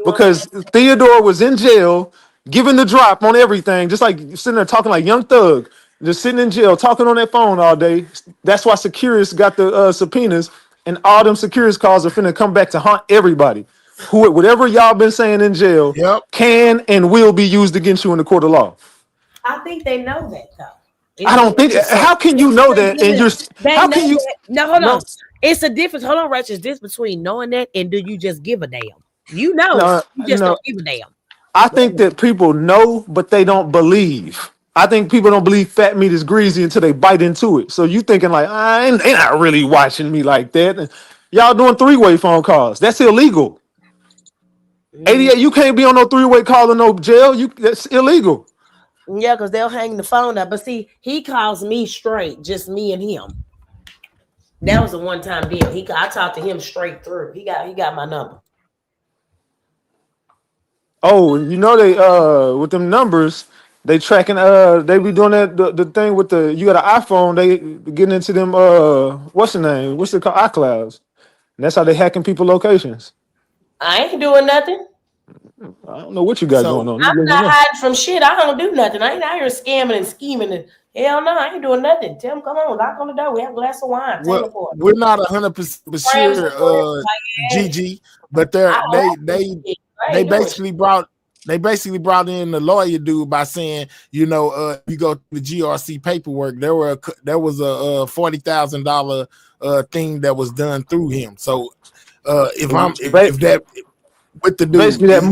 Because Theodore was in jail, giving the drop on everything, just like sitting there talking like Young Thug, just sitting in jail, talking on that phone all day. That's why securities got the subpoenas, and all them securities calls are finna come back to haunt everybody. Whatever y'all been saying in jail can and will be used against you in the court of law. I think they know that though. I don't think. How can you know that? And you're. How can you? No, hold on. It's a difference. Hold on, Ratchet. This between knowing that and do you just give a damn? You know, you just don't give a damn. I think that people know, but they don't believe. I think people don't believe fat meat is greasy until they bite into it. So you thinking like, they not really watching me like that. And y'all doing three-way phone calls. That's illegal. 88, you can't be on no three-way call in no jail. That's illegal. Yeah, because they'll hang the phone up. But see, he calls me straight, just me and him. That was a one-time deal. I talked to him straight through. He got my number. Oh, you know they with them numbers, they tracking they be doing that the thing with you got an iPhone, they getting into them what's the name? What's it called? iClouds. And that's how they hacking people locations. I ain't doing nothing. I don't know what you got going on. I'm not hiding from shit. I don't do nothing. I ain't out here scamming and scheming. And hell no, I ain't doing nothing. Tell them, come on, knock on the door. We have a glass of wine. Well, we're not 100% sure, Gigi, but they basically brought in the lawyer dude by saying, you go to the GRC paperwork, there was a $40,000 thing that was done through him. So if that with the dude, basically that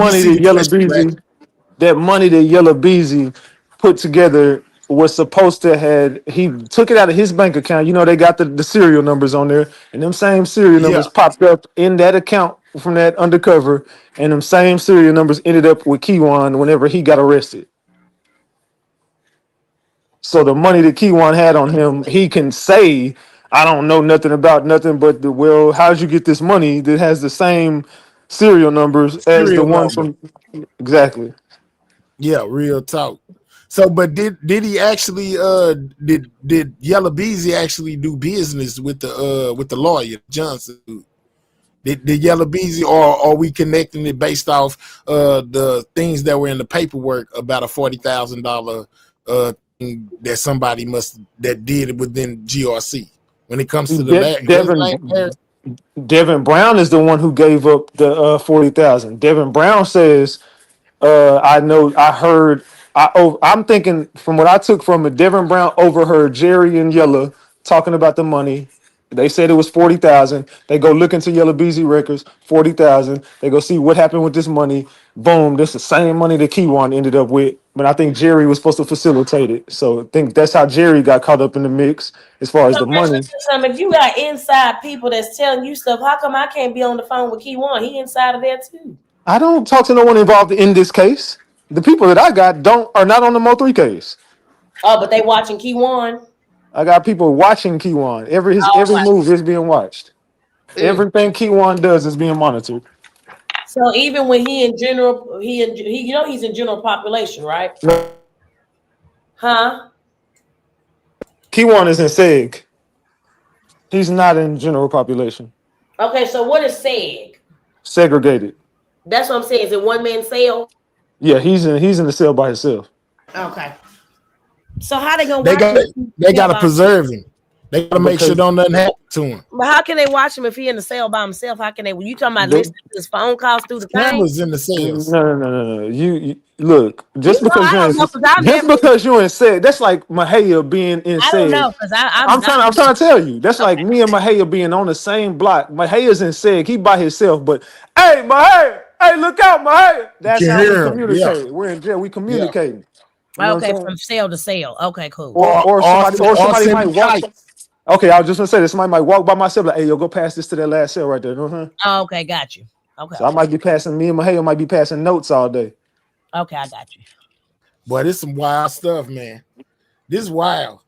money that Yellow Beezy put together was supposed to he took it out of his bank account. You know, they got the serial numbers on there, and them same serial numbers popped up in that account from that undercover, and them same serial numbers ended up with Kiwan whenever he got arrested. So the money that Kiwan had on him, he can say, I don't know nothing about nothing, but how'd you get this money that has the same serial numbers as the one from exactly? Yeah, real talk. So, but did he actually did Yellow Beezy actually do business with the lawyer Johnson? Did Yellow Beezy, or are we connecting it based off the things that were in the paperwork about a $40,000 thing that somebody that did it within GRC? When it comes to Devin Brown is the one who gave up the 40,000. Devin Brown says, I'm thinking from what I took from it, Devin Brown overheard Jerry and Yella talking about the money. They said it was 40,000. They go look into Yellow Beezy records, 40,000. They go see what happened with this money. Boom, that's the same money that Kiwan ended up with. But I think Jerry was supposed to facilitate it. So I think that's how Jerry got caught up in the mix as far as the money. If you got inside people that's telling you stuff, how come I can't be on the phone with Kiwan? He inside of there too. I don't talk to no one involved in this case. The people that I got are not on the Mo3 case. Oh, but they watching Kiwan. I got people watching Kiwan. Every move is being watched. Everything Kiwan does is being monitored. So even when he's in general population, right? Huh? Kiwan is in SEG. He's not in general population. Okay, so what is SEG? Segregated. That's what I'm saying. Is it one man cell? Yeah, he's in the cell by himself. Okay. So how they gonna They watch got him if he's in they the cell got to by himself? preserve him. They got to make sure Because don't nothing happen to him. But how can they watch him if he in the cell by himself? How can they? When you talking about the listening to his phone calls through the thing? Cameras in the no, cells. no, no, no, no. You look You just know, because I you're in don't know because I just never. because you're in SEG, that's like Mahaya being in I don't SEG. know because I'm not. I'm trying to tell you. That's like Okay. me and Mahaya being on the same block. Mahaya's in SEG, he by himself, but hey, Mahaya, hey, look out, Mahaya. You That's can how we hear him. Yeah, communicate. We're in jail, we yeah. communicating. You know what Okay, I'm saying? from cell to cell. Okay, cool. Or somebody Or might sending walk. kites. Okay, I was just gonna say this. Somebody might walk by myself like, hey, yo, go pass this to that last cell right there. Uh-huh. Oh, okay, got you. Okay, So I might be passing me and Mahaya might be passing notes all day. okay, I got you. Boy, this some wild stuff, man. This wild.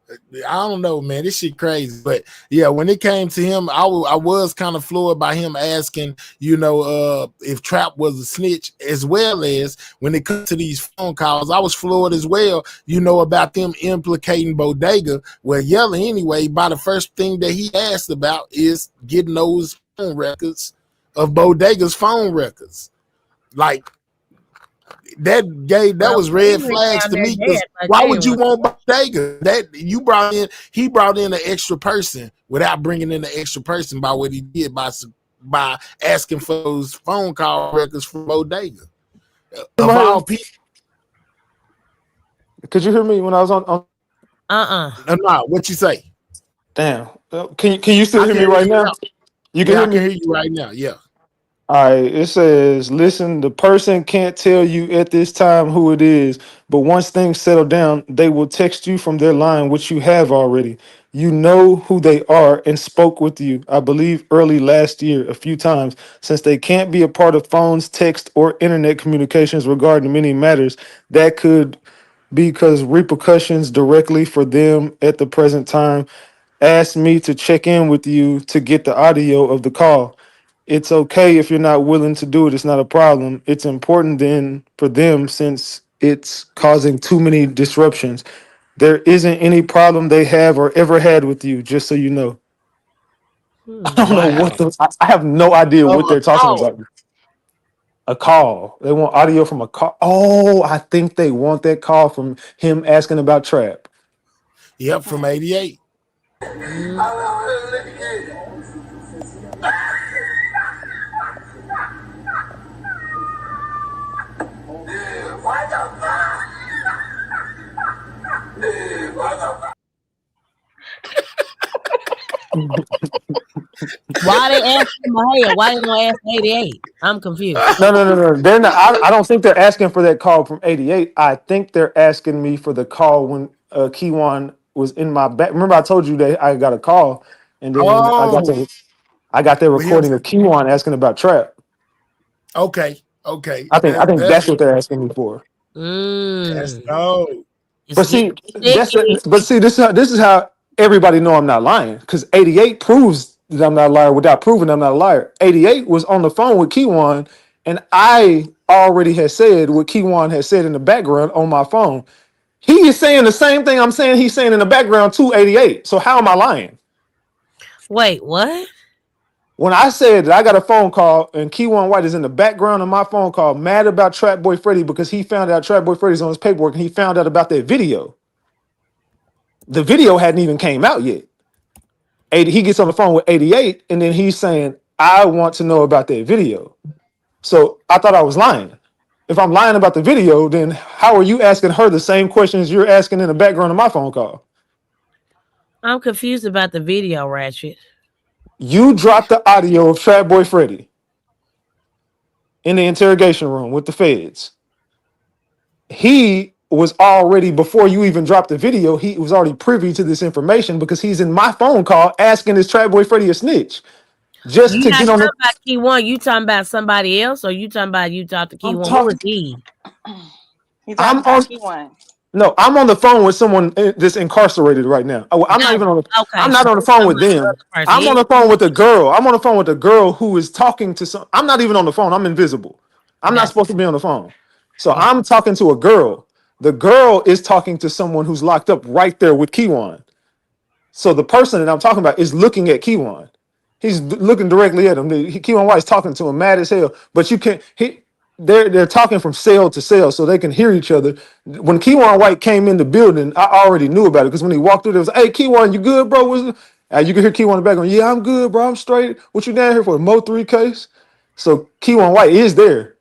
I don't know, man. This shit crazy. But yeah, when it came to him, I was kind of floored by him asking, if Trap was a snitch, as well as when it comes to these phone calls. I was floored as well, about them implicating Bodega. Well, Yella, anyway, by the first thing that he asked about is getting those phone records of Bodega's phone records. Like, that Well, was red he went flags down to there me, because dead, like why would you Jalen. want Bodega? That he brought in an extra person without bringing in an extra person by what he did by asking for those phone call records from Bodega. Of Mahaya, all people, could you hear me when I was on? no, what you say? Damn. Can you still I hear can me hear right you now? now. You can Yeah, hear I can me? hear you right now. Yeah. All right. It says, listen, the person can't tell you at this time who it is, but once things settle down, they will text you from their line, which you have already. You know who they are and spoke with you, I believe, early last year a few times. Since they can't be a part of phones, text, or internet communications regarding many matters, that could be because repercussions directly for them at the present time. Asked me to check in with you to get the audio of the call. It's okay if you're not willing to do it. It's not a problem. It's important then for them since it's causing too many disruptions. There isn't any problem they have or ever had with you, just so you know. I don't know Wow. what I have no idea Of what a they're talking call. about. A call. They want audio from a call. Oh, I think they want that call from him asking about Trap. Yep, from 88. Mm. What the fuck? What the fuck? Why they asking Mahaya? Why they gonna ask 88? I'm confused. No. They're not. I don't think they're asking for that call from 88. I think they're asking me for the call when Kiwan was in my back. Remember, I told you that I got a call, and then Oh, I got that with him. recording of Kiwan asking about Trap. Okay. I think That's that's what they're asking me for. that's Mm. dope. It's But getting see, sticky. this is how everybody know I'm not lying because 88 proves that I'm not a liar without proving I'm not a liar. 88 was on the phone with Kiwan, and I already had said what Kiwan had said in the background on my phone. He is saying the same thing I'm saying he's saying in the background to 88. So how am I lying? Wait, what? When I said that I got a phone call and Keyone White is in the background of my phone call, mad about Trap Boy Freddy because he found out Trap Boy Freddy's on his paperwork and he found out about that video. The video hadn't even came out yet. He gets on the phone with 88 and then he's saying, I want to know about that video. So I thought I was lying. If I'm lying about the video, then how are you asking her the same questions you're asking in the background of my phone call? I'm confused about the video, Ratchet. You dropped the audio of Trap Boy Freddy in the interrogation room with the feds. He was already, before you even dropped the video, he was already privy to this information because he's in my phone call asking is Trap Boy Freddy a snitch? Just You to not get on talking the about Key One. You talking about somebody else, or you talking about you talked to Key I'm One? Who is talking he? He's talking I'm about on P1. no, I'm on the phone with someone that's incarcerated right now. I'm not No. even on the, Okay, I'm so not on the you phone talking with about the them. other person. I'm Yeah. on the phone with a girl. I'm on the phone with a girl who is talking to some. I'm not even on the phone. I'm invisible. I'm not Gotcha. supposed to be on the phone. So Okay. I'm talking to a girl. The girl is talking to someone who's locked up right there with Kiwan. So the person that I'm talking about is looking at Keywan. He's looking directly at him. Keywan White's talking to him, mad as hell. But you can't. They're talking from cell to cell, so they can hear each other. When Keywan White came in the building, I already knew about it because when he walked through, there was, "Hey, Keywan, you good, bro?" You can hear Keywan in the background. "Yeah, I'm good, bro. I'm straight. What you down here for? Mo 3 case?" So Keywan White is there,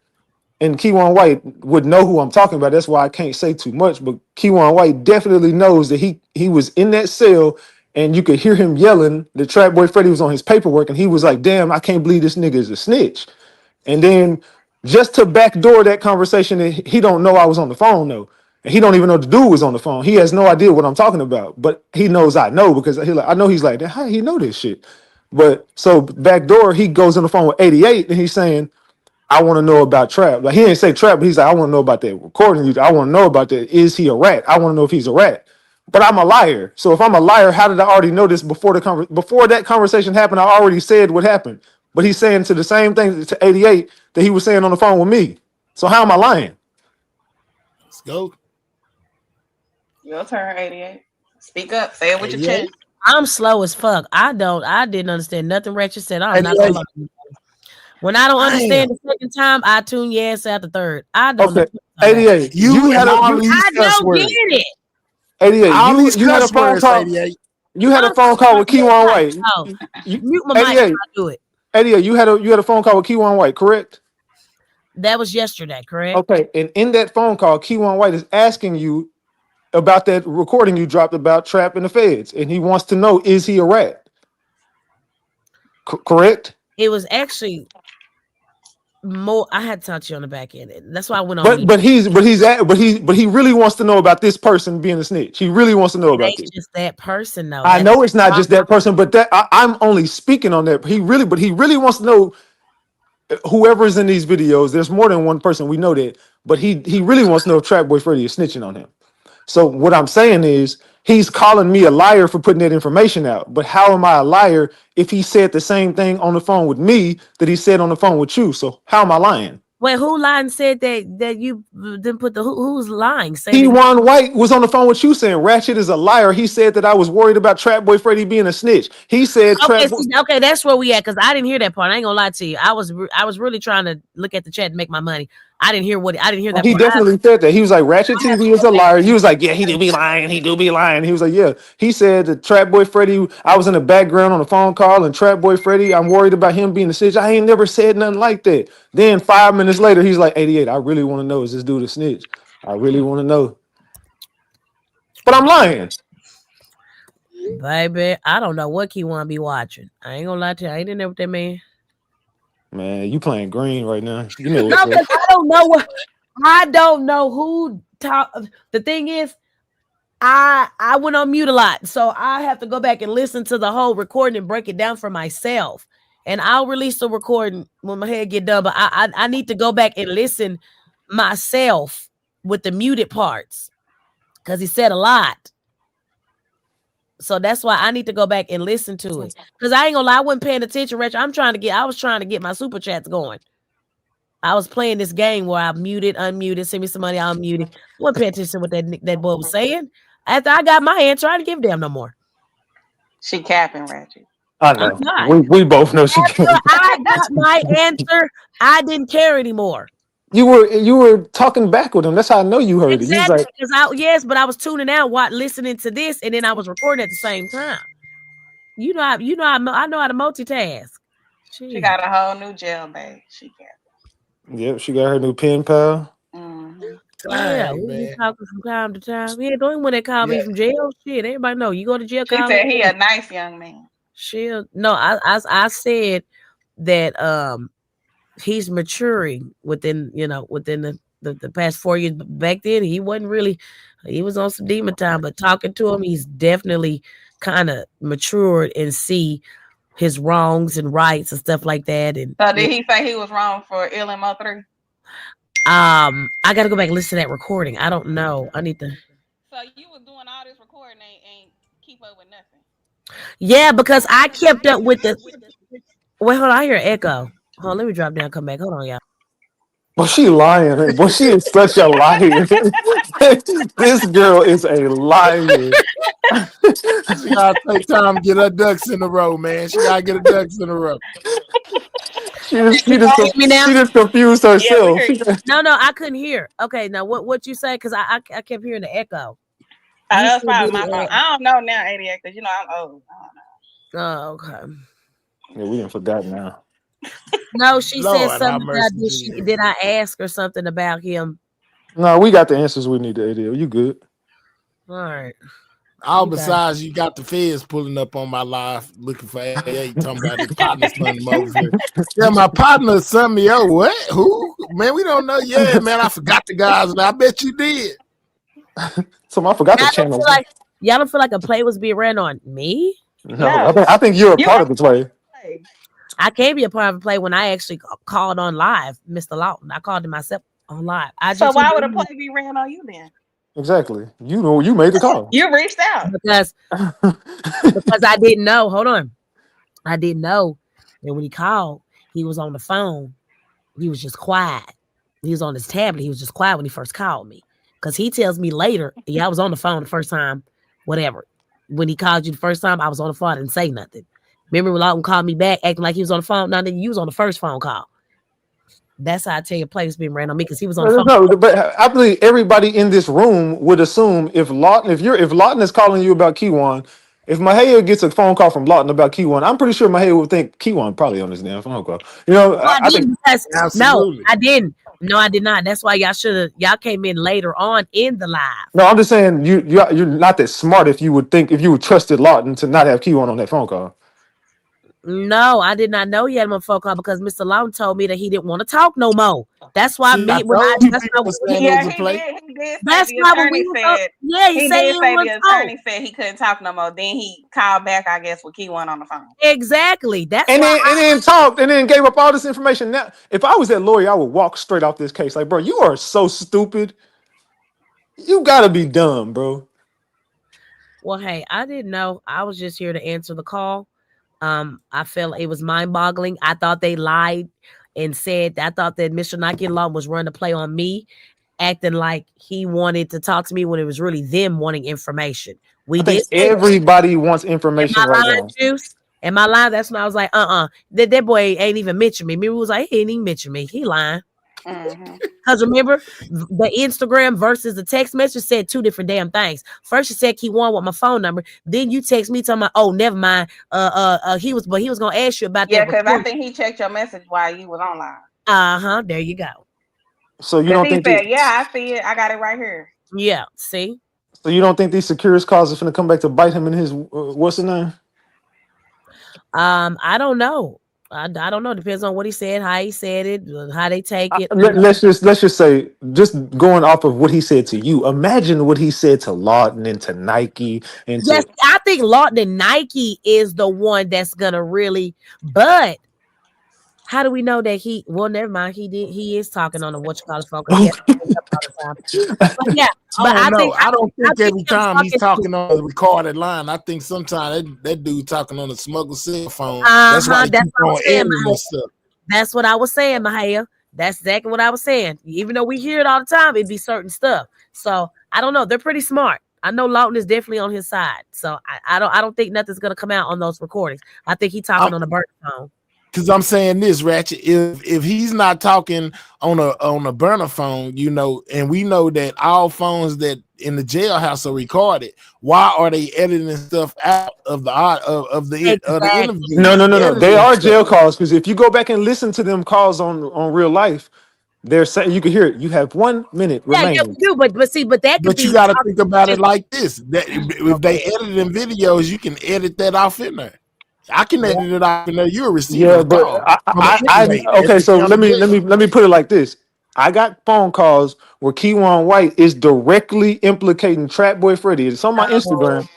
and Keywan White would know who I'm talking about. That's why I can't say too much. But Keywan White definitely knows that he was in that cell, and you could hear him yelling. The Trap Boy Freddy was on his paperwork, and he was like, "Damn, I can't believe this nigga is a snitch." And then just to backdoor that conversation, he don't know I was on the phone though. And he don't even know the dude was on the phone. He has no idea what I'm talking about, but he knows I know because I know he's like, how he know this shit? But so backdoor, he goes on the phone with 88 and he's saying, "I want to know about Trap." Like he didn't say Trap, but he's like, "I want to know about that recording. I want to know about that. Is he a rat? I want to know if he's a rat." But I'm a liar. So if I'm a liar, how did I already know this before before that conversation happened? I already said what happened. But he's saying to the same thing to 88 that he was saying on the phone with me. So how am I lying? Let's go. Your turn, 88. Speak up. Say it with your chest. I'm slow as fuck. I didn't understand nothing Ratchet said. I'm not gonna lie. When I don't understand the second time, I tune your ass out the third. I don't know. 88. You I had don't get it. 88. You had a phone call. 88. You had a phone call with Keywan White. Mute my mic. I'll do it. 88. You had a phone call with Keywan White, correct? That was yesterday, correct? Okay. And in that phone call, Keywan White is asking you about that recording you dropped about Trap and the Feds, and he wants to know, is he a rat? Correct? It was actually more. I had to talk to you on the back end. That's why I went on. But he really wants to know about this person being a snitch. He really wants to know about this. Just that person, though. I know it's not just that person, but I'm only speaking on that. He really wants to know whoever is in these videos. There's more than one person, we know that, but he really wants to know if Trap Boy Freddy is snitching on him. So what I'm saying is he's calling me a liar for putting that information out. But how am I a liar if he said the same thing on the phone with me that he said on the phone with you? So how am I lying? Wait, who lied and said that you didn't put the who's lying? Keywan White was on the phone with you saying Ratchet is a liar. He said that I was worried about Trap Boy Freddy being a snitch. He said okay, that's where we at, because I didn't hear that part. I ain't gonna lie to you. I was really trying to look at the chat and make my money. I didn't hear that. He definitely said that. He was like, Ratchet TV is a liar. He was like, yeah, he do be lying. He do be lying. He was like, yeah. He said that Trap Boy Freddy, I was in the background on a phone call, and Trap Boy Freddy, I'm worried about him being a snitch. I ain't never said nothing like that. Then 5 minutes later, he's like, 88, I really want to know, is this dude a snitch? I really want to know. But I'm lying. Baby, I don't know what Keywan be watching. I ain't gonna lie to you. I ain't in there with that man. Man, you playing green right now. You know no, because I don't know who talk. The thing is, I went on mute a lot, so I have to go back and listen to the whole recording and break it down for myself. And I'll release the recording when my head get done. But I need to go back and listen myself with the muted parts because he said a lot. So that's why I need to go back and listen to it. Because I ain't gonna lie, I wasn't paying attention, Rich. I was trying to get my super chats going. I was playing this game where I muted, unmuted, send me some money, I unmuted. I wasn't paying attention to what that boy was saying. After I got my answer, I didn't give a damn no more. She capping, Ratchet. I know. We both know she capping. I got my answer. I didn't care anymore. You were talking back with him. That's how I know you heard it. He's like, yes, but I was tuning out, listening to this, and then I was recording at the same time. I know how to multitask. She got a whole new gel bag. She can. Yep, she got her new pen pal. Yeah, we be talking from time to time. Yeah, don't when they call me from jail. Shit, everybody know you go to jail. She said he a nice young man. I said that he's maturing within the past 4 years. Back then he was on some demon time, but talking to him, he's definitely kind of matured and see his wrongs and rights and stuff like that. And so did he say he was wrong for LMO 3? I gotta go back and listen to that recording. I don't know. I need to. So you was doing all this recording and keep up with nothing. Yeah, because I kept up with the. Wait, hold on. I hear an echo. Hold on, let me drop down. Come back. Hold on, y'all. Well, she lying. Well, she is such a liar. This girl is a liar. She gotta take time to get her ducks in a row, man. She gotta get her ducks in a row. She just, Can she just, you hear me now? she just confused Yeah, we herself. hear you. No, I couldn't hear. Okay, now what you say? Because I kept hearing the echo. You That's said probably my that, fault. I don't know now, 88, because you know I'm old. oh, okay. Yeah, we didn't forgot now. No, she said Lord, have something about mercy, Jesus. did I ask her something about him? No, we got the answers we need to ADL. You good? All right. All You got it. besides, you got the feds pulling up on my live looking for 88, talking about his partner's son over here. Yeah, my partner son me. Oh, what? Who? Man, we don't know. Yeah, man, I forgot the guys, and I bet you did. So I forgot the Y'all don't channel. feel like a play was being ran on me? No, No, I think you're a you part are of the play. right. I can be a part of a play when I actually called on live, Mr. Lawton. I called him myself on live. I So just why would a play be ran on you then? Exactly. You know, you made the call. You reached out. because I didn't know. Hold on. I didn't know that when he called, he was on the phone. He was just quiet. He was on his tablet. He was just quiet when he first called me. Because he tells me later, yeah, I was on the phone the first time, whatever. When he called you the first time, I was on the phone. I didn't say nothing. Remember when Lawton called me back acting like he was on the phone? Now then you was on the first phone call. That's how I tell you play's being ran on me because he was on the phone. No, but I believe everybody in this room would assume if Lawton is calling you about Keywan, if Mahaya gets a phone call from Lawton about Keywan, I'm pretty sure Mahaya would think Keywan probably on this damn phone call. You know, No, I I think didn't because Absolutely. I didn't. No, I did not. That's why y'all came in later on in the live. no, I'm just saying you're not that smart if you would trusted Lawton to not have Keywan on that phone call. No, I did not know he had him on phone call because Mr. Lawton told me that he didn't want to talk no more. That's why See, I told you people were saying it Yeah, was a play. he did say that's the why when attorney we were said yeah, he said he did didn't say want the to talk. attorney said he couldn't talk no more. Then he called back, I guess, with Key One on the phone. Exactly. That's And why then talked and then gave up all this information. Now, if I was that lawyer, I would walk straight off this case. Like, bro, you are so stupid. You gotta be dumb, bro. well, hey, I didn't know. I was just here to answer the call. I felt it was mind-boggling. I thought they lied and said I thought that Mr. Nike Law was running a play on me, acting like he wanted to talk to me when it was really them wanting information. We I think did say that. everybody wants Am information I right lying, now. Juice? Am I lying? That's when I was like, that boy ain't even mentioned me. Mimi was like, he ain't even mentioned me. He lying. Because remember, the Instagram versus the text message said two different damn things. First, you said he won with my phone number. Then you text me talking about, oh, never mind. He was gonna ask you about Yeah, that because I recording. think he checked your message while you was online. There you go. So you Because don't he think said, yeah, I see it. I got it right here. Yeah, see? so you don't think these security calls are going to come back to bite him in his what's the name? I don't know. I don't know. Depends on what he said, how he said it, how they take it. Let's just say, just going off of what he said to you. Imagine what he said to Lawton and to Nike and Yes, to. I think Lawton and Nike is the one that's gonna really, but how do we know that he? Well, never mind. He is talking on the what you call his phone because he has to pick up all the time. But yeah, I but don't I know. think I don't think think every him time he's talking. talking on the recorded line. I think sometimes that dude talking on a smuggled cell phone. That's why he That's keep what I on was saying, editing Mahaya. and stuff. That's what I was saying, Mahaya. That's exactly what I was saying. Even though we hear it all the time, it'd be certain stuff. So I don't know. They're pretty smart. I know Lawton is definitely on his side. So I don't think nothing's gonna come out on those recordings. I think he's talking on a burner phone. Because I'm saying this, Ratchet, if he's not talking on a burner phone, you know, and we know that all phones that in the jailhouse are recorded, why are they editing stuff out of the interview? No. They Editing are stuff. jail calls because if you go back and listen to them calls on real life, they're saying you can hear it. You have 1 minute Yeah, we remaining. do, but that could But you be got to think about it like this: that if they editing videos, you can edit that off in there. I can edit it off in there. You're receiving Yeah, a but call from an I inmate at okay. the So county jail. let me put it like this. I got phone calls where Keywan White is directly implicating Trap Boy Freddy. It's on my Instagram.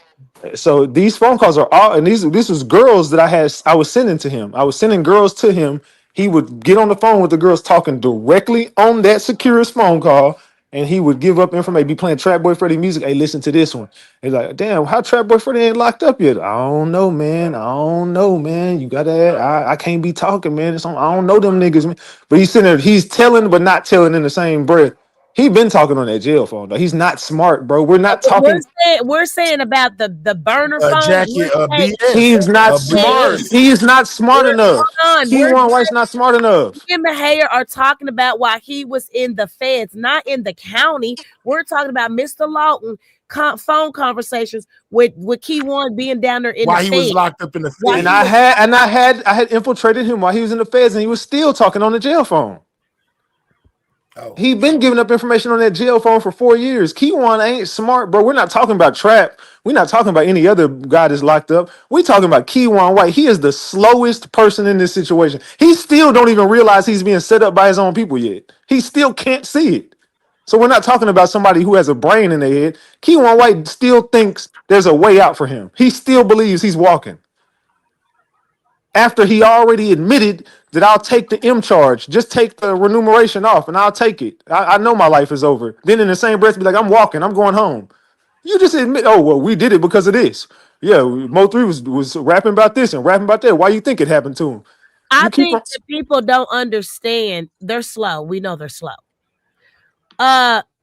So these phone calls are all, and this was girls that I was sending to him. I was sending girls to him. He would get on the phone with the girls talking directly on that Securus phone call, and he would give up information. Be playing Trap Boy Freddy music. Hey, listen to this one. He's like, damn, how Trap Boy Freddy ain't locked up yet? I don't know, man. I don't know, man. You gotta. I can't be talking, man. I don't know them niggas, man. But he's sitting there. He's telling, but not telling in the same breath. He been talking on that jail phone though. He's not smart, bro. We're not We're talking. saying about the burner phone. Jackie, We're saying, BS, He's not smart. BS. He is not smart enough. hold on. Keywan White's not smart enough. Me and Mahayer are talking about why he was in the feds, not in the county. We're talking about Mr. Lawton phone conversations with Keywan being down there in Why the he feds. was locked up in the Why feds. And I had infiltrated him while he was in the feds, and he was still talking on the jail phone. He been giving up information on that jail phone for 4 years. Keywan ain't smart, bro. We're not talking about Trap. We're not talking about any other guy that's locked up. We're talking about Keywan White. He is the slowest person in this situation. He still don't even realize he's being set up by his own people yet. He still can't see it. So we're not talking about somebody who has a brain in their head. Keywan White still thinks there's a way out for him. He still believes he's walking. After he already admitted that I'll take the M charge, just take the remuneration off and I'll take it. I know my life is over. Then in the same breath, be like, I'm walking, I'm going home. You just admit, oh, well, we did it because of this. Yeah, Mo3 was rapping about this and rapping about that. Why you think it happened to him? I think that people don't understand. They're slow. We know they're slow.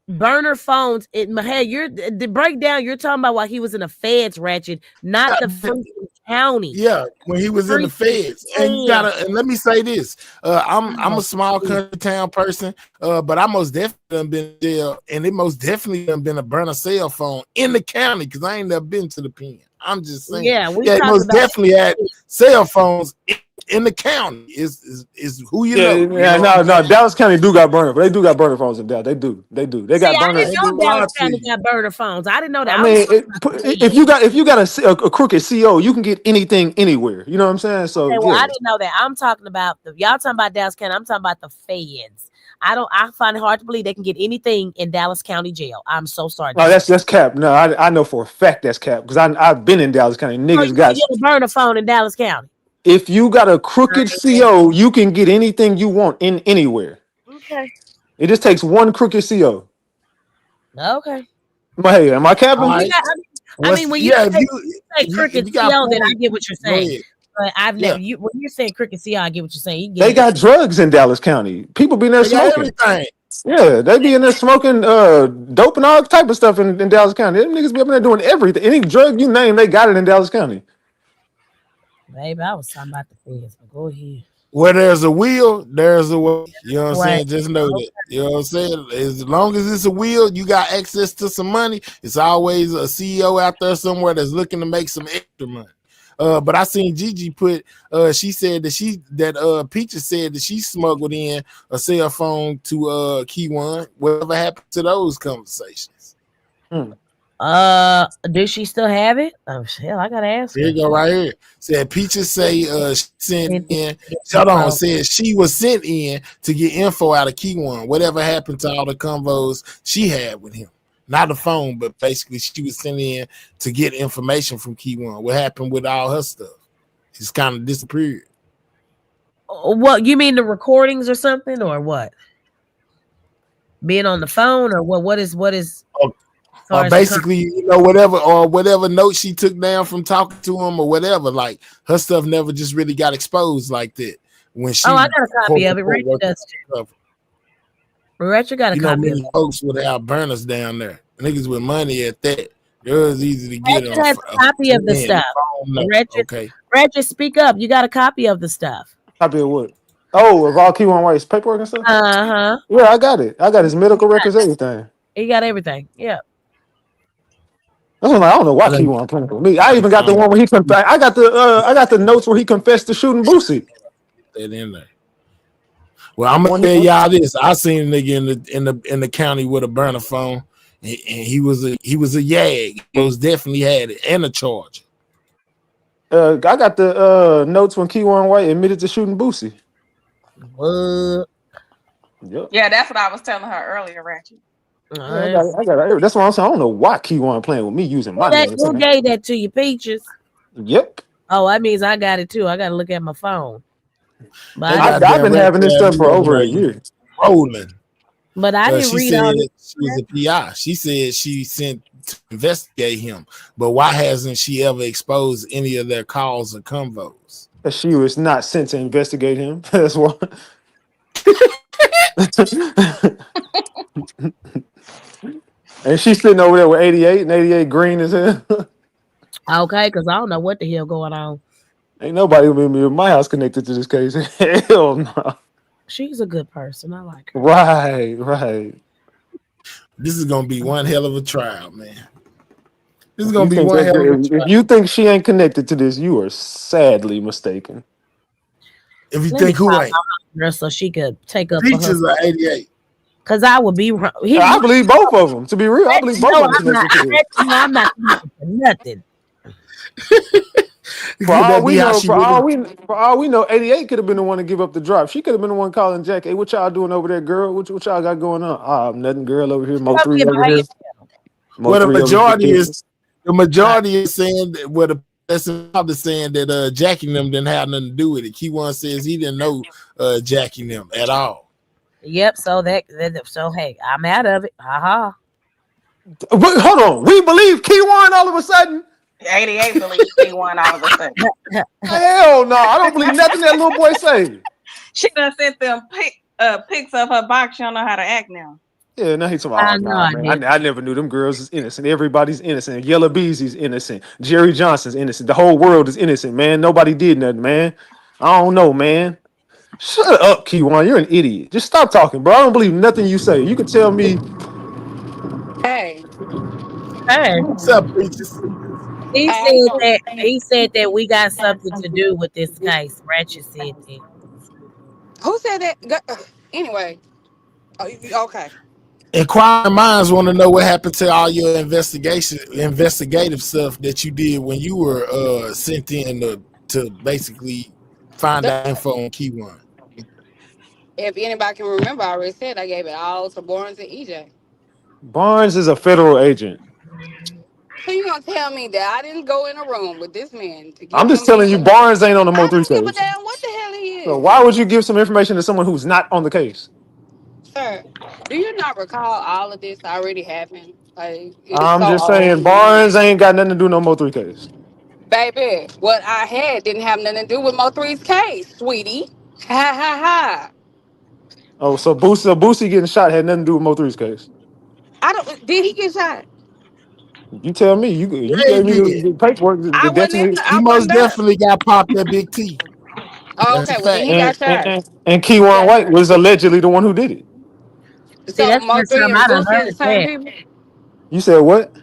Burner phones. You're the breakdown. You're talking about while he was in the feds, Ratchet, not the freaking county. Yeah, when he was in the feds. And you gotta, and let me say this: I'm a small country town person, but I most definitely done been in jail, and it most definitely done been a burner cell phone in the county because I ain't never been to the pen. I'm just saying. Yeah, most definitely had cell phones in the county. Is who you know. No. Dallas County do got burner. They do got burner phones in Dallas. They do. They got I burners. didn't know Dallas County got burner phones. I didn't know that. I mean, if you got a crooked CO, you can get anything anywhere. You know what I'm saying? So okay, well, yeah. I didn't know that. I'm talking about y'all talking about Dallas County. I'm talking about the feds. I find it hard to believe they can get anything in Dallas County jail. I'm so sorry. No, that's cap. No, I know for a fact that's cap because I've been in Dallas County. Niggas got you a burner phone in Dallas County. If you got a crooked CO, you can get anything you want in anywhere. Okay. It just takes one crooked CO. Okay. But hey, am I capping? I mean, when you say crooked CO, then I get what you're saying. But I've never when you're saying crooked CO, I get what you're saying. They got drugs in Dallas County. People be in there smoking. Yeah, they be in there smoking dope and all type of stuff in Dallas County. Them niggas be up in there doing everything. Any drug you name, they got it in Dallas County. Baby, I was talking about the feds, but go ahead. Where there's a will, there's a way. You know what I'm saying? Just know that. You know what I'm saying? As long as it's a will, you got access to some money. It's always a CEO out there somewhere that's looking to make some extra money. But I seen Gigi put. She said that Peaches said that she smuggled in a cell phone to Keywan. Whatever happened to those conversations? Does she still have it? Oh hell, I gotta ask. Here you go, right here. Said Peaches say she sent in. Hold on, said she was sent in to get info out of Keywan. Whatever happened to all the convos she had with him? Not the phone, but basically she was sent in to get information from Keywan. What happened with all her stuff? It's kind of disappeared. What you mean, the recordings or something, or what? Being on the phone, or what? What is? Basically, you know, whatever notes she took down from talking to him or whatever, like her stuff never just really got exposed like that. When she I got a copy of it. Rachel does. Rachel got a copy of it. Folks would have burners down there. Niggas with money at that. It was easy to get. Rachel has a copy of the stuff. Rachel, speak up. You got a copy of the stuff. Copy of what? Oh, of all Keywan White's paperwork and stuff? Uh-huh. Yeah, I got it. I got his medical records, everything. He got everything. Yeah. I don't know why Keywan playing with me. I even got the one where he confessed. I got the notes where he confessed to shooting Boosie. That in there. Well, I'm gonna tell y'all this. I seen a nigga in the county with a burner phone, and he was a YAG. He most definitely had it and a charger. I got the notes when Keywan White admitted to shooting Boosie. What? Yep. Yeah, that's what I was telling her earlier, Ratchet. I got that's what I'm saying. I don't know why Keywan playing with me using my name. Who gave that to you, Peaches? Yep. Oh, that means I got it too. I got to look at my phone. But I've been having this stuff for over a year. Rolling. But I didn't read all this. She was a PI. She said she sent to investigate him. But why hasn't she ever exposed any of their calls or convos? She was not sent to investigate him. That's why. And she's sitting over there with 88 and 88 green as hell. Okay, because I don't know what the hell going on. Ain't nobody in my house connected to this case. Hell no. She's a good person. I like her. Right, right. This is gonna be one hell of a trial, man. This is If you gonna be think one hell of a if trial. you think she ain't connected to this, you are sadly mistaken. If you Let me think who call ain't, my girl so she could take up for her. Peaches are 88. Because I would be wrong. I believe both of them. To be real, I believe both No, of them I'm not. connected to this. I'm not connected to nothing. For Could all that we be how know, she really? for all we know, 88 could have been the one to give up the drop. She could have been the one calling Jack. Hey, what y'all doing over there, girl? What y'all got going on? Ah, nothing, girl over here. Mo Come 3 get over my here. Mo Well, 3 over here. the majority is saying that that's probably saying that Jackie and them didn't have nothing to do with it. Key1 says he didn't know Jackie and them at all. Yep. So so hey, I'm out of it. Haha. But hold on, we believe Key1 all of a sudden. 88 believes Key1 all of a sudden. Hell no, I don't believe nothing that little boy say. She done sent them pics of her box. She don't know how to act now. Yeah, now he's talking I about, oh know nah, I man. did. I never knew them girls is innocent. Everybody's innocent. Yellow Beezy's innocent. Jerry Johnson's innocent. The whole world is innocent, man. Nobody did nothing, man. I don't know, man. Shut up, Key1. You're an idiot. Just stop talking, bro. I don't believe nothing you say. You can tell me. Hey, Hey, What's up, Peaches? I ain't gonna. he said that we got something to do with this case. Ratchet said that. Who said that? Anyway, okay. Inquiring minds want to know what happened to all your investigative stuff that you did when you were sent in to basically find The- out info on Key1. If anybody can remember, I already said I gave it all to Barnes and EJ. Barnes is a federal agent. So you gonna tell me that I didn't go in a room with this man to I'm give just him telling you, information? Barnes ain't on the Mo I 3 don't give a case. damn what the hell he So is. why would you give some information to someone who's not on the case? Sir, do you not recall all of this already happened? Like, it is I'm so just old saying, in my mind. Barnes ain't got nothing to do no Mo 3 case. Baby, what I had didn't have nothing to do with Mo3's case, sweetie. Ha ha ha. Oh, so Boosie getting shot had nothing to do with Mo 3's case. I don't. Did he get shot? You tell me. You Yeah, he gave me did. the paperwork. I The wasn't in. definitely. He I most wasn't there. definitely got popped that big T. Oh, That's a okay. Well, then fact. he got shot. And He Keywan got White shot. was allegedly the one who did it. See, So that's the first Mo3 time and I done Boosie heard the same that. people. You said what?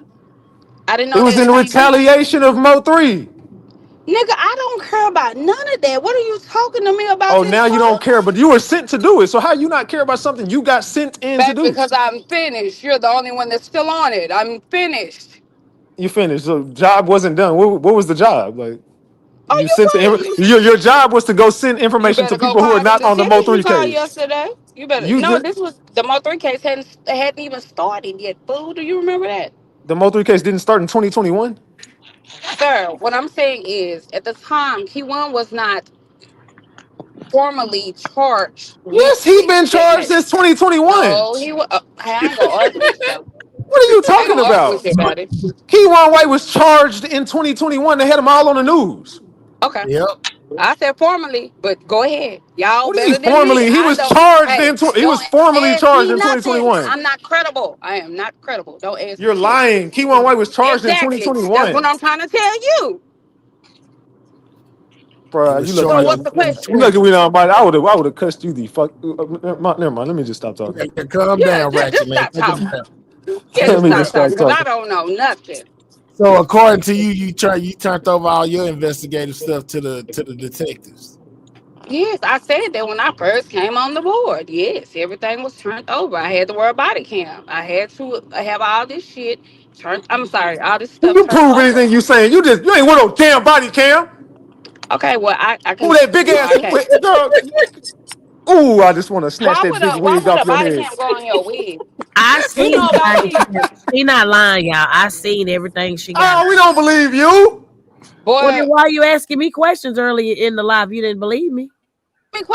I didn't It know they was the in same people. retaliation of Mo 3. Nigga, I don't care about none of that. What are you talking to me about Oh, this now you for? don't care, but you were sent to do it. So how you not care about something you got sent in to Back do? because I'm finished. You're the only one that's still on it. I'm finished. You finished. So job wasn't done. What was the job? Like Oh, you you sent crazy? your job was to go send You information to better go people who are call them not on the Mo detectives you 3 called case. yesterday. You better. You No, did, this was the Mo3 case hadn't even started yet. Fool, do you remember that? the Mo 3 case didn't start in 2021. Sir, what I'm saying is, at the time, Key1 was not formally charged with Yes, he been that charged mess. since 2021. No, he was. Hey, I ain't gonna argue with you though. What are you I ain't talking gonna argue with about? you about it. Keywan White was charged in 2021. They had him all on the news. Okay, Yep. I said formally, but go ahead. Y'all What do you better mean than me. formally? He I was don't. charged Hey, in. He was don't formally ask charged me in nothing. 2021. I'm not credible. I am not credible. Don't ask me You're shit. lying. Keywan White was charged in Exactly. That's what 2021. I'm trying to tell you. He Bro, was you lucky So we charged in what's don't. the question? You lucky we don't. But I would have cussed you the fuck. Never mind. Let me just stop talking. Yeah, calm Yeah, down, just Ratchet, man. stop Take a talking. breath. Yeah, Take a Let just me stop just breath. stop talking because I talking. don't know nothing. So according to you, you turned over all your investigative stuff to the detectives. Yes, I said that when I first came on the board. Yes, everything was turned over. I had to wear a body cam. I had to have all this shit turned. I'm sorry, all this Can stuff you turned prove over. anything you saying? You ain't with no damn body cam. Okay, well, I Who can. that big No, ass? I can't. Girl, ooh, I just want to snatch that big Why wig would off a your body head. cam go on your wig? I You seen know the about body me, cam. She not lying, y'all. I seen everything she got. Oh, we don't believe you. Well, then boy. why are you asking me questions earlier in the live? You didn't believe me.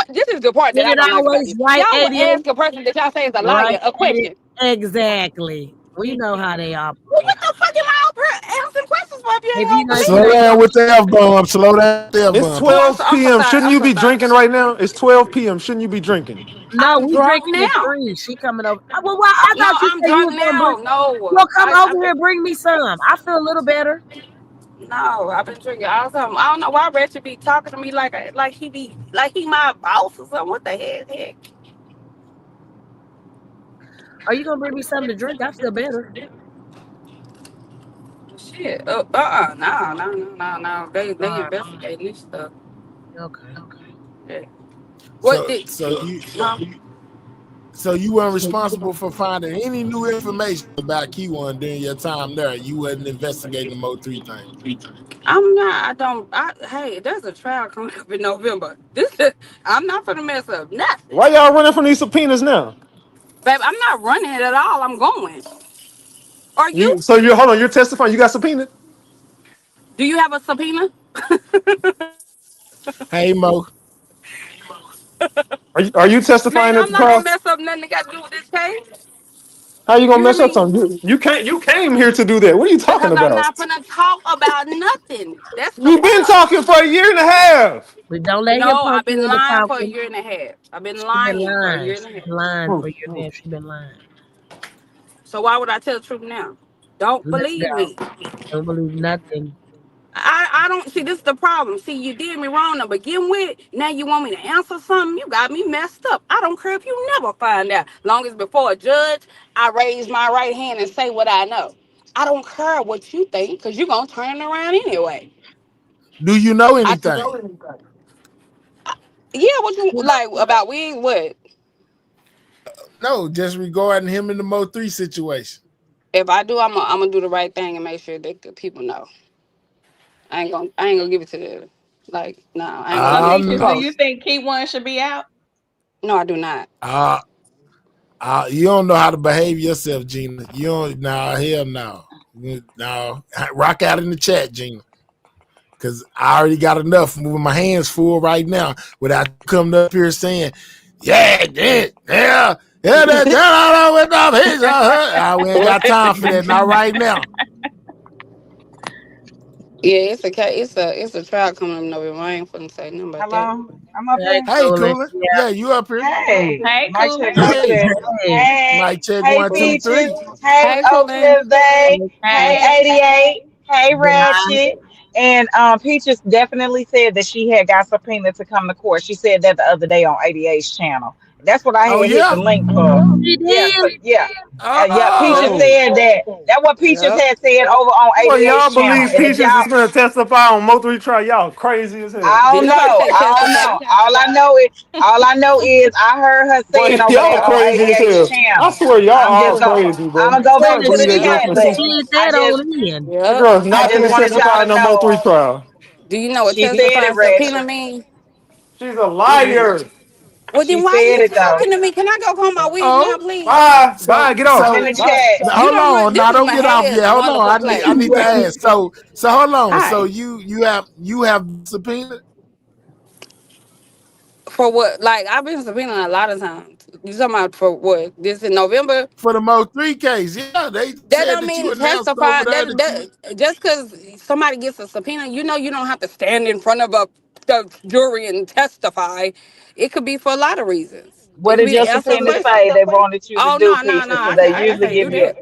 This is the part that Did I it don't like about always you. right, Y'all will 88? ask a person that y'all say is a Right, liar a 88? question. Exactly. We know how they Well, operate. what the fuck am I up here answering questions for if you ain't If you gonna not believe Slow saying me? down with the F bomb. Slow down with the F It's bomb. Oh, 12 I'm so p.m. sorry. Shouldn't I'm you so be sorry. drinking right now? It's 12 p.m. Shouldn't you be drinking? no, I'm we drunk drinking at now. 3. She coming over. Well, why I No, thought you I'm said you drunk was gonna bring. now. No, Well, come over here and bring me some. I feel a little better. no, I've been drinking all the time. I don't know why Ratchet be talking to me like he my boss or something. What the heck? Are you gonna bring me something to drink? I feel better. Shit. No. They investigating this stuff. Okay. Yeah. What So did? so you Huh? so you weren't responsible for finding any new information about Q1 during your time there. You wasn't investigating the Mo3 thing. I'm not. I don't. Hey, there's a trial coming up in November. I'm not gonna mess up nothing, Why y'all running from these subpoenas now? babe. I'm not running it at all. I'm going. Are you? You hold on, you're testifying. You got subpoenaed? Do you have a subpoena? Hey Mo, Are you Man, testifying at I'm the not gonna trial? mess up nothing that got to do with this case. How you gonna You hear mess up me? something? You came here to do that. What are you talking Because I'm about? not gonna talk about nothing. That's the You've been problem. talking for a year and a half. We don't let him No, talk I've you been into lying for a talking. year and a half. I've been She been lying for a lying. year and She a half. been lying Hmm, for your hmm. dad. She been lying. So why would I tell the truth now? Don't Let believe go. me. Don't believe nothing. I don't see this is the problem. See, you did me wrong to begin with. Now you want me to answer something? You got me messed up. I don't care if you never find out. Long as before a judge, I raise my right hand and say what I know. I don't care what you think because you're going to turn it around anyway. do you know I just, anything? yeah, what you like about we what? No, just regarding him in the Mo3 situation. If I do, I'm gonna do the right thing and make sure that the people know. I ain't gonna give it to the like. No, I ain't gonna So give it Oh to Peaches, do nobody. no. you think Key One should be out? No, I do not. Uh, you don't know how to behave yourself, Gina. You don't. Nah, hell no. No, rock out in the chat, Gina. Because I already got enough with my hands full right now without coming up here saying, yeah, that with we ain't got time for that. Not right now. Yeah, it's a trial coming up in November. I ain't finna say nothing about that. Hello, I'm up Hey, here. Hey, Cooley. Cooler. Yeah. Yeah, you up here. Hey, Hey, mic check, Cooley. mic Hey, Hey, check. hey. Hey, mic check hey, 1, 2, Peaches. 3. Hey, Hey, Oak Coolin. Cliff Bay. Hey, Hey. 88. Hey, Bye. Ratchet. And Peaches definitely said that she had got subpoenaed to come to court. She said that the other day on 88's channel. That's what I Oh, had hit the yeah? link for. She Yeah, so did. yeah. Yeah, Peaches Oh, Oh. said that. That's what Peaches Yep. had said over on Well, 88's y'all channel. believe And if Peaches is y'all gonna testify on Mo3 trial? Y'all crazy as hell. I Did don't nobody know. say I don't testify? know. All I know is I heard her say it Boy, over there y'all on crazy as 88's hell. I channel. swear, y'all I'm all just go. crazy, I'm bro. gonna go I back don't to Cooley, the believe that she girl chat, must finna have but see. slid I that just on in. That Yep. girl's I not just finna wanted y'all testify to in no Mo3 know. trial. Do you know what She said testify it, and subpoena Ratchet. mean? She's a She liar. Well, then she why are said you it though. talking to me? Can I go home my wig now, Oh. please? Bye. So, Bye. Get I'm off. in so, the Bye. chat. You hold don't run. on. This Now, is don't get off yet. Mahaya's Hold on. wonderful I place. need to ask. So hold on. So Hi. you have subpoena For what? Like I've been subpoenaed a lot of times. You talking about for what? This in November? for the Mo3 case. Yeah, they That said don't that mean you announced over testify. there that you. Just because somebody gets a subpoena, you don't have to stand in front of the jury and testify. It could be for a lot of reasons. It What could did be your to answer a subpoena question. say they wanted you to Oh do, no! Peaches? Because I they can't. I usually can't do give you that.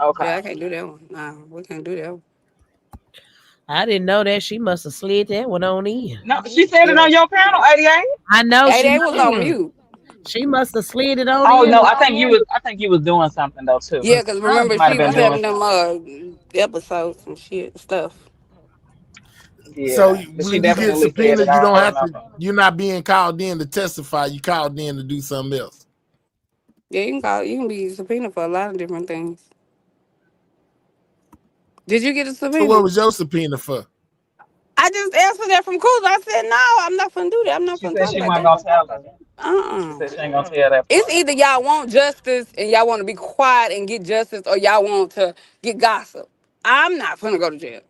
okay. Yeah, I can't do that one. No, we can't do that one. I didn't know that. She must have slid that one on in. No, she said it Yeah. on your panel, 88. I know Hey, she they was on must. mute. She must have slid it on Oh in. no, I think you was doing something though too. Yeah, because Oh, remember You might she have was been doing having them something. episodes and shit stuff. So Yeah, but she when you get definitely said it. subpoenaed, you I don't don't have remember. to. You're not being called in to testify. You called in to do something else. Yeah, you can be subpoenaed for a lot of different things. Did you get a So what subpoena? was your subpoena for? I just answered that from Cruz. I said no, I'm not gonna do that. I'm not She gonna said talk she about wasn't that. gonna tell her. She Uh-uh. said she ain't gonna tell that It's part. either y'all want justice and y'all want to be quiet and get justice, or y'all want to get gossip. I'm not gonna go to jail.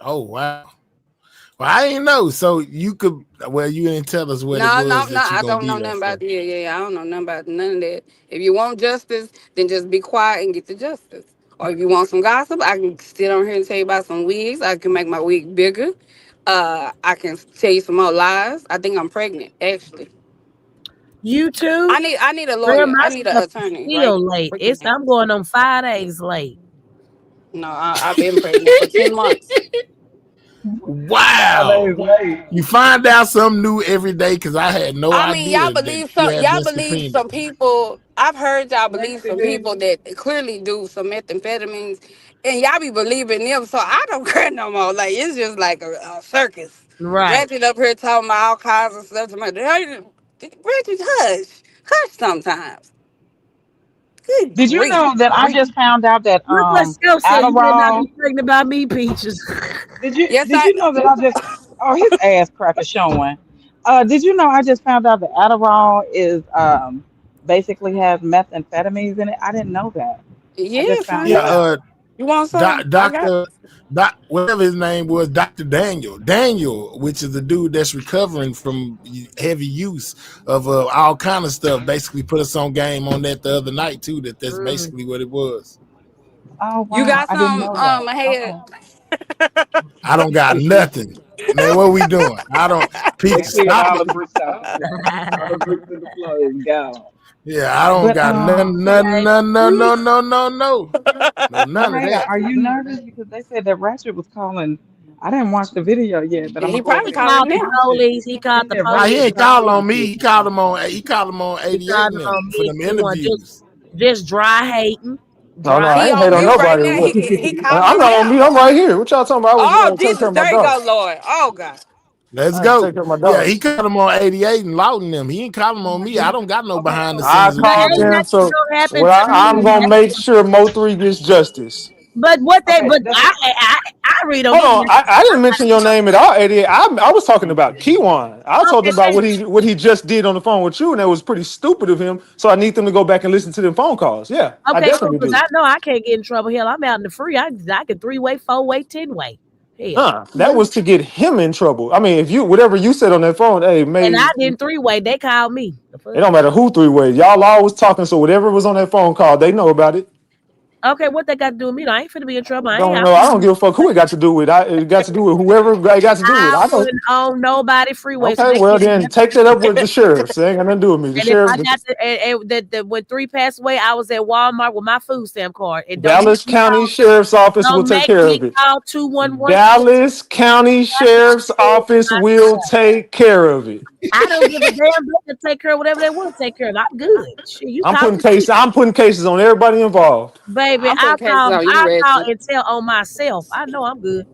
Oh wow. Well, I ain't know. So you could. Well, you didn't tell us what it No, no, was no. that you I gonna don't be know there nothing for. about the I don't know nothing about none of that. If you want justice, then just be quiet and get the justice. Or if you want some gossip, I can sit on here and tell you about some wigs. I can make my wig bigger. I can tell you some more lies. I think I'm pregnant, actually. You too? I need a Well, lawyer. my I need an stuff is attorney right still late. freaking now. I'm going on 5 days late. No, I've been pregnant for 10 months. Wow. You find out something new every day because I had no I mean, y'all idea that believe you some. had Y'all been believe subpoenaed. some people. I've heard y'all believe some people that clearly do some methamphetamines, and y'all be believing them. So I don't care no more. Like it's just like a circus. Right. Ratchet up here talking about all kinds of stuff. To my Ratchet, hush sometimes. Good Did you grief. know that I just found out that Look what Steph said. You better not Adderall? be pregnant by me, Peaches. Yes, Did you know that I just oh his ass cracker showing. Did you know I just found out that Adderall is basically has methamphetamines in it? I didn't know that. I yeah, just found funny. Yeah, that out. You want some? I got. whatever his name was, Dr. Daniel, which is the dude that's recovering from heavy use of all kind of stuff. Basically, put us on game on that the other night too. That's basically what it was. Oh You wow, got I didn't some know that. ahead. Okay. I don't got nothing, man. What we doing? I don't. They Peach, cleared stop all it. the bricks out. All the bricks in the floor is gone. Yeah, I don't But got none, none, none, no, no, no, no, no, no, none of Jada, that. are you nervous? Because they said that Ratchet was calling. I didn't watch the video yet, but I'm He gonna go over probably there and calling Called check the and now. watch it. police. He called They the said Nah, he Ratchet police. was ain't call calling on me. you. He called him on He 88 called and him them on for me. them He want interviews. just dry hating. No, no, Dry I He ain't on hate on mute right nobody. now. What? He I'm calling not on now. me. I'm right here. What y'all talking about? I was Oh taking care Jesus, of my there you dog. go, Lord. Oh God. Let's I had to go. take care of my Yeah, dog. he called him on 88 and Lawton them. He ain't call him on me. I don't got no Okay, behind the so scenes I But with called ain't people. them, nothing so gonna happen well, to I'm me. gonna make sure Mo3 gets justice. But what they okay, but that's I read on Hold this on, message. I didn't mention your name at all, Eddie. I was talking about Kiwan. I was talking about Okay, what he just did on the phone with you, and that was pretty stupid of him. So I need them to go back and listen to them phone calls. Yeah, I okay, cool. definitely Because do. I know I can't get in trouble. Hell, I'm out in the free. I can 3-way, 4-way, 10-way. Hell. That was to get him in trouble. I mean, if you whatever you said on that phone, hey, And I may didn't 3-way. They called me. The it fuck? don't matter who three way. Y'all always talking, so whatever was on that phone call, they know about it. Okay, what they got to do with me? I ain't finna be in trouble. I ain't Don't I know. I wouldn't don't give a fuck who it got to do with. It got to do with whoever it got to do with. I I know. wouldn't own nobody freeway, so Okay, they well can't do then nothing take to that me. up with the sheriff. They ain't got nothing to do with me. The And if sheriff, I got to, that when 3 passed away, I was at Walmart with my food stamp card. And Dallas County Sheriff's Office will don't take make care me of it. call 211. Dallas County Sheriff's Office will take care of it. I don't give a damn. They can take care of whatever they want to take care of. I'm good. Shit, you I'm talking putting to me, cases. I'm putting cases on everybody involved. baby? I'm putting cases on you, I'll call Ratchet. and tell on myself. I know I'm good.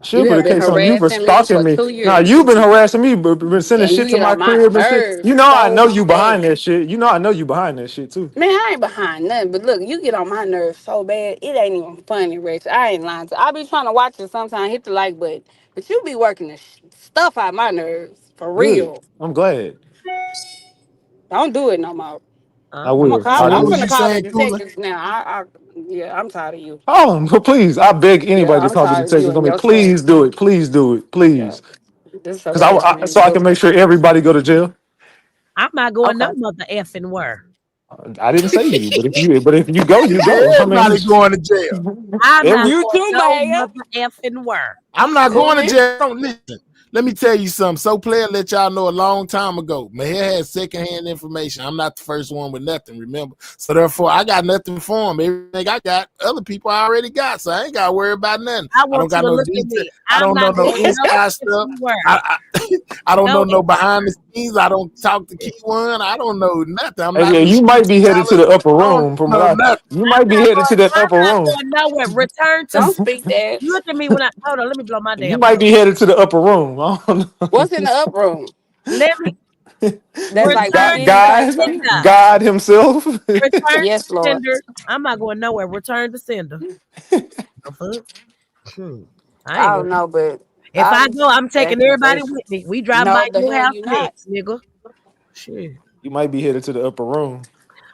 She'll You put a have been case on you for harassing me stalking for me. 2 years. Now you've been harassing me, but been sending And you shit to get my on my crib and shit. nerves You know I know so you behind bad. that shit. You know I know you behind that shit too. Man, I ain't behind nothing. But look, you get on my nerves so bad, it ain't even funny, Rich. I ain't lying to you. I be trying to watch it sometimes, hit the like button. But you be working the stuff out my nerves. For Good. real. I'm glad. Don't do it no more. I I'm gonna will. call So I it. I'm what will. was finna you call the saying, Cooler? detectives now. Yeah, I'm tired of you. Oh, but please, I beg Yeah, anybody to I'm call the tired of you detectives on and me. your trash. Please do it. Please do it. Yeah. Please. This Because harassment so is I can over. make sure everybody go to jail. I'm not going no Okay. mother effing where. I didn't say you, but if you go, you go. I mean, Everybody going to jail. I'm not every You going too, no Maya. mother effing where. I'm not going to Cooley. jail. Don't listen. Let me tell you something. So player let y'all know a long time ago. Maher has secondhand information. I'm not the first one with nothing, remember? So therefore, I got nothing for him. Everything I got, other people already got. So I ain't got to worry about nothing. I I don't want you got to no look at detail. me. I I'm don't know not no going no inside stuff. effing where. I don't know No no behind the scenes. I don't talk to Key One. I don't know nothing. I'm not yeah, in the you might streets be of headed to Dallas. the upper I don't room. From what know nothing. you might be headed to that I'm upper not room. going nowhere. Return to Don't speak that. look at me when I hold on, let me blow my You damn might nose. be headed to the upper room. I don't What's in know. the up room? Let me That's like return within to type stuff? sender. God Himself. Return to Yes, Lord. sender. I'm not going nowhere. Return to sender. The fuck? I ain't I going. don't know, but If I all go, these I'm taking everybody accusations. with me. We driving by No, the your hell house you not. next, nigga. Shit. You might be headed to the upper room.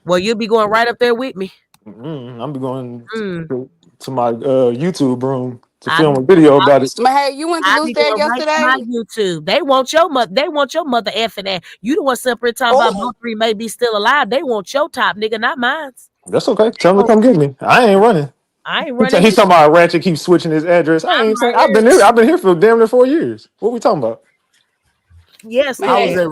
Well, you'll be going right up there with me. I'm be going Mm. to my YouTube room. to I film a video about it. But hey, you went to I Loose need to Tag go right to my yesterday? YouTube. They want your mother. They want your mother effing that. You the one separate talking about Oh, both three may be still alive. They want your top nigga, not mine. That's okay. Tell him to come get me. I ain't running. I ain't running He's either. talking about Ratchet keeps switching his address. I I'm ain't saying right I've here. been here. I've been here for damn near 4 years. What we talking about? Yeah, But I still was hey, at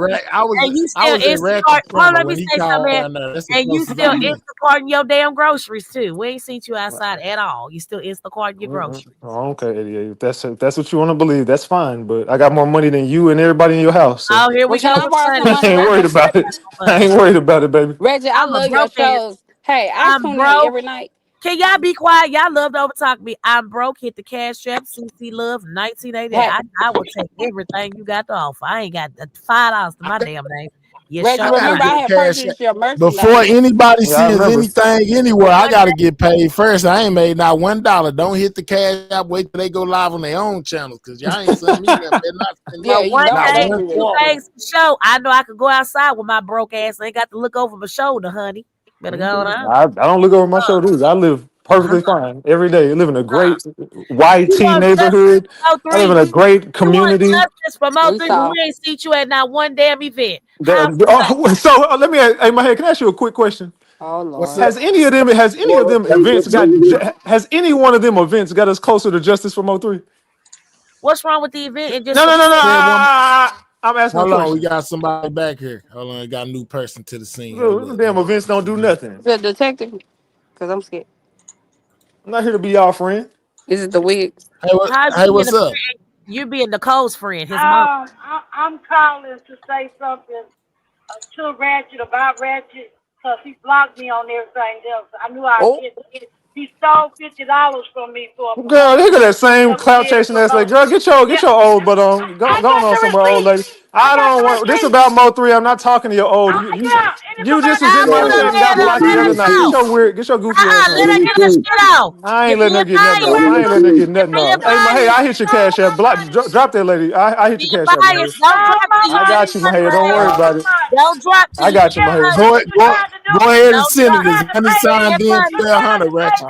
and you I still was at Instacart. Ratchet Oh, Summer let me when he say something, called man. down there. That's And you supposed to still be me. Instacarting your damn groceries too. We ain't seen you outside at all. You still Instacarting your groceries. Oh, okay, 88. If that's what you want to believe, that's fine. But I got more money than you and everybody in your house, so Oh, here well, we can go I with borrow money. some I money, ain't Let's worried Reggie? go about it. with I money. ain't worried about it, baby. Reggie, I I'm a love your broke ass. shows. Hey, I I'm tune in broke. every night. Can y'all be quiet? Y'all love to overtalk me. I'm broke. Hit the cash app. CC Love 1988. Hey, I will take everything you got to offer. I ain't got $5 to I, my damn name. You Reggie, I show gotta remember I get had cash purchased your before merchandise. anybody Yeah, I sends remember. anything anywhere. I one gotta day. get paid first. I ain't made not $1. Don't hit the cash app. Wait till they go live on their own channels because y'all ain't sending me nothing. Better not send me Yeah, But you one don't not day, send one me two that. quarter. things for sure. I know I could go outside with my broke ass. I ain't got to look over my shoulder, honey. Better go Okay. on. I don't look over my shoulder either. I live perfectly fine every day. I live in a great You YT want justice neighborhood. for I live in Mo3. a great You want community. justice for We Mo3, but saw. we ain't seen you at not one damn event. How Let me, hey, my head. Can I ask you a quick question? Oh What's Lord. up? Has any of them events got? Has any one of them events got us closer to justice for Mo3? what's wrong with the event? And just No, for no, no, no. Say it one more. I'm asking a Hold on, we question. got somebody back here. Hold on, we got a new person to the scene. Hold Look, up. the damn events don't do nothing. The detective, because I'm scared. I'm not here to be y'all friend. Is it the wig? how Hey, you being what's a up? friend? You being Nicole's friend, his mom. I'm calling to say something to Ratchet about Ratchet because he blocked me on everything else. I knew I'd Oh, get it. He stole $50 from me for a Girl, look at promotion. that same Never clout did a chasing ass like, promotion. girl, get Yeah, your old butt on. I Go got on the somewhere, old receipt. lady. I I got the don't want this receipt. about Mo3. I'm not talking to your old. Yeah, and it's You about just was in Y'all the my put her chat and receipt. head got up, blocked the let her other night. talk. Get your goofy ass Let her on. get her shit off. I You ain't letting her being get nothing biased. off. I ain't letting her get You nothing being off. Hey, hey, biased. I hit your cash app. Drop that lady. I hit Being your cash app, my biased. head. Don't drop till you I get got the you, my money, head. Don't worry man. about it. Don't drop till I you got you, get my the head. money. Go ahead and Don't send drop it. Is money till you get signed that in money. 1200, Ratchet?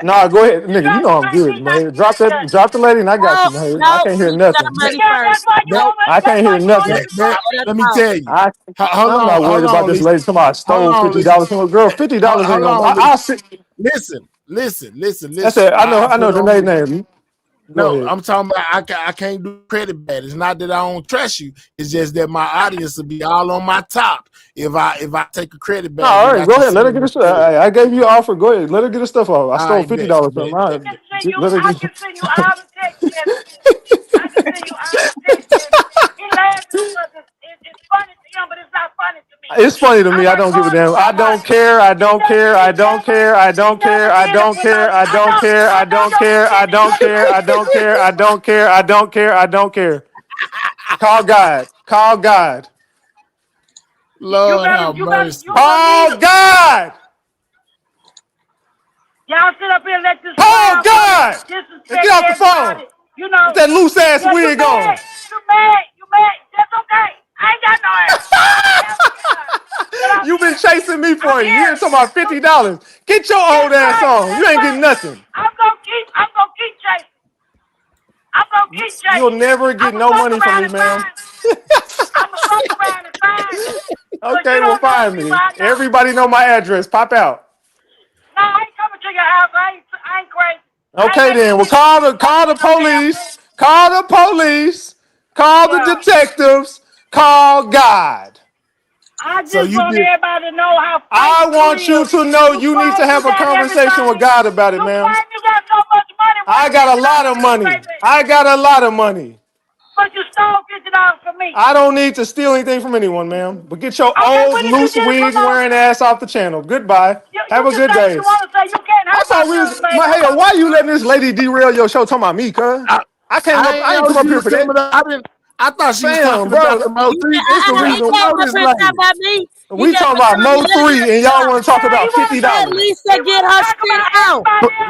Nah, go ahead, nigga. You know I'm good, my head. Drop the lady, and I got No, you, my head. I no, can't hear you got nothing. money That's first. why you That Nope. want me. I That's can't why hear you want me nothing. to drop it. Let her let me talk. tell you. I'm I'm not worried about this Lisa. lady. Somebody Hold stole on, $50 Lisa. from a girl. $50 ain't Hold gonna. on, Lisa. I'll sit. Listen. That's it. I I put know it on Janae's mute. name. Go No, ahead. I'm talking about I can't do credit bad. It's not that I don't trust you. It's just that my audience will be all on my top if I take a credit No, bag all and right, got go you ahead. Let her sending get me her stuff. stuff. I gave you an offer. Go ahead. Let her get her stuff off. I All stole right, bet, $50 from bet, her. bet, bet. Let her I get. can send you all the text messages. I can send you all the text messages. He laughing because it's funny to him, but it's not funny to me. It's funny to I me. I work don't give a hard for damn. my I don't money. care. I He don't never, care. he I don't never, care. I he don't never care. I did a don't care. promotion. I don't care. I I know don't your care. I independent don't care. I don't care. I don't care. I don't care. I don't care. Call God. Call God. Lord have mercy. You gonna need Call him. God. Y'all sit up here and let this Call clown come and God. And get disrespect off the phone. everybody. You know, With that loose ass yeah, wig on. you mad. That's okay. I ain't got no answer. Answer God. But I'm You've been here. chasing me for I'm a here. year talking about $50. Get your old That's ass right. on. You That's ain't getting right. nothing. I'm gonna keep chasing. I'm gonna keep You'll chasing. never get I'ma no fuck money from around me, and ma'am. find you. I'ma fuck around and find you. Cause you Okay, well, don't know the find people me. I know. Everybody know my address. Pop out. No, I ain't coming to your house. I ain't crazy. I ain't Okay, making then. Well, sense. call the Ain't no damn police. sense. Call the police. Call the Yeah. detectives. Call God. I So just you want did everybody to know how I faithful you want you is. to know You you need to claim you have a got conversation with everything. God about it, You ma'am. claim you got so much money. I Where got a $50 lot of go, money. baby? I got a lot of money. But you stole $50 from me. I don't need to steal anything from anyone, ma'am. But get your Okay, old when did you loose get a wig wearing promotion? ass off the channel. Goodbye. You Have a can good say what day. you want to say. You can't I hurt my thought we young was lady. my I'm hey, on why the you letting phone. this lady derail your show talking about me, cuz? I, I I ain't ain't know come she up here was for that. coming up. I thought she was Fam, talking about bro, the Mo3. this the He reason. I came know up this here talking lady. about me. You We got talking to about tell me, Mo let three, and y'all Lisa, want to talk about let $50. Lisa get her shit out.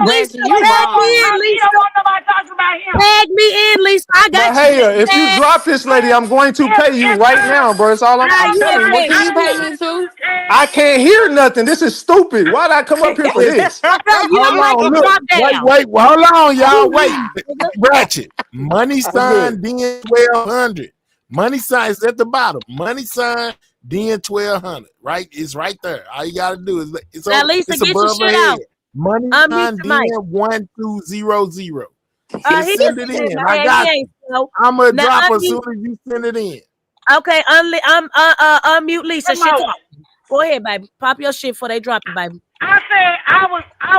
Reggie, Lisa, you tag me wrong. in, He don't Lisa. want nobody talking about him. Tag me in, Lisa. I got you. Mahaya, if you Tag. drop this lady, I'm going to pay you right now, bro. It's all I'm You telling a you. What What bet. can you? you pay me to? I can't hear nothing. This is stupid. Why'd I come up here for this? Okay, you Hold don't like on, it, look. drop Wait, down. wait, hold on, y'all. You Wait. weak, nigga. Ratchet. Money What's good? sign, then 1200. Money sign is at the bottom. Money sign, then 1200. Right? It's right there. All you gotta do is Now, Lisa, it's get your above her shit head. out. Money Unmute sign, your then mic. 1200. He Just send it is in in. my I head. He got you. ain't slow. I'm gonna Now, drop as soon unmute. as you send it in. Okay, unmute Lisa. Come She on. talk. Go ahead, baby. Pop your shit before they drop it, baby. I said I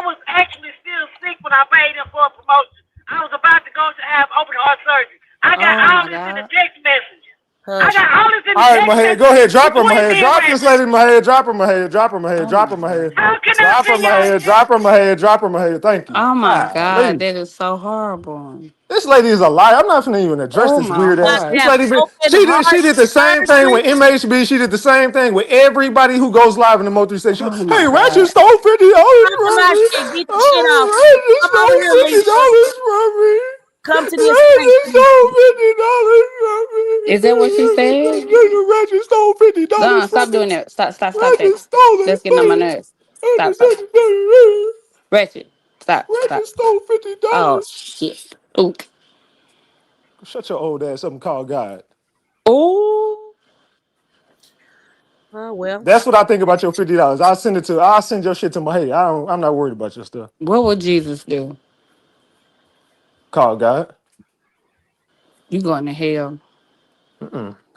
was actually still sick when I paid him for a promotion. I was about to go to have open heart surgery. I got Oh all my this in the God. text message. I Hush. got all this in the All right, text Mahaya, go message ahead. Drop her, between Mahaya. me and Drop this Ratchet. lady, Mahaya. Drop her, Mahaya. Drop her, Mahaya. Oh Drop my her, Mahaya. God. How can I Drop her, send y'all Mahaya. text? Drop her, Mahaya. Drop her, Mahaya. Thank you. Oh my God. Leave. That is so horrible. This lady is a liar. I'm not finna even address Oh this my weird About ass. to This heart. have lady been, open she heart did the same thing surgery. with MHB. She did the same thing with everybody who goes live in the Mo3 station. Oh my Hey, Ratchet God. stole $50 Pop from my me. shit. Get your shit off. Oh, Ratchet Come over here, stole Lisa. $50 from me. Come to this screen, Ratchet stole Lisa. $50 from me. Is that what you said? Ratchet stole $50 Go on, from stop me. doing that. Stop that. Ratchet stole it. That's getting on my nerves. Stop. Ratchet. Stop. Ratchet stole Oh $50. shit. Ooh. Shut your old ass up and call God. Oh. Oh, well. That's what I think about your $50. I'll send your shit to my hey. I'm not worried about your stuff. What would Jesus do? Call God. You going to hell.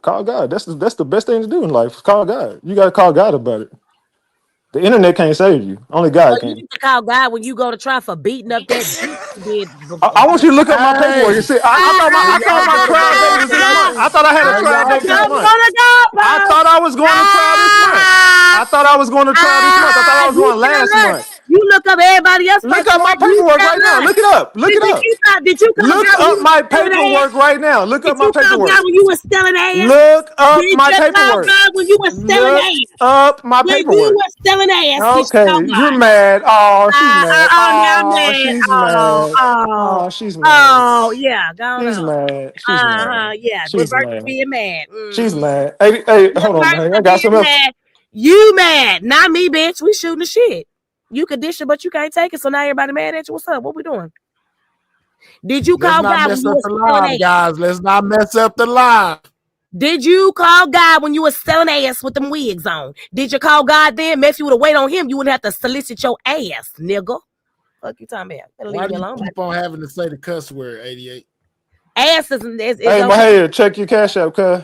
Call God. That's the best thing to do in life. Call God. You gotta call God about it. The internet can't save you. Only Well, God you can. need to call God when you go to try for beating up that bitch you did I want you to look up my paperwork and Hey, see. there I thought y'all my go to trial date God. was this Y'all month. see, I thought I had a there trial y'all date this go. I'm month. gonna go, I Paul. thought I was going to trial this month. I thought I was going to trial this month. I thought I was You going should last alert. month. You look up everybody else Look up my paperwork. You paperwork tell right now. us. Look it up. Look it up. Did you call Look God when you up was my stealing ass? paperwork right now. Look Did up my you call God paperwork. when you was stealing ass? Look up Did my you call paperwork. God when you was stealing Look ass? up my When you paperwork. was stealing ass, did you Okay, call you're God? mad. Oh, she's mad. Now I'm Oh, mad. she's mad. Oh, Oh, she's mad. yeah, go on. She's mad. She's mad. Yeah, She's revert to mad. being mad. She's mad. Hey, hold on, Revert man. to I got being something else. mad. You mad, not me, bitch. We shooting the shit. You condition, but you can't take it. So now everybody mad at you. What's up? What we doing? Did you Let's call not God when mess you up was the selling live, ass? guys. Let's not mess up the live. Did you call God when you was selling ass with them wigs on? Did you call God then? If you would have waited on him, you wouldn't have to solicit your ass, nigga. Fuck you talking about? Better Why leave do me you alone. keep on having to say the cuss word, 88? Ass is Hey, my okay. head, check your cash app, cuz.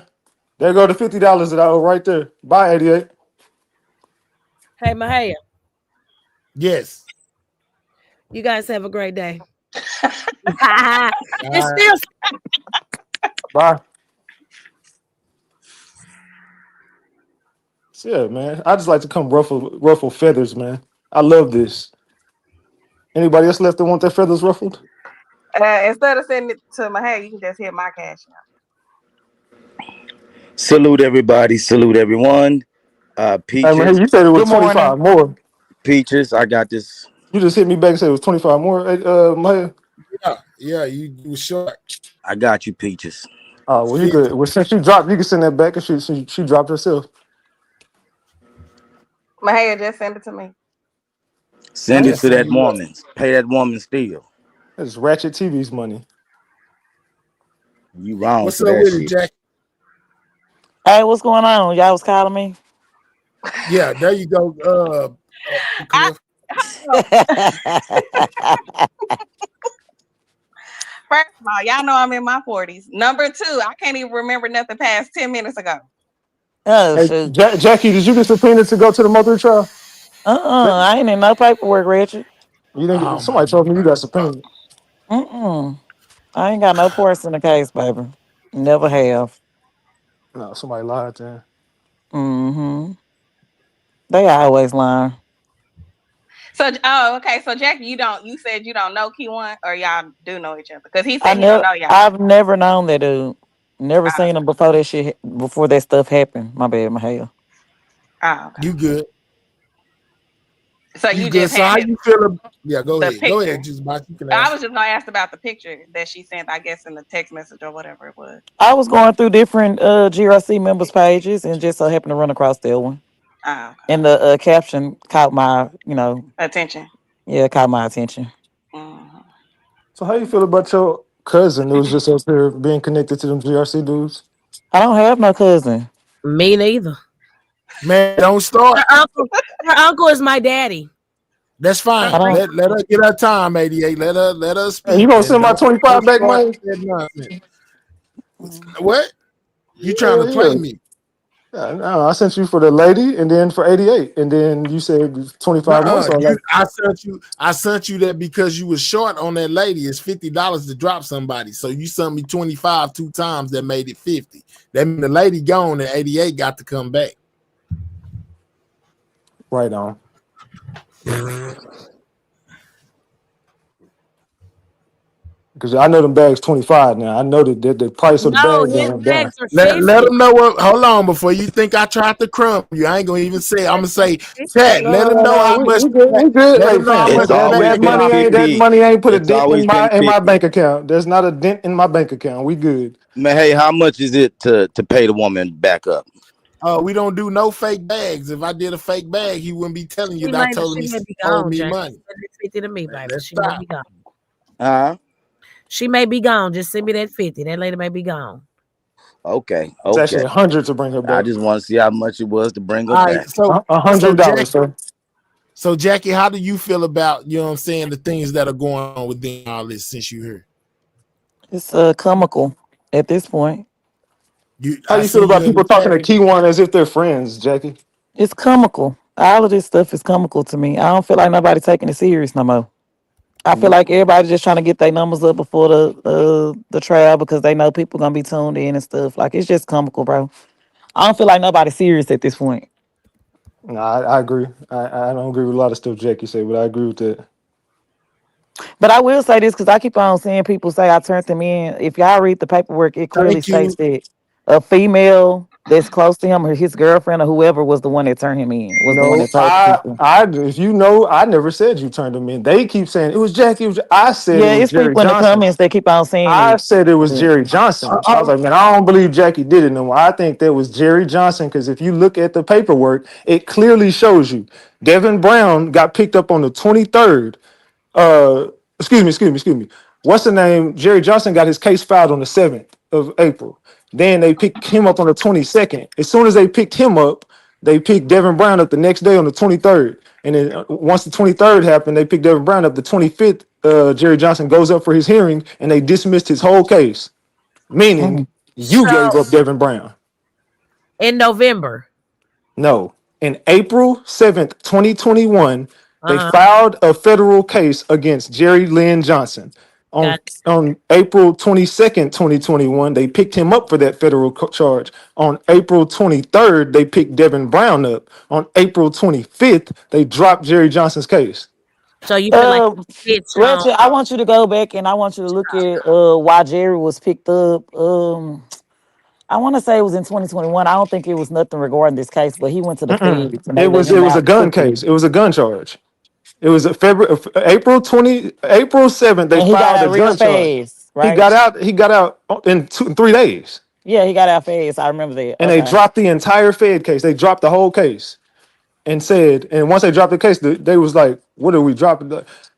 There go the $50 that I owe right there. Bye, 88. Hey, Mahaya, Yes. you guys have a great day. All It's right. still Bye. So, yeah, man. I just like to come ruffle feathers, man. I love this. Anybody else left that want their feathers ruffled? Instead of sending it to my hair, you can just hit my cash out. Salute everybody. Salute everyone. Hey, man, Peaches. you said it was Good morning. 25 more. Peaches, I got this. You just hit me back and said it was 25 more. Hey, Maya. Yeah, you was short. I got you, Peaches. Oh, well, you 50. good. Well, since she dropped, you can send that back and she dropped herself. My hair, just send it to me. I Send ain't it to Just send that me what? woman. Pay that woman still. That's Ratchet TV's money. You wrong What's for up that with it, shit. Jack? Hey, what's going on? Y'all was calling me? Yeah, there you go. I, Cliff. First of all, y'all know I'm in my 40s. Number two, I can't even remember nothing past 10 minutes ago. Oh, Hey, shoot. Jackie, did you get subpoenaed to go to the Mo3 trial? I ain't in no paperwork, Richard. You didn't get, Oh my somebody told me you got subpoenaed. I ain't got no ports in the case, baby. Never have. No, somebody lied to him. Mm-hmm. They always lying. So, okay. So, Jackie, you said you don't know Key1, or y'all do know each other? Because he I said he don't never, know y'all. I've never known that dude. Never seen him before that shit, before that stuff happened. My bad, my hell. Oh, okay. You good? So You you good? just So had how you feel? Yeah, go the ahead. Go picture. ahead, just about you can I answer. was just gonna ask about the picture that she sent, I guess, in the text message or whatever it was. I was going through different GRC members' pages and just so happened to run across that one. Oh, okay. And the caption caught my, Attention. yeah, caught my attention. Mhm. So how you feel about your cousin that was just up here being connected to them GRC dudes? I don't have no cousin. Me neither. Man, don't Her start. uncle, her uncle is my daddy. That's I fine. don't. Let her get her time, 88. Let her Hey, you speak gonna and send my don't 25 back, start man? that nonsense. What? You trying Yeah, to play yeah. me? No, I sent you for the lady and then for 88. And then you said 25 more. Nuh-uh. So I got I sent you that because you was short on that lady. It's $50 to drop somebody. So you sent me 25 two times, that made it 50. That mean the lady gone and 88 got to come back. right on. Because I know them bags 25 now. I know that the price of the No, bags his went down. bags are Let 50. them know what. Hold on, before you think I tried to crumb you, I ain't gonna even say. I'm gonna say, 50. Tat. No, Let no, them no, know no. how much. We good. We good. Let Hey, them know how fam, much It's the always that bags been money dropped ain't today. 50. a It's dent always been in my 50. bank account. There's not a dent in my bank account. We good. Man, hey, how much is it to pay the woman back up? We don't do no fake bags. If I did a fake bag, he wouldn't be telling you She that I may, told him she he may be owed gone, me Jack. money. Send that 50 to me, Man, baby. let's She may stop. be gone. Huh? She may be gone. Just send me that 50. That lady may be gone. Okay, It's actually okay. 100 to bring her I back. just want to see how much it was to bring her All right. back. So $100, Jackie, sir. Jackie, how do you feel about, you know what I'm saying, the things that are going on within all this since you here? It's comical at this point. How I you feel see you about in the people talking chat. to Key One as if they're friends, Jackie? It's comical. All of this stuff is comical to me. I don't feel like nobody taking it serious no more. I feel Nope. like everybody just trying to get their numbers up before the trial because they know people gonna be tuned in and stuff. Like it's just comical, bro. I don't feel like nobody's serious at this point. No, I agree. I don't agree with a lot of stuff Jackie said, but I agree with that. But I will say this because I keep on seeing people say I turned them in. If y'all read the paperwork, it clearly Thank states you. that a female that's close to him or his girlfriend or whoever was the one that turned him in, was the one No, that told the people. if you know, I never said you turned them in. They keep saying it was Jackie. I said it Yeah, was it's Jerry people in the Johnson. comments that keep on saying I it. said it was But Jerry Johnson. I was Hold like, man, I don't believe Jackie did it no more. I think that was Jerry Johnson because if you look at the paperwork, it clearly shows you Devin Brown got picked up on the 23rd. Excuse me. What's the name? Jerry Johnson got his case filed on the 7th of April. Then they picked him up on the 22nd. As soon as they picked him up, they picked Devin Brown up the next day on the 23rd. And then once the 23rd happened, they picked Devin Brown up the 25th. Jerry Johnson goes up for his hearing and they dismissed his whole case, meaning Mhm. you So gave up Devin Brown. in November. No. In April 7th, 2021, they Uh-huh. filed a federal case against Jerry Lynn Johnson. On, Got on April 22nd, 2021, they picked him up for that federal charge. On April 23rd, they picked Devin Brown up. On April 25th, they dropped Jerry Johnson's case. so you feel like Um, it's Ratchet, I want you to go back and I want you to look at why Jerry was picked up. I want to say it was in 2021. I don't think it was nothing regarding this case, but he went to the Mm-mm. feds and they let It him was a out gun quickly. case. It was a gun charge. It was a April 7th, they And he got filed a out real gun charge. fast, right? He got out in 3 days. Yeah, he got out fast. I remember that. And they Okay. dropped the entire Fed case. They dropped the whole case and said, and once they dropped the case, they was like, "What are we dropping?"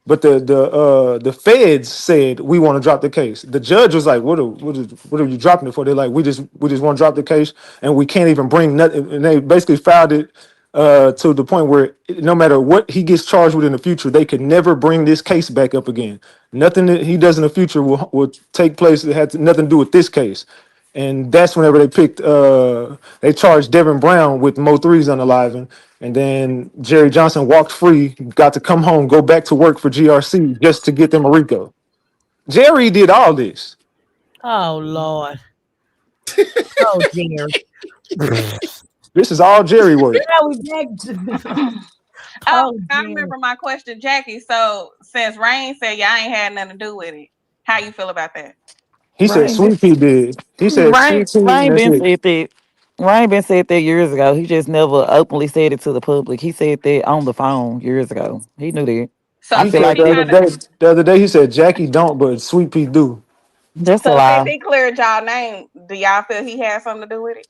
But the feds said we want to drop the case. The judge was like, "What are you dropping it for?" They're like, "We just want to drop the case, and we can't even bring nothing." And they basically filed it to the point where no matter what he gets charged with in the future, they could never bring this case back up again. Nothing that he does in the future will take place that had nothing to do with this case. And that's whenever they charged Devin Brown with Mo3's unaliving. And then Jerry Johnson walked free, got to come home, go back to work for GRC just to get them a RICO. Jerry did all this. Oh Lord. Oh Jerry. This is all Jerry work. Now we back to Oh, oh I Jerry. remember my question, Jackie. So since Rain said y'all ain't had nothing to do with it, how you feel about that? He said Rain, Sweet Pea did. He said Rain, Sweet Pea, and Rain that's been it. said that. Ryan been said that years ago. He just never openly said it to the public. He said that on the phone years ago. He knew that. So I He feel since said like he the that. other kind of, day. The other day he said Jackie don't, but Sweet Pea do. That's a so since lie. he cleared y'all name, do y'all feel he had something to do with it?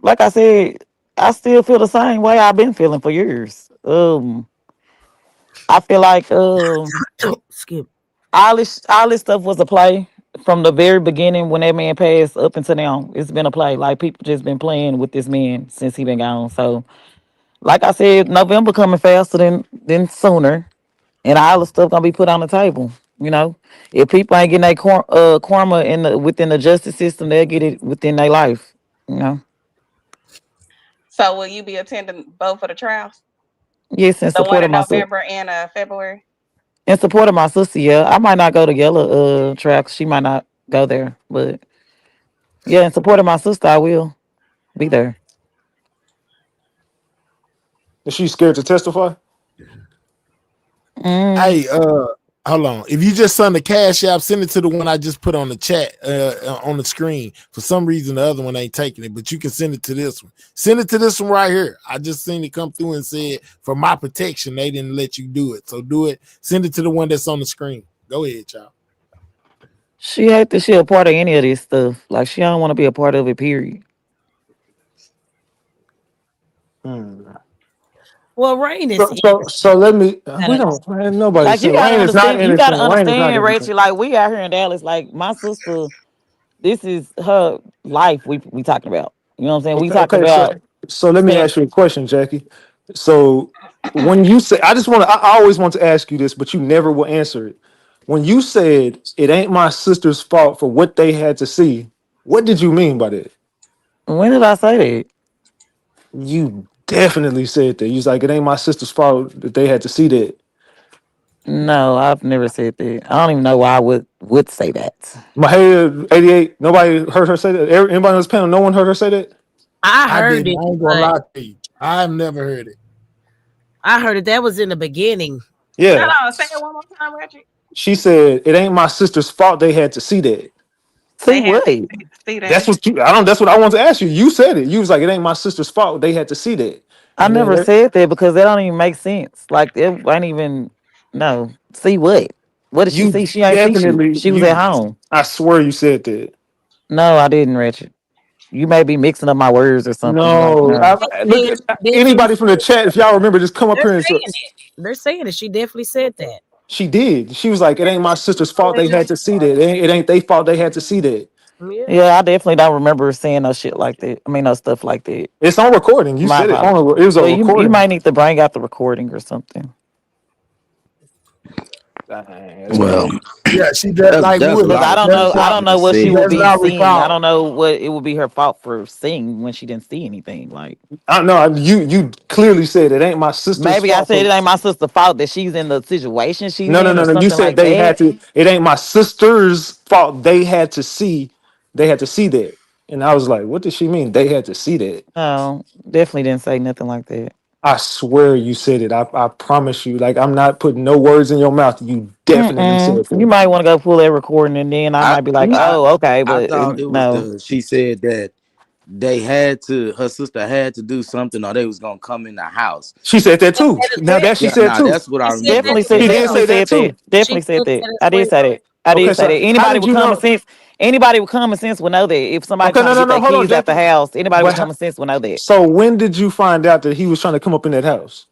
Like I said, I still feel the same way I've been feeling for years. I feel like Skip. all this stuff was a play from the very beginning when that man passed up until now. It's been a play. Like people just been playing with this man since he been gone. So, like I said, November coming faster than sooner, and all the stuff gonna be put on the table. You know, if people ain't getting their karma within the justice system, they'll get it within their life. You know, So will you be attending both of the trials, yes, the one in November and February? in support of my sister. Yeah, I might not go to Yellow track. She might not go there, but yeah, in support of my sister, I will be there. Is she scared to testify? Mm. Hey, hold on. If you just send the cash app, send it to the one I just put on the chat on the screen. For some reason, the other one ain't taking it, but you can send it to this one. Send it to this one right here. I just seen it come through and said for my protection they didn't let you do it, so do it. Send it to the one that's on the screen. Go ahead, y'all. She hate that she a part of any of this stuff. Like she don't want to be a part of it. Period. Hmm. Well, Rain is So let me. We innocent. don't. Man, nobody Like you said gotta Rain is not understand. You gotta innocent. Rain is not understand, innocent. Rachel. Like we out here in Dallas. Like my sister, this is her life. We talking about. You know what I'm saying? We Okay. talking Okay. about. So let me Saying, ask you a question, Jackie. So when you say, I just want to. I always want to ask you this, but you never will answer it. When you said it ain't my sister's fault for what they had to see, what did you mean by that? when did I say that? You definitely said that. You was like, it ain't my sister's fault that they had to see that. No, I've never said that. I don't even know why I would say that. My head 88. Nobody heard her say that. Anybody on this panel, no one heard her say that. I I heard didn't. it, I ain't gonna but lie to you. I've never heard it. I heard it. That was in the beginning. Yeah. Hold on, say it one more time, Reggie. She said it ain't my sister's fault they had to see that. See They had what? to see That's that. what you, I don't. That's what I want to ask you. You said it. You was like, it ain't my sister's fault. They had to see that. I And then never said that because that don't even make sense. Like it ain't even no. See what? What did she you see? She ain't see shit. definitely She was at you. home. I swear you said that. No, I didn't, Richard. You may be mixing up my words or something. Like No, no. look She at definitely anybody from the said chat. If y'all remember, just come up they're here and say saying it. They're saying it. She definitely said that. she did. She was like, it ain't my sister's fault. They had to see that. It ain't their fault. They had to see that. Yeah. Yeah, I definitely don't remember saying no shit like that. I mean, no stuff like that. It's on recording. You My said it apologies. on. It was a Well, you recording. might need to bring out the recording or something. Dang, that's Well, crazy. Yeah, she does. Like that's what Wood, Because I she I was don't does know. thinking I not. she don't would know have what She she said. would does be not seeing. I recall. don't know what it would be her fault for seeing when she didn't see anything. Like I know you clearly said it ain't my sister's maybe I fault. said it ain't my sister's fault that she's in the situation she's No, no, in no, or no. You something said like they that. had to. It ain't my sister's fault. They had to see. They had to see that. And I was like, what does she mean? They had to see that. No, definitely didn't say nothing like that. I swear you said it. I promise you. Like I'm not putting no words in your mouth. You definitely said You that. might want to go pull that recording, and then I I might be like, I "Oh, okay," I but thought it was no. she said that they had to her sister had to do something or they was gonna come in the house. She said that too. Said it Now that she Yeah, said nah, too. that's what She I said remember that Definitely her as said. She saying. did Definitely say well. that said too. that. She Definitely said said that. that as I did say well. that. I Okay, did say so that. how Anybody did with you common know? sense, anybody with common sense would know that. If somebody Okay, trying no, to no, get no. their Hold on, kids out the Jackie. house, anybody with But common sense would know that. so when did you find out that he was trying to come up in that house?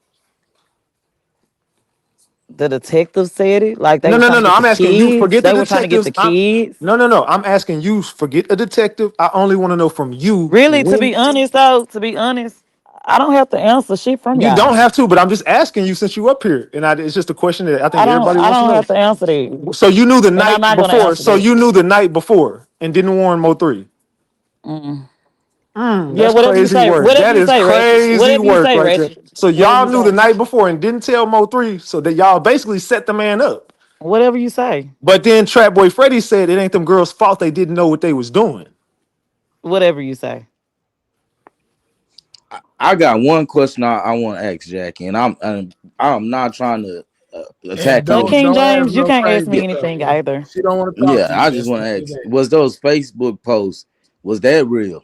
The detective said it. Like they No, were no, trying no, to no. get the I'm asking you. kids. Forget the They were trying to get detectives. the kids. No, no, no. I'm asking you. Forget a detective. I only want to know from you Really, to when. be honest, though, to be honest, I don't have to answer shit from You don't y'all. have to, but I'm just asking you since you up here, and it's just a question that I think I don't. everybody I wants to don't know. have to answer that, So you knew the and I'm night not gonna before. answer So that. you knew the night before and didn't warn Mo three. Mm. Yeah, That's whatever you crazy say. work. Whatever That you is say, Ratchet. crazy Whatever you work say, right there. Ratchet. So Whatever y'all you knew the say. night before and didn't tell Mo three, so that y'all basically set the man up. Whatever you say. But then Trap Boy Freddy said it ain't them girls' fault they didn't know what they was doing. Whatever you say. I got one question I want to ask Jackie, and I'm not trying to And attack But you. King don't ask James, you no can't ask crazy me Yeah, stuff. anything either. She don't want to talk yeah. to you. I just That's want the to end of ask: that. was those Facebook posts was that real?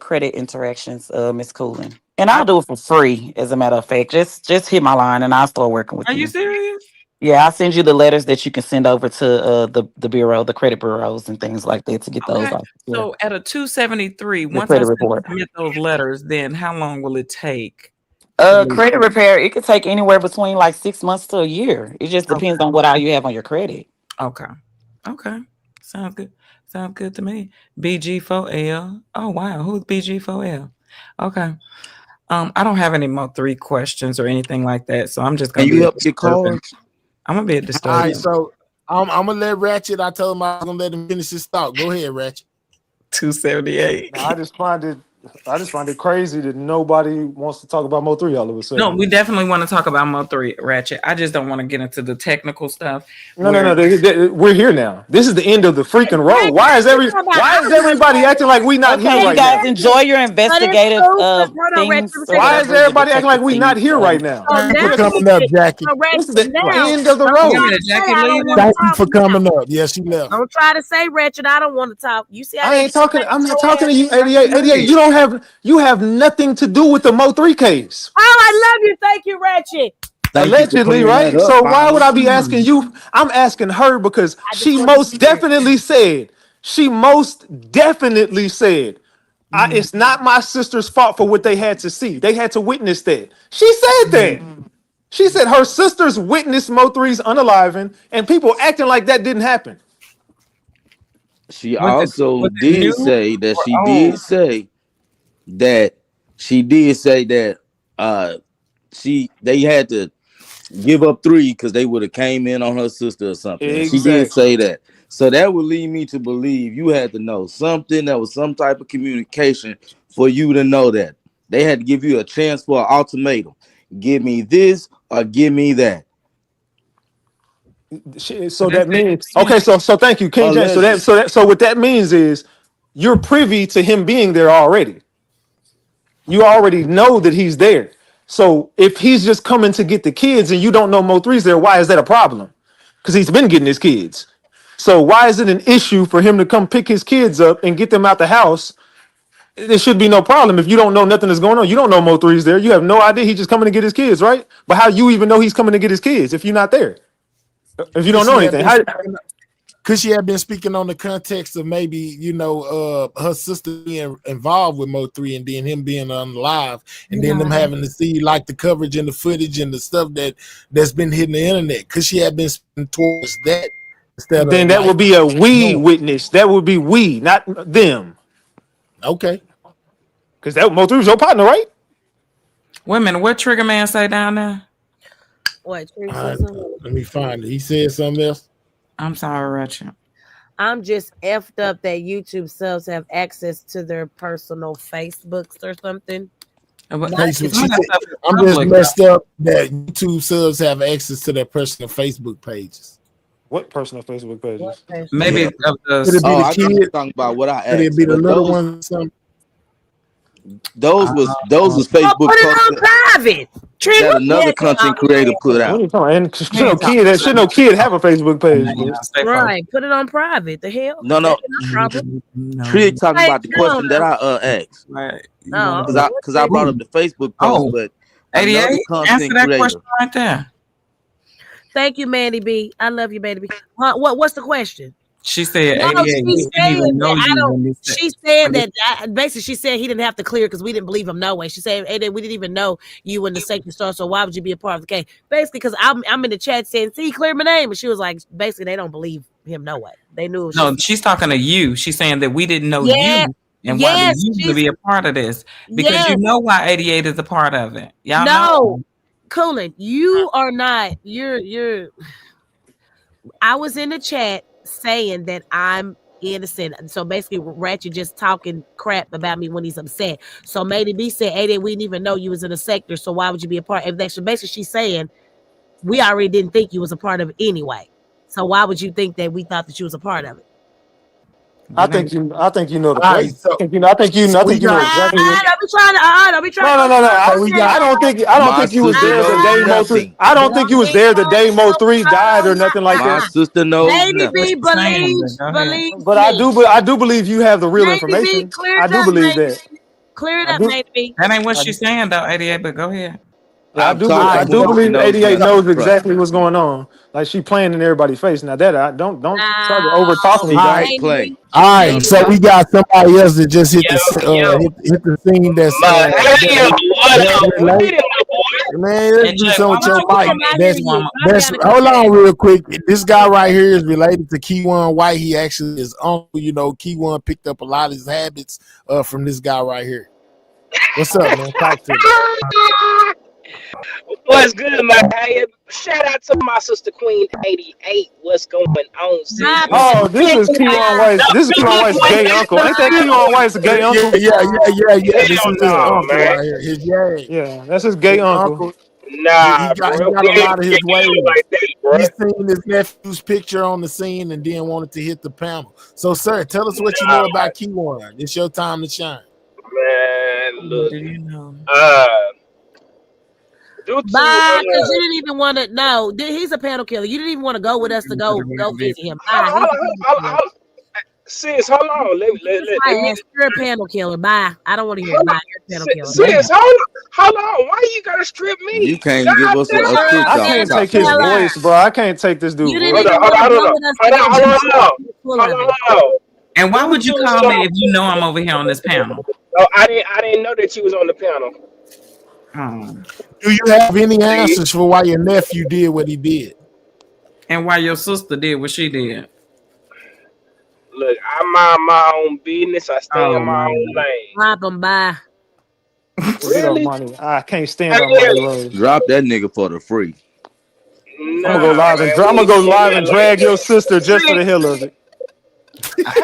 credit interactions, Miss Cooling. And I'll do it for free, as a matter of fact. Just hit my line and I'll start working with Are you you. serious? Yeah, I'll send you the letters that you can send over to the bureau, the credit bureaus and things like that to get those Okay. off. Yeah. So at a 273, The once I credit report. submit those letters, then how long will it take? Credit repair, it could take anywhere between like 6 months to a year. It just Okay. depends on what all you have on your credit. Okay. Okay. Sounds good. Sounds good to me. BG4L. Oh wow, who's BG4L? Okay. I don't have any more 3 questions or anything like that, so I'm just Can gonna you be a help get disturbance. cards? I'm gonna be a All right, disturbance. so I'm gonna let Ratchet. I told him I was gonna let him finish his thought. Go ahead, Ratchet. 278. Now, I just find it crazy that nobody wants to talk about Mo3 all of a No, sudden. we definitely want to talk about Mo3 Ratchet. I just don't want to get into the technical stuff. No, we're here now. This is the end of the freaking road. Why is everybody acting like we not here Okay, you right guys now? enjoy your investigative things or Why is whatever, your everybody acting like detective we not things. here right now? So Thank you now for we coming up, get Jackie. This is Ratchet the now. end of the Don't Wait a road. try minute, to say Jackie I don't want leaving. Thank to you talk for now. coming up. Yes, she left. Don't try to say Ratchet. I don't want to talk. You see how I they ain't talking. disrespect I'm not your talking ass? to you, That's 88. 88. me. You have nothing to do with the Mo3 case. Oh, I love you. Thank you, Ratchet. Thank you for Allegedly, clearing that right? up So why would finally. I be asking you? I'm asking her because I just she want to most hear it. definitely said. She most definitely said. It's not my sister's fault for what they had to see. They had to witness that. She said that. She said her sisters witnessed Mo3's unaliving, and people acting like that didn't happen. She Was it also was it did new say that or she old? did say that she did say that they had to give up 3 because they would have came in on her sister or something. She did Exactly. say that. So that would lead me to believe you had to know something that was some type of communication for you to know that. They had to give you a chance for an ultimatum. Give me this or give me that. So But that that's means it. okay. So thank you, King James. Allegedly. So what that means is you're privy to him being there already. You already know that he's there. So if he's just coming to get the kids and you don't know Mo3's there, why is that a problem? Because he's been getting his kids. So why is it an issue for him to come pick his kids up and get them out the house? There should be no problem if you don't know nothing is going on. You don't know Mo3's there. You have no idea he's just coming to get his kids, right? But how you even know he's coming to get his kids if you're not there? If you Could don't know she have anything, been how? speaking? Could she have been speaking on the context of maybe her sister being involved with Mo3 and then him being unalive, and then them having to see like the coverage and the footage and the stuff that's been hitting the internet? Could she have been speaking towards that instead Then of that like would be a we knowing? witness. That would be we, not them. Okay. Because that Mo3 was your partner, right? Wait a minute, what Trigger Man say down there? What? Tree All says right, something? let me find it. He said something else. I'm sorry, Ratchet. I'm just effed up that YouTube subs have access to their personal Facebooks or something. Facebook. Some She of that said, stuff is I'm just public, messed up that YouTube subs have access to their personal Facebook pages. What personal Facebook pages? maybe Yeah. of the Could it be Oh, the I thought you kid? were talking about what I Could it asked, be the but little ones or something? those was Oh, Facebook put it posts on private. Tree, that what the another heck you content talking creator put What are out. you talking about? And We ain't talking should no kid have a Facebook page, bro? stay focused. Right, put it on private. The hell? No, That no. ain't my problem. Trick talking Hey, about the no, question that I asked. Right. no. Because I brought up the Facebook post, Oh, but 88? another Answer content that creator. question right there. Thank you, Mandy B. I love you, Mandy B. What's the question? She said No, 88. We she's didn't saying even know that I you don't. when this She said that basically she said he didn't have to clear because we didn't believe him no way. She said, "Hey, we didn't even know you when the second started, so why would you be a part of the case?" Basically, because I'm in the chat saying, "See, clear my name," and she was like, basically, they don't believe him no way. They knew it was No, just she's talking to you. She's saying that we didn't know yeah, you and why did yes, you to she's be a part of this? Because you yes, know why 88 is a part of it. Y'all no, know. Coolin, you are not. You're. I was in the chat saying that I'm innocent. So basically, Ratchet just talking crap about me when he's upset. So Lady B said, "Hey, we didn't even know you was in the sector. So why would you be a part?" If that's basically she's saying, we already didn't think you was a part of it anyway. So why would you think that we thought that you was a part of it? I think you know the All right, question. so I think you we know got exactly what. Don't be trying to. Don't be trying No, to. no, no, no. so we got I don't My think you was sister there the knows day Mo3. nothing. I don't think you was there the day Mo3 died or nothing like My that. sister knows Lady nothing. B believes Go ahead. But me. I do believe you have the real Lady B, information. clear I it do up, believe Lady that. B. Clear it I up, do. Lady B. That ain't what I, she's saying though, 88, but go ahead. I've all told right. I her do So, before she believe knows 88 nothing. knows Trust me. exactly what's going on. Like she playing in everybody's face. Now that I don't try to over talk No, me, She guys. don't Lady play. B. all right. Lady So B. we got somebody else that just hit Yo, the yo, hit the scene that's my hey, what up? that relate. Wait a minute, boys. Man, let's And do Jay, something why with would your you mic. come I in hear this you. woman? I'm That's down to come hold back. on real quick. This guy right here is related to Keyone White. He actually is uncle. You know, Keyone picked up a lot of his habits from this guy right here. What's up, man? Talk to me. What's good, man? Hey, shout out to my sister Queen 88. What's going on, sis? Bye, What's Oh, this Pastor is J. Keon Bye. White's. This is Keon White's gay uncle. Ain't that Keon White's gay Yeah, uncle? yeah, yeah, yeah, yeah. This hell is his no, uncle man? right here. His yeah, Yeah, that's his gay his uncle. uncle. He Nah, got bro. a We lot ain't of his get you ways. like that, bro. He seen his nephew's picture on the scene and then wanted to hit the panel. So, sir, tell us what you Nah, know about Keyone. It's your time to shine. man. What Look, do you know? uh, due to Bye, because you didn't even want to. No, he's a panel killer. You didn't even want to go with us to go visit him. Bye. He's a panel killer. sis, hold on. Let me. You're a panel killer. Bye. I don't want to hear it. Hold Bye. on. You're a panel killer. Sis, hold on. Why you gotta strip You me? can't give God us damn. a quick I off the can't top take his panel. voice, bro. I can't take this dude You didn't voice. even want to go Hold on. with us to go Hold on. full Hold of it. on. Hold on. And why Due would you to call some. me if you know I'm over here on this panel? Oh, I didn't know that you was on the panel. Oh. Do you have any answers for why your nephew did what he did? And why your sister did what she did? Look, I mind my own business. I stay in Oh my Lord. own lane. Drop him. Bye. Get off Really? money. I can't stand on money Hey, road. Drop that nigga for the free. I'm gonna nah, go live and man, we I'm gonna ain't go doing live that and like drag your that. sister just for See, the hell of it.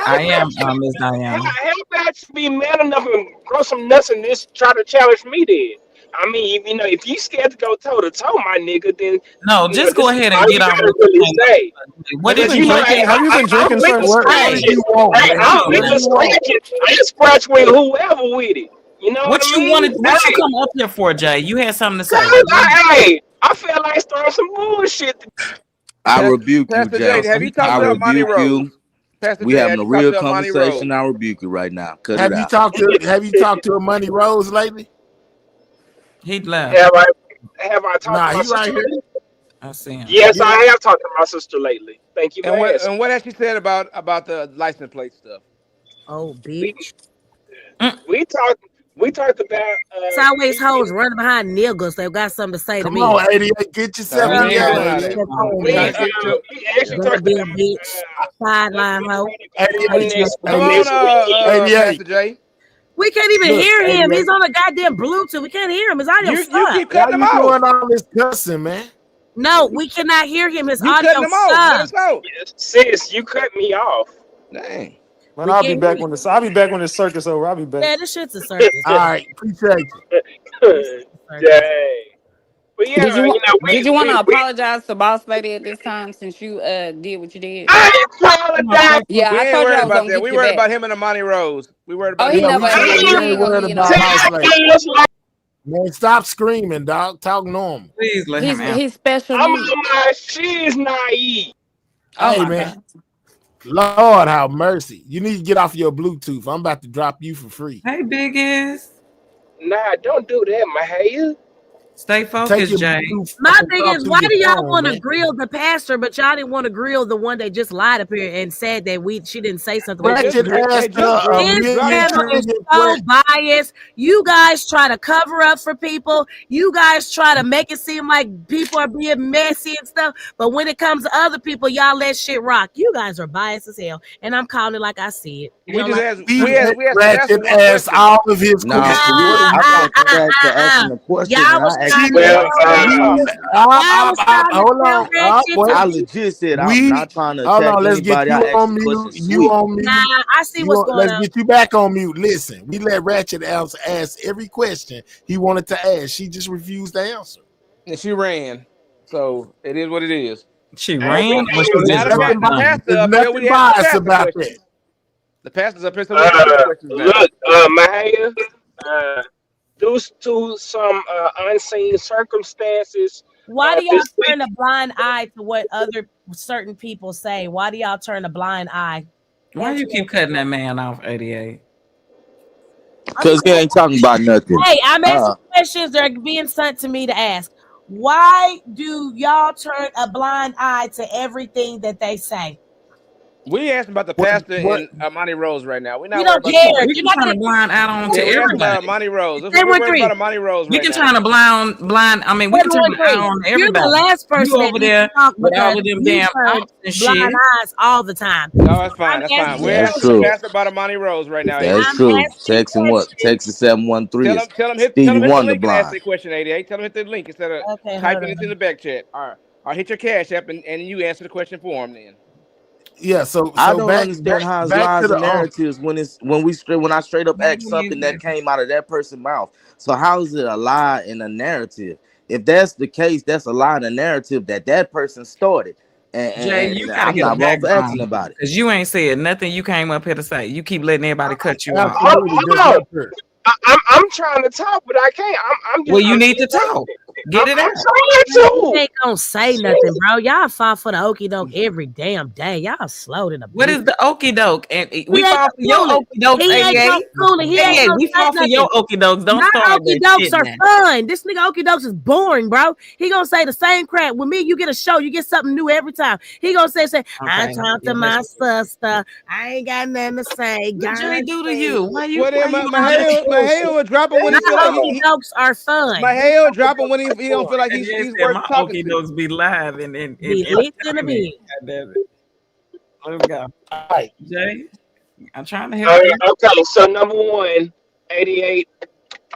I am Miss Diana. how about you be man enough and grow some nuts and just try to challenge me then? I mean, if you scared to go toe to toe, my nigga, then No, just go this is ahead all and you get on gotta what really you're saying. say. What Have you did Cause been you want? hey, drinking? Have you been I'm drinking, with sir? the What do scratches. you want, Hey, man? I'm What with do the you want? scratches. I can scratch with whoever with it. You know what What I you mean? wanted? What you Hey, come up here for, Jay? You had something to say. cause I feel like starting some bullshit. I rebuke you, Pastor Jay. J, Oh, so have he you talked I can't to read. Amani rebuke Rose? you. Pastor We J, having have a you talked real to Amani Rose? conversation. I rebuke you right now. Cut it Have you out. talked to Money Rose lately? He left. Have I have I talked to Nah, my he sister right here. lately? I see him. Yes, Yeah. I have talked to my sister lately. Thank you for And asking. what has she said about the license plate stuff? Oh, We bitch. Mm. we talked about It's always me hoes getting running behind niggas. They've got something to say to Come me. on, 88. Get yourself We ain't Girl, doing together, all 88. that. Come Oh, on, We we man. trying to get to we actually go talked be a about bitch. Sideline hoe. Hate 88. your next come face. on, next weekend. 88. Pastor J. We can't even Look, hear him. 88. He's on a goddamn Bluetooth. We can't hear him. His audio's You stuck. keep Why cutting them you off. doing all this cussing, man? No, we cannot hear him. His You cutting audio's them off. Let us stuck. know. Yes, sis, you cut me off. Dang. Man, We I'll be can't hear back him. when this circus over. I'll be back. Yeah, this shit's a circus. All right. Appreciate you. This is a circus. Dang. But yeah, Did you want? Did you want to we apologize to Boss Lady at this time since you did what you did? I apologize. Yeah, We I ain't told you worried I was about gonna that. get We you worried back. about him and Amani Rose. We worried Oh, about he him Yeah, and never. Amani we Rose. ain't He worried you about know. Boss Lady. Man, stop screaming, dog. Talk normal. Please let him answer. He's special I'm needs. on my she's naive. Oh Hey, my man. God. Lord have mercy. You need to get off your Bluetooth. I'm about to drop you for free. Hey, Big ass. Nah, don't do that, Mahaya. Stay Take focused, your Jay. Bluetooth My off and thing talk is, through why your do y'all phone, want to man. grill the pastor, but y'all didn't want to grill the one that just lied up here and said that she didn't say something They that she just Ratchet did? they asked just her a drilled. This Drop million panel down. is trillion so questions. biased. You guys try to cover up for people. You guys try to make it seem like people are being messy and stuff. But when it comes to other people, y'all let shit rock. You guys are biased as hell. And I'm calling it like I see it. You We don't just like asked We we asked let we asked the pastor Ratchet one ask question. all of his Nah, questions. for What real. are you I thought talking the about? pastor asking a question Y'all and was I asked trying the to Well, question. tell We Ratchet. Y'all was trying to hold tell on. Ratchet to I be. legit said I'm We not trying to hold attack on. Let's get anybody. you I asked on the mute. question You sweet. on Nah, mute. I see what's going Let's on. get you back on mute. Listen, we let Ratchet ask every question he wanted to ask. She just refused to answer. And she ran. So it is what it is. She hey, ran or she There's just dropped nothing, The down? pastor there's up here, nothing we asked the biased pastor about that. questions. The pastor's up here, so we ask him questions now. look, Mahaya, due to some unseen circumstances, Why do y'all this week. turn a blind eye to what other certain people say? Why do y'all turn a blind eye? Why Answer you that keep cutting that question. man off, 88? I'm Cause just he ain't talking about nothing. hey, I'm asking Uh questions that are being sent to me to ask. Why do y'all turn a blind eye to everything that they say? We asking about the pastor and Amani Rose right now. We're We not worried don't about care. We You're can not turn gonna a blind eye on to yeah, we asking about everybody. Amani Rose. We're worried 713. about Amani Rose We right can now. turn a blind. I mean, we can turn an eye 713. on to You're the everybody. last You person that over needs to there talk with because all of them you damn turn outs and blind shit. eyes all the time. No, So that's fine. I'm That's fine. asking We're That's asking the true. questions. pastor about Amani Rose right now, That's 88. I'm true. asking questions. Texas 713 is Tell him Stevie hit the Wonder link and ask blind. the question, 88. Tell him hit the link instead of Okay, hold typing it in on. the back chat. All right. Or hit your cash app and you answer the question for him then. Yeah, so I so don't back understand how it's back to lies the and narratives when I straight up ask something that came out of that person's mouth. So how is it a lie in a narrative? If that's the case, that's a lie in a narrative that person started, Jay, and you gotta I'm get a not wrong for asking backbone about it. because you ain't said nothing. You came up here to say. You keep letting everybody cut you off. absolutely just Hold on. like her. I'm trying to talk, but I can't. Well, you I'm need sitting to right talk. there. Get it I'm out. trying You to. ain't gonna say nothing, bro. Y'all fall for the okie doke every damn day. Y'all slow than a What bitch. is the okie doke? And He we ain't fall for gonna your cool it. okie dokes, He ain't gonna 88. cool it. He ain't 88, gonna we say fall for nothing. your okie dokes. Don't My start okie that dokes shit are now. fun. This nigga okie dokes is boring, bro. He gonna say the same crap. With me, you get a show, you get something new every time. He gonna say, I Okay. talked to Yeah, my that's sister. I ain't got nothing to say. what Jay God do to save you. me. Well then Why you on that my bullshit? hair will drop him when My he feel like okie dokes are fun. my His hair will okie drop him dokes when are he don't feel boring. like And then he's said worth my talking okie to. dokes be live and Be lit in the entertaining. bed. God damn it. Let's go. Right. Jay, I'm trying to help you. Okay, so number one, 88.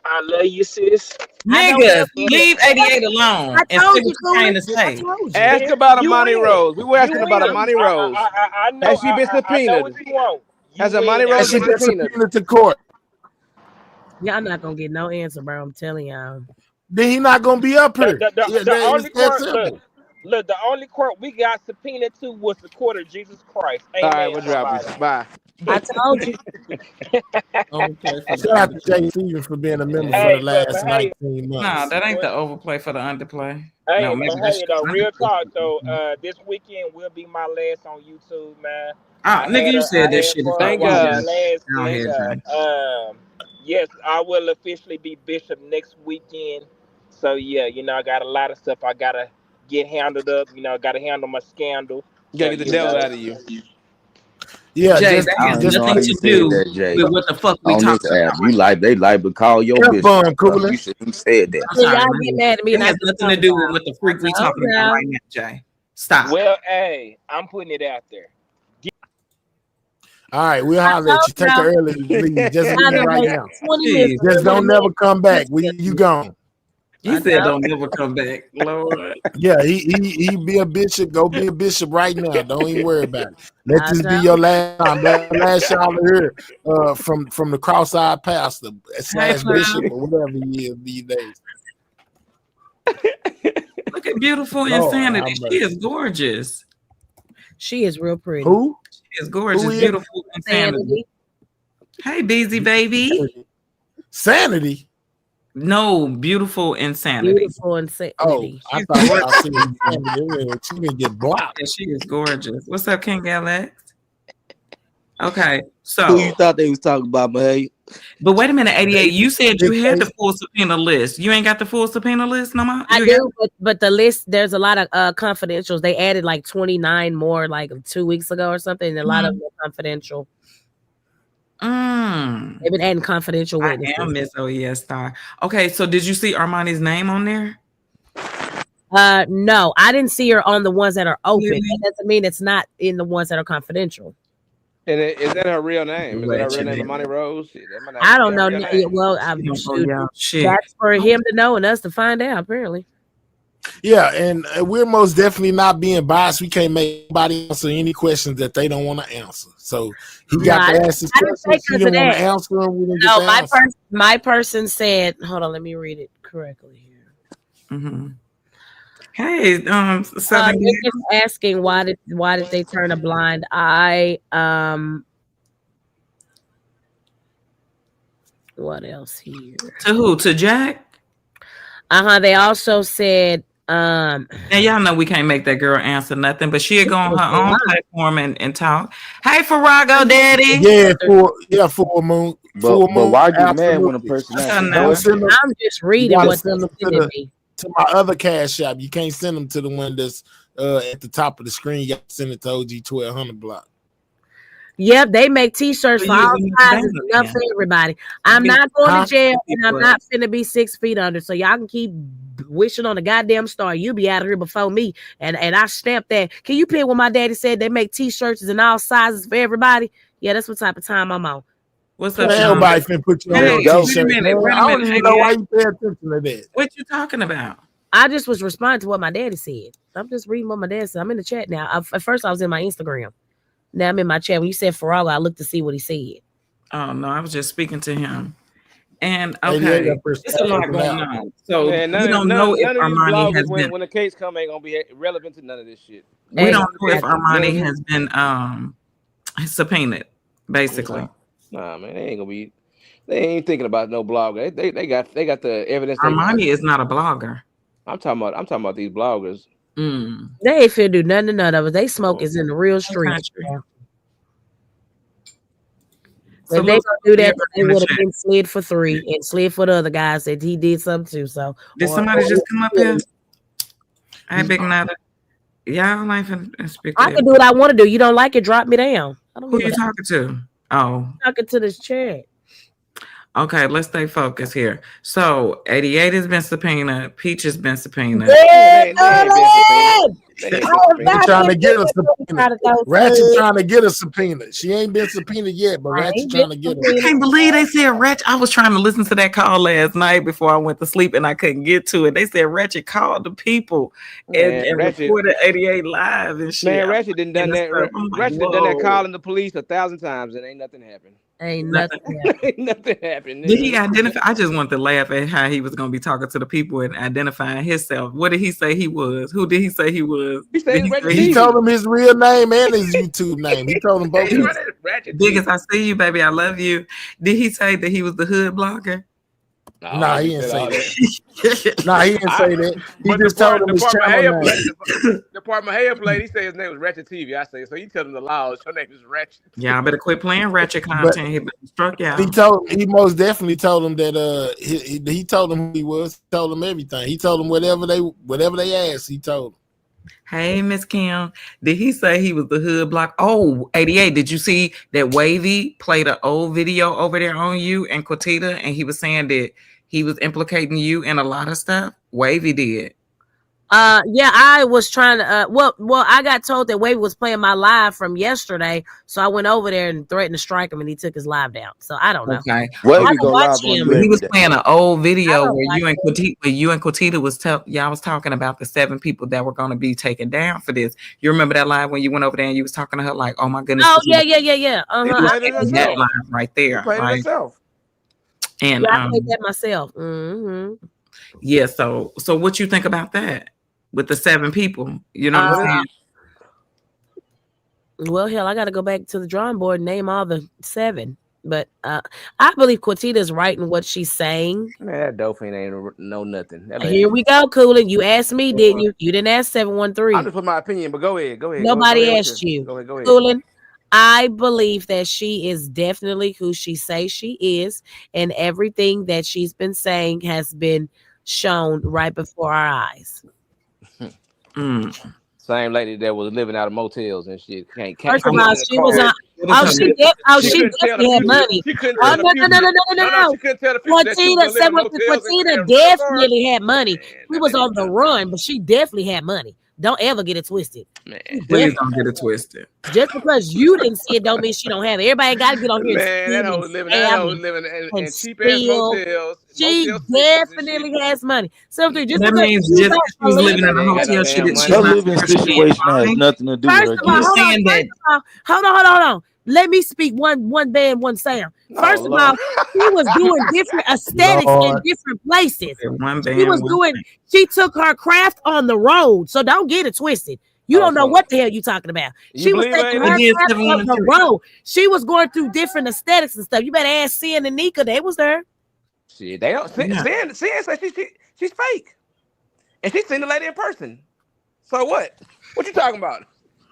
I love you, sis. I don't Niggas, love you. leave 88 alone I and say told what you, you came Cooley. to I say. told you. Ask about You Amani win. Rose. We were You asking about win. Amani Rose. I know. Has she been I know subpoenaed? what you want. You Has Amani win, Rose Has she been 88. been subpoenaed? subpoenaed to court? Y'all not gonna get no answer, bro. I'm telling y'all. Then he not gonna be up here. Yeah, The it's only that court, simple. look, the only court we got subpoenaed to was the court of Jesus Christ. All right, Amen, we'll drop you. somebody. Bye. I told you. Overplay for the Shout out to underplay. Jay Stevens for being a member for the Hey, last hey, 19 No, months. that ain't well, the overplay for the underplay. No, hey, maybe but that's hey, though, the real underplay. talk though. This weekend will be my last on YouTube, man. Oh, nigga, you said I this had shit for before. a Thank You while my God. just last go guest. ahead, Jay. Yes, I will officially be bishop next weekend. So yeah, I got a lot of stuff I gotta get handled up. I gotta handle my scandal. You So gotta get the devil out of you. Yeah, Jay, that I has don't even know how nothing you to said do that, Jay. with what the fuck we On talking this app, about you right like they like to call your F bishop bomb and stuff. You cooler. should have said that. I'm Yeah, sorry, y'all get man. mad at me and It I has keep nothing to talking do with about. what the I freak we told talking about y'all. right now, Jay. Stop. Well, hey, I'm putting it out there. All right, we'll I holler at told you. Take y'all. an early leave. Just Y'all leave done right wasted now. 20 minutes Jesus. with Just a don't never man. come back. You gone. He I said told don't never come back. Lord. Yeah, he be a bishop. Go be a biship right now. Don't even worry about it. Let I this be told your last time. Last y'all hear from the cross-eyed pastor Hey, / bishop Cloud. or whatever he is these days. Look at beautiful Lord, insanity. how She much? is gorgeous. she is real pretty. Who? She is Who gorgeous. is Beautiful insanity. Sanity. Hey, Beezy baby. Sanity? No, beautiful insanity. Beautiful Oh, insanity. I She's thought gorgeous. y'all seen she didn't get blocked. Yeah, she is gorgeous. What's up, King Alex? Okay, Who you so, thought they was talking about, Mahalia? but wait a minute, 88. You said you Big had the face. full subpoena list. You ain't got the full subpoena list no more? I You got do, but the list, there's a lot of confidentials. They added like 29 more like 2 weeks ago or something. And a lot of them are confidential. They've been adding confidential I witnesses. am Miss OES Star. Okay, so did you see Armani's name on there? No, I didn't see her on the ones that are open. Really? That doesn't mean it's not in the ones that are confidential. And is that her real name? Is that her real Ratchet. name, Amani Rose? Shit, that might not I even be don't her know. real name. Well, that's for him to know and us to find out. Apparently, Yeah, and we're most definitely not being biased. We can't make anybody answer any questions that they don't want to answer. So he no, got I to ask his didn't say questions. He because of didn't want that. to answer them. We didn't No, get the answer. my person said. Hold on, let me read it correctly here. Mm-hmm. Hey, They're just asking why did they turn a blind eye? What else here? To who? To Jack? They also said and y'all know we can't make that girl answer nothing, but she'll go on her own platform and talk. Hey, Farrago Daddy. Yeah, full moon. But why get mad when a Absolutely. person asks I a know. question? I'm just reading You gotta what send they're them sending me. to my other cash app. You can't send them to the one that's at the top of the screen. You got to send it to OG 1200 block. Yep, they make T-shirts So for you was all in sizes, Alabama enough then. for everybody. I I'm mean, not going to how jail, and I'm people not finna be 6 feet under. So y'all can keep wishing on the goddamn star. You'll be out of here before me. And I stamped that. Can you pin what my daddy said? They make T-shirts in all sizes for everybody. Yeah, that's what type of time I'm on. What's Man, up, Sean? everybody finna put you on Hey, your wait a t-shirt, minute. man. Wait a I don't minute. even know why 88. you pay attention to that. What you talking about? I just was responding to what my daddy said. I'm just reading what my dad said. I'm in the chat now. At first, I was in my Instagram. Now I'm in my chat. When you said Farrago, I looked to see what he said. Oh no, I was just speaking to him. And 88 okay, up there it's a lot stepping going out. on. So Man, we don't know if none of these Armani bloggers has been. when the case come ain't gonna be relevant to none of this shit. We don't know if Exactly. You know what I Armani mean? has been subpoenaed, basically. Nah, man, they ain't gonna be. They ain't thinking about no blogger. They got the evidence they want. Armani is not a blogger. I'm talking about these bloggers. Mm. They ain't finna do nothing to none of us. They smoke is in the real streets. So If they look, gonna do that, everybody they in the would have chat. been slid for 3 and slid for the other guys that he did something too. So Did somebody just come up here? Hey, Big Nada. Y'all ain't finna speak to I can do what I want to do. You don't like it, drop me down. I don't Who give you a talking to? Oh, talking to this chat. okay. Let's stay focused here. So 88 has been subpoenaed. Peach has been subpoenaed. Ratchet trying to get a subpoena. Ratchet trying to get a subpoena. She ain't been subpoenaed yet, but Ratchet trying to get I her. can't believe they said Ratchet. I was trying to listen to that call last night before I went to sleep and I couldn't get to it. They said Ratchet called the people and Ratchet, recorded 88 live and shit. man, Ratchet done done that. Ratchet done done that calling the police 1,000 times and ain't nothing happened. Ain't nothing. Ain't nothing happened. Did he identify? I just wanted to laugh at how he was going to be talking to the people and identifying himself. What did he say he was? Who did he say he was? He told him his real name and his YouTube name. He told him both. Big as I see you, baby, I love you. Did he say that he was the hood blogger? Nah, he didn't say that. Nah, he didn't say that. He But just told him his channel name. Department Hair played. He said his name was Ratchet TV. I say so. He told him the laws. Your name is Ratchet. Yeah, I better quit playing Ratchet content. He struck out. He most definitely told him that he told him who he was. He told him everything. He told him whatever they asked. He told him. Hey, Miss Kim, did he say he was the hood block? Oh, 88. Did you see that Wavy played an old video over there on you and Quatita, and he was saying that he was implicating you in a lot of stuff? Wavy did. Yeah, I was trying to well, I got told that Wavy was playing my live from yesterday, so I went over there and threatened to strike him and he took his live down. So I don't know. Okay. Wavy go live on you He every was day. playing an old video where you and Quatita was y'all was talking about the 7 people that were going to be taken down for this. You remember that live when you went over there and you was talking to her like, "Oh my goodness." Oh yeah. That live right there, right? And I played that myself. Mm-hmm. Yeah, so what you think about that with the 7 people? You know what I'm saying? Well, hell, I got to go back to the drawing board and name all the 7. But I believe Quatita's right in what she's saying. Man, that Dolphin ain't know nothing. Here we go, Coolin. You asked me, didn't you? You didn't ask 713. I'm just putting my opinion, but go ahead. Nobody asked you. Go ahead. Coolin, I believe that she is definitely who she says she is, and everything that she's been saying has been shown right before our eyes. Same lady that was living out of motels and shit. First of all, she was on. She definitely had money. She couldn't Oh, tell no. She couldn't tell the future that she was living in motels Quatita definitely had money. She was on the run, but she definitely had money. Don't ever get it twisted. Man, please don't get it twisted. Just because you didn't see it don't mean she don't have it. Everybody got to get on here. Man, that hoe was living in cheap ass motels. She definitely has money. Something just that means just because she's living in a hotel, she's her living situation has nothing to do with her. Hold on. Let me speak one band, one sound. First of all, she was doing different aesthetics in different places. She took her craft on the road. So don't get it twisted. You don't know what the hell you're talking about. She was taking her craft on the road. She was going through different aesthetics and stuff. You better ask Sin and Nika. They was there. Shit, they don't. Sin said she's fake, and she's seen the lady in person. So what? What you talking about?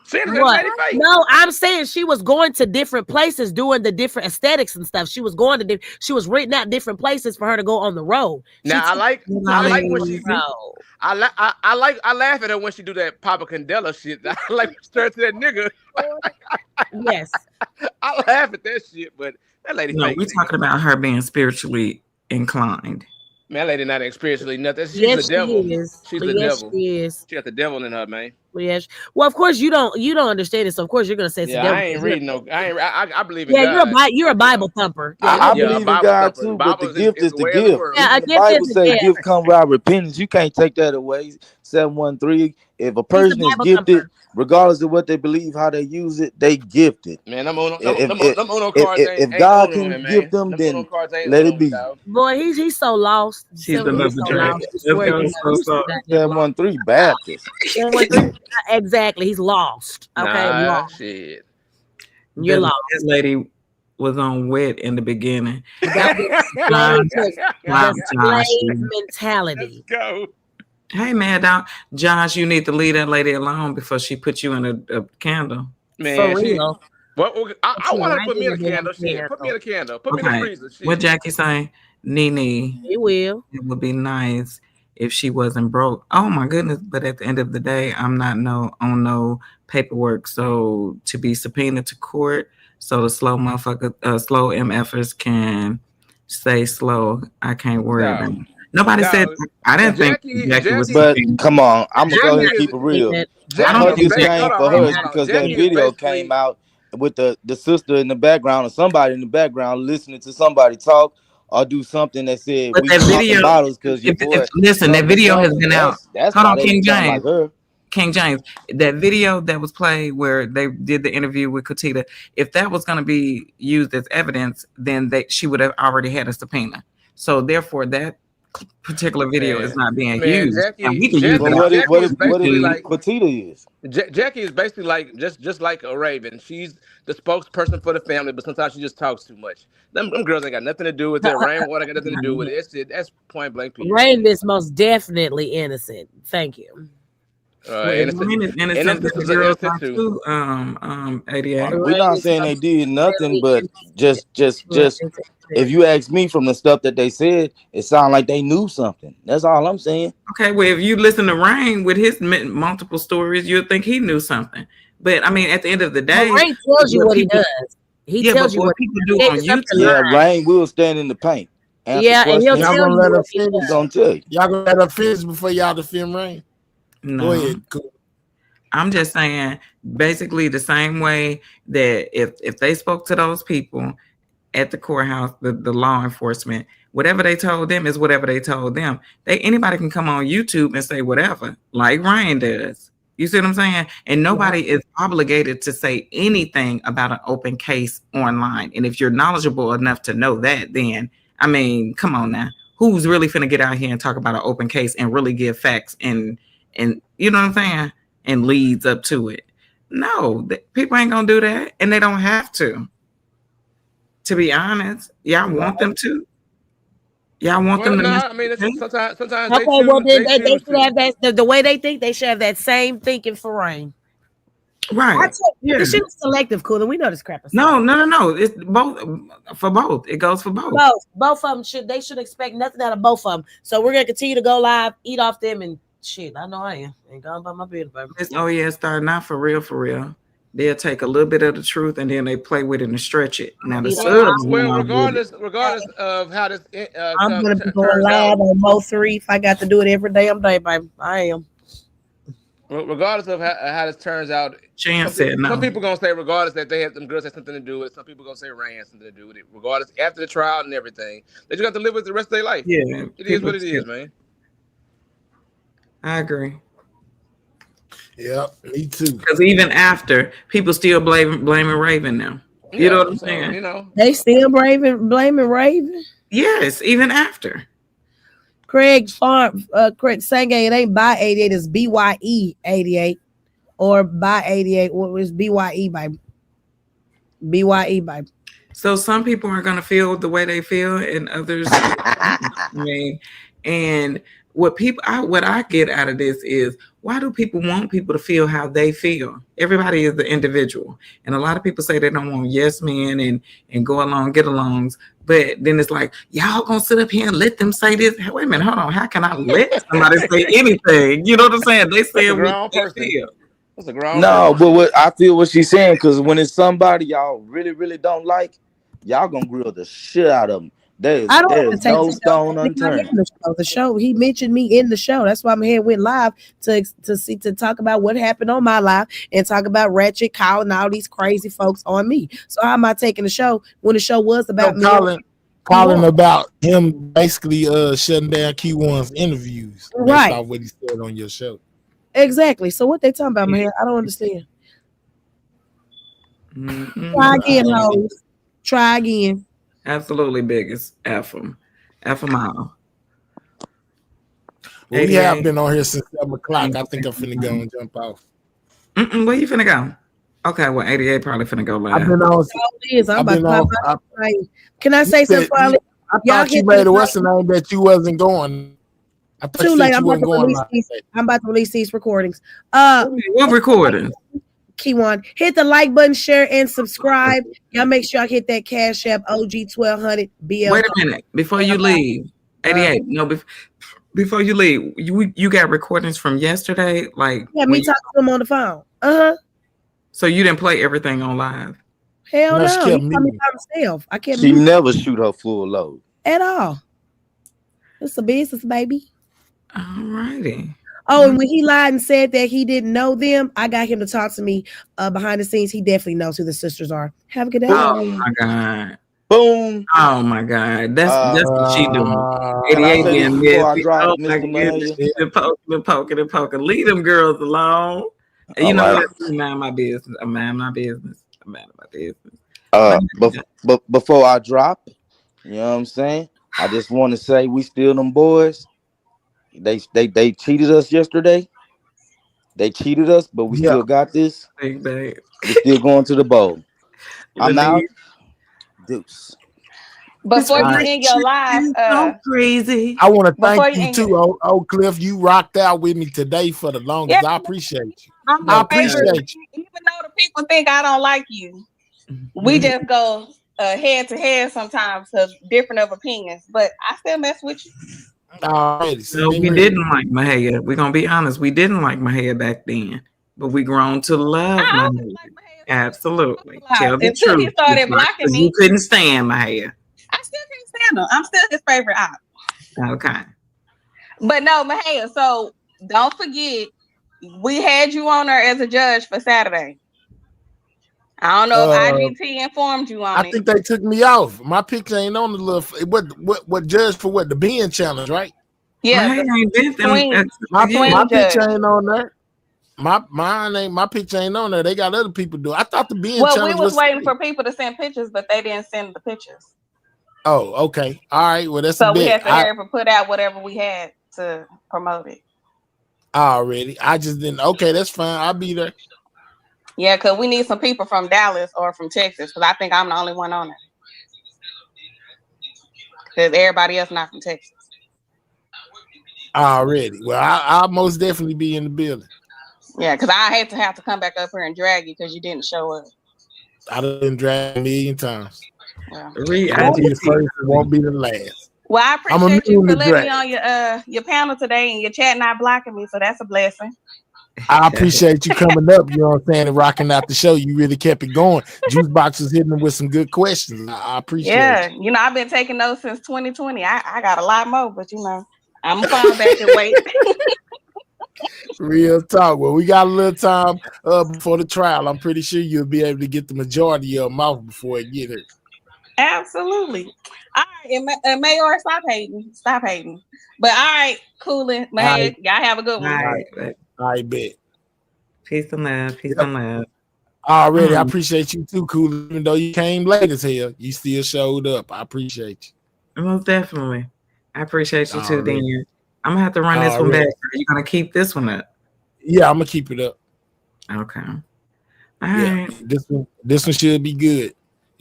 Saying that What? lady fake. No, I'm saying she was going to different places doing the different aesthetics and stuff. She was going to she was renting out different places for her to go on the road. She Now I took like the I time like when on she the road. I laugh at her when she do that Papa Candela shit. I like when she turns to that nigga. Yes. I laugh at that shit, but that lady No, fake. we're talking about her being spiritually inclined. Man, that lady not experientially nothing. She's the Yes, she devil. is. She's the Yes, devil. she is. She got the devil in her, man. Yes. Well, of course you don't understand it, so of course you're gonna say it's the Yeah, devil. I ain't reading no. I believe in Yeah, God. you're a Bible thumper. Yeah, I Yeah, a believe in Bible God thumper. The too, but the Bible gift is is the the way of the gift. world. yeah, Even a the gift Bible is a say gift. gift come without repentance. You can't take that away. 713. If a He's a person is Bible gifted, thumper. regardless of what they believe, how they use it, they gifted. Man, them Uno, them, If them, if them Uno if, cards if, ain't if ain't God Uno, can man. gift them, Them Uno then cards ain't let it Uno, be. dog. Boy, he's so lost. She's the love He's of so drag. lost. I Let's swear to go. God, he's so goddamn lost. 713 Baptist. 113. Exactly. He's lost. Okay, Nah, lost. shit. You're That lost. lady was on wet in the beginning. That was Stop, the Josh. slave Let's mentality. go. Hey, man, dog. Josh, you need to leave that lady alone before she put you in a candle. Man, For she. real. What? I She want her to right put me in in the a damn candle. Shit, put me in a candle. Put me in the Okay. freezer. What Shit. Jackie saying? Nene, He will. it would be nice if she wasn't broke. Oh my goodness! But at the end of the day, I'm not on no paperwork. So to be subpoenaed to court, so the slow slow MFers can stay slow. I can't worry about Dog. it. Nobody said Dog. I didn't think Jackie was But subpoenaed. come on, I'm gonna go Jackie ahead and is keep it real. I don't Her think Jackie disdain hold on, for hold her on, is hold on. because that Jackie is video basically came out with the sister in the background or somebody in the background listening to somebody talk or do something that said But we that popping video, bottles because your boy listen, that something video has something. been out. That's Hold why on, they King sound like James. her. King James, that video that was played where they did the interview with Katita, if that was going to be used as evidence, then she would have already had a subpoena. So therefore, that particular video is not being man, used, and we can use But it Jackie is on basically YouTube. like Quatita is? Jackie is basically like just like a Raven. She's the spokesperson for the family, but sometimes she just talks too much. Them girls ain't got nothing to do with it. Rainwater got nothing to do with it. That's point blank period. Raven is most definitely innocent. Thank you. Well, if Innocent, Rain is and them innocent, then the sisters are girls innocent are too. too. 88. We're Raven not is saying they most did nothing, definitely but innocent. just if you ask me from the stuff that they said, it sounded like they knew something. That's all I'm saying. Okay, well, if you listen to Rain with his multiple stories, you'd think he knew something. But I mean, at the end of the Well, day, Rain tells you what he does. He yeah, tells but you what what people he do gave on us up to YouTube, Yeah, line. Rain will stand in the paint, answer Yeah, and he'll questions. Y'all tell gonna you let her what he finish? He does. gonna tell you. Y'all gonna let her finish before y'all defend Rain? Go no. ahead. Cool. I'm just saying, basically the same way that if they spoke to those people at the courthouse, the law enforcement, whatever they told them is whatever they told them. Anybody can come on YouTube and say whatever, like Ryan does. You see what I'm saying? And nobody is obligated to say anything about an open case online. And if you're knowledgeable enough to know that, then I mean, come on now. Who's really finna get out here and talk about an open case and really give facts and you know what I'm saying? And leads up to it. No, people ain't gonna do that, and they don't have to. To be honest, y'all want them to. Y'all want Well, them to no, mess I mean with the case? sometimes Okay, well then they they choose should to. have that the way they think they should have that same thinking for Rain. Right. Yeah. This shit is selective, cool, and we know this crap is No. It's both for both. It goes for both. Both of them should expect nothing out of both of them. So we're gonna continue to go live, eat off them, and shit. I know I am. Ain't gone by my business, baby. It's starting not for real. They'll take a little bit of the truth and then they play with it and stretch it. Now the subs, regardless of how this I'm gonna be going turns live out, on Mo3 if I got to do it every damn day, baby. I am. regardless of how this turns out, some people gonna say regardless that they have them girls had something to do with it. Some people gonna say Rain had something to do with it. Regardless, after the trial and everything, they just got to live with the rest of their life. Yeah, it is what it is, man. I agree. Yeah, me too. Because even after, people still blaming Raven now. You know what I'm saying? You know, they still blaming Raven. Yes, even after. Craig Sangay, it ain't by 88, it's BYE 88 or by 88. What was BYE by BYE by? So some people are gonna feel the way they feel, and others. I mean, And what I get out of this is, why do people want people to feel how they feel? Everybody is the individual. And a lot of people say they don't want yes men and go along, get alongs. But then it's like, y'all gonna sit up here and let them say this? Wait a minute, hold on. How can I let somebody say anything? You know what I'm saying? They That's a saying what grown they person. feel. That's a grown No, person. but what I feel what she's saying, because when it's somebody y'all really, really don't like, y'all gonna grill the shit out of them. I don't have to There's take no the show. stone Anybody unturned. on the show. He mentioned me in the show. That's why I'm here. Went live to talk about what happened on my live and talk about Ratchet, Kyle, and all these crazy folks on me. So how am I taking the show when the show was about me? Calling about him basically shutting down Q1's interviews based Right. off what he said on your show. Exactly. So what they talking about, man? I don't understand. Try again, hoes. Try again. Absolutely biggest F them all. Well, we have been on here since 7 o'clock. I think I'm finna go and jump off. Where you finna go? Okay, well, 88 probably finna go live. I've been on. I'm about to pop out. Can I say something? I thought you made a what's the name that you wasn't going. I thought too late. I'm about to release these recordings. What recordings? Keyone, hit the like button, share, and subscribe. Y'all make sure y'all hit that Cash App OG 1200 BL. Wait a minute before you leave. 88. No, before you leave, you got recordings from yesterday, like me talking to them on the phone. So you didn't play everything on live? Hell no. He told me by himself. I can't. She never shoot her full load at all. It's a business, baby. All righty. Oh, and when he lied and said that he didn't know them, I got him to talk to me behind the scenes. He definitely knows who the sisters are. Have a good day. Oh my God. Boom. Oh my God. That's what she doing. 88 being before I drop oh Mr. my goodness. Poking. Leave them girls alone. You know what? I'm mind my business. I'm mind my business. But before I drop, you know what I'm saying? I just want to say we still them boys. They cheated us yesterday. They cheated us, but we still got this. We still going to the bowl. I'm out. Deuce. Before you end your live, so crazy. I want to thank you too, Oak Cliff. You rocked out with me today for the longest. I appreciate you. I appreciate you. Even though the people think I don't like you, we just go head to head sometimes because different of opinions. But I still mess with you. So we didn't like Mahaya. We're gonna be honest. We didn't like Mahaya back then, but we grown to love Mahaya. Absolutely. Tell the Until truth. he started blocking me. You couldn't stand Mahaya. I still can't stand him. I'm still his favorite op. Okay. But no, Mahaya, so don't forget, we had you on there as a judge for Saturday. I don't know if IGT informed you on it. I think they took me off. My picture ain't on the little. What judge for what? The being challenge, right? Yeah. My picture ain't on there. My picture ain't on there. They got other people do. I thought the being challenge we was waiting for people to send pictures, but they didn't send the pictures. Oh, okay. All right. Well, that's so we had to hurry up and put out whatever we had to promote it. Already. I just didn't. Okay, that's fine. I'll be there. Yeah, because we need some people from Dallas or from Texas, because I think I'm the only one on it. Because everybody else not from Texas. Already. Well, I'll most definitely be in the building. Yeah, because I hate to have to come back up here and drag you because you didn't show up. I've been dragged 1 million times. Well, won't be the first, it won't be the last. Well, I appreciate you for letting me on your panel today, and your chat not blocking me, so that's a blessing. I appreciate you coming up, you know what I'm saying, and rocking out the show. You really kept it going. Juicebox was hitting them with some good questions. I appreciate you. You know, I've been taking those since 2020. I got a lot more, but you know, I'm falling back and wait. Real talk. Well, we got a little time before the trial. I'm pretty sure you'll be able to get the majority of them out before it get here. Absolutely. All right, and Mayor, stop hating. But all right, coolin'. Y'all have a good one. I bet. Peace and love. Peace and love. Already, I appreciate you too, Cool. Even though you came late as hell, you still showed up. I appreciate you. Most definitely. I appreciate you too, Daniel. I'm gonna have to run this one back. Are you gonna keep this one up? Yeah, I'm gonna keep it up. Okay. All right. This one should be good.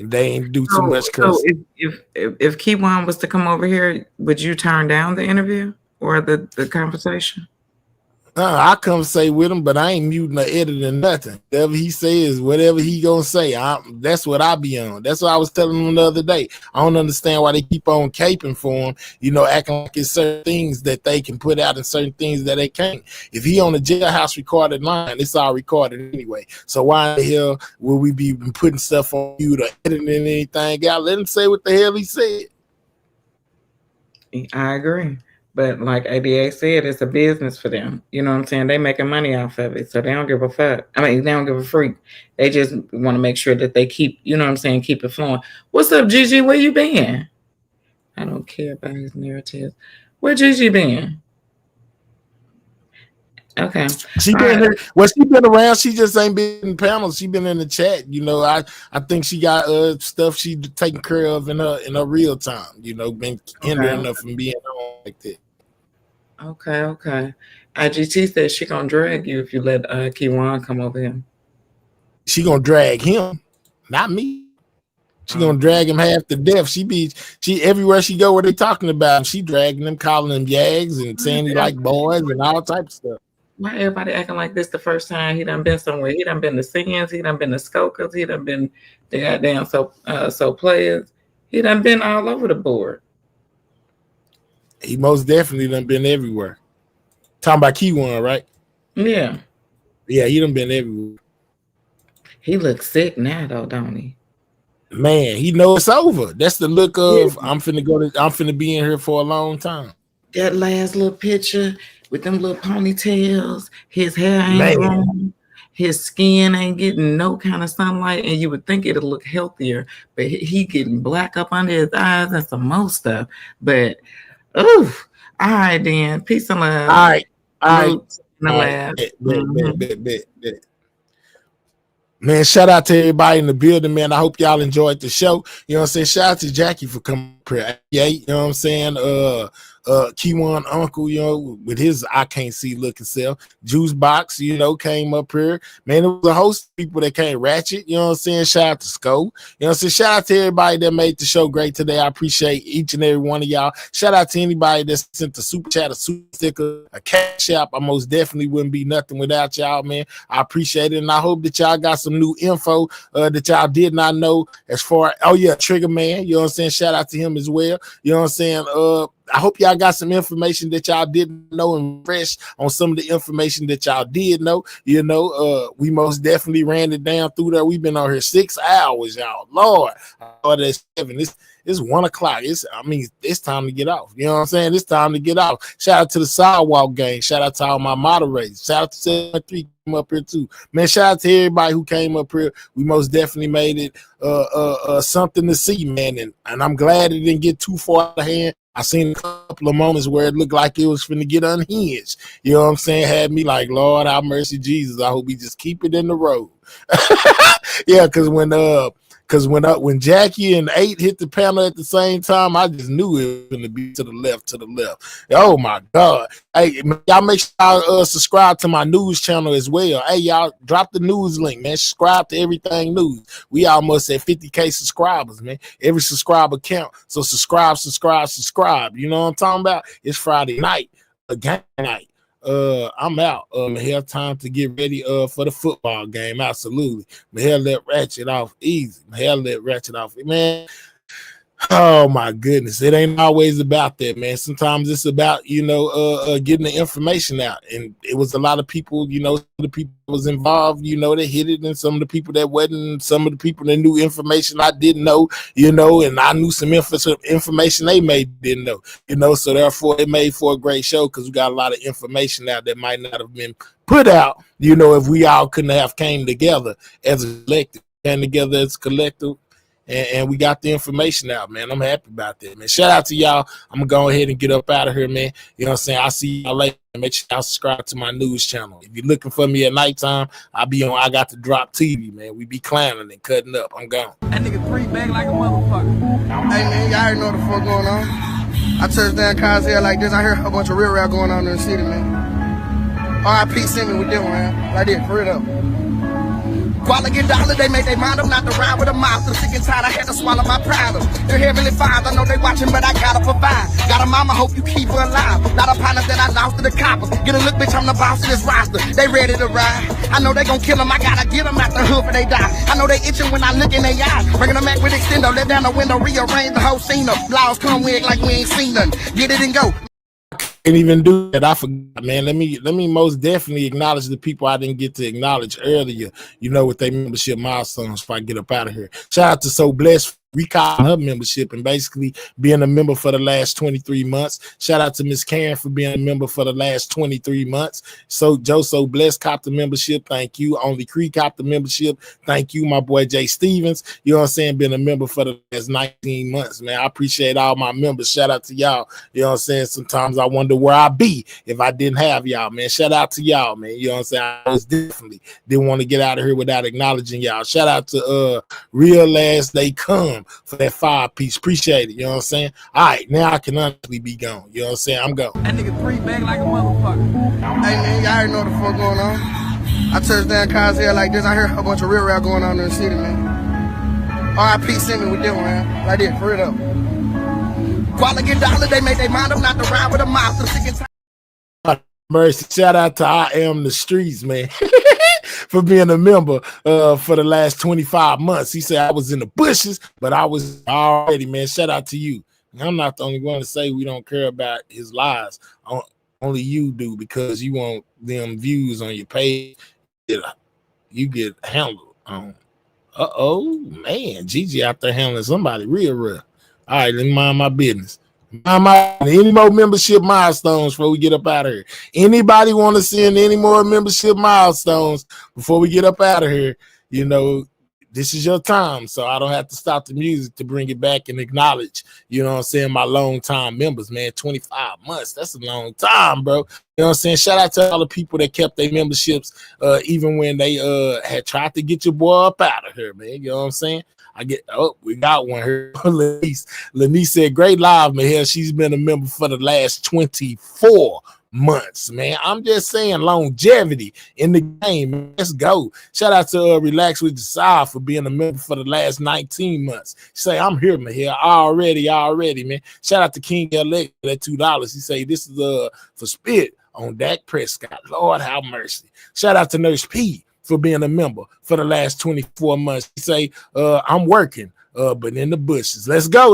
They ain't do too much So cussing. if Keywan was to come over here, would you turn down the interview or the conversation? I come say with him, but I ain't muting or editing nothing. Whatever he says, whatever he gonna say, that's what I be on. That's what I was telling him the other day. I don't understand why they keep on caping for him, acting like it's certain things that they can put out and certain things that they can't. If he on the jailhouse recorded line, it's all recorded anyway. So why in the hell will we be putting stuff on you to editing anything out? Let him say what the hell he said. I agree. But like ADA said, it's a business for them. You know what I'm saying? They making money off of it. So they don't give a fuck. I mean, they don't give a freak. They just want to make sure that they keep, you know what I'm saying, keep it flowing. What's up, Gigi? Where you been? I don't care about his narrative. Where Gigi been? Okay. She been here. Well, she been around. She just ain't been in panels. She been in the chat. I think she got stuff she taking care of in her real time. Been hindering her from being on like that. Okay. IGT said she gonna drag you if you let Keywan come over here. She gonna drag him, not me. She gonna drag him half to death. She everywhere she go where they talking about him, she dragging them, calling them yags and saying he like boys and all types of stuff. Why everybody acting like this the first time he done been somewhere? He done been to Sins, he done been to Skokers, he done been the goddamn so players. He done been all over the board. He most definitely done been everywhere. Talking about Keywan, right? Yeah. Yeah, he done been everywhere. He looks sick now though, don't he? Man, he knows it's over. That's the look of I'm finna be in here for a long time. That last little picture with them little ponytails, his hair ain't grown, his skin ain't getting no kind of sunlight, and you would think it'll look healthier, but he getting black up under his eyes and some more stuff. But oof. All right, then. Peace and love. All right. Bet. Man, shout out to everybody in the building, man. I hope y'all enjoyed the show. You know what I'm saying? Shout out to Jackie for coming up here. Yeah, you know what I'm saying? Keywan Uncle, with his I can't see looking self. Juice Box, came up here. Man, it was a host of people that came. Ratchet, you know what I'm saying? Shout out to Sco. You know what I'm saying? Shout out to everybody that made the show great today. I appreciate each and every one of y'all. Shout out to anybody that sent the super chat, a super sticker, a cash app. I most definitely wouldn't be nothing without y'all, man. I appreciate it. And I hope that y'all got some new info that y'all did not know as far. Oh yeah, Trigger Man, you know what I'm saying? Shout out to him as well. You know what I'm saying? I hope y'all got some information that y'all didn't know and fresh on some of the information that y'all did know. We most definitely ran it down through there. We've been on here 6 hours, y'all. Lord, that's 7. It's 1 o'clock. It's time to get off. You know what I'm saying? It's time to get off. Shout out to the Sidewalk Gang. Shout out to all my moderators. Shout out to 73 came up here too. Man, shout out to everybody who came up here. We most definitely made it something to see, man. And I'm glad it didn't get too far out of hand. I seen a couple of moments where it looked like it was finna get unhinged. You know what I'm saying? Had me like, Lord, have mercy, Jesus. I hope we just keep it in the road. Yeah, because when Jackie and 8 hit the panel at the same time, I just knew it was going to be to the left. Oh my God. Hey, y'all make sure y'all subscribe to my news channel as well. Hey, y'all drop the news link, man. Subscribe to Everything News. We almost at 50K subscribers, man. Every subscriber count. So subscribe. You know what I'm talking about? It's Friday night, a game night. I'm out. Have time to get ready for the football game. Absolutely. Let Ratchet off easy. Let Ratchet off, man. Oh my goodness, it ain't always about that, man. Sometimes it's about getting the information out, and it was a lot of people, the people that was involved, that hit it, and some of the people that wasn't, some of the people that knew information I didn't know, and I knew some information they didn't know, so therefore it made for a great show because we got a lot of information out that might not have been put out, if we all couldn't have came together as a collective. And we got the information out, man. I'm happy about that, man. Shout out to y'all. I'm going to go ahead and get up out of here, man. You know what I'm saying? I'll see y'all later. Make sure y'all subscribe to my news channel. If you're looking for me at nighttime, I got the Drop TV, man. We be clowning and cutting up. I'm gone. That nigga 3 bag like a motherfucker. Hey, man, y'all already know what the fuck going on. I touched down Cozell like this. I heard a bunch of real rap going on in the city, man. R.I.P. sent me with them, man. Like this, for real up. Quality dollar, they made their mind up not to ride with a mouth. I'm sick and tired, I had to swallow my pride. They're Heavenly Father, I know they watching, but I gotta provide. Got a mama, hope you keep her alive. Lot of partners that I lost to the coppers. Get a look, bitch, I'm the boss of this roster. They ready to ride. I know they gon' kill them, I gotta get them out the hood before they die. I know they itching when I look in their eyes. Bringing them back with extendo, let down the window, rearrange the whole scene up. Laws come wig like we ain't seen none. Get it and go. Can't even do that. I forgot, man. Let me most definitely acknowledge the people I didn't get to acknowledge earlier, with their membership milestones before I get up out of here. Shout out to So Blessed recalling her membership and basically being a member for the last 23 months. Shout out to Miss Karen for being a member for the last 23 months. So Joe So Blessed copped the membership. Thank you. Only Creek copped the membership. Thank you. My boy Jay Stevens, you know what I'm saying, been a member for the last 19 months, man. I appreciate all my members. Shout out to y'all. You know what I'm saying? Sometimes I wonder where I'd be if I didn't have y'all, man. Shout out to y'all, man. You know what I'm saying? I was definitely didn't want to get out of here without acknowledging y'all. Shout out to Real As They Come for that 5-piece. Appreciate it. You know what I'm saying? All right, now I can honestly be gone. You know what I'm saying? I'm gone. That nigga 3 bag like a motherfucker. Hey man, y'all already know what the fuck going on. I touched down cars here like this. I heard a bunch of real rap going on in the city, man. R.I.P. sent me with them, man. Like this, for real though. Quality dollar, they made their mind up not to ride with a mouth. I'm sick and tired. Mercy, shout out to I Am the Streets, man, for being a member for the last 25 months. He said I was in the bushes, but I was already, man. Shout out to you. I'm not the only one to say we don't care about his lies. Only you do, because you want them views on your page. You get handled. Man, Gigi out there handling somebody real rough. All right, let me mind my business. Any more membership milestones before we get up out of here? Anybody want to send any more membership milestones before we get up out of here? This is your time, so I don't have to stop the music to bring it back and acknowledge, you know what I'm saying, my long time members, man. 25 months, that's a long time, bro. You know what I'm saying? Shout out to all the people that kept their memberships even when they had tried to get your boy up out of here, man. You know what I'm saying? We got one here. Lanice said, great live, man. Hell, she's been a member for the last 24 months, man. I'm just saying longevity in the game, man. Let's go. Shout out to Relax with Desire for being a member for the last 19 months. Say, I'm here, man. Here already, man. Shout out to King LX for that $2. He say, this is for Spit on Dak Prescott. Lord have mercy. Shout out to Nurse P for being a member for the last 24 months. He say, I'm working, but in the bushes. Let's go,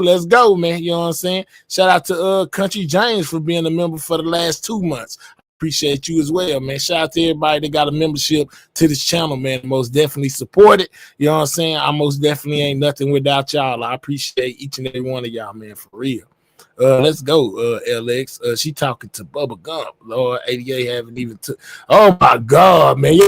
man. You know what I'm saying? Shout out to Country James for being a member for the last 2 months. Appreciate you as well, man. Shout out to everybody that got a membership to this channel, man. Most definitely support it. You know what I'm saying? I most definitely ain't nothing without y'all. I appreciate each and every one of y'all, man, for real. Let's go, LX. She talking to Bubba Gump. Lord, 88 haven't even took. Oh my God, man.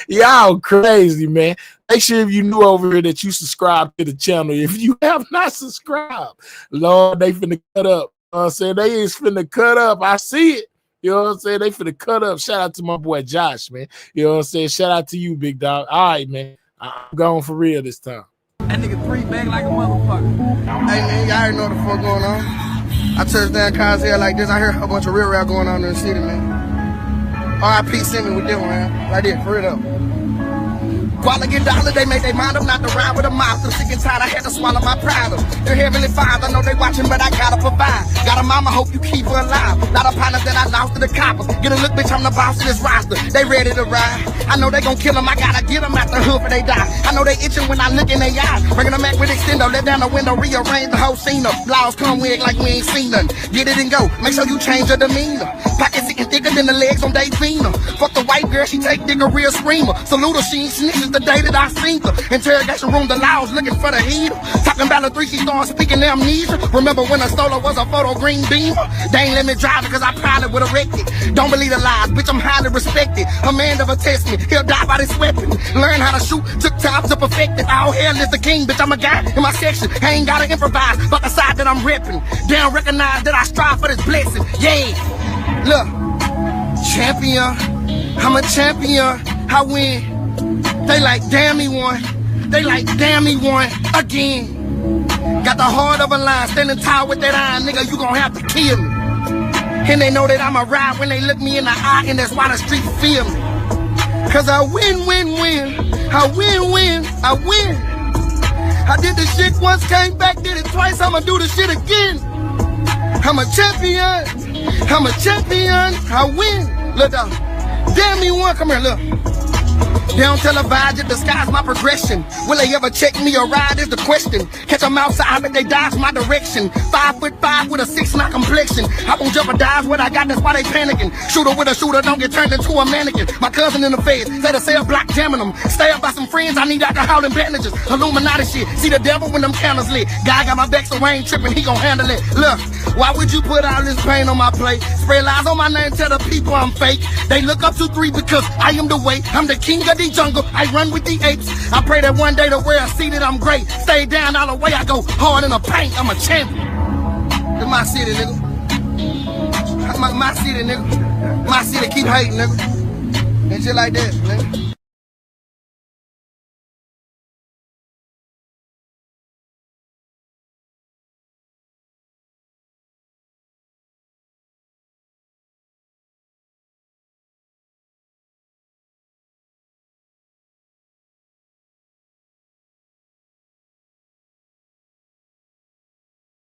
Y'all crazy, man. Make sure if you new over here that you subscribe to the channel. If you have not subscribed, Lord, they finna cut up. You know what I'm saying? They is finna cut up. I see it. You know what I'm saying? They finna cut up. Shout out to my boy Josh, man. You know what I'm saying? Shout out to you, big dog. All right, man. I'm going for real this time. That nigga 3 bag like a motherfucker. Hey man, y'all already know what the fuck going on. I touched down cars here like this. I heard a bunch of real rap going on in the city, man. R.I.P. sent me with them, man. Like this, for real though. Quality dollar, they made their mind up not to ride with a mouth. I'm sick and tired, I had to swallow my pride. They're Heavenly Father, I know they watching, but I gotta provide. Got a mama, hope you keep her alive. Lot of partners that I lost to the coppers. Get a look, bitch, I'm the boss of this roster. They ready to ride. I know they gon' kill them, I gotta get them out the hood before they die. I know they itching when I look in their eyes. Bringing them back with extendo, let down the window, rearrange the whole scene up. Laws come wig like we ain't seen none. Get it and go, make sure you change your demeanor. Pockets sitting thicker than the legs on Davina. Fuck the white girl, she take dick a real screamer. Salute her, she ain't snitches the day that I seen her. Interrogation room, the laws looking for the heater. Talking about the 3, she started speaking amnesia. Remember when a solo was a photo green beamer? They ain't let me drive it cause I probably would've wrecked it. Don't believe the lies, bitch, I'm highly respected. A man never test me, he'll die by this weapon. Learn how to shoot, took time to perfect it. All hell is the king, bitch, I'm a guy in my section. I ain't gotta improvise, but the side that I'm repping. They don't recognize that I strive for this blessing. Yeah, look, champion, I'm a champion, I win. They like, damn, he won. They like, damn, he won again. Got the heart of a lion, standing tall with that iron, nigga, you gon' have to kill me. And they know that I'm a ride when they look me in the eye, and that's why the streets feel me. Cause I win, win, win. I win, win, I win. I did the shit once, came back, did it twice, I'ma do the shit again. I'm a champion. I'm a champion. I win. Look, dog. Damn me one. Come here, look. They don't televise it, disguise my progression. Will they ever check me or ride is the question. Catch them outside, but they dodge my direction. 5'5" with a 6'9" complexion. I won't jeopardize what I got, that's why they panicking. Shooter with a shooter, don't get turned into a mannequin. My cousin in the feds, said a cell block jamming them. Stay up by some friends, I need alcohol and bandages. Illuminati shit, see the devil when them candles lit. Guy got my back, so I ain't tripping, he gon' handle it. Look, why would you put all this pain on my plate? Spread lies on my name, tell the people I'm fake. They look up to 3 because I am the way. I'm the king of the jungle, I run with the apes. I pray that one day the world see that I'm great. Stay down all the way, I go hard in the paint. I'm a champion. It's my city, nigga. My city, nigga. My city, keep hating, nigga. And shit like that, nigga.